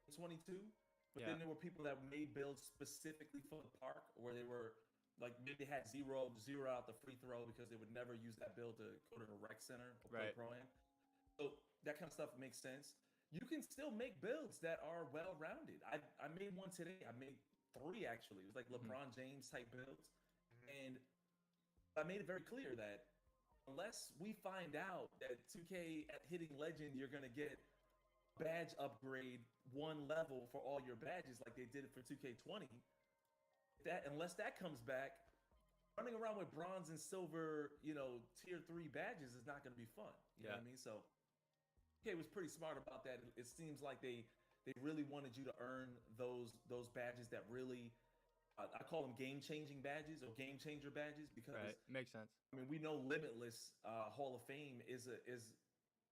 in 22, but then there were people that made builds specifically for the park where they were like maybe they had zero out the free throw because they would never use that build to go to the rec center or play pro-am. So that kind of stuff makes sense. You can still make builds that are well-rounded. I made one today. I made 3 actually. It was like LeBron James type builds. And I made it very clear that unless we find out that 2K at hitting legend, you're going to get badge upgrade 1 level for all your badges like they did it for 2K20, unless that comes back, running around with bronze and silver, you know, tier 3 badges is not going to be fun. You know what I mean? So 2K was pretty smart about that. It seems like they really wanted you to earn those badges that really, I call them game-changing badges or game-changer badges because makes sense. I mean, we know Limitless Hall of Fame is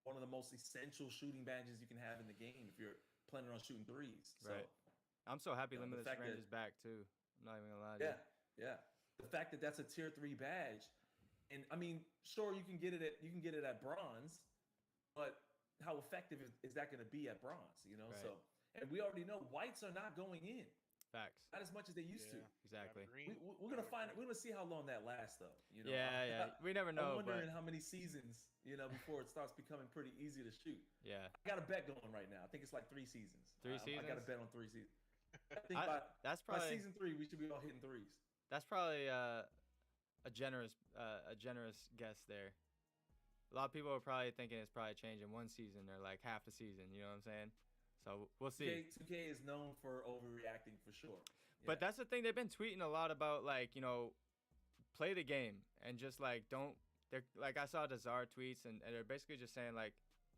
one of the most essential shooting badges you can have in the game if you're planning on shooting threes. So, I'm so happy you know, Limitless Range is back too. I'm not even gonna lie to you. Yeah. The fact that that's a tier 3 badge, and I mean, sure you can get it at bronze, but how effective is that going to be at bronze? You know, so and we already know whites are not going in. Facts. Not as much as they used to. Exactly. We're gonna see how long that lasts, though. You know. Yeah. We never know. I'm wondering how many seasons, you know, before it starts becoming pretty easy to shoot. Yeah. I got a bet going right now. I think it's like 3 seasons. 3 seasons. I got a bet on 3 seasons. I think by season 3 we should be all hitting threes. That's probably a generous guess there. A lot of people are probably thinking it's probably changing 1 season or like half the season. You know what I'm saying? So we'll see. 2K is known for overreacting for sure. But that's the thing. They've been tweeting a lot about, like, you know, play the game and just like they're like, I saw the Czar tweets and they're basically just saying like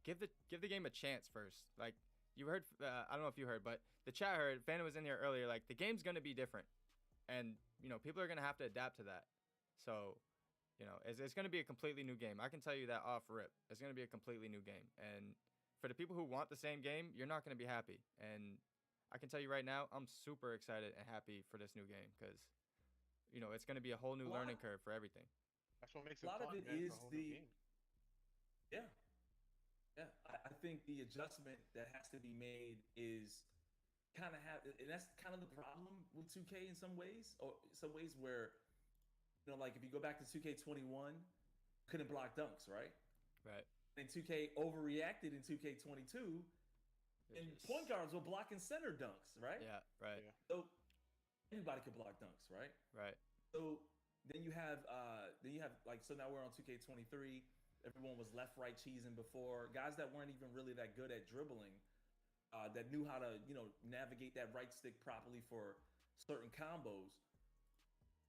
give the game a chance first. Like you heard, I don't know if you heard, but the chat heard. Phantom was in here earlier. Like the game's gonna be different, and you know people are gonna have to adapt to that. So you know it's gonna be a completely new game. I can tell you that off rip. It's gonna be a completely new game, and for the people who want the same game, you're not gonna be happy. And I can tell you right now, I'm super excited and happy for this new game because you know it's gonna be a whole new learning curve for everything. That's what makes it a lot fun, of it man. is It's a whole new game. I think the adjustment that has to be made is kind of and that's kind of the problem with 2K in some ways, or some ways where, you know, like if you go back to 2K21, couldn't block dunks, right? Right. And 2K overreacted in 2K22, and point guards were blocking center dunks, right? Yeah, right. So anybody could block dunks, right? Right. So then you have like, so now we're on 2K23. Everyone was left-right cheesing before. Guys that weren't even really that good at dribbling, that knew how to, you know, navigate that right stick properly for certain combos.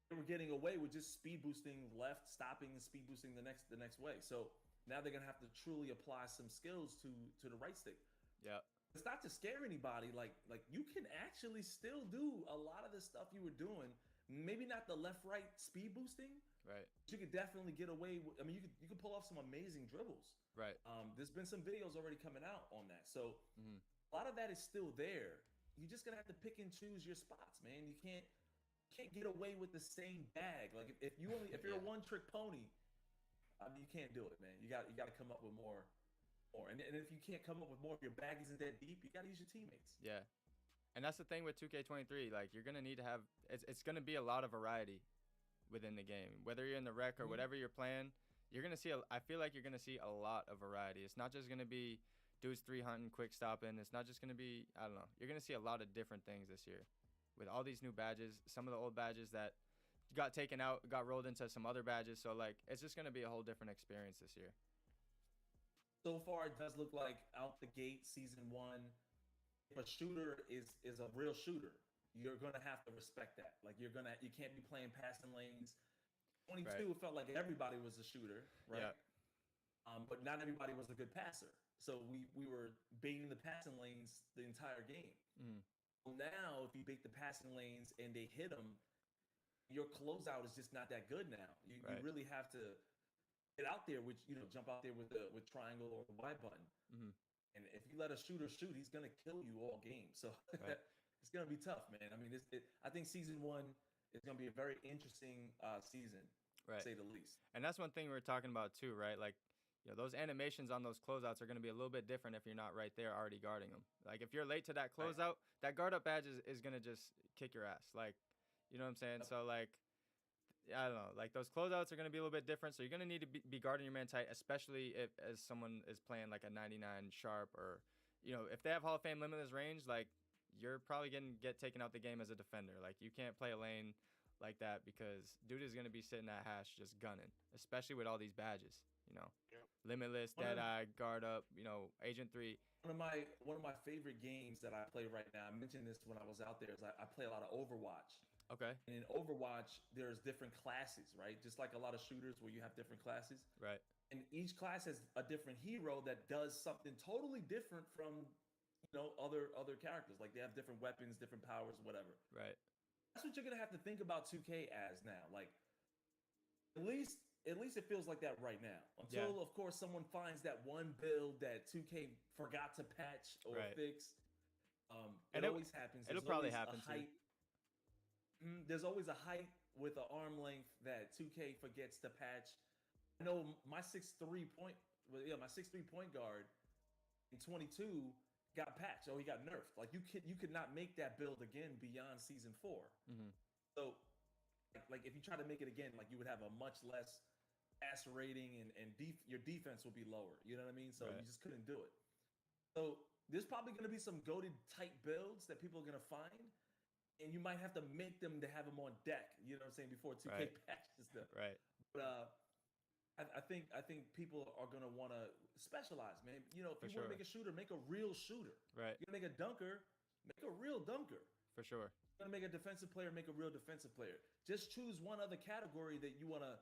They were getting away with just speed boosting left, stopping, and speed boosting the next way. So now they're gonna have to truly apply some skills to the right stick. Yeah. It's not to scare anybody. Like you can actually still do a lot of the stuff you were doing. Maybe not the left-right speed boosting. Right. But you could definitely get away with, I mean, you could pull off some amazing dribbles. Right. There's been some videos already coming out on that. So a lot of that is still there. You're just gonna have to pick and choose your spots, man. You can't get away with the same bag. Like if you're a one-trick pony, I mean, you can't do it, man. You got to come up with more. And if you can't come up with more, if your bag isn't that deep, you got to use your teammates. Yeah. And that's the thing with 2K23. Like you're gonna need to have it's gonna be a lot of variety within the game. Whether you're in the rec or whatever you're playing, you're gonna see. I feel like you're gonna see a lot of variety. It's not just gonna be dudes 3 hunting, quick stopping. It's not just gonna be, I don't know. You're gonna see a lot of different things this year, with all these new badges. Some of the old badges that got taken out got rolled into some other badges. So like, it's just gonna be a whole different experience this year. So far, it does look like out the gate, season 1, if a shooter is a real shooter, you're gonna have to respect that. Like you can't be playing passing lanes. 22 Right. felt like everybody was a shooter, right? Yeah. But not everybody was a good passer. So we were baiting the passing lanes the entire game. Mm. Well, now, if you bait the passing lanes and they hit them, your closeout is just not that good now. You Right. really have to get out there with, jump out there with triangle or the Y button. Mhm. And if you let a shooter shoot, he's gonna kill you all game. So Right. it's gonna be tough, man. I mean, I think season 1 is gonna be a very interesting season, Right. to say the least. And that's one thing we were talking about too, right? Like, those animations on those closeouts are going to be a little bit different if you're not right there already guarding them. Like, if you're late to that closeout, that guard up badge is going to just kick your ass. Like, you know what I'm saying? So, like, I don't know. Like, those closeouts are going to be a little bit different. So, you're going to need to be guarding your man tight, especially as someone is playing like a 99 sharp or, if they have Hall of Fame limitless range, like, you're probably going to get taken out the game as a defender. Like, you can't play a lane like that because dude is going to be sitting at hash just gunning, especially with all these badges, Limitless, Deadeye, Guard Up, Agent 3. One of my favorite games that I play right now, I mentioned this when I was out there, is I play a lot of Overwatch. Okay. And in Overwatch, there's different classes, right? Just like a lot of shooters where you have different classes. Right. And each class has a different hero that does something totally different from, other characters. Like they have different weapons, different powers, whatever. Right. That's what you're gonna have to think about 2K as now. Like, at least it feels like that right now. Until, of course, someone finds that one build that 2K forgot to patch or fix. It always happens. It'll probably happen too. There's always a height with an arm length that 2K forgets to patch. I know my 6'3" point guard in 22 got patched. Oh, he got nerfed. Like you could not make that build again beyond season 4. Mm-hmm. So, like if you try to make it again, like you would have a much less pass rating and your defense will be lower. You know what I mean? So you just couldn't do it. So there's probably going to be some goated type builds that people are going to find, and you might have to make them to have them on deck. You know what I'm saying? Before 2K patches them. Right. But I think people are going to want to specialize, man. If you want to make a shooter, make a real shooter. Right. You're going to make a dunker, make a real dunker. For sure. You're going to make a defensive player, make a real defensive player. Just choose one other category that you want to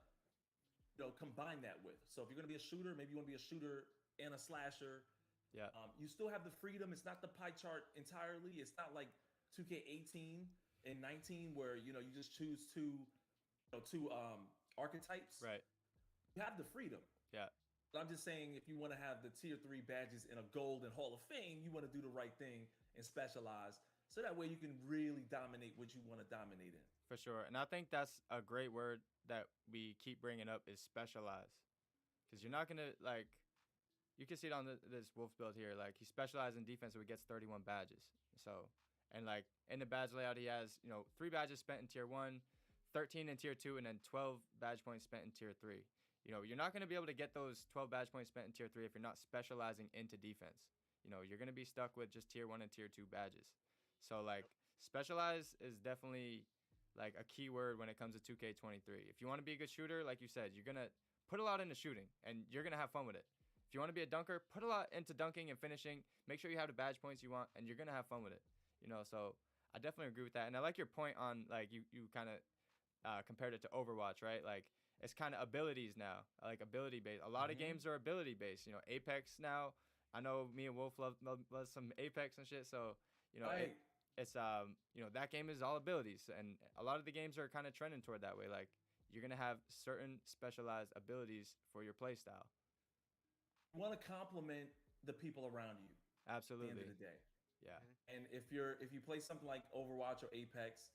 combine that with. So if you're going to be a shooter, maybe you want to be a shooter and a slasher. Yeah. You still have the freedom. It's not the pie chart entirely. It's not like 2K18 and 19 where you just choose two archetypes. Right. You have the freedom. Yeah. But I'm just saying, if you want to have the tier 3 badges in a gold and Hall of Fame, you want to do the right thing and specialize, so that way you can really dominate what you want to dominate in. For sure. And I think that's a great word that we keep bringing up is specialize. Because you're not going to, like, you can see it on this Wolf build here. Like, he specializes in defense, so he gets 31 badges. So, and, like, in the badge layout, he has, 3 badges spent in tier 1, 13 in tier 2, and then 12 badge points spent in tier 3. You're not going to be able to get those 12 badge points spent in tier 3 if you're not specializing into defense. You're going to be stuck with just tier 1 and tier 2 badges. So, like, specialize is definitely like a key word when it comes to 2K23. If you want to be a good shooter, like you said, you're going to put a lot into shooting and you're going to have fun with it. If you want to be a dunker, put a lot into dunking and finishing. Make sure you have the badge points you want and you're going to have fun with it. So I definitely agree with that. And I like your point on, like, you kind of compared it to Overwatch, right? Like, it's kind of abilities now, like ability based. A lot of games are ability based. Apex now. I know me and Wolf love some Apex and shit. So, it's that game is all abilities, and a lot of the games are kind of trending toward that way. Like, you're gonna have certain specialized abilities for your play style. You want to complement the people around you. Absolutely. At the end of the day. Yeah. And if you play something like Overwatch or Apex,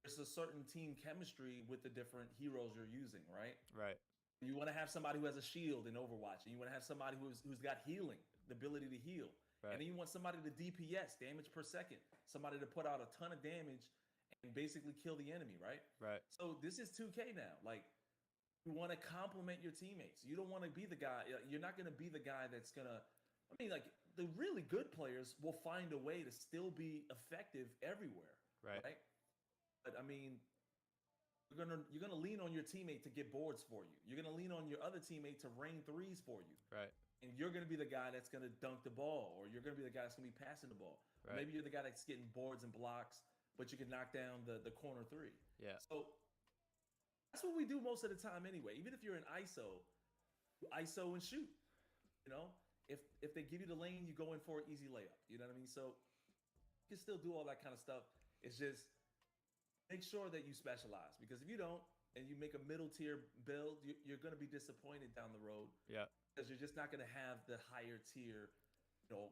there's a certain team chemistry with the different heroes you're using, right? Right. You want to have somebody who has a shield in Overwatch, and you want to have somebody who's got healing, the ability to heal. Right. And then you want somebody to DPS, damage per second, somebody to put out a ton of damage and basically kill the enemy, right? Right. So this is 2K now. Like, You want to compliment your teammates. You don't want to be the guy. You're not going to be the guy that's going to. I mean, like the really good players will find a way to still be effective everywhere. Right. But I mean, you're gonna lean on your teammate to get boards for you. You're gonna lean on your other teammate to rain threes for you. Right. And you're gonna be the guy that's gonna dunk the ball, or you're gonna be the guy that's gonna be passing the ball. Right. Maybe you're the guy that's getting boards and blocks, but you can knock down the corner three. Yeah. So that's what we do most of the time anyway. Even if you're in ISO, you ISO and shoot. You know, if they give you the lane, you go in for an easy layup. You know what I mean? So you can still do all that kind of stuff. It's just make sure that you specialize, because if you don't and you make a middle tier build, you're going to be disappointed down the road. Yeah. Because you're just not going to have the higher tier,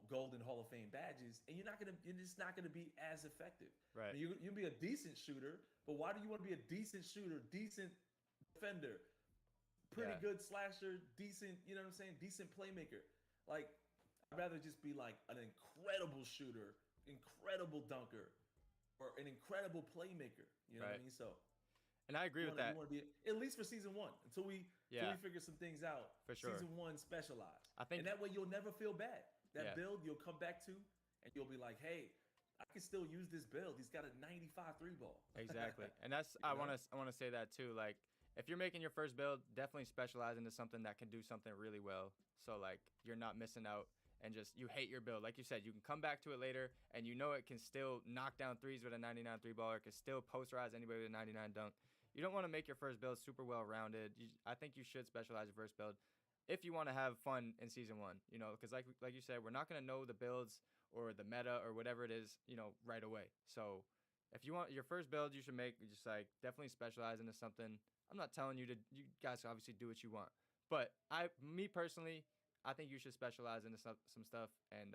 golden Hall of Fame badges, and you're just not going to be as effective. Right. I mean, you'll be a decent shooter, but why do you want to be a decent shooter, decent defender, pretty good slasher, decent, you know what I'm saying, decent playmaker? Like, I'd rather just be like an incredible shooter, incredible dunker, or an incredible playmaker. You know what I mean? So, and I agree with that. You want to be, at least for season 1, until we figure some things out. For sure. Season 1, specialize. I think, and that way you'll never feel bad. That build you'll come back to, and you'll be like, hey, I can still use this build. He's got a 95 3-ball. Exactly. And that's I want to say that too. Like, if you're making your first build, definitely specialize into something that can do something really well. So like you're not missing out and just you hate your build. Like you said, you can come back to it later and you know it can still knock down threes with a 99 3-baller. It can still posterize anybody with a 99 dunk. You don't want to make your first build super well rounded. I think you should specialize your first build if you want to have fun in season 1. Because like you said, we're not gonna know the builds or the meta or whatever it is, right away. So if you want your first build, you should make just like definitely specialize into something. I'm not telling you you guys obviously do what you want, but me personally, I think you should specialize into some stuff, and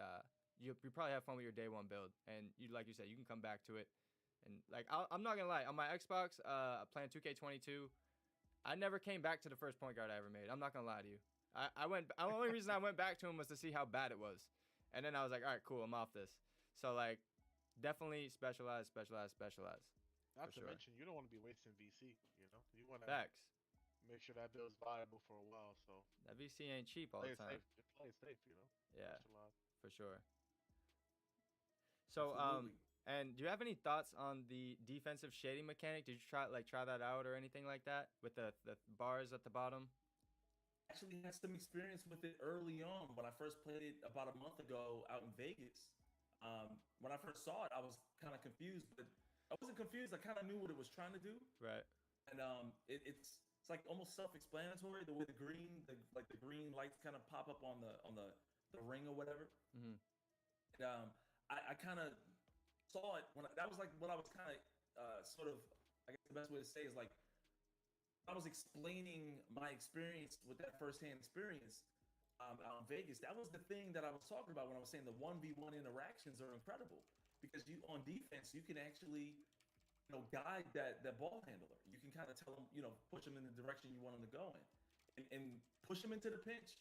you probably have fun with your day 1 build. And like you said, you can come back to it. And like I'm not gonna lie, on my Xbox, playing 2K22, I never came back to the first point guard I ever made. I'm not gonna lie to you. The only reason I went back to him was to see how bad it was. And then I was like, all right, cool, I'm off this. So like, definitely specialize. Not to mention, you don't want to be wasting VC. You want to make sure that build's viable for a while. So that VC ain't cheap all the time. Play it safe, Yeah, for sure. So and do you have any thoughts on the defensive shading mechanic? Did you try that out or anything like that with the bars at the bottom? Actually had some experience with it early on when I first played it about a month ago out in Vegas. When I first saw it, I was kind of confused, but I wasn't confused. I kind of knew what it was trying to do. Right. And it's like almost self-explanatory. The way the green lights kind of pop up on the ring or whatever. Mm-hmm. And I kind of saw it that was like what I was kind of sort of, I guess the best way to say is like, I was explaining my experience with that firsthand experience out in Vegas. That was the thing that I was talking about when I was saying the 1v1 interactions are incredible, because you on defense, you can actually, guide that ball handler. You can kind of tell him, push him in the direction you want him to go in, and push him into the pinch,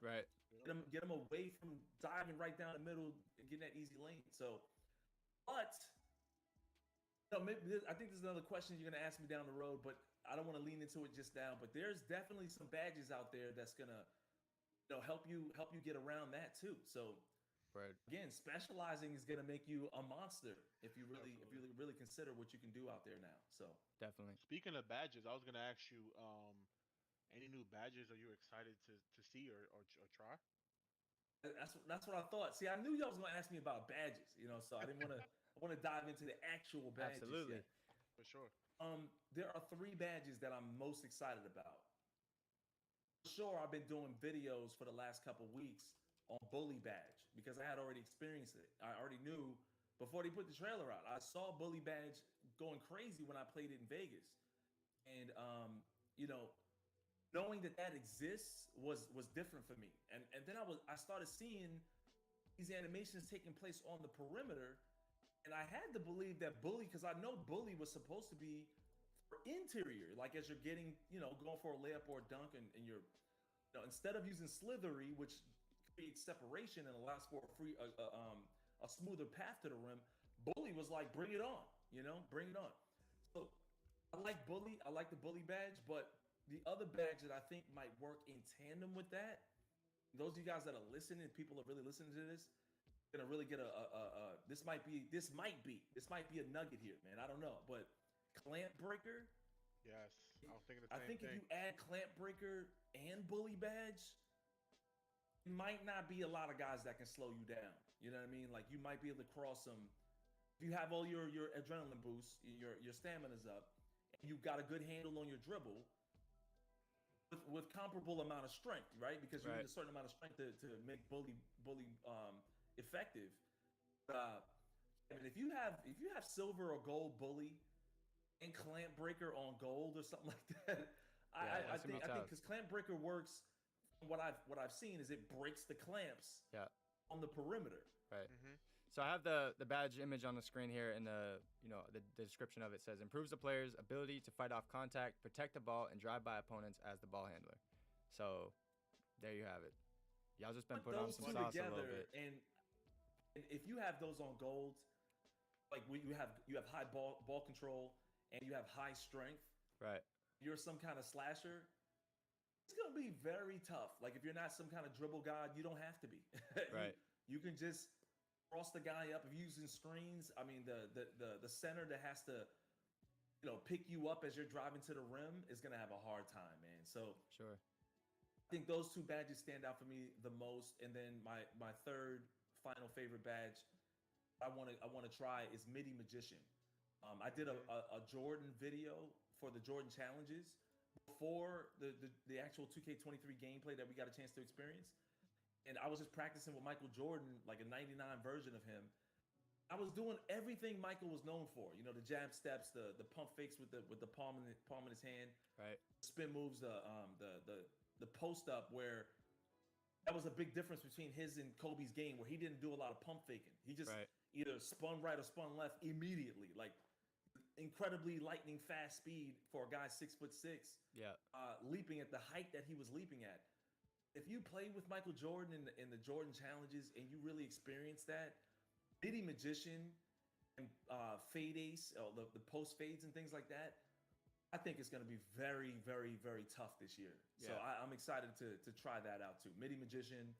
Right. Get him away from diving right down the middle and getting that easy lane. So, but maybe I think there's another question you're gonna ask me down the road, but I don't want to lean into it just now. But there's definitely some badges out there that's gonna, help you get around that too. So, again, specializing is gonna make you a monster if you really consider what you can do out there now. So definitely. Speaking of badges, I was gonna ask you, any new badges are you excited to see or try? That's what I thought. See, I knew y'all was gonna ask me about badges, so I didn't want to. I want to dive into the actual badges. Absolutely. Yet. For sure. There are 3 badges that I'm most excited about. For sure, I've been doing videos for the last couple weeks on Bully Badge because I had already experienced it. I already knew before they put the trailer out. I saw Bully Badge going crazy when I played it in Vegas, and knowing that exists was different for me. And then I started seeing these animations taking place on the perimeter. And I had to believe that Bully, because I know Bully was supposed to be for interior, like as you're getting, going for a layup or a dunk, and you're, instead of using slithery, which creates separation and allows for a smoother path to the rim, Bully was like, bring it on, bring it on. So I like Bully, I like the Bully badge, but the other badge that I think might work in tandem with that, those of you guys that are listening, people are really listening to this, gonna really get this might be a nugget here, man. I don't know, but clamp breaker. Yes, I was thinking the I same think thing. if you add clamp breaker and bully badge, it might not be a lot of guys that can slow you down. You know what I mean? Like you might be able to cross them. If you have all your adrenaline boosts, your stamina's up, and you've got a good handle on your dribble with comparable amount of strength, right? Because you need a certain amount of strength to make bully effective. I mean, if you have silver or gold bully and clamp breaker on gold or something like that, I think because clamp breaker works. What I've seen is it breaks the clamps on the perimeter. Right. So I have the badge image on the screen here, and the description of it says improves the player's ability to fight off contact, protect the ball, and drive by opponents as the ball handler. So there you have it. Y'all just been putting on some sauce a little bit. And if you have those on gold, like you have high ball control and you have high strength. Right. You're some kind of slasher. It's gonna be very tough. Like if you're not some kind of dribble god, you don't have to be. Right. You can just cross the guy up. If you're using screens, I mean the center that has to, pick you up as you're driving to the rim is gonna have a hard time, man. So sure. I think those two badges stand out for me the most. And then my third final favorite badge I want to try is MIDI Magician. I did a Jordan video for the Jordan challenges before the actual 2K23 gameplay that we got a chance to experience. And I was just practicing with Michael Jordan, like a 99 version of him. I was doing everything Michael was known for. The jab steps, the pump fakes with the palm in his hand, right? Spin moves, the post up, where that was a big difference between his and Kobe's game, where he didn't do a lot of pump faking. He just either spun right or spun left immediately, like incredibly lightning fast speed for a guy 6'6". Yeah. Leaping at the height that he was leaping at. If you play with Michael Jordan in the Jordan challenges and you really experience that, MIDI Magician and fade ace, the post fades and things like that, I think it's going to be very, very, very tough this year. Yeah. So I'm excited to try that out too. MIDI Magician,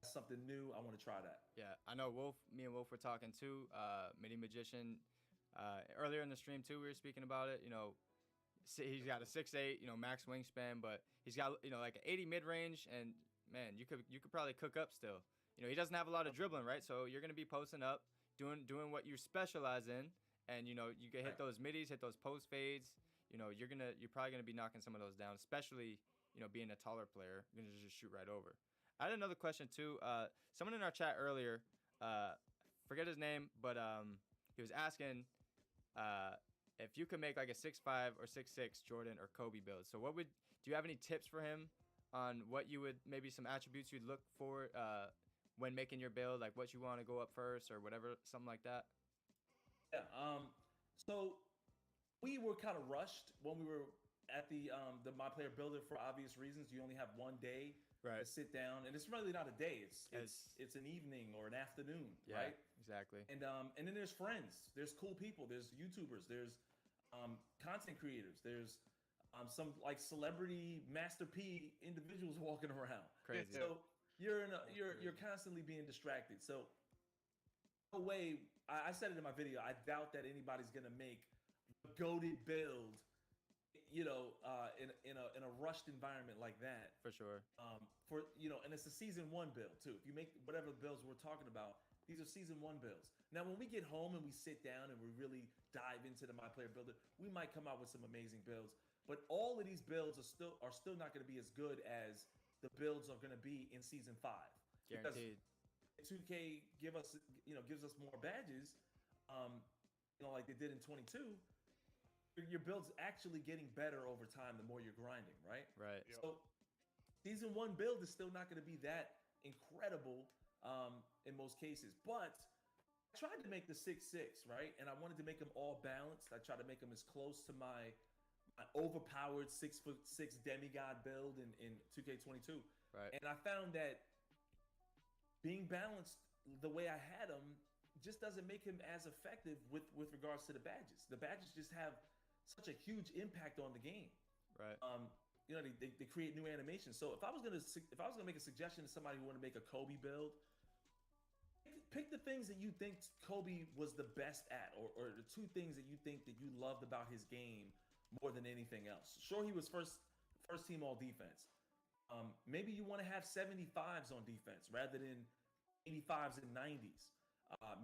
that's something new. I want to try that. Yeah, I know me and Wolf were talking too. MIDI Magician, earlier in the stream too, we were speaking about it. He's got a 6'8", max wingspan, but he's got like an 80 mid range, and man, you could probably cook up still. He doesn't have a lot of dribbling, right? So you're gonna be posting up, doing what you specialize in, and you can hit those middies, hit those post fades. You're probably gonna be knocking some of those down, especially being a taller player. You're gonna just shoot right over. I had another question too. Someone in our chat earlier, forget his name, but he was asking if you could make like a 6'5" or 6'6" Jordan or Kobe build. So do you have any tips for him on what you would, maybe some attributes you'd look for when making your build, like what you want to go up first or whatever, something like that? Yeah. So we were kind of rushed when we were at the Myplayer Builder for obvious reasons. You only have one day to sit down, and it's really not a day. It's an evening or an afternoon, right? Exactly. And then there's friends, there's cool people, there's YouTubers, there's content creators, there's some like celebrity Master P individuals walking around. Crazy. So you're constantly being distracted. So no way. I said it in my video. I doubt that anybody's gonna make a goated build, in a rushed environment like that. For sure. And it's a season 1 build too. If you make whatever builds we're talking about, these are season 1 builds. Now, when we get home and we sit down and we really dive into the Myplayer Builder, we might come out with some amazing builds. But all of these builds are still not going to be as good as the builds are going to be in season 5. Guaranteed. Because 2K gives us more badges, like they did in 22. Your build's actually getting better over time the more you're grinding, right? Right. So season 1 build is still not going to be that incredible in most cases. But I tried to make the 6'6", right? And I wanted to make them all balanced. I tried to make them as close to my overpowered 6'6" demigod build in 2K22. Right. And I found that being balanced the way I had them just doesn't make him as effective with regards to the badges. The badges just have such a huge impact on the game. Right. you know, they create new animations. So if I was gonna make a suggestion to somebody who want to make a Kobe build, pick the things that you think Kobe was the best at, or the 2 things that you think that you loved about his game more than anything else. Sure, he was first team all defense. Maybe you want to have 75s on defense rather than 85s and 90s.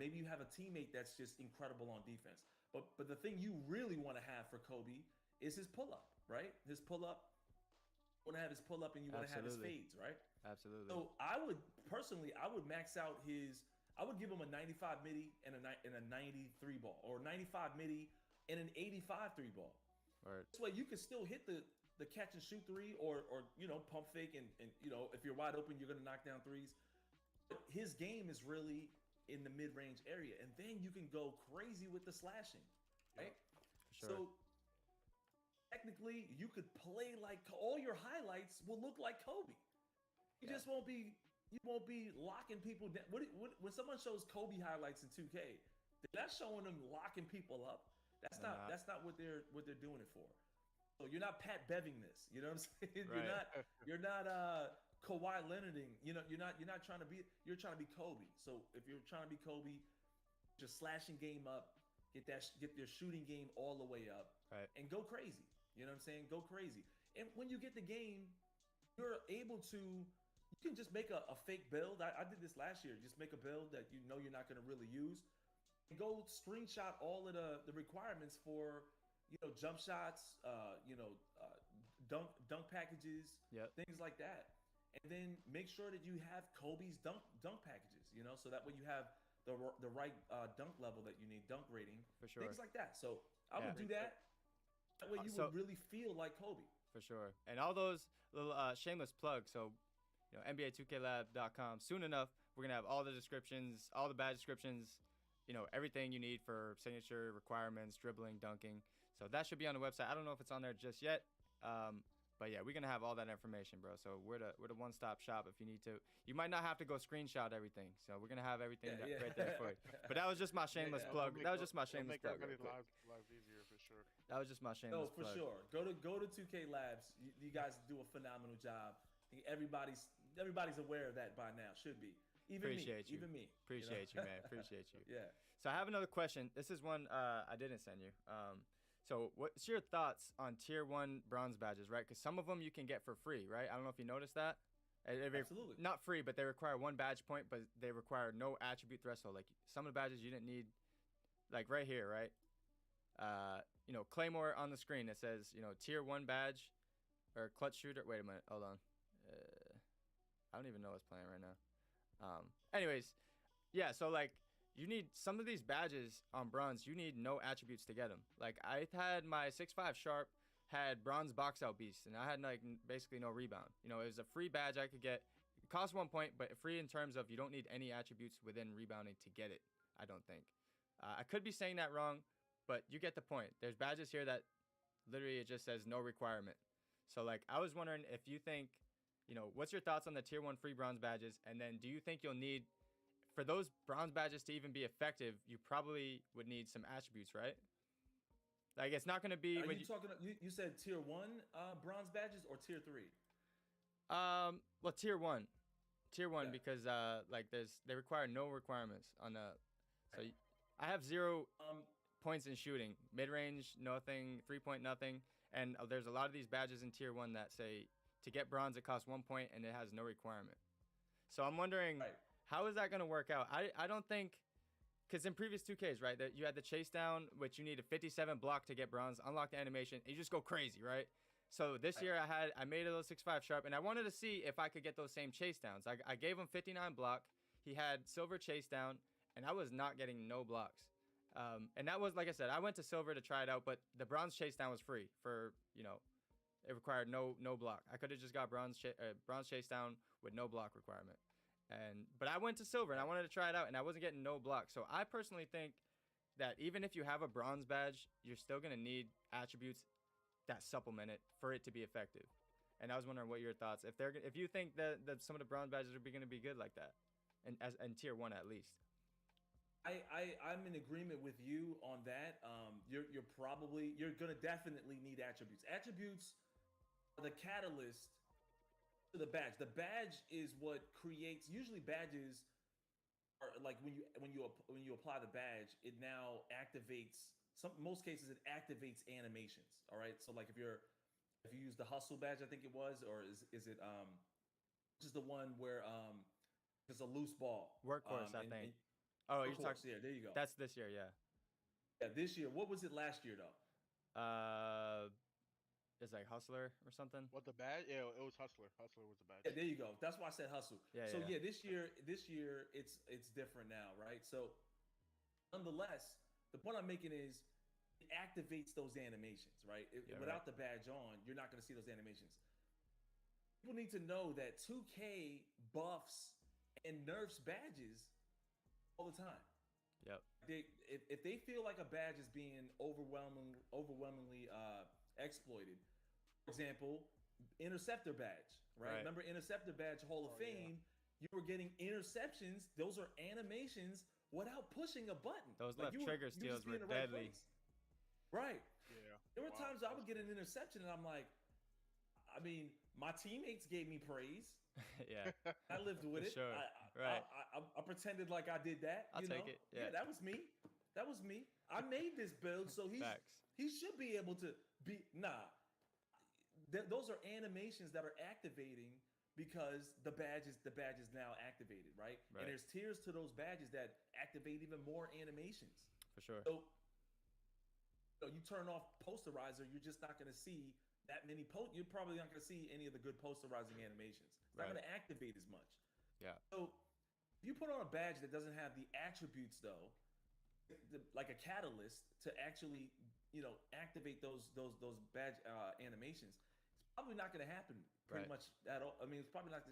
Maybe you have a teammate that's just incredible on defense. But the thing you really want to have for Kobe is his pull-up, right? His pull-up. You want to have his pull-up and you want to have his fades, right? Absolutely. So I would max out I would give him a 95 midi and a 93 ball, or 95 midi and an 85 3 ball. Right. This way you can still hit the catch and shoot 3, or you know, pump fake, and you know, if you're wide open, you're gonna knock down 3s. But his game is really in the mid-range area, and then you can go crazy with the slashing, right? Sure. So technically, you could play like all your highlights will look like Kobe. You just won't be locking people down. When someone shows Kobe highlights in 2K, they're not showing them locking people up. That's not what they're doing it for. So you're not Pat Beving this. You know what I'm saying? Right. You're not Kawhi Leonarding. You know, you're not trying to be. You're trying to be Kobe. So if you're trying to be Kobe, just slashing game up, get your shooting game all the way up, right, and go crazy. You know what I'm saying? Go crazy. And when you get the game, you're able to. You can just make a fake build. I did this last year. Just make a build that you know you're not going to really use, and go screenshot all of the requirements for, you know, jump shots, dunk packages, things like that. And then make sure that you have Kobe's dunk packages, you know, so that way you have the right dunk level that you need, dunk rating, for sure, things like that. So I would do that. That way you would really feel like Kobe. For sure. And all those little shameless plugs. So, you know, NBA2KLab.com. Soon enough, we're gonna have all the descriptions, all the badge descriptions, you know, everything you need for signature requirements, dribbling, dunking. So that should be on the website. I don't know if it's on there just yet. But yeah, we're gonna have all that information, bro. So we're the one-stop shop if you need to. You might not have to go screenshot everything. So we're gonna have everything right there for you. But that was just my shameless plug. That was just my shameless plug. Make everybody's lives easier for sure. That was just my shameless plug. No, for sure. Go to 2K Labs. You guys do a phenomenal job. I think everybody's aware of that by now. Should be. Appreciate you. Even me. Appreciate you, man. Appreciate you. Yeah. So I have another question. This is one I didn't send you. So what's your thoughts on tier 1 bronze badges, right? Because some of them you can get for free, right? I don't know if you noticed that. Absolutely. Not free, but they require 1 badge point, but they require no attribute threshold. Like some of the badges you didn't need, like right here, right? You know, Claymore on the screen, it says, you know, tier 1 badge or clutch shooter. Wait a minute. Hold on. I don't even know what's playing right now. Anyways, yeah, so like, you need some of these badges on bronze. You need no attributes to get them. Like I had my 6'5" sharp had bronze box out beast, and I had like basically no rebound. You know, it was a free badge I could get. It cost 1 point, but free in terms of you don't need any attributes within rebounding to get it. I don't think. I could be saying that wrong, but you get the point. There's badges here that literally it just says no requirement. So like I was wondering if you think, you know, what's your thoughts on the tier 1 free bronze badges, and then do you think you'll need, for those bronze badges to even be effective, you probably would need some attributes, right? Like it's not going to be. Are you talking? You said tier 1 bronze badges or tier 3? Well, tier 1, because like they require no requirements on the. So I have 0 points in shooting, mid range nothing, 3-point nothing, and there's a lot of these badges in tier 1 that say to get bronze it costs 1 point and it has no requirement. So I'm wondering. Right. How is that going to work out? I don't think, because in previous 2Ks, right, that you had the chase down, which you need a 57 block to get bronze, unlock the animation, and you just go crazy, right? So this year I made a little 6'5" sharp, and I wanted to see if I could get those same chase downs. I gave him 59 block. He had silver chase down, and I was not getting no blocks. And that was, like I said, I went to silver to try it out, but the bronze chase down was free for, you know, it required no block. I could have just got bronze chase down with no block requirement. But I went to silver and I wanted to try it out and I wasn't getting no block. So I personally think that even if you have a bronze badge, you're still going to need attributes that supplement it for it to be effective. And I was wondering what your thoughts, if you think that some of the bronze badges are going to be good like that, and tier 1 at least. I'm in agreement with you on that. You're going to definitely need attributes. Attributes the catalyst to the badge. The badge is what creates. Usually, badges are like when you apply the badge, it now activates. Most cases, it activates animations. All right. So like if you use the hustle badge, I think it was, or is it just the one where there's a loose ball. Workhorse, I think. Oh, you're talking. Yeah, there you go. That's this year, yeah. Yeah, this year. What was it last year though? It's like Hustler or something. What the badge? Yeah, it was Hustler. Hustler was the badge. Yeah, there you go. That's why I said hustle. Yeah. So yeah, this year it's different now, right? So nonetheless, the point I'm making is it activates those animations, right? Without the badge on, you're not going to see those animations. People need to know that 2K buffs and nerfs badges all the time. Yep. If they feel like a badge is being overwhelmingly exploited, for example, interceptor badge, right? Remember interceptor badge Hall of Fame? You were getting interceptions. Those are animations without pushing a button. Those left trigger steals were deadly. Right. Yeah. There were times I would get an interception and I'm like, I mean, my teammates gave me praise. Yeah. I lived with it. Sure. Right. I pretended like I did that. I'll take it. Yeah. That was me. That was me. I made this build, so he should be able to be. Those are animations that are activating because the badge is now activated, right? And there's tiers to those badges that activate even more animations. For sure. So you turn off posterizer, you're just not going to see that many you're probably not going to see any of the good posterizing animations. It's not going to activate as much. Yeah. So if you put on a badge that doesn't have the attributes though, like a catalyst to actually, activate those badge animations, it's probably not going to happen pretty much at all. I mean, it's probably not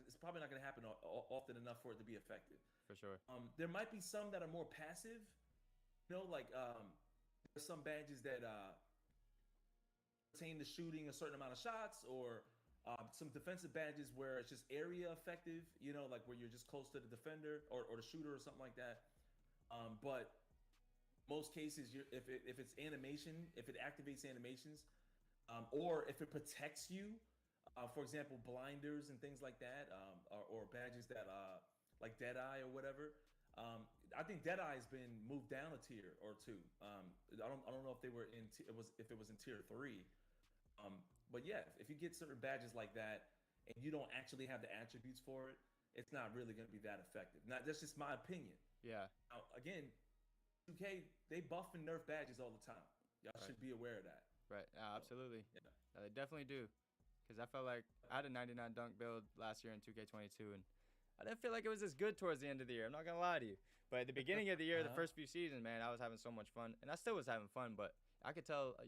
going to happen often enough for it to be effective. For sure. There might be some that are more passive, like there's some badges that pertain to shooting a certain amount of shots, or some defensive badges where it's just area effective, like where you're just close to the defender or the shooter or something like that. But most cases, if it's animation, if it activates animations, or if it protects you, for example, blinders and things like that, or badges that like Deadeye or whatever. I think Deadeye has been moved down a tier or two. I don't know if they were if it was in tier 3. But yeah, if you get certain badges like that and you don't actually have the attributes for it, it's not really going to be that effective. Now, that's just my opinion. Yeah. Now, again, 2K, they buff and nerf badges all the time. Y'all should be aware of that. Right. Absolutely. Yeah. They definitely do. Because I felt like I had a 99 dunk build last year in 2K22, and I didn't feel like it was as good towards the end of the year. I'm not going to lie to you. But at the beginning of the year, the first few seasons, man, I was having so much fun. And I still was having fun, but I could tell,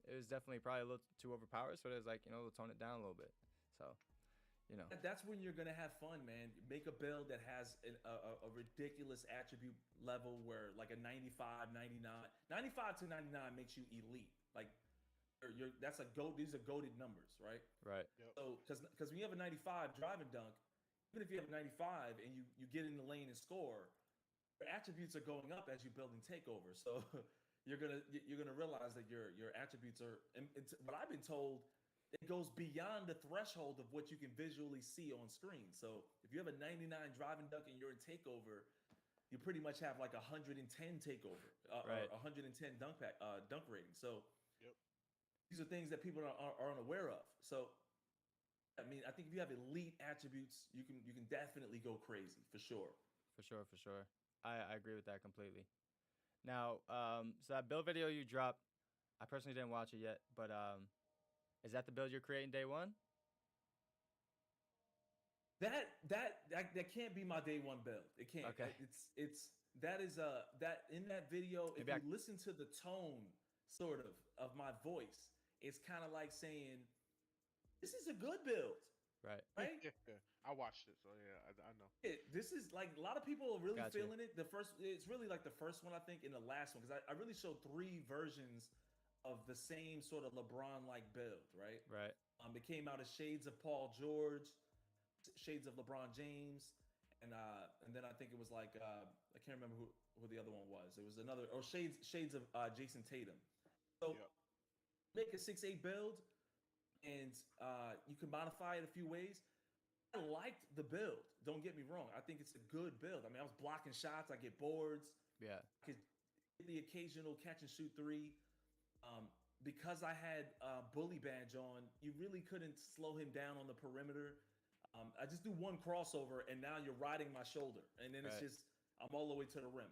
it was definitely probably a little too overpowered. So it was like, we'll tone it down a little bit. So, That's when you're going to have fun, man. Make a build that has a ridiculous attribute level where like a 95, 99. 95 to 99 makes you elite. Like, that's a goat. These are goated numbers, right? Right. Yep. So, because when you have a 95 driving dunk, even if you have a 95 and you get in the lane and score, your attributes are going up as you build and take over. So you're gonna realize that your attributes are. And what I've been told, it goes beyond the threshold of what you can visually see on screen. So if you have a 99 driving dunk and you're in takeover, you pretty much have like 110 takeover, or 110 dunk rating. So these are things that people are unaware of. So, I mean, I think if you have elite attributes, you can definitely go crazy for sure. For sure. I agree with that completely. Now, so that build video you dropped, I personally didn't watch it yet, but is that the build you're creating day one? That can't be my day one build. It can't. Okay. That in that video, if you listen to the tone sort of my voice, it's kind of like saying, this is a good build. Right. I watched it, so yeah, I know. This is like a lot of people are really feeling it. It's really like the first one, I think, and the last one, because I really showed 3 versions of the same sort of LeBron-like build, right? Right. It came out as shades of Paul George, shades of LeBron James, and then I think it was like I can't remember who the other one was. It was another, or shades of Jason Tatum. So make a 6'8" build. and you can modify it a few ways. I liked the build. Don't get me wrong. I think it's a good build. I mean, I was blocking shots. I get boards. Yeah. I could get the occasional catch and shoot three. Because I had bully badge on, you really couldn't slow him down on the perimeter. I just do one crossover, and now you're riding my shoulder, and then it's just I'm all the way to the rim.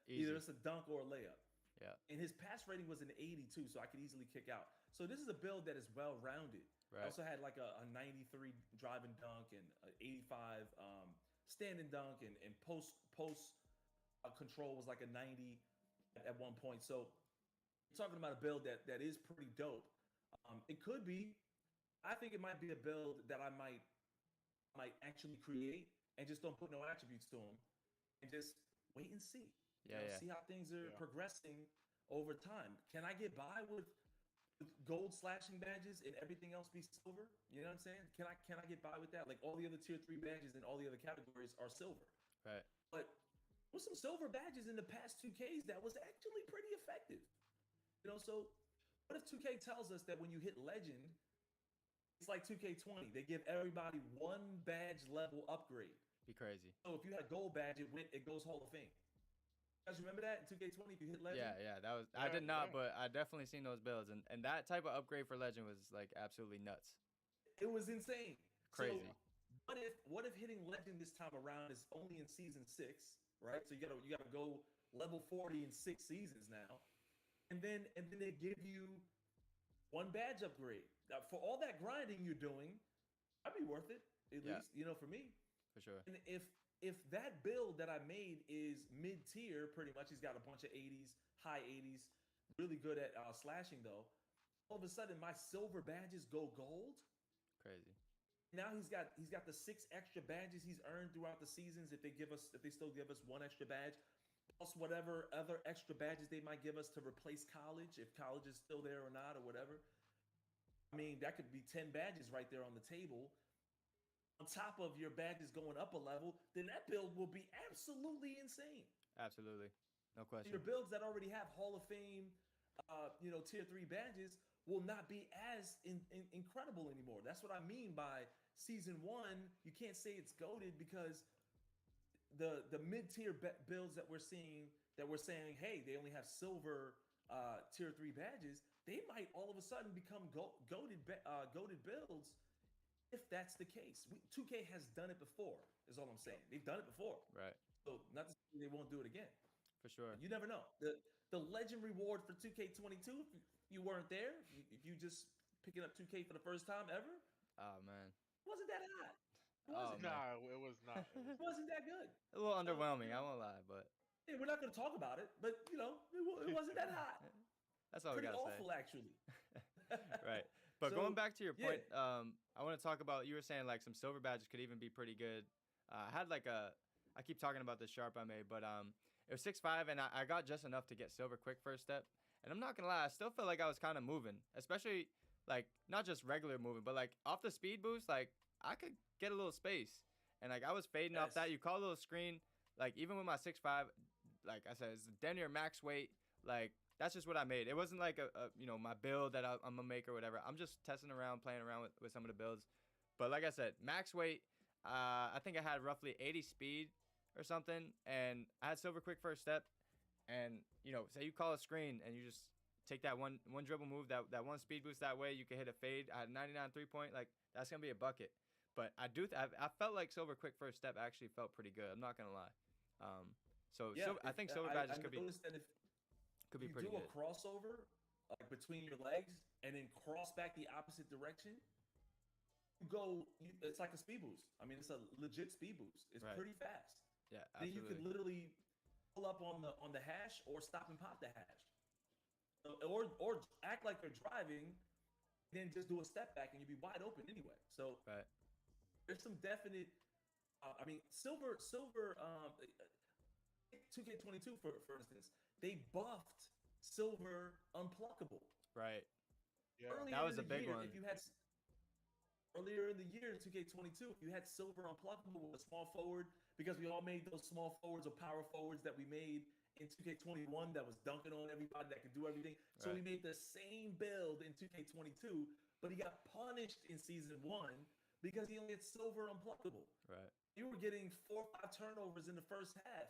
Either it's a dunk or a layup. Yeah. And his pass rating was an 82, so I could easily kick out. So this is a build that is well-rounded. Right. I also had like a 93 drive and dunk and an 85 stand and dunk, and post control was like a 90 at one point. So you're talking about a build that is pretty dope. It could be. I think it might be a build that I might actually create and just don't put no attributes to them and just wait and see. See how things are progressing over time. Can I get by with gold slashing badges and everything else be silver? You know what I'm saying? Can I get by with that? Like all the other tier 3 badges and all the other categories are silver. Right. But with some silver badges in the past 2Ks, that was actually pretty effective. You know, so what if 2K tells us that when you hit legend, it's like 2K20, they give everybody one badge level upgrade. Be crazy. So if you had a gold badge, it goes Hall of Fame. You guys remember that in 2K20 if you hit legend? Yeah, that was I did not, but I definitely seen those builds, and that type of upgrade for legend was like absolutely nuts. It was insane. Crazy. So what if hitting legend this time around is only in season 6, right? So you gotta go level 40 in 6 seasons now, and then they give you one badge upgrade. Now, for all that grinding you're doing, that'd be worth it at least, you know, for me. For sure. And if that build that I made is mid-tier, pretty much, he's got a bunch of 80s, high 80s, really good at slashing though. All of a sudden, my silver badges go gold. Crazy. Now he's got the 6 extra badges he's earned throughout the seasons. If they still give us one extra badge, plus whatever other extra badges they might give us to replace college, if college is still there or not, or whatever. I mean, that could be 10 badges right there on the table. On top of your badges going up a level, then that build will be absolutely insane. Absolutely. No question. Your builds that already have Hall of Fame, tier 3 badges will not be as incredible anymore. That's what I mean by season 1. You can't say it's goated because the mid-tier builds that we're seeing, that we're saying, hey, they only have silver tier 3 badges, they might all of a sudden become goated builds. If that's the case, 2K has done it before, is all I'm saying. They've done it before. Right. So not to say they won't do it again. For sure. You never know. The legend reward for 2K22, if you weren't there, if you just picking up 2K for the first time ever. Oh, man. Wasn't that hot? Nah, it was not. It wasn't that good. A little underwhelming, I won't lie, but. Yeah, we're not going to talk about it, but, you know, it wasn't that hot. That's all we Pretty got to say. awful, actually. Right. But So, going back to your point, yeah. I want to talk about, you were saying like some silver badges could even be pretty good. I had like I keep talking about the sharp I made, but it was 6'5", and I got just enough to get silver quick first step. And I'm not going to lie, I still felt like I was kind of moving, especially like not just regular moving, but like off the speed boost, like I could get a little space. And like I was fading off that. You call a little screen, like even with my 6'5", like I said, it's damn near max weight. Like that's just what I made. It wasn't like my build that I'm gonna make or whatever. I'm just testing around, playing around with some of the builds. But like I said, max weight, I think I had roughly 80 speed or something, and I had silver quick first step. And say you call a screen and you just take that one dribble move, that one speed boost that way, you can hit a fade. I had 99 3-point, like that's gonna be a bucket. But I felt like silver quick first step actually felt pretty good. I'm not gonna lie. I think silver badges could be pretty good. If you do a crossover like between your legs and then cross back the opposite direction, it's like a speed boost. I mean, it's a legit speed boost. It's pretty fast. Yeah, absolutely. Then you can literally pull up on the hash or stop and pop the hash, or act like you're driving, and then just do a step back and you'd be wide open anyway. So there's some definite. I mean, silver. 2K22 for instance, they buffed silver unpluckable. Right. Yeah. That was a big one. If you had earlier in the year in 2K22, if you had silver unpluckable with a small forward, because we all made those small forwards or power forwards that we made in 2K21 that was dunking on everybody, that could do everything. So Right. he made the same build in 2K22, but he got punished in season 1 because he only had silver unpluckable. Right. You were getting 4 or 5 turnovers in the first half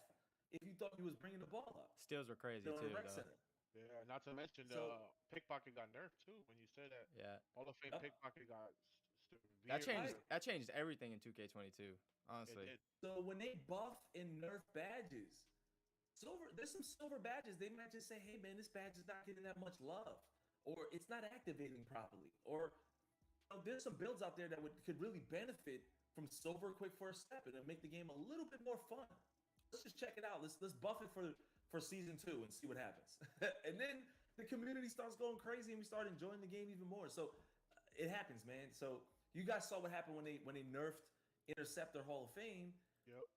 if you thought he was bringing the ball up. Steals were crazy You know, in too, the rec though. center. Yeah, not to mention pickpocket got nerfed too. When you said that, Yeah. Hall of Fame pickpocket got That severely changed. That changed everything in 2K22. Honestly. It did. So when they buff and nerf badges, there's some silver badges. They might just say, "Hey man, this badge is not getting that much love, or it's not activating properly, or there's some builds out there that could really benefit from silver quick first step and it'll make the game a little bit more fun." Let's just check it out. Let's buff it for season 2 and see what happens. And then the community starts going crazy and we start enjoying the game even more. So it happens, man. So you guys saw what happened when they nerfed Interceptor Hall of Fame. Yep.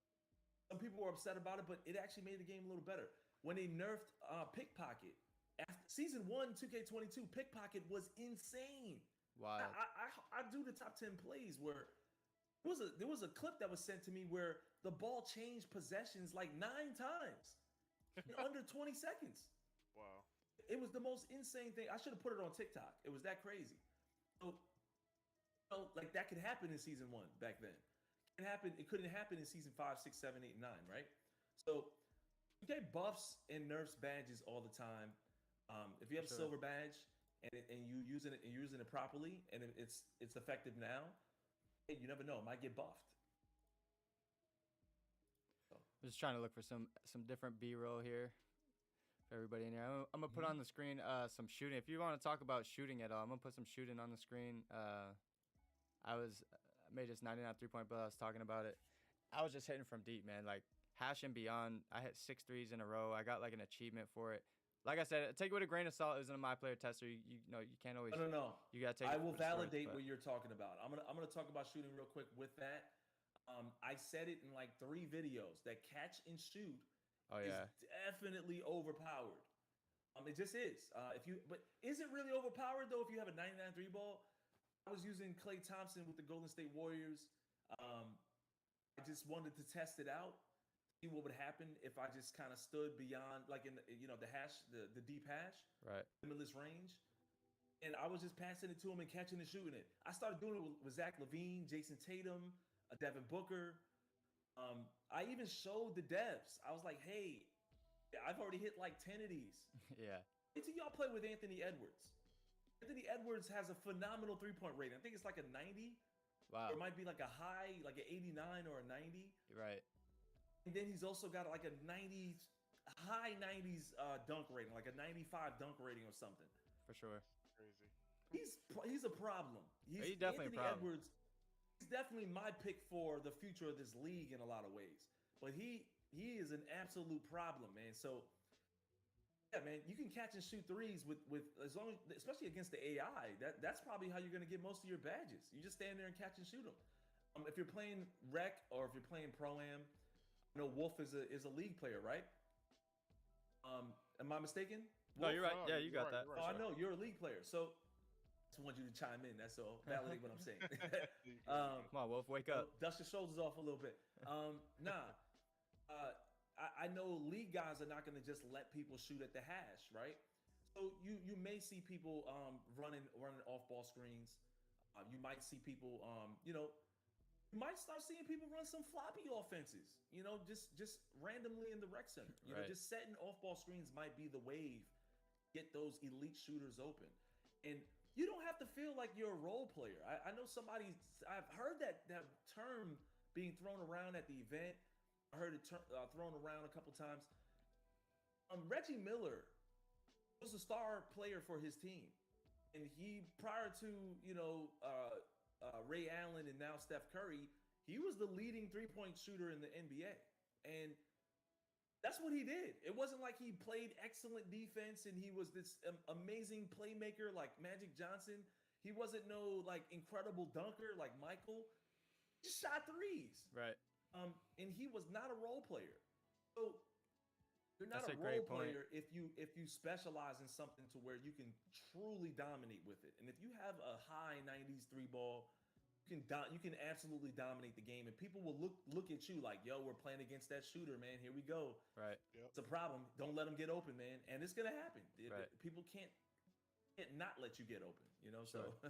Some people were upset about it, but it actually made the game a little better. When they nerfed Pickpocket, after season 1, 2K22, Pickpocket was insane. Wild. I do the top 10 plays where there was a clip that was sent to me where the ball changed possessions like 9 times in under 20 seconds. Wow. It was the most insane thing. I should have put it on TikTok. It was that crazy. So, like that could happen in season 1 back then. It couldn't happen in season 5, 6, 7, 8, 9, right? So you get buffs and nerfs badges all the time. If you have a silver badge and you're using it properly and it's effective now, hey, you never know, it might get buffed. I'm just trying to look for some different B-roll here for everybody in here. I'm gonna put on the screen some shooting. If you want to talk about shooting at all, I'm gonna put some shooting on the screen. I made this 99 3-point build. I was talking about it. I was just hitting from deep, man. Like hash and beyond. I hit 6 threes in a row. I got like an achievement for it. Like I said, take it with a grain of salt. It was in a MyPlayer tester. You know you can't always. No. You gotta take. I it will for the stories, validate but- what you're talking about. I'm gonna talk about shooting real quick with that. I said it in like 3 videos that catch and shoot is definitely overpowered. It just is. But is it really overpowered though? If you have a 99 3 ball, I was using Klay Thompson with the Golden State Warriors. I just wanted to test it out, see what would happen if I just kind of stood beyond, like in the hash, the deep hash, right, limitless range. And I was just passing it to him and catching and shooting it. I started doing it with Zach LaVine, Jason Tatum, Devin Booker. I even showed the devs. I was like, hey, I've already hit like 10 of these. Yeah. Wait till y'all play with Anthony Edwards. Anthony Edwards has a phenomenal 3-point rating. I think it's like a 90. Wow. Or it might be like a high, like an 89 or a 90. Right. And then he's also got like a 90s, high 90s dunk rating, like a 95 dunk rating or something. For sure. Crazy. He's a problem. He's definitely Anthony a problem. Edwards, he's definitely my pick for the future of this league in a lot of ways. But he is an absolute problem, man. So yeah, man, you can catch and shoot threes with as long as, especially against the AI. That's probably how you're gonna get most of your badges. You just stand there and catch and shoot them. If you're playing rec or if you're playing pro-am, I know Wolf is a league player, right? Am I mistaken? No, you're right. Yeah, you got that. Oh, I know you're a league player, so I just want you to chime in. That's all. Validate what I'm saying. Come on, Wolf, wake up. Dust your shoulders off a little bit. I know league guys are not going to just let people shoot at the hash, right? So you may see people running off-ball screens. You might see people, you might start seeing people run some floppy offenses, just randomly in the rec center. You know, Right. just setting off-ball screens might be the wave. Get those elite shooters open. And you don't have to feel like you're a role player. I know I've heard that term being thrown around at the event. I heard it thrown around a couple times. Reggie Miller was a star player for his team. And he, prior to, Ray Allen and now Steph Curry, he was the leading 3-point shooter in the NBA. And that's what he did. It wasn't like he played excellent defense and he was this amazing playmaker like Magic Johnson. He wasn't no like incredible dunker like Michael. He just shot threes. Right. And he was not a role player. So you're not That's a a great role point. player if you specialize in something to where you can truly dominate with it. And if you have a high 90s 3 ball, you can absolutely dominate the game, and people will look at you like, yo, we're playing against that shooter, man. Here we go. Right. It's a problem. Don't let them get open, man. And it's gonna happen. Right. People can't not let you get open. You know, so Nah,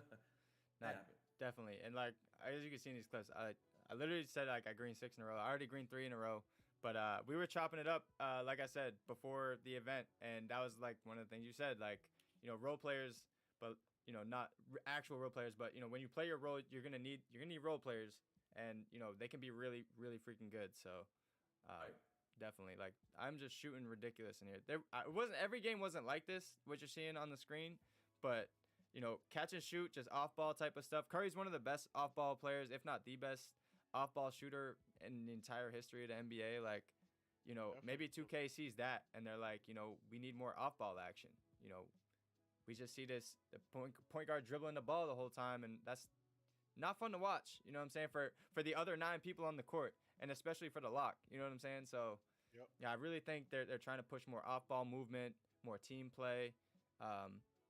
that happened. definitely. And like as you can see in these clips, I literally said like I greened 6 in a row. I already greened 3 in a row. But we were chopping it up, like I said, before the event, and that was like one of the things you said, like, you know, role players, but you know, not actual role players, but you know, when you play your role, you're gonna need role players, and you know, they can be really, really freaking good. So, definitely, like, I'm just shooting ridiculous in here. It wasn't every game wasn't like this, what you're seeing on the screen, but you know, catch and shoot, just off ball type of stuff. Curry's one of the best off ball players, if not the best off ball shooter in the entire history of the NBA. Like, you know, maybe 2K sees that and they're like, you know, we need more off ball action. You know, we just see the point guard dribbling the ball the whole time, and that's not fun to watch. You know what I'm saying? For the other 9 people on the court, and especially for the lock. You know what I'm saying? So, yeah, I really think they're trying to push more off ball movement, more team play.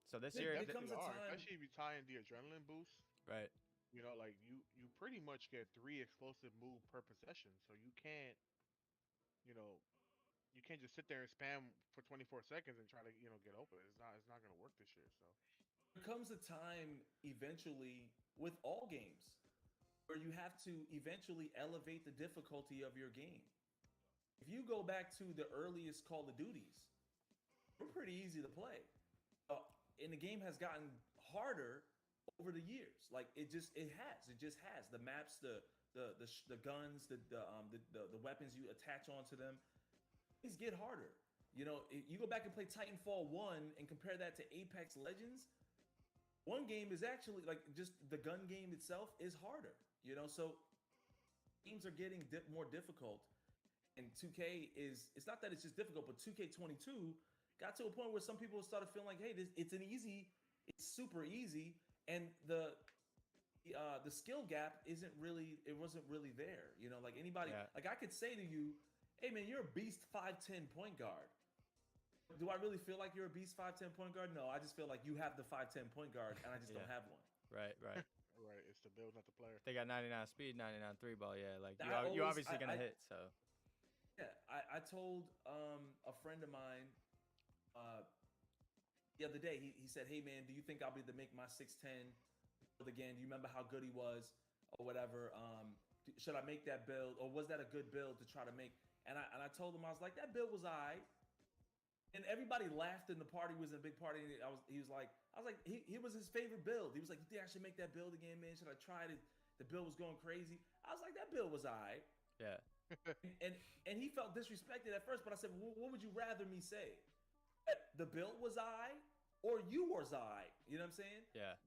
So this year, comes a time, especially if you tie in the adrenaline boost. Right. You know, like you pretty much get 3 explosive moves per possession, so you can't, you know, you can't just sit there and spam for 24 seconds and try to, you know, get open. It's not gonna work this year. So there comes a time eventually with all games where you have to eventually elevate the difficulty of your game. If you go back to the earliest Call of Duties, they're pretty easy to play, and the game has gotten harder over the years. Like it just has the maps, the guns, the weapons you attach onto them. Things get harder. You know, you go back and play Titanfall 1 and compare that to Apex Legends. One game is actually like just the gun game itself is harder. You know, so games are getting more difficult, and 2K it's not that it's just difficult, but 2K22 got to a point where some people started feeling like, hey, it's super easy. And the skill gap wasn't really there. You know, like anybody, like I could say to you, hey man, you're a beast 5'10" point guard. Do I really feel like you're a beast 5'10" point guard? No, I just feel like you have the 5'10" point guard and I just don't have one. Right. Right. It's the build, not the player. They got 99 speed, 99 3 ball. Yeah, like you obviously gonna hit. So yeah, I told a friend of mine the other day, he said, hey man, do you think I'll be able to make my 6'10" build again? Do you remember how good he was or whatever? Should I make that build, or was that a good build to try to make? And I told him, I was like, that build was alright. And everybody laughed, and the party was a big party. And I was like, he was his favorite build. He was like, you think I should make that build again, man? Should I try it? The build was going crazy. I was like, that build was alright. Yeah. and he felt disrespected at first, but I said, well, what would you rather me say? The build was alright, or you was alright? You know what I'm saying? Yeah.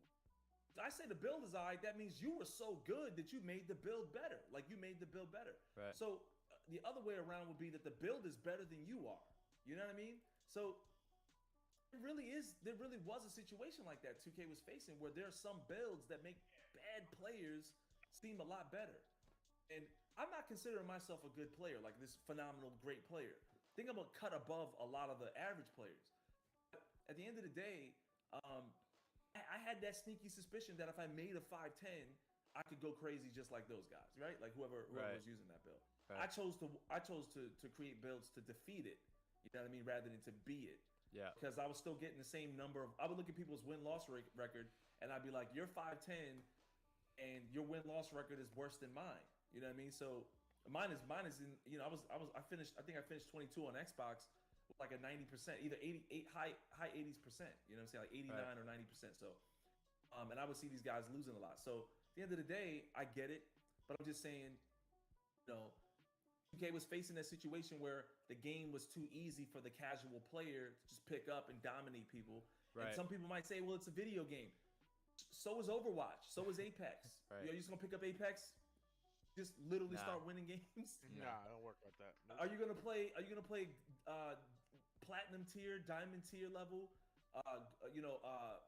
I say the build is alright. That means you were so good that you made the build better. Like you made the build better. Right. So the other way around would be that the build is better than you are. You know what I mean? So there really was a situation like that 2K was facing, where there are some builds that make bad players seem a lot better. And I'm not considering myself a good player, like this phenomenal great player. I think I'm gonna cut above a lot of the average players. But at the end of the day, I had that sneaky suspicion that if I made a 5'10", I could go crazy just like those guys, right? Like whoever was using that build. Right. I chose to create builds to defeat it. You know what I mean? Rather than to beat it. Yeah. Because I was still getting the same number of. I would look at people's win-loss record, and I'd be like, "You're 5'10", and your win-loss record is worse than mine." You know what I mean? So mine is in. You know, I finished 22 on Xbox with like a 90%, either 88 high 80s percent. You know what I'm saying? Like 89 or 90%. So, and I would see these guys losing a lot. So at the end of the day, I get it, but I'm just saying, you know. 2K was facing that situation where the game was too easy for the casual player to just pick up and dominate people. Right. And some people might say, well, it's a video game. So is Overwatch. So is Apex. Right. You're just going to pick up Apex? Just literally start winning games? Nah, it don't work like that. Nope. Are you going to play platinum tier, diamond tier level,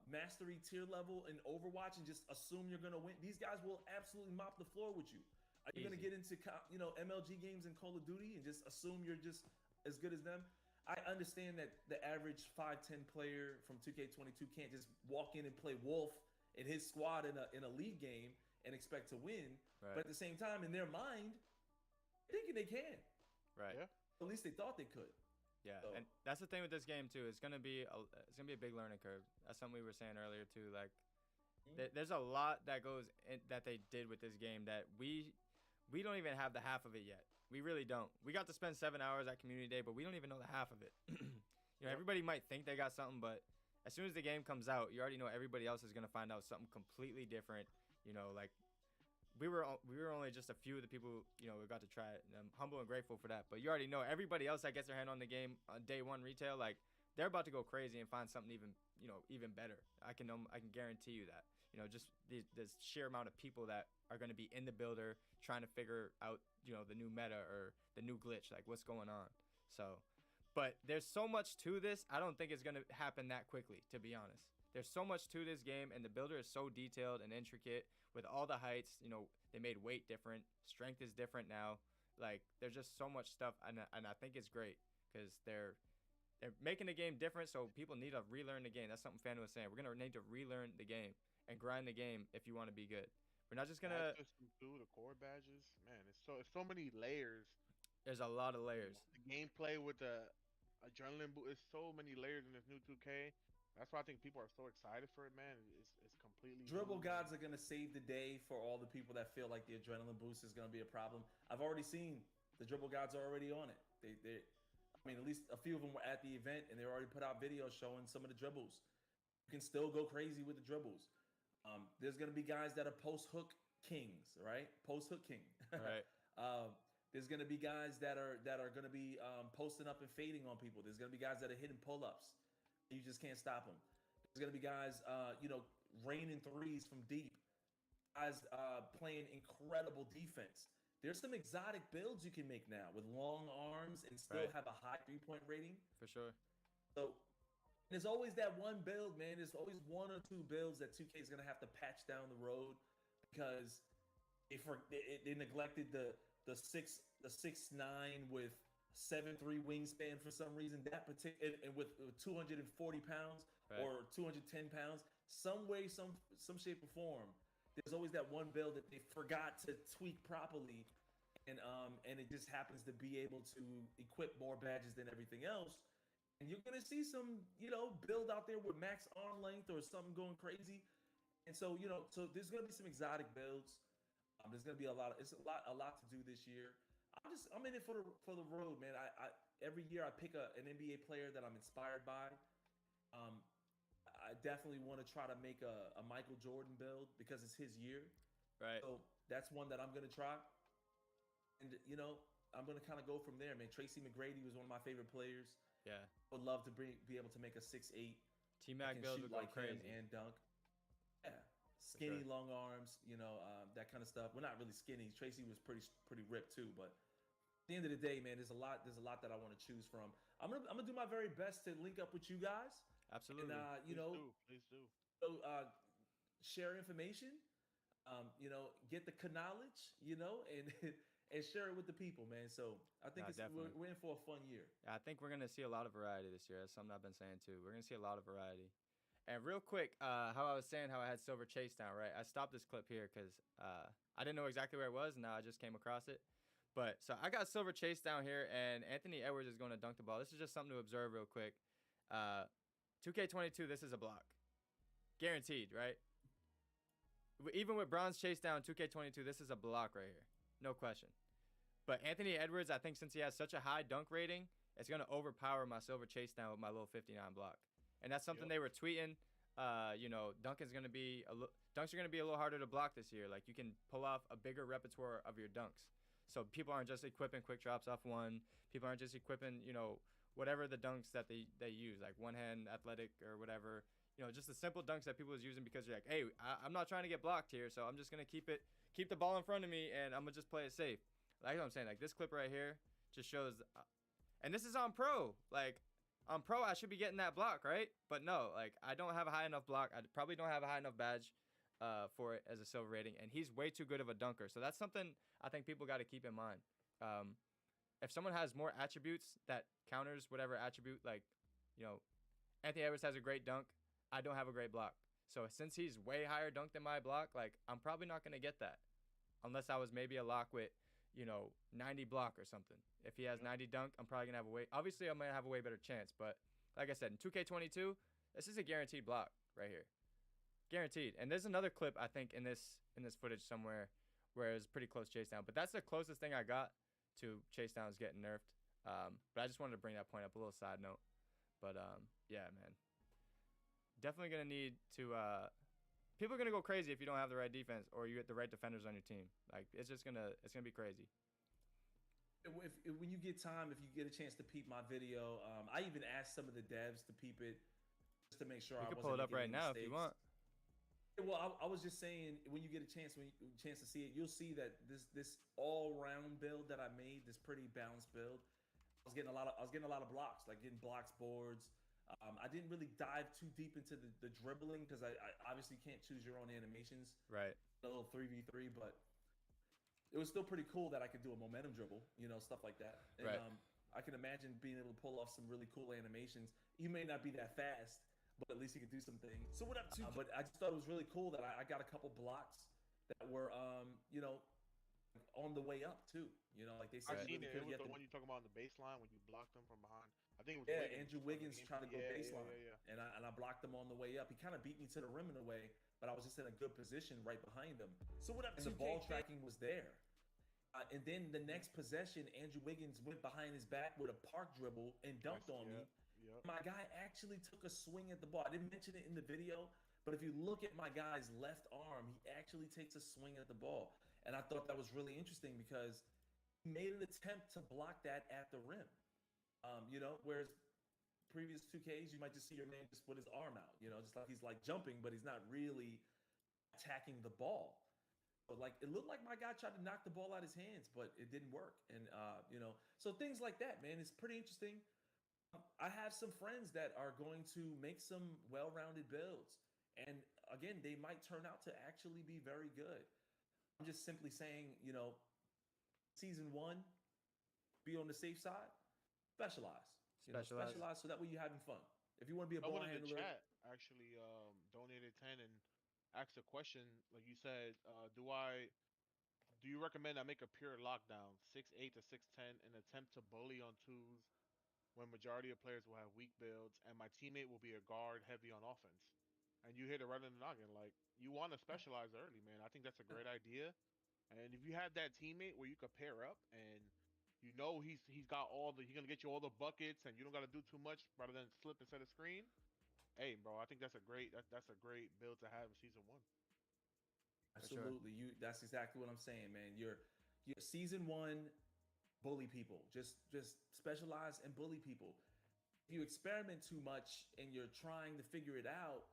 mastery tier level in Overwatch and just assume you're going to win? These guys will absolutely mop the floor with you. Are you going to get into MLG games and Call of Duty and just assume you're just as good as them? I understand that the average 5'10" player from 2K22 can't just walk in and play Wolf in his squad in a league game and expect to win. Right. But at the same time, in their mind, thinking they can. Right. Yeah. At least they thought they could. Yeah, So- and that's the thing with this game too. It's gonna be a big learning curve. That's something we were saying earlier too. Like, there's a lot that goes that they did with this game that we don't even have the half of it yet. We really don't. We got to spend 7 hours at Community Day, but we don't even know the half of it. Everybody might think they got something, but as soon as the game comes out, you already know everybody else is gonna find out something completely different. Like we were only just a few of the people who got to try it, and I'm humble and grateful for that. But you already know everybody else that gets their hand on the game on day one retail, like they're about to go crazy and find something even better. I can guarantee you that. Just this sheer amount of people that are going to be in the builder trying to figure out the new meta or the new glitch, like what's going on. So, but there's so much to this. I don't think it's going to happen that quickly, to be honest. There's so much to this game, and the builder is so detailed and intricate with all the heights. They made weight different, strength is different now. Like, there's just so much stuff, and I think it's great because they're making the game different, so people need to relearn the game. That's something Fan was saying. We're gonna need to relearn the game and grind the game if you want to be good. We're not just gonna. The core badges, man. It's so many layers. There's a lot of layers. The gameplay with the adrenaline boost. There's so many layers in this new 2K. That's why I think people are so excited for it, man. It's completely Dribble new. gods are gonna save the day for all the people that feel like the adrenaline boost is gonna be a problem. I've already seen the dribble gods are already on it. I mean, at least a few of them were at the event, and they already put out videos showing some of the dribbles. You can still go crazy with the dribbles. There's gonna be guys that are post hook kings, right? Post hook king. Right. There's gonna be guys that are gonna be posting up and fading on people. There's gonna be guys that are hitting pull ups. You just can't stop them. There's gonna be guys, raining threes from deep. Guys playing incredible defense. There's some exotic builds you can make now with long arms and still have a high 3-point rating. For sure. So there's always that one build, man. There's always one or two builds that 2K is gonna have to patch down the road because they neglected the 6'9" with 7'3" wingspan for some reason. That particular and with 240 pounds or 210 pounds, some way, some shape or form. There's always that one build that they forgot to tweak properly, and it just happens to be able to equip more badges than everything else. And you're gonna see some, build out there with max arm length or something going crazy. And so, so there's gonna be some exotic builds. There's gonna be a lot to do this year. I'm in it for the road, man. I every year I pick an NBA player that I'm inspired by. I definitely want to try to make a Michael Jordan build because it's his year. Right. So that's one that I'm gonna try. And I'm gonna kind of go from there, man. Tracy McGrady was one of my favorite players. Yeah. I would love to be able to make a 6'8" T-Mac build would go like crazy him and dunk. Yeah. Skinny, long arms, that kind of stuff. We're not really skinny. Tracy was pretty ripped too, but at the end of the day, man, there's a lot that I want to choose from. I'm gonna do my very best to link up with you guys. Absolutely. And Please do. So, share information. Get the knowledge, and share it with the people, man. So I think we're in for a fun year. I think we're gonna see a lot of variety this year. That's something I've been saying too. We're gonna see a lot of variety. And real quick, how I was saying how I had Silver Chase down, right? I stopped this clip here because I didn't know exactly where it was, and now I just came across it. But so I got Silver Chase down here, and Anthony Edwards is going to dunk the ball. This is just something to observe real quick. 2K22, this is a block. Guaranteed, right? Even with Bronze Chase down, 2K22, this is a block right here. No question. But Anthony Edwards, I think since he has such a high dunk rating, it's going to overpower my Silver Chase down with my little 59 block. And that's something they were tweeting. Dunks are going to be a little harder to block this year. Like, you can pull off a bigger repertoire of your dunks. So people aren't just equipping quick drops off one. People aren't just equipping, whatever the dunks that they use, like one hand athletic or whatever. Just the simple dunks that people is using because you're like, hey, I'm not trying to get blocked here, so I'm just gonna keep the ball in front of me, and I'm gonna just play it safe. Like what I'm saying, like this clip right here just shows, and this is on pro. Like on pro, I should be getting that block, right? But no, like I don't have a high enough block. I probably don't have a high enough badge for it as a silver rating, and he's way too good of a dunker. So that's something I think people got to keep in mind. If someone has more attributes that counters whatever attribute, like, Anthony Edwards has a great dunk, I don't have a great block. So since he's way higher dunk than my block, like I'm probably not gonna get that, unless I was maybe a lock with, 90 block or something. If he has 90 dunk, I'm probably gonna have obviously I'm gonna have a way better chance. But like I said, in 2K22, this is a guaranteed block right here, guaranteed. And there's another clip I think in this footage somewhere where it was pretty close chase down. But that's the closest thing I got to chase downs getting nerfed. But I just wanted to bring that point up, a little side note. But yeah, man, definitely gonna need to. People are gonna go crazy if you don't have the right defense or you get the right defenders on your team. Like it's gonna be crazy. When you get time, if you get a chance to peep my video, I even asked some of the devs to peep it just to make sure You I can wasn't pull it up making right any now if you mistakes. want. Well, I was just saying, when you get a chance to see it, you'll see that this all-round build that I made, this pretty balanced build, I was getting a lot of blocks, like getting blocks, boards. I didn't really dive too deep into the dribbling because I obviously can't choose your own animations. Right. A little 3v3, but it was still pretty cool that I could do a momentum dribble, stuff like that. And, Right. I can imagine being able to pull off some really cool animations. You may not be that fast, but at least you can do some things. So what up, but I just thought it was really cool that I got a couple blocks that were, on the way up too. Like they said, I've seen really it. could It was get the the- one you talking about on the baseline when you blocked them from behind. I think it was Yeah, Wiggins Andrew on the Wiggins game. trying to go Yeah, baseline, yeah. and I blocked him on the way up. He kind of beat me to the rim in a way, but I was just in a good position right behind him. So what up, And the 2K? ball tracking was there. And then the next possession, Andrew Wiggins went behind his back with a park dribble and dunked on me. Yep. My guy actually took a swing at the ball. I didn't mention it in the video, but if you look at my guy's left arm, he actually takes a swing at the ball. And I thought that was really interesting because he made an attempt to block that at the rim. Whereas previous 2Ks, you might just see your man just put his arm out, just like he's like jumping, but he's not really attacking the ball. But like it looked like my guy tried to knock the ball out of his hands, but it didn't work. And so things like that, man, it's pretty interesting. I have some friends that are going to make some well-rounded builds, and again, they might turn out to actually be very good. I'm just simply saying, season 1, be on the safe side, specialize. Specialize so that way you're having fun. If you want to be a ball Someone in the handler, chat actually donated 10 and asked a question. Like you said, do you recommend I make a pure lockdown 6'8" to 6'10" and attempt to bully on twos when majority of players will have weak builds and my teammate will be a guard heavy on offense? And you hit it right in the noggin. Like you want to specialize early, man. I think that's a great idea. And if you have that teammate where you could pair up and he's got he's gonna get you all the buckets and you don't gotta do too much rather than slip and set a screen. Hey, bro, I think that's a great build to have in season 1. absolutely. That's exactly what I'm saying, man. Your season 1, bully people. Just specialize and bully people. If you experiment too much and you're trying to figure it out,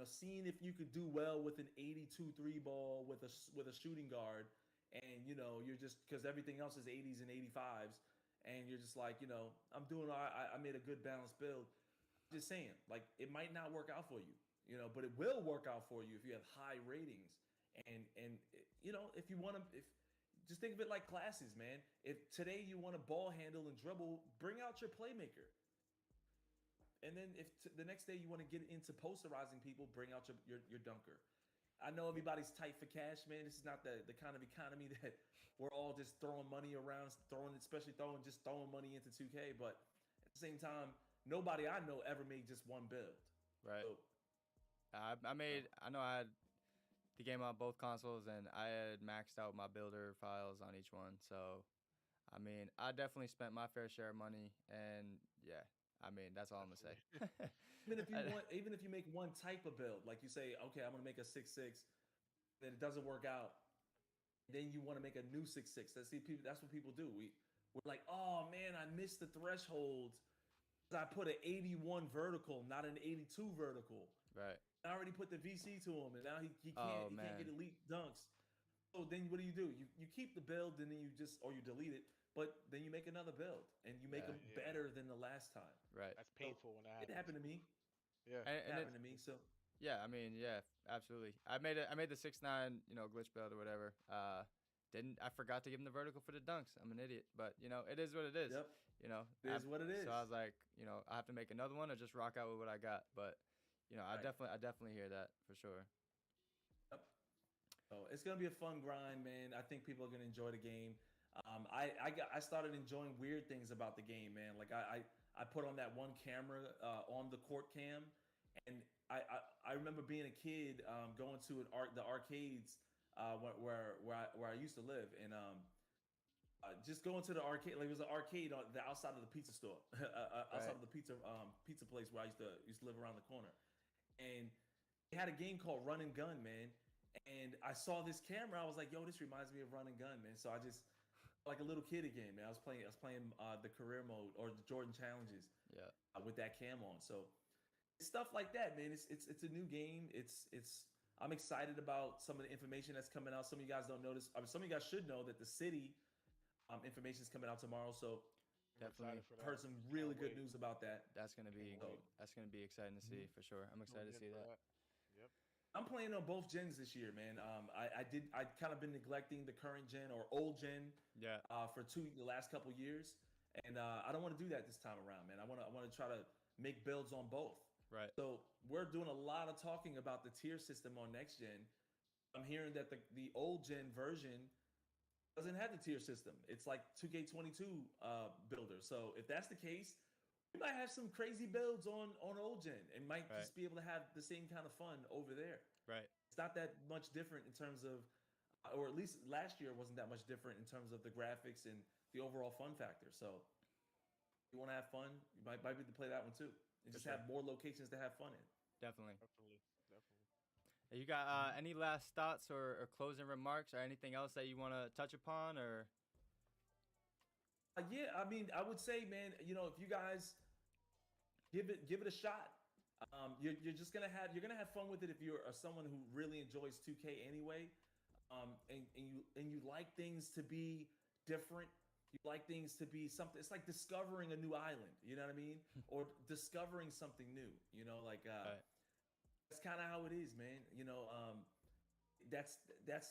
seeing if you could do well with an 82 3-ball with a shooting guard, and you're just because everything else is 80s and 85s, and you're just like, I'm doing all right, I made a good balanced build. I'm just saying, like it might not work out for you, but it will work out for you if you have high ratings. And if you want to, just think of it like classes, man. If today you want to ball handle and dribble, bring out your playmaker. And then if the next day you want to get into posterizing people, bring out your dunker. I know everybody's tight for cash, man. This is not the kind of economy that we're all just throwing money around, throwing money into 2K. But at the same time, nobody I know ever made just one build. Right. So, I know I had the game on both consoles and I had maxed out my builder files on each one. So, I mean, I definitely spent my fair share of money, and yeah, I mean, that's all I'm gonna say. even if you make one type of build, like you say, okay, I'm gonna make a 6'6", then it doesn't work out, then you want to make a new 6'6". That's what people do. We're like, oh man, I missed the threshold. I put an 81 vertical, not an 82 vertical. Right. I already put the VC to him, and now he can't get elite dunks. So then what do? You keep the build, and then you delete it. But then you make another build, and you make them better than the last time. Right. That's painful when that happens. It happened to me. Yeah. It happened to me. So. Yeah, I mean, yeah, absolutely. I made the 6'9", glitch build or whatever. I forgot to give him the vertical for the dunks. I'm an idiot, but it is what it is. Yep. It is what it is. So I was like, I have to make another one or just rock out with what I got. But you know, I definitely hear that for sure. Yep. So it's gonna be a fun grind, man. I think people are gonna enjoy the game. I started enjoying weird things about the game, man. Like I put on that one camera on the court cam, and I remember being a kid going to the arcades where I used to live, and just going to the arcade. Like, it was an arcade on the outside of the pizza store, outside of the pizza place where I used to live around the corner, and they had a game called Run and Gun, man. And I saw this camera. I was like, yo, this reminds me of Run and Gun, man. So I just, like a little kid again, man. I was playing the career mode or the Jordan challenges. Yeah. With that cam on. So it's stuff like that, man. It's a new game. I'm excited about some of the information that's coming out. Some of you guys don't notice. I mean, some of you guys should know that the city information is coming out tomorrow. So definitely heard some really good news about that. That's gonna be exciting to see for sure. I'm excited to see that. Yep. I'm playing on both gens this year, man. I kind of been neglecting the current gen or old gen for the last couple years, and I don't want to do that this time around, man. I want to try to make builds on both. Right. So we're doing a lot of talking about the tier system on next gen. I'm hearing that the old gen version doesn't have the tier system. It's like 2K22 builder. So if that's the case, we might have some crazy builds on old gen and might just be able to have the same kind of fun over there. Right. It's not that much different in terms of, or at least last year wasn't that much different in terms of the graphics and the overall fun factor. So if you want to have fun, you might be able to play that one too. And just have more locations to have fun in. Definitely. Definitely. You got any last thoughts or closing remarks or anything else that you want to touch upon or? Yeah, I mean, I would say, man, you know, if you guys give it a shot, you're gonna have fun with it if you're someone who really enjoys 2K anyway, and you like things to be different. You like things to be something. It's like discovering a new island. You know what I mean? Or discovering something new. You know, like that's kind of how it is, man. You know, that's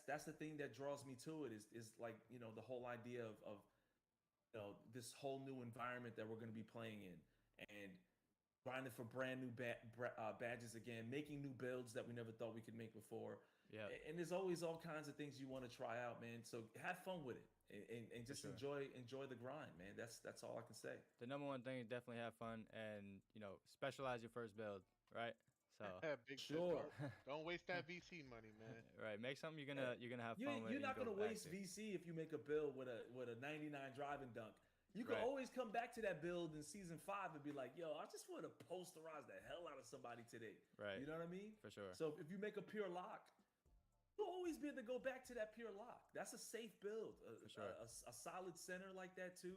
the thing that draws me to it is like, you know, the whole idea of you know, this whole new environment that we're going to be playing in, and grinding for brand new badges again, making new builds that we never thought we could make before. Yeah. And there's always all kinds of things you want to try out, man. So have fun with it, and just enjoy the grind, man. That's all I can say. The number one thing is definitely have fun and, you know, specialize your first build, right? So Big sure. Don't waste that VC money, man. Right. Make something you're gonna have fun with. You're not gonna waste VC if you make a build with a 99 driving dunk. You can always come back to that build in season 5 and be like, yo, I just want to posterize the hell out of somebody today. Right. You know what I mean? For sure. So if you make a pure lock, you'll always be able to go back to that pure lock. That's a safe build. For sure. A solid center like that too.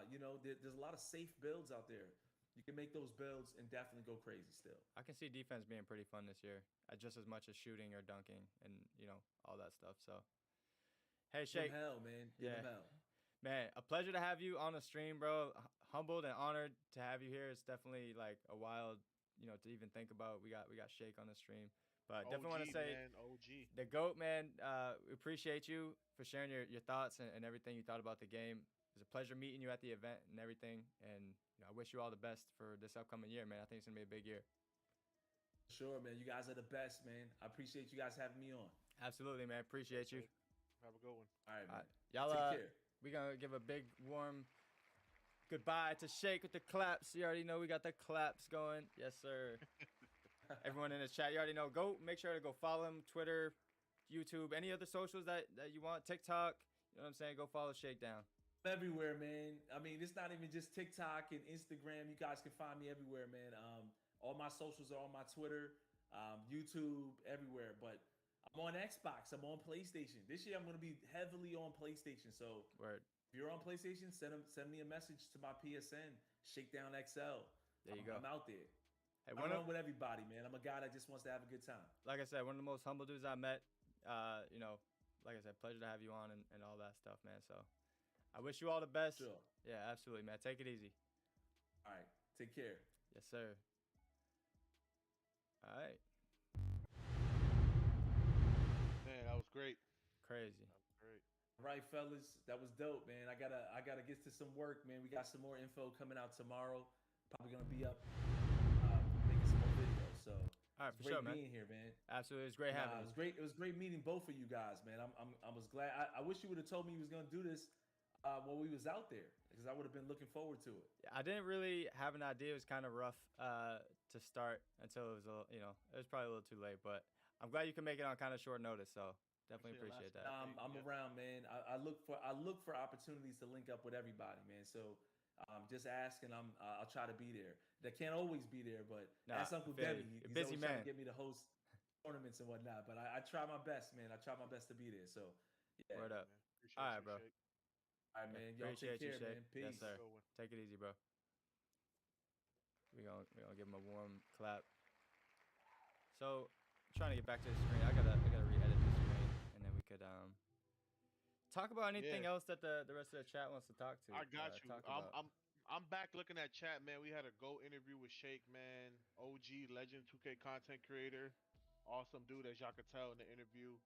You know, there's a lot of safe builds out there. You can make those builds and definitely go crazy still. I can see defense being pretty fun this year, just as much as shooting or dunking and, you know, all that stuff. So, hey, Shake. Give hell, man. Give him hell. Man, a pleasure to have you on the stream, bro. Humbled and honored to have you here. It's definitely like a wild, you know, to even think about. We got Shake on the stream. But definitely want to say, man, OG. The GOAT, man, we appreciate you for sharing your thoughts and everything you thought about the game. It was a pleasure meeting you at the event and everything. And you know, I wish you all the best for this upcoming year, man. I think it's going to be a big year. Sure, man. You guys are the best, man. I appreciate you guys having me on. Absolutely, man. Appreciate you. Have a good one. All right, man. Y'all, take care. We're going to give a big, warm goodbye to Shake with the claps. You already know we got the claps going. Yes, sir. Everyone in the chat, you already know. Go make sure to go follow him. Twitter, YouTube, any other socials that you want. TikTok. You know what I'm saying? Go follow Shakedown. Everywhere, man. I mean, it's not even just TikTok and Instagram. You guys can find me everywhere, man. All my socials are on my Twitter, YouTube, everywhere. But I'm on Xbox. I'm on PlayStation. This year, I'm going to be heavily on PlayStation. So if you're on PlayStation, send me a message to my PSN, Shakedown XL. There you go. I'm out there. Hey, I'm on with everybody, man. I'm a guy that just wants to have a good time. Like I said, one of the most humble dudes I met. You know, like I said, pleasure to have you on and all that stuff, man. So I wish you all the best. Sure. Yeah, absolutely, man. Take it easy. All right. Take care. Yes, sir. All right. Man, that was great. Crazy. That was great. All right, fellas. That was dope, man. I gotta get to some work, man. We got some more info coming out tomorrow. Probably gonna be up making some more videos. So All right, for Great sure, man. being here, man. Absolutely, it was great having It you. was great. It was great meeting both of you guys, man. I was glad. I wish you would have told me you was gonna do this while we was out there, because I would have been looking forward to it. I didn't really have an idea. It was kind of rough to start until it was it was probably a little too late. But I'm glad you can make it on kind of short notice. So definitely appreciate that. I'm around, man. I look for opportunities to link up with everybody, man. So just ask, and I'll try to be there. They can't always be there, but that's Uncle Debbie. He's busy always trying man. to get me to host tournaments and whatnot. But I try my best, man. I try my best to be there. So yeah. Word up. All right, bro. All right, man. Y'all take care, man. Peace. Yes, sir. Take it easy, bro. We're gonna give him a warm clap. So, trying to get back to the screen. I gotta re-edit the screen, and then we could talk about anything else that the rest of the chat wants to talk to. I got you. Talk about. I'm back looking at chat, man. We had a GO interview with Shake, man. OG, legend, 2K content creator. Awesome dude, as y'all could tell in the interview.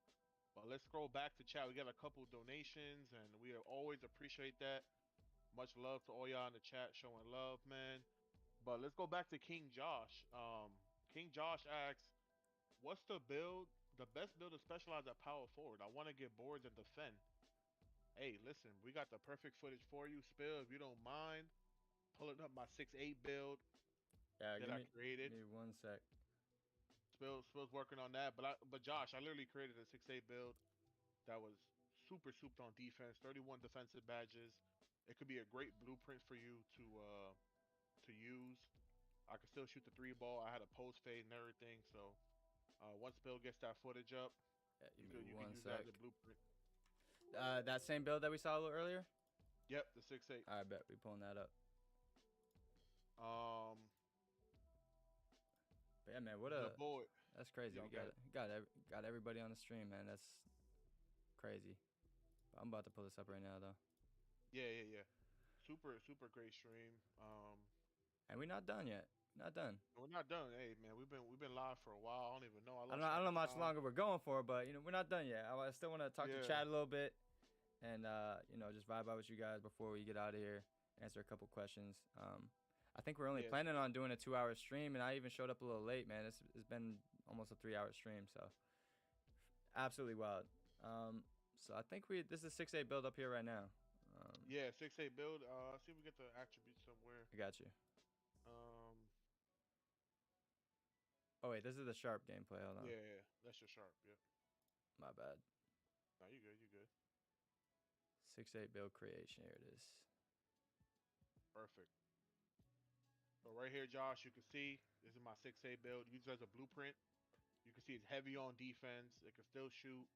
But let's scroll back to chat. We got a couple donations, and we always appreciate that. Much love to all y'all in the chat showing love, man. But let's go back to King Josh. King Josh asks, what's the best build to specialize at power forward? I want to get boards and defend. Hey, listen, we got the perfect footage for you. Spill, if you don't mind, pulling up my 6'8 build Yeah, that I created. Give me 1 sec. Spill's working on that, but Josh, I literally created a 6'8 build that was super souped on defense, 31 defensive badges. It could be a great blueprint for you to use. I could still shoot the 3-ball. I had a post fade and everything, so once Spill gets that footage up, you can use that as a blueprint. That same build that we saw a little earlier? Yep, the 6'8. I bet we pulling that up. But yeah, man, that's crazy. We got everybody on the stream, man. That's crazy. But I'm about to pull this up right now, though. Yeah. Super great stream. And we're not done yet. Not done. We're not done. Hey, man, we've been live for a while. I don't even know. I don't know how much longer we're going for, but we're not done yet. I still want to talk to chat a little bit, and just vibe out with you guys before we get out of here. Answer a couple questions. I think we're only planning on doing a 2-hour stream, and I even showed up a little late, man. It's been almost a 3-hour stream, so absolutely wild. So I think this is a 6'8 build up here right now. 6'8 build. See if we get the attributes somewhere. I got you. Oh wait, this is the sharp gameplay. Hold on. Yeah, that's your sharp. Yep. My bad. No, you good. You good. 6'8 build creation. Here it is. Perfect. So right here, Josh, you can see this is my 6'8 build. Used as a blueprint. You can see it's heavy on defense. It can still shoot.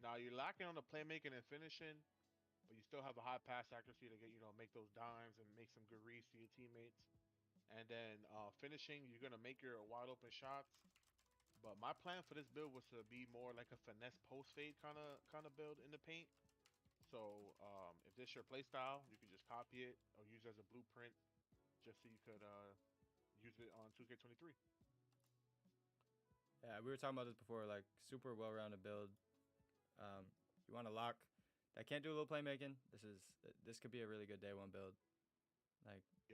Now you're lacking on the playmaking and finishing, but you still have a high pass accuracy to get make those dimes and make some good reads to your teammates. And then finishing, you're gonna make your wide open shots. But my plan for this build was to be more like a finesse post fade kind of build in the paint. So if this your play style, you can just copy it or use it as a blueprint, just so you could use it on 2K23. Yeah, we were talking about this before. Like super well-rounded build. You want a lock that can't do a little playmaking. This could be a really good day one build.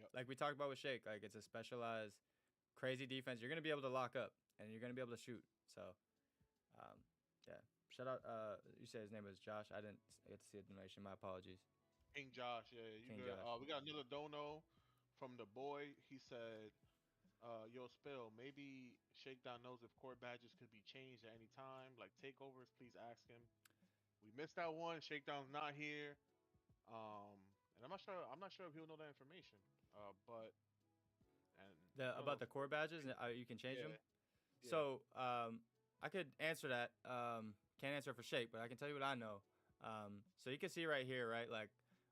Like we talked about with Shake, like it's a specialized, crazy defense. You're gonna be able to lock up, and you're gonna be able to shoot. So, yeah. Shout out. You said his name was Josh. I didn't get to see a donation. My apologies. King Josh, yeah, you King good. Josh. We got another dono from the boy. He said, "Yo, Spill, maybe Shakedown knows if core badges could be changed at any time, like takeovers. Please ask him." We missed that one. Shakedown's not here. And I'm not sure if he'll know that information. About the core badges, you can change them. Yeah. So I could answer that. Can't answer for Shake, but I can tell you what I know. So you can see right here, right? Like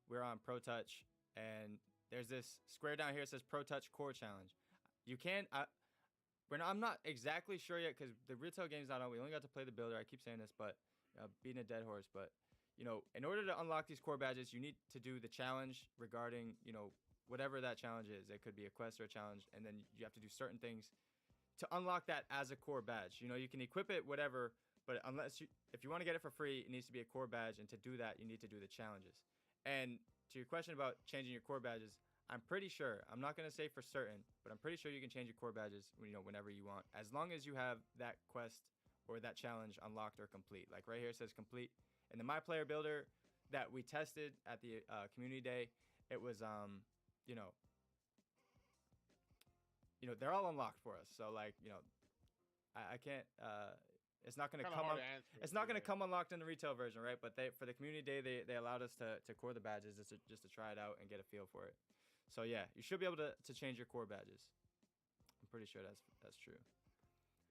we're on Pro Touch, and there's this square down here that says Pro Touch Core Challenge. You can. I'm not exactly sure yet because the retail game's not on. We only got to play the builder. I keep saying this, but beating a dead horse. But in order to unlock these core badges, you need to do the challenge regarding whatever that challenge is. It could be a quest or a challenge, and then you have to do certain things to unlock that as a core badge. You can equip it, whatever, but if you want to get it for free, it needs to be a core badge, and to do that, you need to do the challenges. And to your question about changing your core badges, I'm pretty sure, I'm not going to say for certain, but I'm pretty sure you can change your core badges, whenever you want, as long as you have that quest or that challenge unlocked or complete. Like right here it says complete. And the MyPlayer builder that we tested at the community day, it was, they're all unlocked for us. So like, I can't, it's not going to come it's not going to come unlocked in the retail version, right? But for the community day, they allowed us to core the badges just to try it out and get a feel for it. So yeah, you should be able to change your core badges. I'm pretty sure that's true.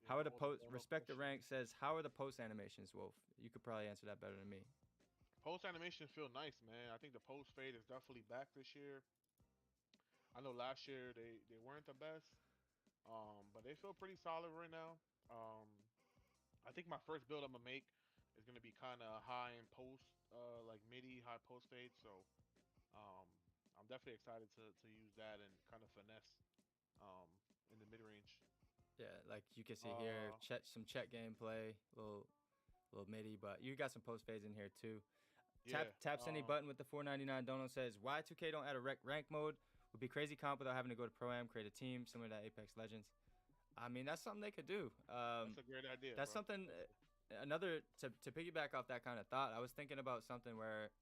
How are the post? Respect the rank says, how are the post animations, Wolf? You could probably answer that better than me. Post animations feel nice, man. I think the post fade is definitely back this year. I know last year they weren't the best, but they feel pretty solid right now. I think my first build I'm gonna make is gonna be kind of high in post, like MIDI high post fade. So I'm definitely excited to use that and kind of finesse in the mid range. Yeah, like you can see here, some check gameplay, little MIDI, but you got some post fades in here too. Taps any button with the $4.99 dono says, why 2K don't add a rank mode? Would be crazy comp without having to go to Pro-Am, create a team similar to Apex Legends. I mean, that's something they could do. That's a great idea. That's something. Another to piggyback off that kind of thought. I was thinking about something where,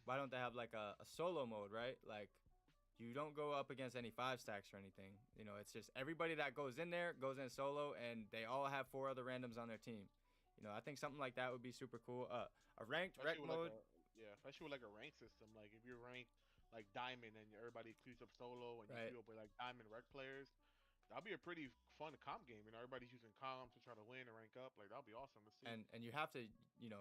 why don't they have like a solo mode, right? Like, you don't go up against any 5 stacks or anything. It's just everybody that goes in there goes in solo, and they all have 4 other randoms on their team. I think something like that would be super cool. A ranked rec mode. Especially with like a rank system. Like if you're ranked like diamond and everybody queues up solo and you queue up with like diamond rec players, that'll be a pretty fun comp game. Everybody's using comp to try to win and rank up. Like that'll be awesome to see. And you have to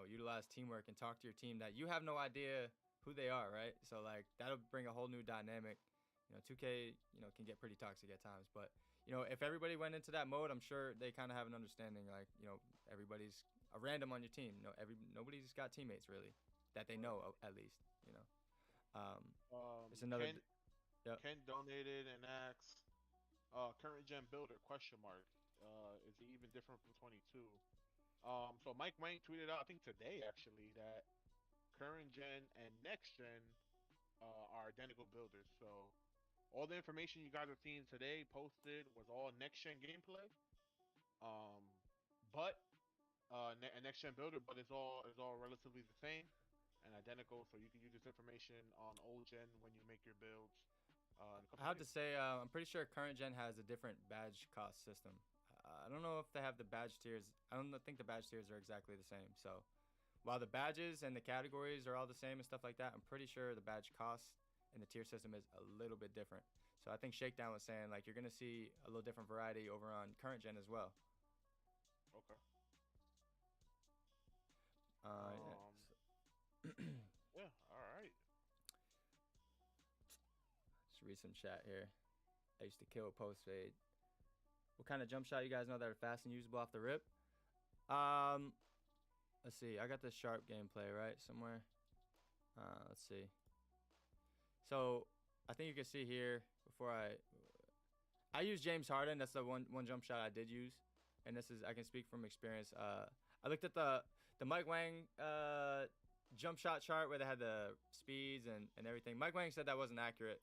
utilize teamwork and talk to your team that you have no idea who they are, right? So like that'll bring a whole new dynamic. 2K can get pretty toxic at times, but if everybody went into that mode, I'm sure they kind of have an understanding. Like everybody's a random on your team. Nobody's got teammates really that they know at least. It's another. Ken donated and asked, current gen builder ? Is it even different from 22? So Mike Wang tweeted out, I think today actually, that current gen and next gen are identical builders. So all the information you guys have seen today posted was all next gen gameplay. But next gen builder, but it's all relatively the same and identical. So you can use this information on old gen when you make your builds. I have to say, I'm pretty sure current gen has a different badge cost system. I don't know if they have the badge tiers. I don't think the badge tiers are exactly the same. So while the badges and the categories are all the same and stuff like that, I'm pretty sure the badge cost and the tier system is a little bit different. So I think Shakedown was saying like you're gonna see a little different variety over on current gen as well. Okay. Yeah. All right. Let's read some chat here. I used to kill post fade. What kind of jump shot you guys know that are fast and usable off the rip? Let's see. I got the sharp gameplay right somewhere. Let's see. So I think you can see here before I use James Harden. That's the one jump shot I did use, and this is I can speak from experience. I looked at the Mike Wang jump shot chart where they had the speeds and everything. Mike Wang said that wasn't accurate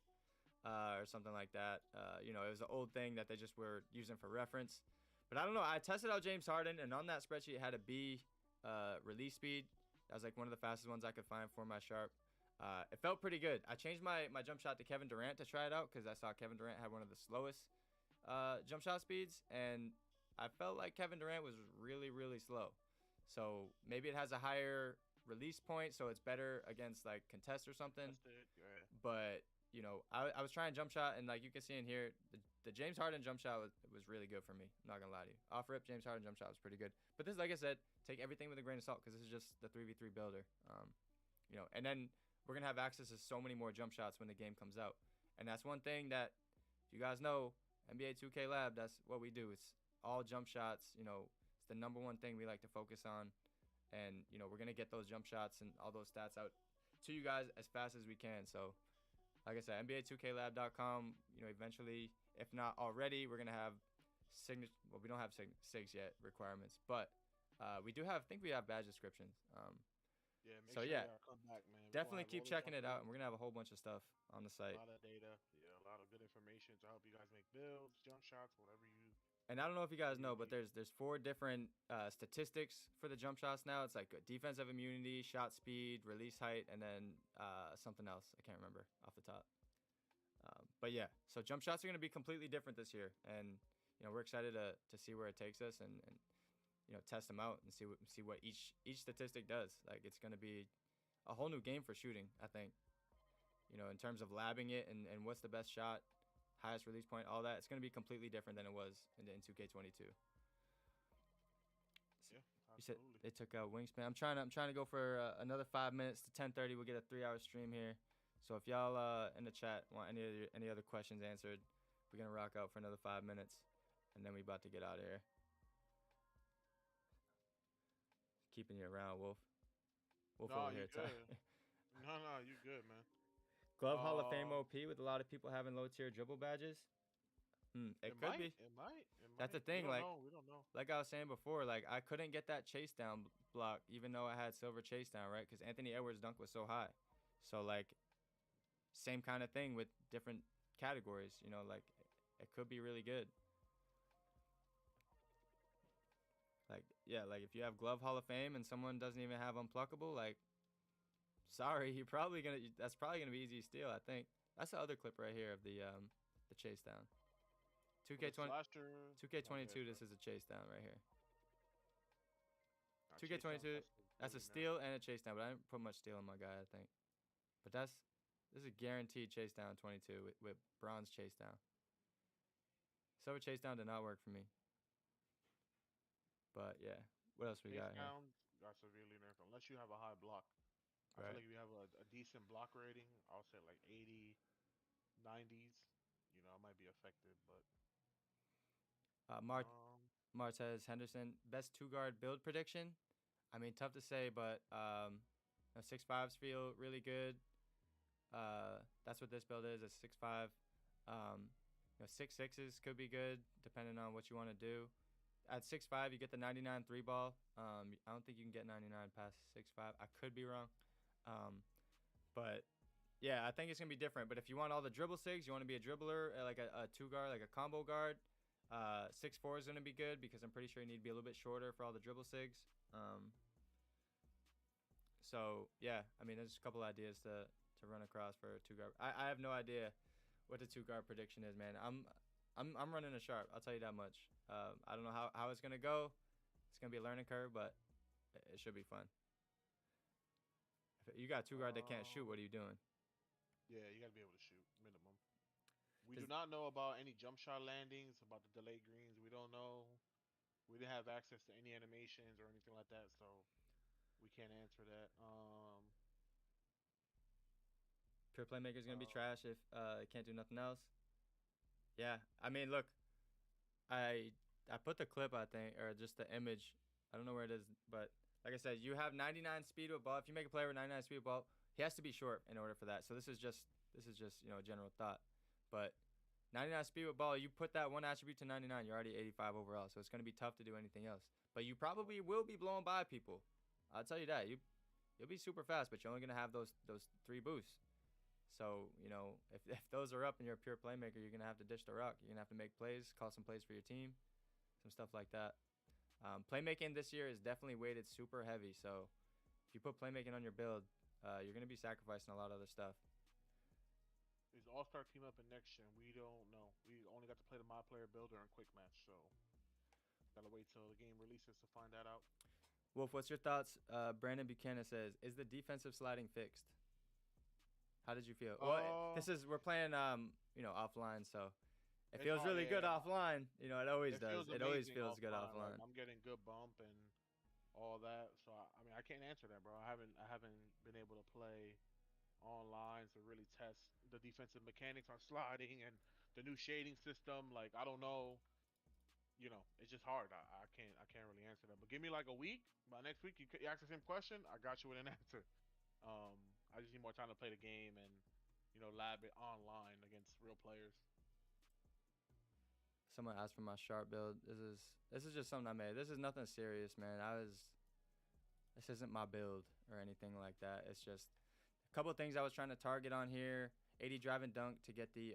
or something like that. It was an old thing that they just were using for reference. But I don't know. I tested out James Harden, and on that spreadsheet it had a B release speed. That was like one of the fastest ones I could find for my sharp. It felt pretty good. I changed my jump shot to Kevin Durant to try it out because I saw Kevin Durant had one of the slowest jump shot speeds, and I felt like Kevin Durant was really, really slow. So maybe it has a higher release point, so it's better against like contest or something. But I was trying jump shot, and like you can see in here, the James Harden jump shot was really good for me. I'm not gonna lie to you. Off rip, James Harden jump shot was pretty good. But this, like I said, take everything with a grain of salt because this is just the 3v3 builder. And then we're gonna have access to so many more jump shots when the game comes out, and that's one thing that you guys know. NBA 2K Lab, that's what we do. It's all jump shots. It's the number one thing we like to focus on, and we're gonna get those jump shots and all those stats out to you guys as fast as we can. So like I said, NBA2KLab.com, eventually, if not already, we're gonna have signature. Well, we don't have SIGs yet requirements, but we do have. I think we have badge descriptions. Definitely keep checking it out, and we're gonna have a whole bunch of stuff on the site. A lot of data. Yeah, a lot of good information to help you guys make builds, jump shots, whatever you. And I don't know if you guys know, but there's 4 different statistics for the jump shots now. It's like defensive immunity, shot speed, release height, and then something else. I can't remember off the top. But yeah, so jump shots are going to be completely different this year, and we're excited to see where it takes us and test them out and see what each statistic does. Like, it's going to be a whole new game for shooting, I think. In terms of labbing it and what's the best shot, highest release point, all that, it's going to be completely different than it was in 2K22. Yeah, you said they took out wingspan. I'm trying to go for another 5 minutes to 10:30. We'll get a 3-hour stream here. So if y'all in the chat want any other questions answered, we're gonna rock out for another 5 minutes, and then we about to get out of here. Keeping you around, Wolf. Wolf No, over you here. good. No, you good, man. Glove Hall of Fame OP with a lot of people having low tier dribble badges. It could be. It might. That's the thing. We don't know. Like I was saying before, like I couldn't get that chase down block, even though I had silver chase down, right? Because Anthony Edwards' dunk was so high. So like, same kind of thing with different categories. Like it could be really good. Like, yeah, like if you have Glove Hall of Fame and someone doesn't even have Unpluckable, like, sorry, that's probably gonna be easy to steal. I think that's the other clip right here of the chase down. 2K22. This is a chase down right here. 2K22. That's a steal and a chase down, but I didn't put much steal on my guy, I think. But this is a guaranteed chase down 22 with bronze chase down. Silver chase down did not work for me. But yeah, what else we got here? Got severely nerfed unless you have a high block. I feel like if you have a decent block rating, I'll say like 80, 90s. It might be affected, but. Martez Henderson, best 2-guard build prediction. I mean, tough to say, but 6.5s feel really good. That's what this build is. A 6.5. 6.6s could be good depending on what you want to do. At 6.5, you get the 99 3-ball. I don't think you can get 99 past 6.5. I could be wrong. But yeah, I think it's gonna be different. But if you want all the dribble sigs, you want to be a dribbler, like a 2-guard, like a combo guard. 6'4" is gonna be good because I'm pretty sure you need to be a little bit shorter for all the dribble sigs. So yeah, I mean, there's a couple ideas to run across for a 2-guard. I have no idea what the 2-guard prediction is, man. I'm running a sharp. I'll tell you that much. I don't know how it's gonna go. It's gonna be a learning curve, but it should be fun. If you got a 2-guard that can't shoot, what are you doing? Yeah, you gotta be able to shoot minimum. We do not know about any jump shot landings, about the delayed greens. We don't know. We didn't have access to any animations or anything like that, so we can't answer that. Pure Playmaker's gonna be trash if it can't do nothing else. Yeah, I mean, look, I put the clip, I think, or just the image. I don't know where it is, but like I said, you have 99 speed with ball. If you make a player with 99 speed with ball, he has to be short in order for that. So this is just a general thought. But 99 speed with ball, you put that one attribute to 99, you're already 85 overall. So it's going to be tough to do anything else. But you probably will be blown by people. I'll tell you that. You'll be super fast, but you're only going to have those 3 boosts. So, if those are up and you're a pure playmaker, you're going to have to dish the rock. You're going to have to make plays, call some plays for your team, some stuff like that. Playmaking this year is definitely weighted super heavy. So if you put playmaking on your build, you're going to be sacrificing a lot of other stuff. Is All-Star team up in next gen? We don't know. We only got to play the Myplayer builder and quick match, so gotta wait till the game releases to find that out. Wolf, what's your thoughts? Brandon Buchanan says, "Is the defensive sliding fixed?" How did you feel? Well, we're playing offline, so it feels really good offline. It always does. It always feels good offline. Like, I'm getting good bump and all that, so I can't answer that, bro. I haven't been able to play online to really test the defensive mechanics on sliding and the new shading system. Like, I don't know, it's just hard. I can't really answer that. But give me like a week. By next week, you ask the same question, I got you with an answer. I just need more time to play the game and lab it online against real players. Someone asked for my sharp build. This is just something I made. This is nothing serious, man. This isn't my build or anything like that. It's just couple of things I was trying to target on here. 80 drive and dunk to get the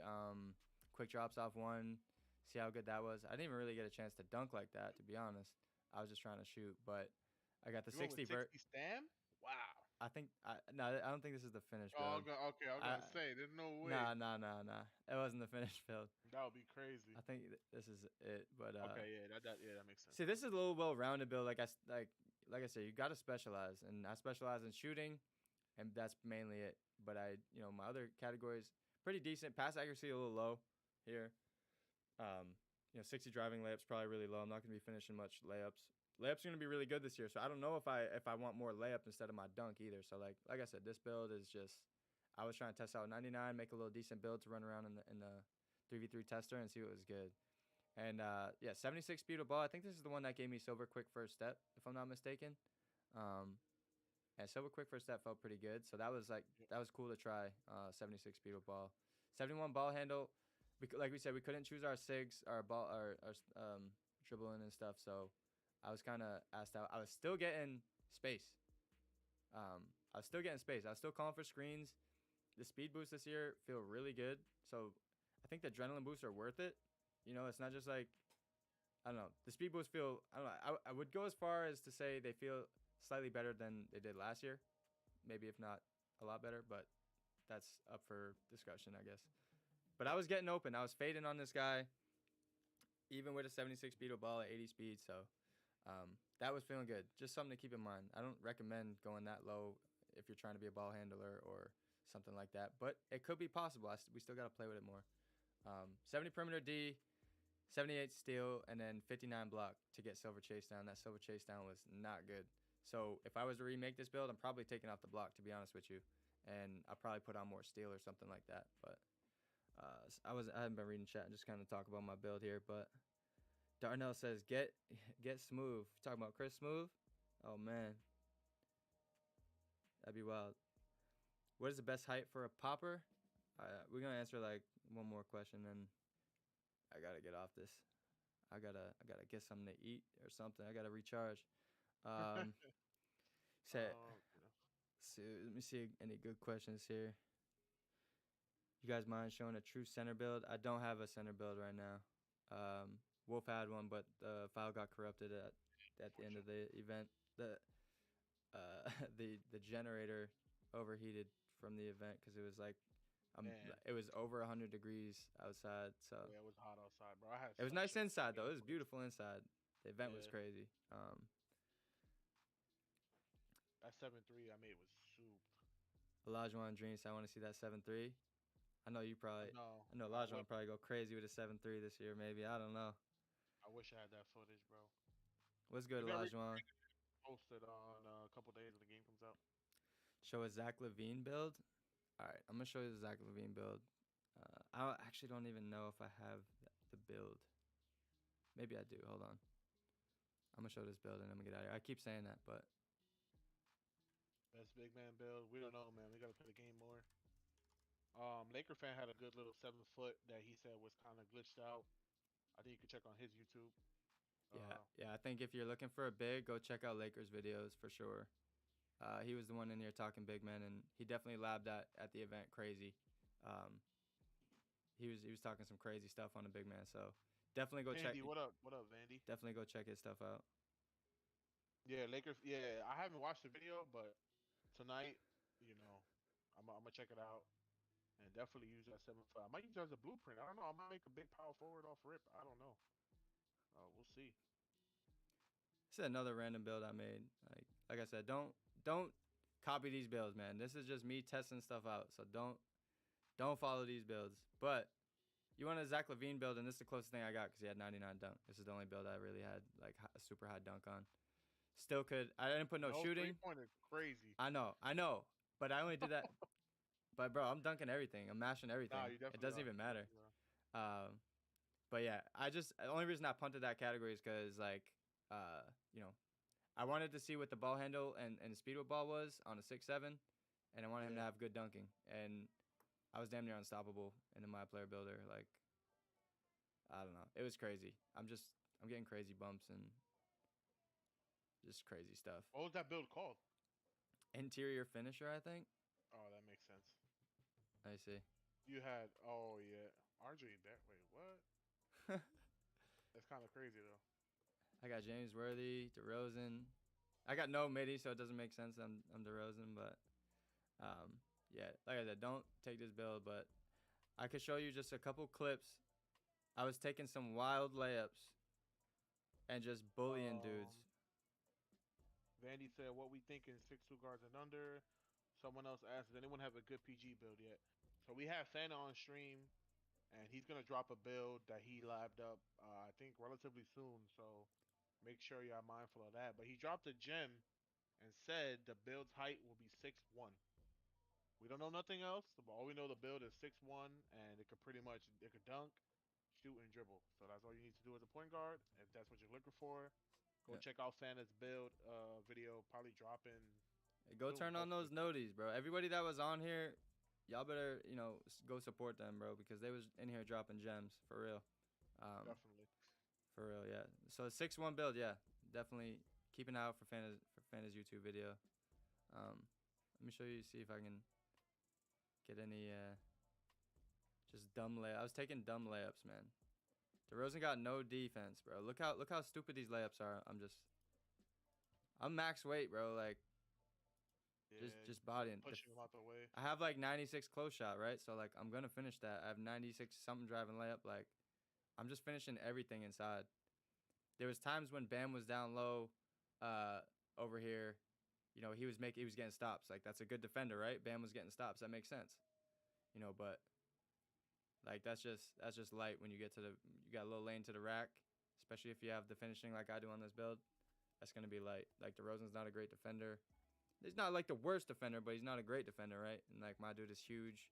quick drops off one. See how good that was. I didn't even really get a chance to dunk like that, to be honest. I was just trying to shoot, but I got the 60 stam. Wow. I think no, I don't think this is the finished Oh, build. okay. I was gonna say, there's no way. Nah. It wasn't the finished build. That would be crazy. I think this is it, but okay, yeah, that makes sense. See, this is a little well-rounded build. Like I said, you got to specialize, and I specialize in shooting, and that's mainly it. But my other categories pretty decent. Pass accuracy a little low here. 60 driving layups probably really low. I'm not gonna be finishing much layups. Layups are gonna be really good this year, so I don't know if I want more layup instead of my dunk either. So like I said, this build is just I was trying to test out 99, make a little decent build to run around in the 3v3 tester and see what was good. And 76 speed with ball. I think this is the one that gave me silver quick first step, if I'm not mistaken. And silver quick first step felt pretty good, so that was cool to try. 76 speed with ball, 71 ball handle. Like we said, we couldn't choose our sigs, our ball, our dribbling and stuff. So I was kind of asked out. I was still getting space. I was still calling for screens. The speed boosts this year feel really good. So I think the adrenaline boosts are worth it. It's not just like, I don't know. The speed boosts feel, I don't know. I would go as far as to say they feel slightly better than they did last year. Maybe if not a lot better, but that's up for discussion, I guess. But I was getting open. I was fading on this guy, even with a 76 speed with ball at 80 speed. So that was feeling good. Just something to keep in mind. I don't recommend going that low if you're trying to be a ball handler or something like that. But it could be possible. We still got to play with it more. 70 perimeter D, 78 steal, and then 59 block to get silver chase down. That silver chase down was not good. So if I was to remake this build, I'm probably taking off the block, to be honest with you. And I'll probably put on more steal or something like that. But I haven't been reading chat and just kind of talk about my build here. But Darnell says, get smooth. Talking about Chris Smooth? Oh, man. That'd be wild. What is the best height for a popper? We're going to answer like one more question, then I got to get off this. I gotta get something to eat or something. I got to recharge. So, let me see any good questions here. You guys mind showing a true center build? I don't have a center build right now. Wolf had one, but the file got corrupted at the end of the event. The generator overheated from the event because it was like it was over 100 degrees outside. So yeah, it was hot outside, bro. It was nice inside though. It was beautiful inside. The event was crazy. That 7-3 I made was soup. Olajuwon Dreams, I want to see that 7-3. I know you probably. No, I know Olajuwon probably go crazy with a 7-3 this year. Maybe, I don't know. I wish I had that footage, bro. What's good, Olajuwon? Posted on a couple days when the game comes out. Show a Zach LaVine build. All right, I'm gonna show you the Zach LaVine build. I actually don't even know if I have the build. Maybe I do. Hold on. I'm gonna show this build and I'm gonna get out of here. I keep saying that, but best big man build. We don't know, man. We gotta play the game more. Laker fan had a good little 7-foot that he said was kind of glitched out. I think you can check on his YouTube. Yeah. I think if you're looking for a big, go check out Lakers videos for sure. He was the one in here talking big men, and he definitely labbed that at the event crazy. He was talking some crazy stuff on the big man, so definitely go check. Vandy, what up, Vandy? Definitely go check his stuff out. Yeah, Lakers. Yeah, I haven't watched the video, but tonight, I'm gonna check it out. And definitely use that 7-foot. I might use it as a blueprint. I don't know. I might make a big power forward off rip. I don't know. We'll see. This is another random build I made. Like I said, don't copy these builds, man. This is just me testing stuff out. So don't follow these builds. But you want a Zach LaVine build, and this is the closest thing I got because he had 99 dunk. This is the only build I really had like a super high dunk on. Still could. I didn't put no shooting. 3-pointer crazy. I know. But I only did that. But bro, I'm dunking everything. I'm mashing everything. Nah, it doesn't even matter. But yeah, the only reason I punted that category is because I wanted to see what the ball handle and speed with ball was on a 6-7, and I wanted him to have good dunking. And I was damn near unstoppable in the Myplayer builder. Like, I don't know. It was crazy. I'm getting crazy bumps and just crazy stuff. What was that build called? Interior finisher, I think. Oh, that makes sense. I see. You had, oh yeah, RJ. That wait, what? That's kind of crazy though. I got James Worthy, DeRozan. I got no midi, so it doesn't make sense. I'm DeRozan, but yeah, like I said, don't take this build, but I could show you just a couple clips. I was taking some wild layups and just bullying dudes. Vandy said, "What we thinking? 6'2" guards and under." Someone else asked, "Does anyone have a good PG build yet?" So we have Fana on stream, and he's gonna drop a build that he labbed up, I think, relatively soon. So make sure y'all mindful of that. But he dropped a gem and said the build's height will be 6'1". We don't know nothing else, but all we know the build is 6'1", and it could dunk, shoot, and dribble. So that's all you need to do as a point guard. If that's what you're looking for, go check out Fana's build video, probably dropping. Hey, go turn on those noties, bro. Everybody that was on here, y'all better, go support them, bro, because they was in here dropping gems, for real. Definitely. For real, yeah. So 6'1" build, yeah. Definitely keep an eye out for Fana's YouTube video. Let me show you, see if I can get any just dumb layups. I was taking dumb layups, man. DeRozan got no defense, bro. Look how stupid these layups are. I'm max weight, bro. Like, just bodying. Pushing him out the way. I have like 96 close shot, right? So like I'm gonna finish that. I have 96 something driving layup. Like, I'm just finishing everything inside. There was times when Bam was down low, over here. He was getting stops. Like, that's a good defender, right? Bam was getting stops. That makes sense. But like that's just light when you get you got a little lane to the rack, especially if you have the finishing like I do on this build. That's gonna be light. Like, DeRozan's not a great defender. He's not like the worst defender, but he's not a great defender, right? And like my dude is huge,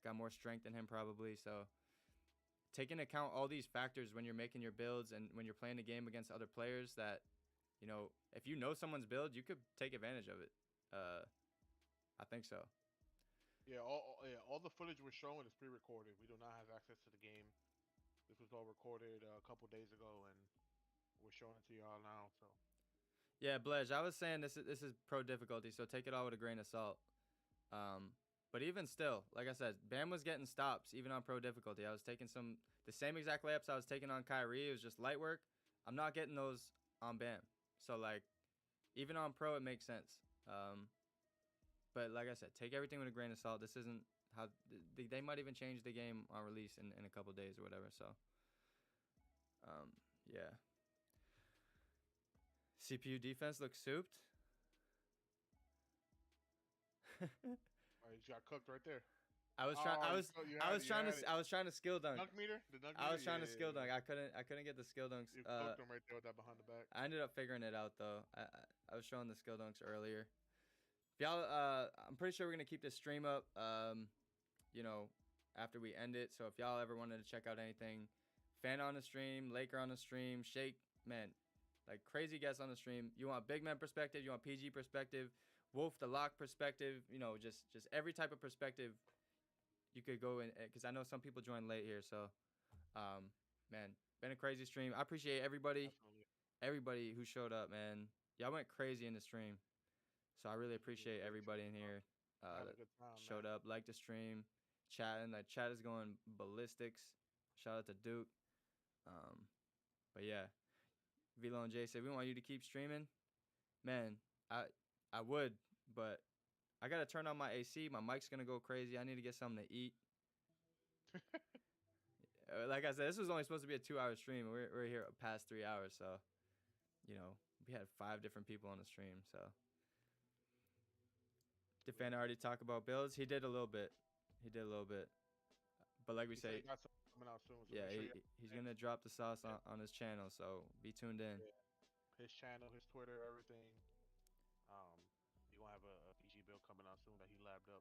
got more strength than him probably. So take into account all these factors when you're making your builds and when you're playing the game against other players that, if you know someone's build, you could take advantage of it. I think so. Yeah, all the footage we're showing is pre-recorded. We do not have access to the game. This was all recorded a couple days ago, and we're showing it to y'all now. So. Yeah, Bledge, I was saying this is pro difficulty, so take it all with a grain of salt. But even still, like I said, Bam was getting stops even on pro difficulty. I was taking the same exact layups I was taking on Kyrie. It was just light work. I'm not getting those on Bam. So like, even on pro, it makes sense. But like I said, take everything with a grain of salt. This isn't how they might even change the game on release in a couple days or whatever. So, yeah. CPU defense looks souped. Oh, you got cooked right there. I was trying to skill dunk. Dunk meter? The dunk I was meter? trying to skill dunk. I couldn't get the skill dunks. You cooked him right there with that behind the back. I ended up figuring it out though. I was showing the skill dunks earlier. If y'all, I'm pretty sure we're gonna keep this stream up. After we end it. So if y'all ever wanted to check out anything, Fan on the stream, Laker on the stream, Shake, man, like crazy guests on the stream. You want big man perspective, you want PG perspective, Wolf the Lock perspective, just every type of perspective you could go in, because I know some people joined late here. So, man, been a crazy stream. I appreciate everybody who showed up, man. Y'all went crazy in the stream. So I really appreciate everybody in here that showed up, liked the stream, chatting. Like, chat is going ballistics. Shout out to Duke. But yeah, Velo and Jay said we want you to keep streaming. Man, I would, but I gotta turn on my AC. My mic's gonna go crazy. I need to get something to eat. Like I said, this was only supposed to be a 2-hour stream. We're here past 3 hours, so we had 5 different people on the stream. So did Fan already talk about builds? He did a little bit. But like we say, got something coming out soon. So yeah, he's gonna drop the sauce on his channel. So be tuned in. Yeah. His channel, his Twitter, everything. He gonna have a PG build coming out soon that he labbed up.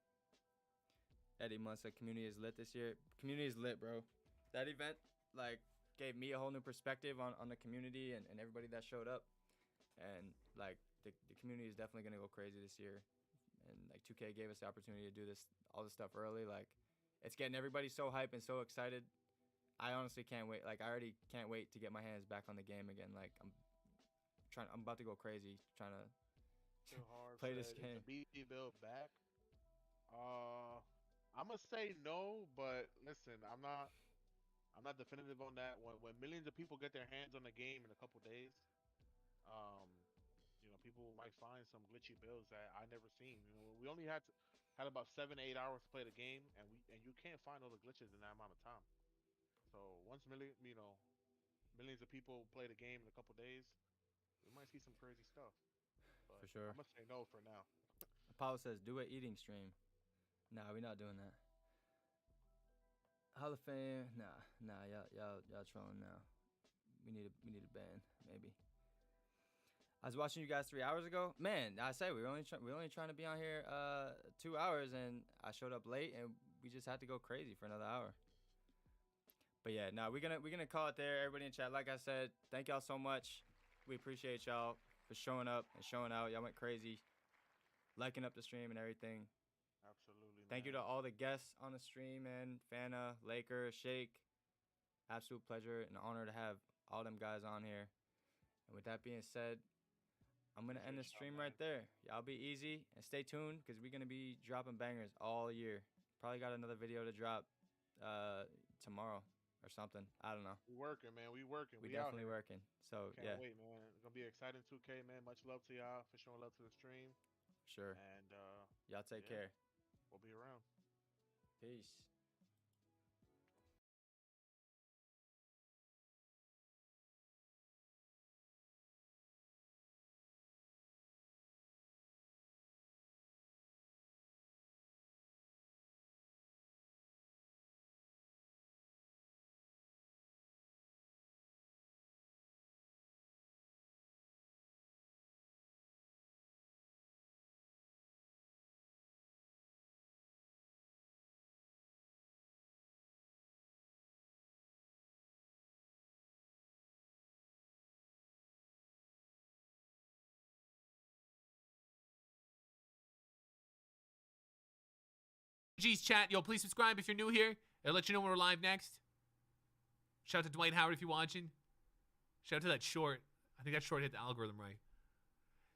Eddie Munn said community is lit this year. Community is lit, bro. That event like gave me a whole new perspective on the community and everybody that showed up. And like the community is definitely gonna go crazy this year. And like 2K gave us the opportunity to do all this stuff early. Like, it's getting everybody so hyped and so excited. I honestly can't wait. Like, I already can't wait to get my hands back on the game again. Like, I'm about to go crazy trying to play this game. The BD build back. I'm gonna say no, but listen, I'm not definitive on that. When millions of people get their hands on the game in a couple days, um, people might find some glitchy builds that I never seen. We only had about 7 to 8 hours to play the game, and you can't find all the glitches in that amount of time. So once millions of people play the game in a couple days, we might see some crazy stuff. But For sure. I'm gonna say no for now. Apollo says, do an eating stream. Nah, we're not doing that. Hall of Fame, nah, y'all trolling now. We need a ban, maybe. I was watching you guys 3 hours ago. Man, I say we're only trying to be on here 2 hours, and I showed up late, and we just had to go crazy for another hour. But yeah, we're gonna call it there. Everybody in chat, like I said, thank y'all so much. We appreciate y'all for showing up and showing out. Y'all went crazy, liking up the stream and everything. Absolutely. Thank you to all the guests on the stream, man. Fana, Laker, Shake. Absolute pleasure and honor to have all them guys on here. And with that being said, I'm going to end the stream right there. Y'all be easy and stay tuned because we're going to be dropping bangers all year. Probably got another video to drop tomorrow or something. I don't know. We working, man. We working. We out definitely here. working. So, Can't yeah. wait, man. It's going to be exciting 2K, man. Much love to y'all for showing love to the stream. Sure. And y'all take care. We'll be around. Peace. G's chat, yo, please subscribe if you're new here. It'll let you know when we're live next. Shout out to Dwight Howard if you're watching. Shout out to that short. I think that short hit the algorithm right.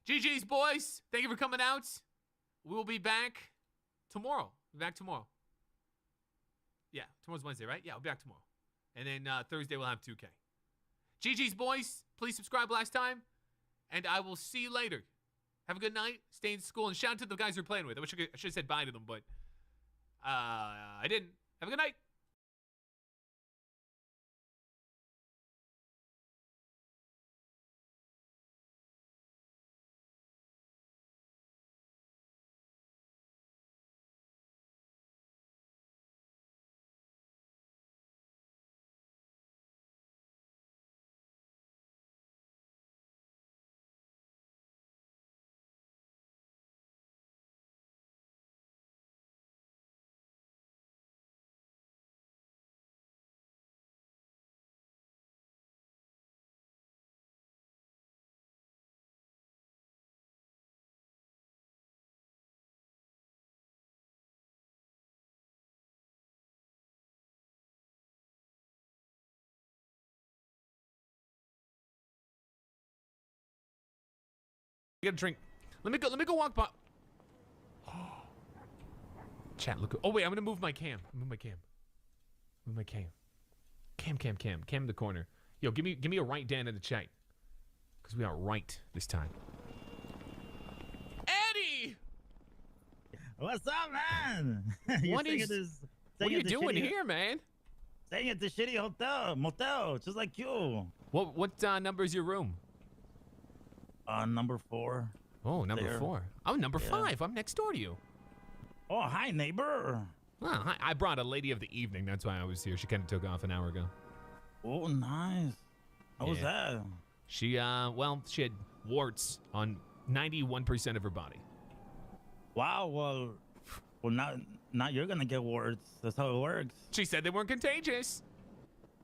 GG's, boys. Thank you for coming out. We will be back tomorrow. We'll be back tomorrow. Yeah, tomorrow's Wednesday, right? Yeah, we'll be back tomorrow. And then Thursday we'll have 2K. GG's, boys. Please subscribe last time. And I will see you later. Have a good night. Stay in school. And shout out to the guys we're playing with. I wish I should have said bye to them, but I didn't. Have a good night. Get a drink. Let me go walk by. Chat, look. Oh wait, I'm gonna move my cam. Move my cam. Move my cam. Cam the corner. Yo, give me a right Dan in the chat. Cause we are right this time. Eddie! What's up, man? What are you doing here, man? Staying at the shitty motel, just like you. What number is your room? Number 4. Oh, number 4. I'm number 5. I'm next door to you. Oh, hi, neighbor. Well, hi. I brought a lady of the evening. That's why I was here. She kind of took off an hour ago. Oh, nice. How was that? She, she had warts on 91% of her body. Wow, well, now you're going to get warts. That's how it works. She said they weren't contagious.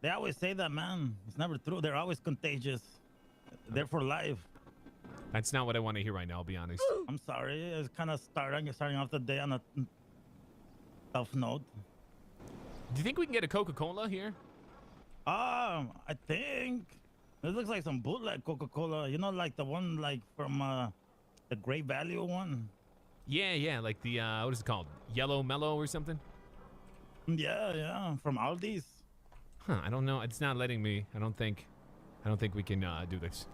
They always say that, man. It's never true. They're always contagious. They're for life. That's not what I want to hear right now, I'll be honest. I'm sorry. It's kind of starting off the day on a tough note. Do you think we can get a Coca-Cola here? I think. It looks like some bootleg Coca-Cola. You know, like the one like from the Great Value one? Yeah, like the, what is it called? Yellow Mellow or something? Yeah, from Aldi's. Huh, I don't know. It's not letting me. I don't think we can do this.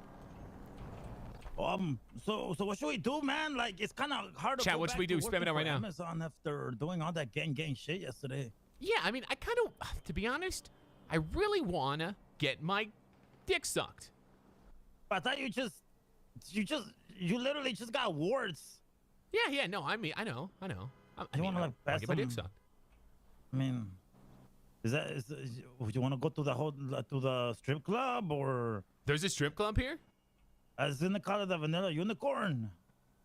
So what should we do, man? Like, it's kind of hard to Chat, go what should back we do? to Spam it out working right for now. Amazon after doing all that gang shit yesterday. Yeah, I mean, I kind of, to be honest, I really wanna get my dick sucked. But I thought you literally just got warts. Yeah, no, I mean, I know. You wanna like pass get my dick some- sucked. I mean, would you want to go to the strip club or? There's a strip club here? As in the color the vanilla unicorn.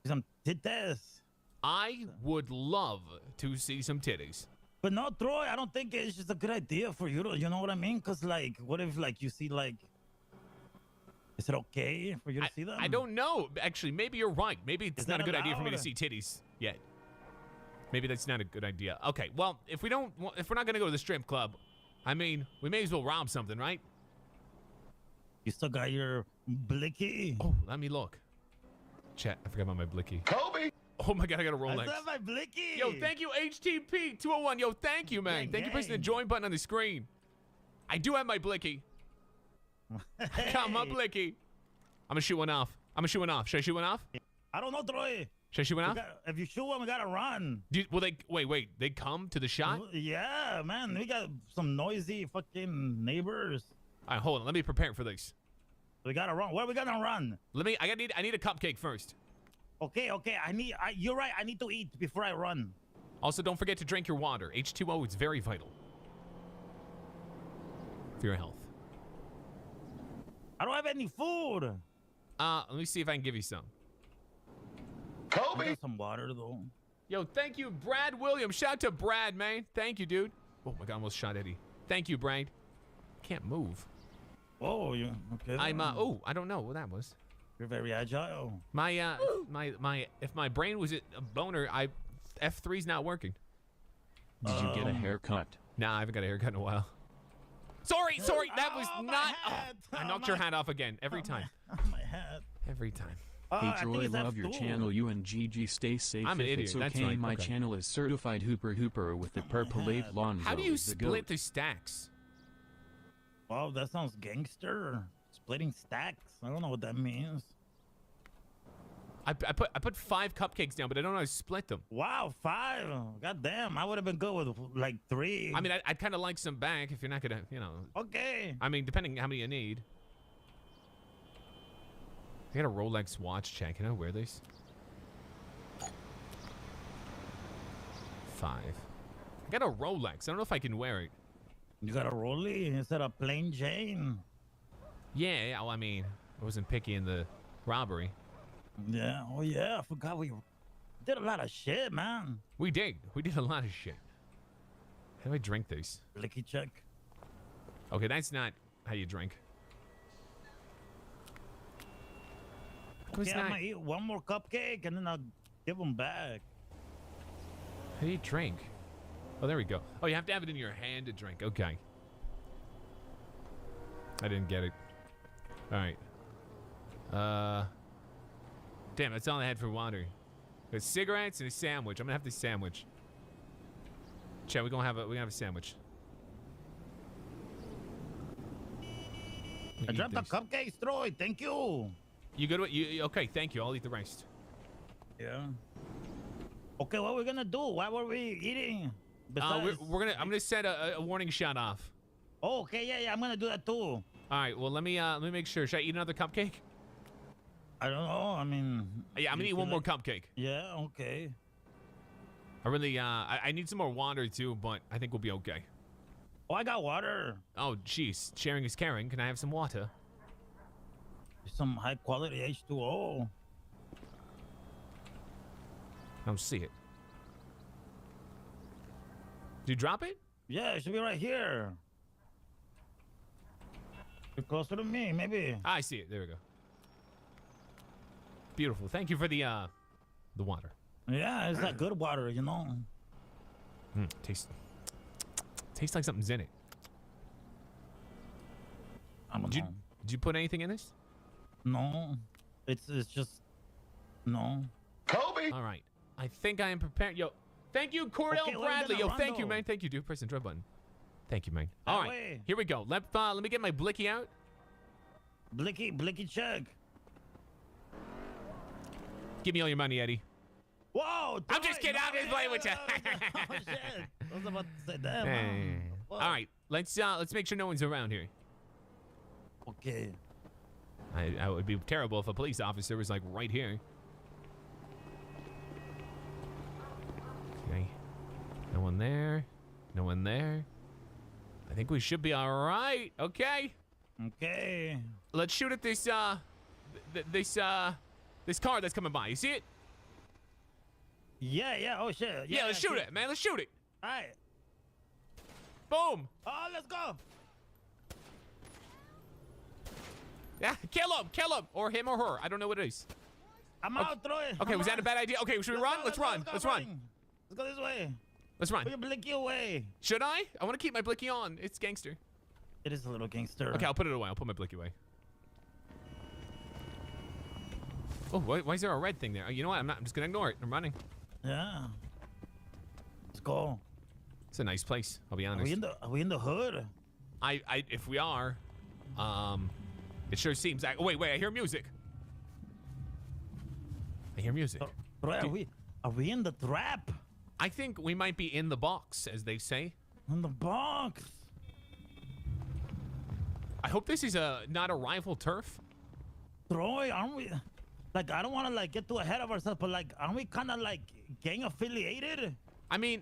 Some titties. I would love to see some titties. But no, Troy, I don't think it's just a good idea for you to, you know what I mean? Cause like, what if like you see like, is it okay for you to see them? I don't know. Actually, maybe you're right. Maybe it's Is not a that good idea for me to allowed? see titties yet. Maybe that's not a good idea. Okay, well, if we're not gonna go to the strip club, I mean, we may as well rob something, right? You still got your blicky? Oh, let me look. Chat, I forgot about my blicky. Kobe! Oh my god, I got a Rolex. I got my blicky! Yo, thank you, HTP 201. Yo, thank you, man. Thank you for pressing the join button on the screen. I do have my blicky. I got my blicky. I'm gonna shoot one off. Should I shoot one off? I don't know, Troy. Should I shoot one off? If you shoot one, we gotta run. Will they wait? They come to the shot? Yeah, man. We got some noisy fucking neighbors. All right, hold on. Let me prepare for this. We gotta run. Where are we gonna run? I need a cupcake first. Okay. You're right. I need to eat before I run. Also, don't forget to drink your water. H2O is very vital for your health. I don't have any food. Let me see if I can give you some. Kobe. Some water though. Yo, thank you, Brad Williams. Shout out to Brad, man. Thank you, dude. Oh my god, I almost shot Eddie. Thank you, Brad. Can't move. Oh, you okay? I'm I don't know what that was. You're very agile. My if my brain was a boner, F3's not working. Did you get a haircut? Nah, I haven't got a haircut in a while. Sorry, that was not. I knocked your hat off again every time. My hat. Every time. Hey Troy, love your channel. You and Gigi stay safe. I'm an If idiot, It's okay. that's right, My okay. channel is certified hooper with the purple ape Lonzo. How do you the split goat. the stacks? Wow, that sounds gangster. Splitting stacks. I don't know what that means. I put 5 cupcakes down, but I don't know how to split them. Wow, 5. God damn, I would have been good with like 3. I mean, I'd kind of like some back if you're not gonna, you know. Okay. I mean, depending how many you need. I got a Rolex watch. Check. Can I wear this? 5. I got a Rolex. I don't know if I can wear it. You got a Rollie instead of plain Jane. Yeah. Well, I mean, I wasn't picky in the robbery. Yeah. Oh yeah. I forgot we did a lot of shit, man. We did a lot of shit. How do I drink this? Licky check. Okay, that's not how you drink. Okay, I'm gonna eat one more cupcake and then I'll give them back. How do you drink? Oh, there we go. Oh, you have to have it in your hand to drink. Okay. I didn't get it. All right. Damn, that's all I had for water. There's cigarettes and a sandwich. I'm gonna have this sandwich. Chat, we're gonna have a sandwich. I dropped the cupcakes, Troy. Thank you. You good with you? Okay, thank you. I'll eat the rest. Yeah. Okay, what are we gonna do? What were we eating? I'm gonna set a warning shot off. Oh, okay, yeah, I'm gonna do that too. All right. Well, let me make sure. Should I eat another cupcake? I don't know. I mean. Yeah, I'm gonna eat one more cupcake. Yeah. Okay. I really I need some more water too, but I think we'll be okay. Oh, I got water. Oh, jeez. Sharing is caring. Can I have some water? Some high quality H2O. I don't see it. Did you drop it? Yeah, it should be right here. You're closer to me, maybe. I see it. There we go. Beautiful. Thank you for the water. Yeah, it's that good water, you know. Tastes like something's in it. I don't know. Did you put anything in this? No. It's just no. Kobe. All right. I think I am prepared. Yo, Thank you, Cordell Okay, we're Bradley. gonna Yo, run, thank you, though. man. Thank you, dude. Press the drop button. Thank you, man. All right, way. here we go. Let me get my blicky out. Blicky check. Give me all your money, Eddie. Whoa! I'm just kidding. I'm just playing with you. Oh shit! I was about to say that. Hey. All right, let's make sure no one's around here. Okay. I would be terrible if a police officer was like right here. Okay. No one there. No one there. I think we should be all right. Okay. Okay. Let's shoot at this this car that's coming by. You see it? Yeah. Oh shit. Yeah, let's shoot it, man. Let's shoot it. All right. Boom. Oh, let's go. Yeah, kill him, or him or her. I don't know what it is. I'm out, throw it. Okay, was that a bad idea? Okay, should we run? Let's run. Let's Let's go, run. Let's go this way. Let's run. Put your blicky away. Should I? I want to keep my blicky on. It's gangster. It is a little gangster. Okay, I'll put it away. I'll put my blicky away. Oh, why is there a red thing there? Oh, you know what? I'm just gonna ignore it. I'm running. Yeah. Let's go. It's a nice place. I'll be honest. Are we in the hood? If we are, it sure seems like. Oh, wait. I hear music. I hear music. Bro, are we in the trap? I think we might be in the box, as they say. In the box. I hope this is not a rival turf. Troy, aren't we? Like, I don't want to like get too ahead of ourselves, but like, aren't we kind of like gang affiliated? I mean,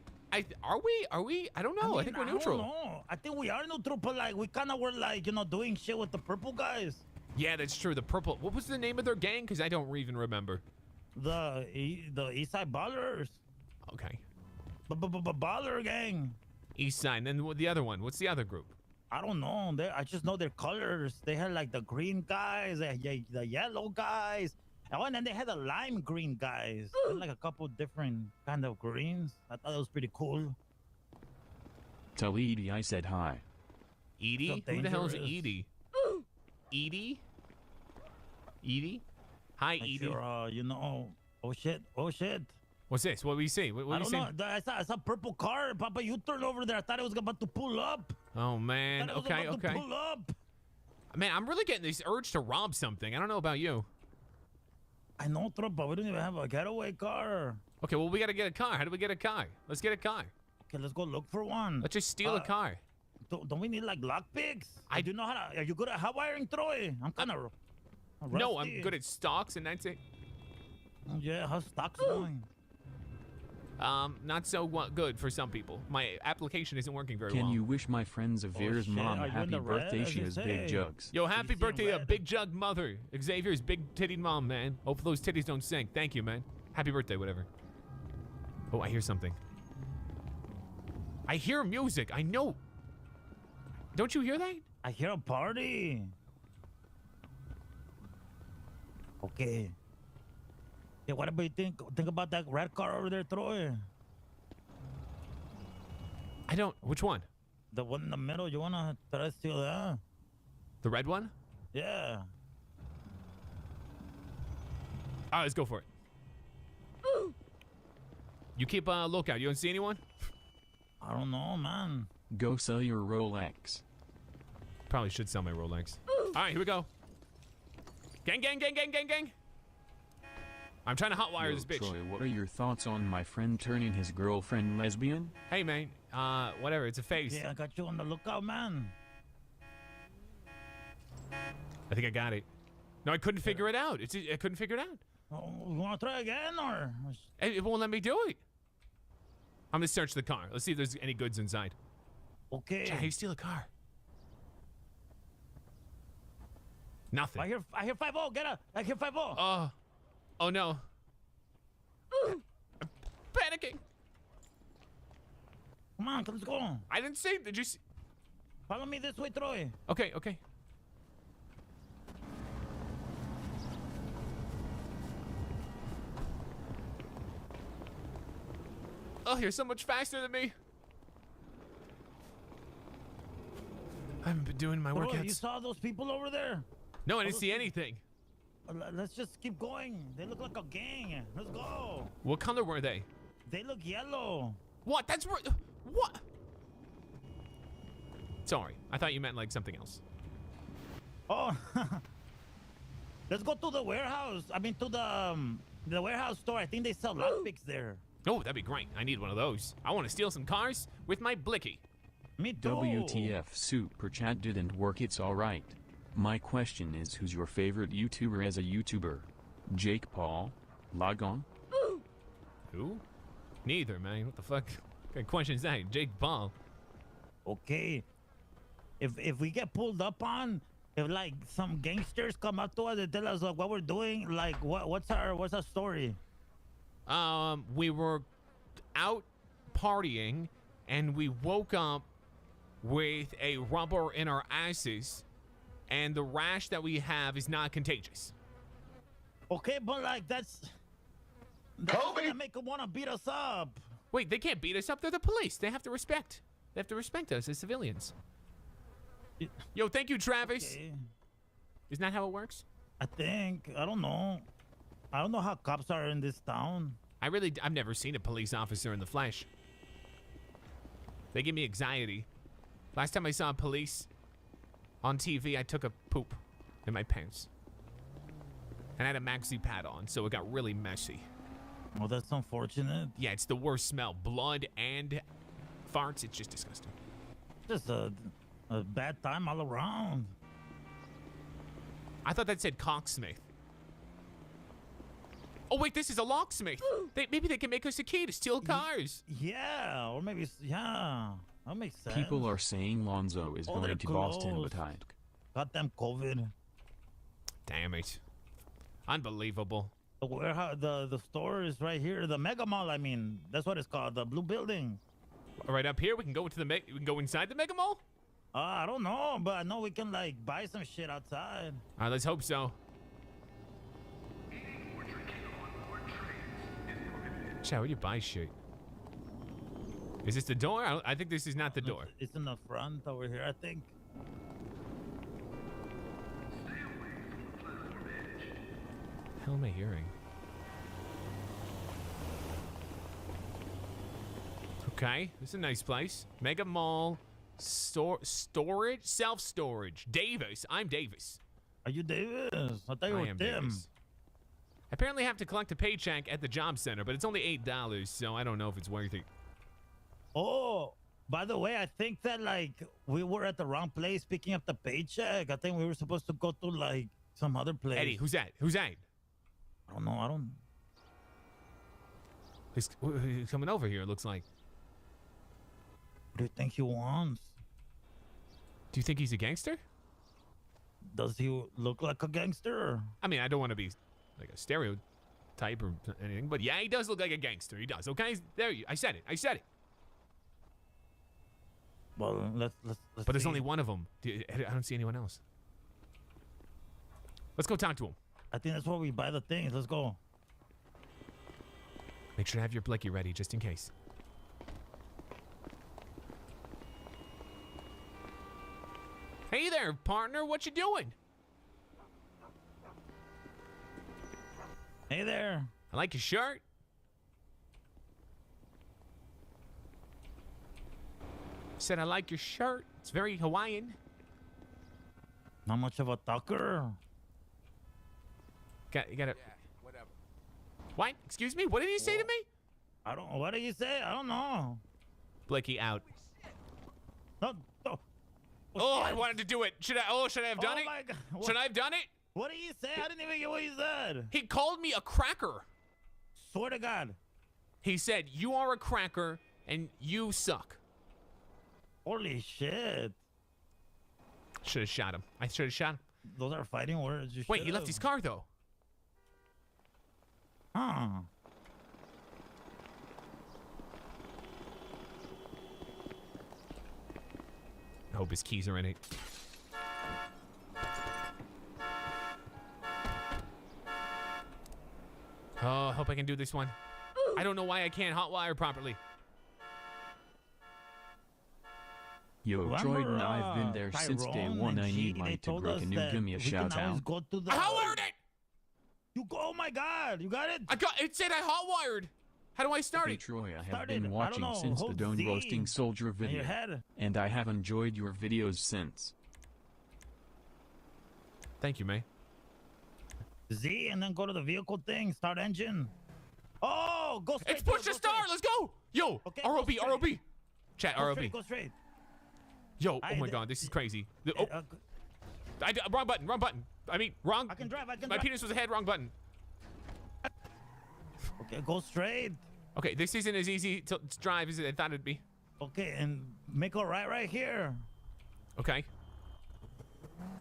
are we? I don't know. I think we're neutral. I don't know. I think we are neutral, but like, we kind of were like, doing shit with the purple guys. Yeah, that's true. The purple. What was the name of their gang? Because I don't even remember. The East Side Ballers. Okay. Baller gang. East Side. And then the other one. What's the other group? I don't know. I just know their colors. They had like the green guys, the yellow guys. Oh, and then they had the lime green guys. Like a couple different kind of greens. I thought it was pretty cool. Tell Edie I said hi. Edie? Who the hell is Edie? Edie? Edie? Hi, Edie. Sure, oh shit. What's this? What do you see? What I do you don't see? know. I saw a purple car. Papa, you turned over there. I thought it was about to pull up. Oh, man. Okay. Pull up. Man, I'm really getting this urge to rob something. I don't know about you. I know, but we don't even have a getaway car. Okay, well, we got to get a car. How do we get a car? Let's get a car. Okay, let's go look for one. Let's just steal a car. Don't we need like lockpicks? I do know how to. Are you good at hot wiring, Troy? I'm kind of. No, I'm good at stocks, and that's it. Yeah, how's stocks going? Not so good for some people. My application isn't working very well. Can you wish my friend Xavier's mom happy birthday? She has big jugs. Yo, happy birthday, big jug mother. Xavier's big titty mom, man. Hope those titties don't sink. Thank you, man. Happy birthday, whatever. Oh, I hear something. I hear music. I know. Don't you hear that? I hear a party. Okay. Yeah, what do you think? Think about that red car over there, Troy. I don't. Which one? The one in the middle. You wanna try to steal that? The red one? Yeah. All right, let's go for it. You keep a lookout. You don't see anyone? I don't know, man. Go sell your Rolex. Probably should sell my Rolex. All right, here we go. Gang. I'm trying to hotwire this bitch. Troy, what are your thoughts on my friend turning his girlfriend lesbian? Hey, man. Whatever. It's a face. Yeah, I got you on the lookout, man. I think I got it. No, I couldn't figure it out. I couldn't figure it out. Oh, you want to try again, or? It won't let me do it. I'm gonna search the car. Let's see if there's any goods inside. Okay. How do you steal a car? Nothing. I hear 5-0. Get up. I hear 5-0. Oh no. I'm panicking. Come on, let's go. I didn't see. Did you see? Follow me this way, Troy. Okay. Oh, you're so much faster than me. I haven't been doing my workouts. You saw those people over there? No, I didn't see anything. Let's just keep going. They look like a gang. Let's go. What color were they? They look yellow. What? That's what? Sorry, I thought you meant like something else. Oh, let's go to the warehouse. I mean, to the warehouse store. I think they sell lockpicks there. Oh, that'd be great. I need one of those. I want to steal some cars with my blicky. Me too. WTF super chat didn't work. It's alright. My question is, who's your favorite YouTuber as a YouTuber? Jake Paul? Log on? Who? Neither, man. What the fuck? What kind of question is that? Jake Paul. Okay. If we get pulled up on, if like some gangsters come up to us and tell us like what we're doing, like what's our story? We were out partying and we woke up with a rubber in our asses, and the rash that we have is not contagious. Okay, but like that's gonna make them want to beat us up. Wait, they can't beat us up. They're the police. They have to respect. They have to respect us as civilians. Yo, thank you, Travis. Okay. Isn't that how it works? I think. I don't know. I don't know how cops are in this town. I've never seen a police officer in the flesh. They give me anxiety. Last time I saw police on TV, I took a poop in my pants. And I had a maxi pad on, so it got really messy. Well, that's unfortunate. Yeah, it's the worst smell. Blood and farts. It's just disgusting. Just a bad time all around. I thought that said cocksmith. Oh, wait, this is a locksmith. Maybe they can make us a key to steal cars. Yeah, or maybe, yeah. That makes sense. People are saying Lonzo is going to Boston, but I... Goddamn COVID. Damn it. Unbelievable. The warehouse, the store is right here. The Mega Mall, I mean. That's what it's called. The blue building. Right up here, we can go into we can go inside the Mega Mall? I don't know, but I know we can, like, buy some shit outside. All right, let's hope so. Chat, where do you buy shit? Is this the door? I think this is not the door. It's in the front over here, I think. The hell am I hearing? Okay, this is a nice place. Mega Mall, storage, self-storage. Davis, I'm Davis. Are you Davis? I thought you were Tim. Davis. Apparently, I have to collect a paycheck at the job center, but it's only $8, so I don't know if it's worth it. Oh, by the way, I think that like we were at the wrong place picking up the paycheck. I think we were supposed to go to like some other place. Eddie, who's that? Who's that? I don't know. He's coming over here, it looks like. What do you think he wants? Do you think he's a gangster? Does he look like a gangster? I mean, I don't want to be like a stereotype or anything, but yeah, he does look like a gangster. He does. Okay, there you. I said it. I said it. Well, let's but there's only one of them. I don't see anyone else. Let's go talk to him. I think that's where we buy the things. Let's go. Make sure to have your blicky ready just in case. Hey there, partner. What you doing? Hey there. I like your shirt. Said I like your shirt. It's very Hawaiian. Not much of a talker. You gotta. Yeah, whatever. What? Excuse me? What did he say to me? I don't. What did he say? I don't know. Blicky out. No. Oh, I wanted to do it. Should I have done it? My God. Should I have done it? What did he say? I didn't even get what he said. He called me a cracker. Swear to God. He said, "You are a cracker and you suck." Holy shit. Should have shot him. I should have shot him. Those are fighting words. Wait, he left his car though. Huh. I hope his keys are in it. Oh, I hope I can do this one. I don't know why I can't hotwire properly. Yo, Jordan, I've been there since day one. I need my Tigre. Can you give me a shout out? I hotwired it! You go, oh my God, you got it? It said I hotwired. How do I start Hey it? Troy, I have Start been it. I watching don't know. since the Hold Dome Z Roasting Soldier on your video, head. and I have enjoyed your videos since. Thank you, man. Z, and then go to the vehicle thing. Start engine. Oh, go straight. It's push to start. Let's go. Yo, Okay, ROB, go straight. ROB. Chat, Go ROB. straight, go straight. Yo, oh my God, this is crazy. Oh, wrong button, wrong button. I mean, wrong. I can drive, I can My drive. penis was ahead, wrong button. Okay, go straight. Okay, this isn't as easy to drive as I thought it'd be. Okay, and make a right here. Okay.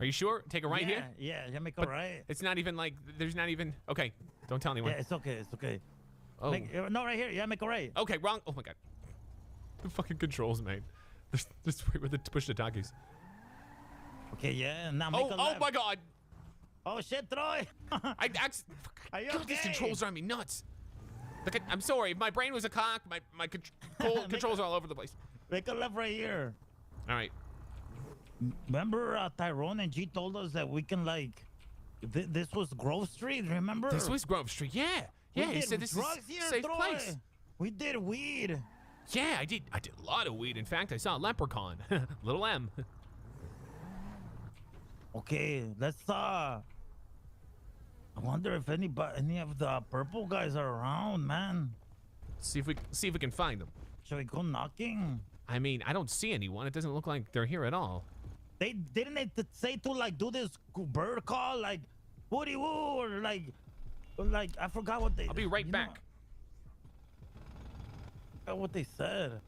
Are you sure? Take a right here? Yeah, make a But right. It's not even like, there's not even, okay. Don't tell anyone. Yeah, it's okay, it's okay. Oh. No, right here. Yeah, make a right. Okay, wrong. Oh my God. The fucking controls, man. This way with the push the talkies. Okay, yeah, now make a Oh left. my God. Oh shit, Troy. Are you God, these controls drive me nuts. Look at, I'm sorry. If my brain was a cock, my controls are all over the place. Make a left right here. All right. Remember Tyrone and G told us that we can like, this was Grove Street, remember? This was Grove Street, yeah. Yeah, We he did said this is drugs a here, safe Troy. place. We did weed. Yeah, I did a lot of weed. In fact, I saw a leprechaun. Little M. Okay, let's I wonder if any of the purple guys are around, man. See if we can find them. Shall we go knocking? I mean, I don't see anyone. It doesn't look like they're here at all. They say to like do this bird call like woody woo or like I forgot what they. I'll be right back. I forgot what they said.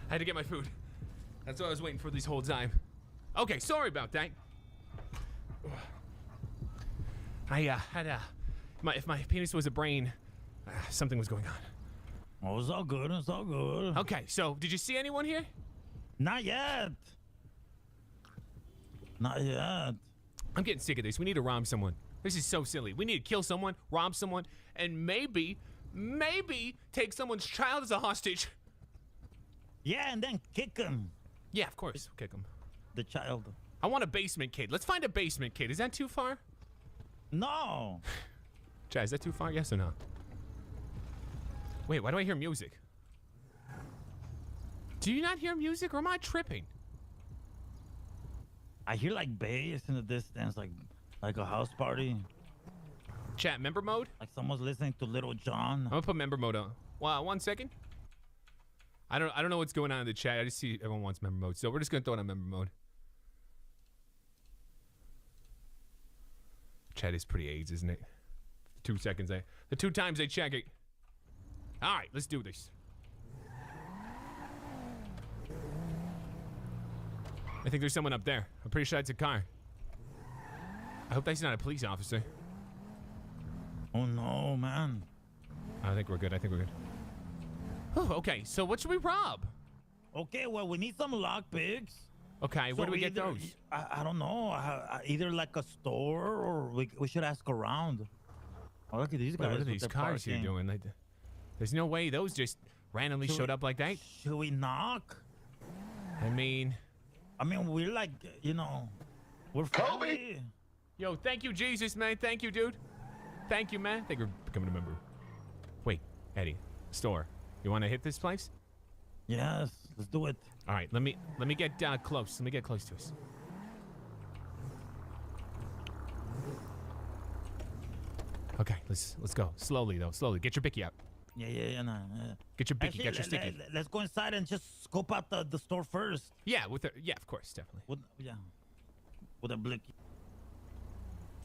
I had to get my food. That's what I was waiting for this whole time. Okay, sorry about that. I had if my penis was a brain, something was going on. Oh, it's all good. It's all good. Okay, so did you see anyone here? Not yet. Not yet. I'm getting sick of this. We need to rob someone. This is so silly. We need to kill someone, rob someone, and maybe take someone's child as a hostage. Yeah, and then kick him. Yeah, of course. Kick him. The child. I want a basement kid. Let's find a basement kid. Is that too far? No. Chad, is that too far? Yes or no? Wait, why do I hear music? Do you not hear music, or am I tripping? I hear like bass in the distance, like a house party. Chat, member mode? Like someone's listening to Little John. I'm gonna put member mode on. Wow, 1 second. I don't know what's going on in the chat. I just see everyone wants member mode, so we're just gonna throw it on member mode. Chat is pretty AIDS, isn't it? 2 seconds. The 2 times they check it. All right, let's do this. I think there's someone up there. I'm pretty sure it's a car. I hope that's not a police officer. Oh no, man. I think we're good. I think we're good. Oh, okay, so what should we rob? Okay, well, we need some lockpicks. Okay, where do we get those? I don't know. Either like a store or we should ask around. Oh, look at these guys. What are with these their cars here parking. doing? Like, there's no way those just randomly showed up like that. Should we knock? I mean, we're like, we're friendly. Yo, thank you, Jesus, man. Thank you, dude. Thank you, man. Thank you for becoming a member. Wait, Eddie, store. You want to hit this place? Yes, let's do it. All right, let me get close. Let me get close to us. Okay, let's go slowly though. Slowly. Get your bicky out. Yeah. Get your bicky. Actually, Get your sticky. Let's go inside and just scope out the store first. Yeah, yeah, of course, definitely. With a blicky.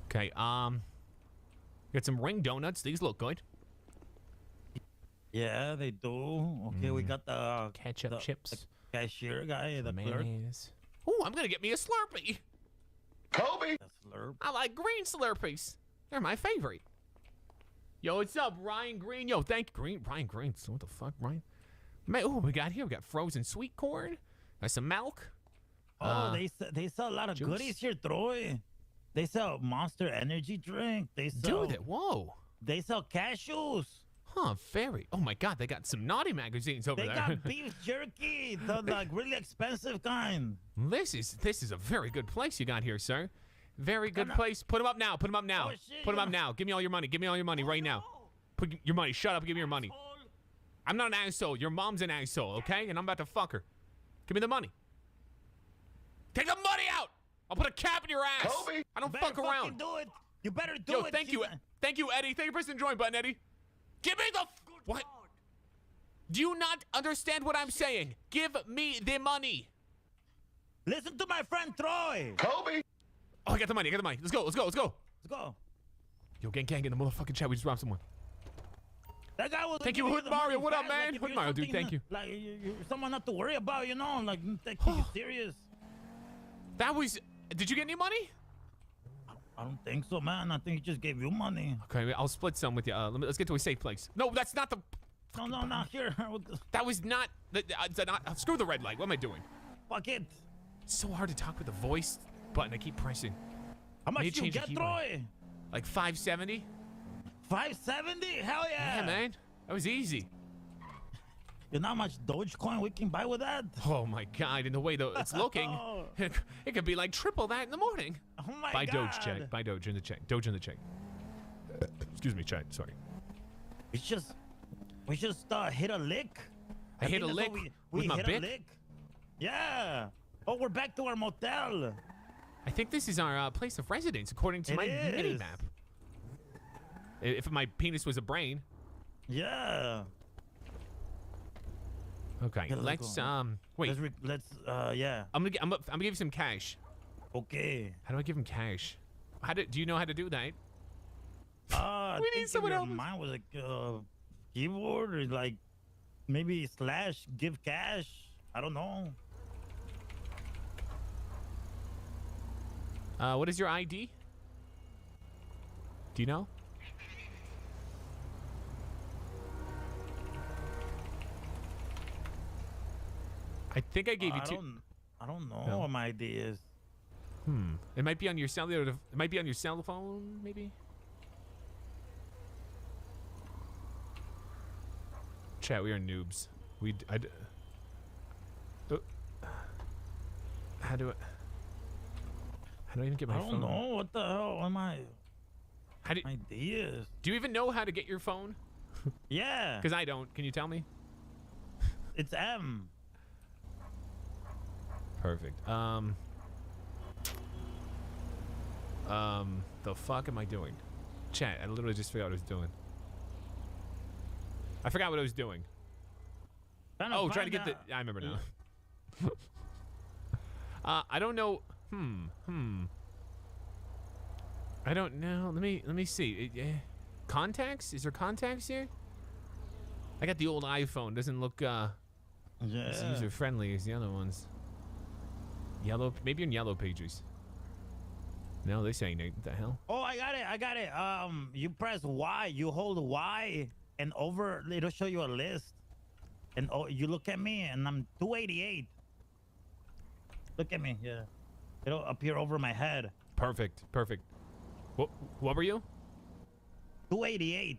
Okay, got some ring donuts. These look good. Yeah, they do. Okay, we got the ketchup chips. The cashier guy, the clerk. Mayonnaise. Ooh, I'm gonna get me a Slurpee. Kobe. I like green Slurpees. They're my favorite. Yo, what's up, Ryan Green? Yo, thank you, Ryan Green. So what the fuck, Ryan? Man, oh, we got here. We got frozen sweet corn. Got some milk. Oh, they sell a lot of juice. goodies here, Troy. They sell Monster Energy drink. They sell. Dude, whoa. They sell cashews. Huh, very. Oh my God, they got some naughty magazines over They there. got beef jerky, the like really expensive kind. This is a very good place you got here, sir. Very good place. Put them up now. Put them up now. Oh, shit, Put them up now. Give me all your money. Give me all your money right now. Put your money. Shut up. Give me your money. I'm not an asshole. Your mom's an asshole, okay? And I'm about to fuck her. Give me the money. Take the money out. I'll put a cap in your ass. Kobe. I don't Better fuck around. Do it. You better do Yo, it. thank you. Thank you, Eddie. Thank you for pressing the join button, Eddie. Give me the... What? Do you not understand what I'm saying? Give me the money. Listen to my friend Troy. Kobe. Oh, I got the money. I got the money. Let's go. Let's go. Let's go. Let's go. Yo, gang in the motherfucking chat. We just robbed someone. That guy was. Thank you, Hood Mario. What up, man? Hood Mario, dude. Thank you. Like you're someone not to worry about, you know, like taking you serious. That was. Did you get any money? I don't think so, man. I think he just gave you money. Okay, I'll split some with you. Let's get to a safe place. No, that's not the. No, not here. That was not. Screw the red light. What am I doing? Fuck it. It's so hard to talk with the voice button. I keep pressing. How much you get, Troy? Like 570. 570? Hell yeah. Yeah, man. That was easy. You know how much Dogecoin we can buy with that? Oh my God! In the way though it's looking, it could be like triple that in the morning. Oh my Buy God. Doge, chat. Buy Doge in the chat. Doge in the chat. Excuse me, chat. Sorry. We just hit a lick. I hit think a that's lick what with we my hit bic? a lick. Yeah. Oh, we're back to our motel. I think this is our place of residence, according to my mini map. If my penis was a brain. Yeah. Okay, Yeah, let's go. wait. Let's yeah. I'm gonna give you some cash. Okay. How do I give him cash? Do you know how to do that? I We think need someone if else. your Mine was like keyboard or like maybe / give cash. I don't know. What is your ID? Do you know? I think I gave you two. I don't know No. what my ID is. It might be on your cellular. It might be on your cell phone, maybe. Chat, we are noobs. How do I even get my phone? I don't know what the hell am I. How do ideas? Do you even know how to get your phone? Yeah. Because I don't. Can you tell me? It's M. Perfect. The fuck am I doing? Chat, I literally just forgot what I was doing. I forgot what I was doing. Oh, trying to get the... I remember now. I don't know. I don't know. Let me see. Contacts? Is there contacts here? I got the old iPhone. Doesn't look as user friendly as the other ones. Maybe in yellow pages. No, they say Nate. What the hell? Oh, I got it. You press Y. You hold Y, and over it'll show you a list. And you look at me, and I'm 288. Look at me. Yeah, it'll appear over my head. Perfect. What were you? 288.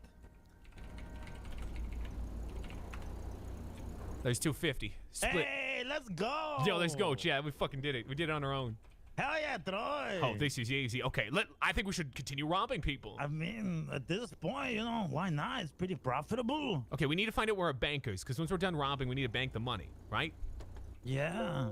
There's 250. Split. Hey, let's go. Yo, let's go, chat. We fucking did it. We did it on our own. Hell yeah, Troy. Oh, this is easy. Okay, I think we should continue robbing people. I mean, at this point, you know, why not? It's pretty profitable. Okay, we need to find out where our bank is, because once we're done robbing, we need to bank the money, right? Yeah.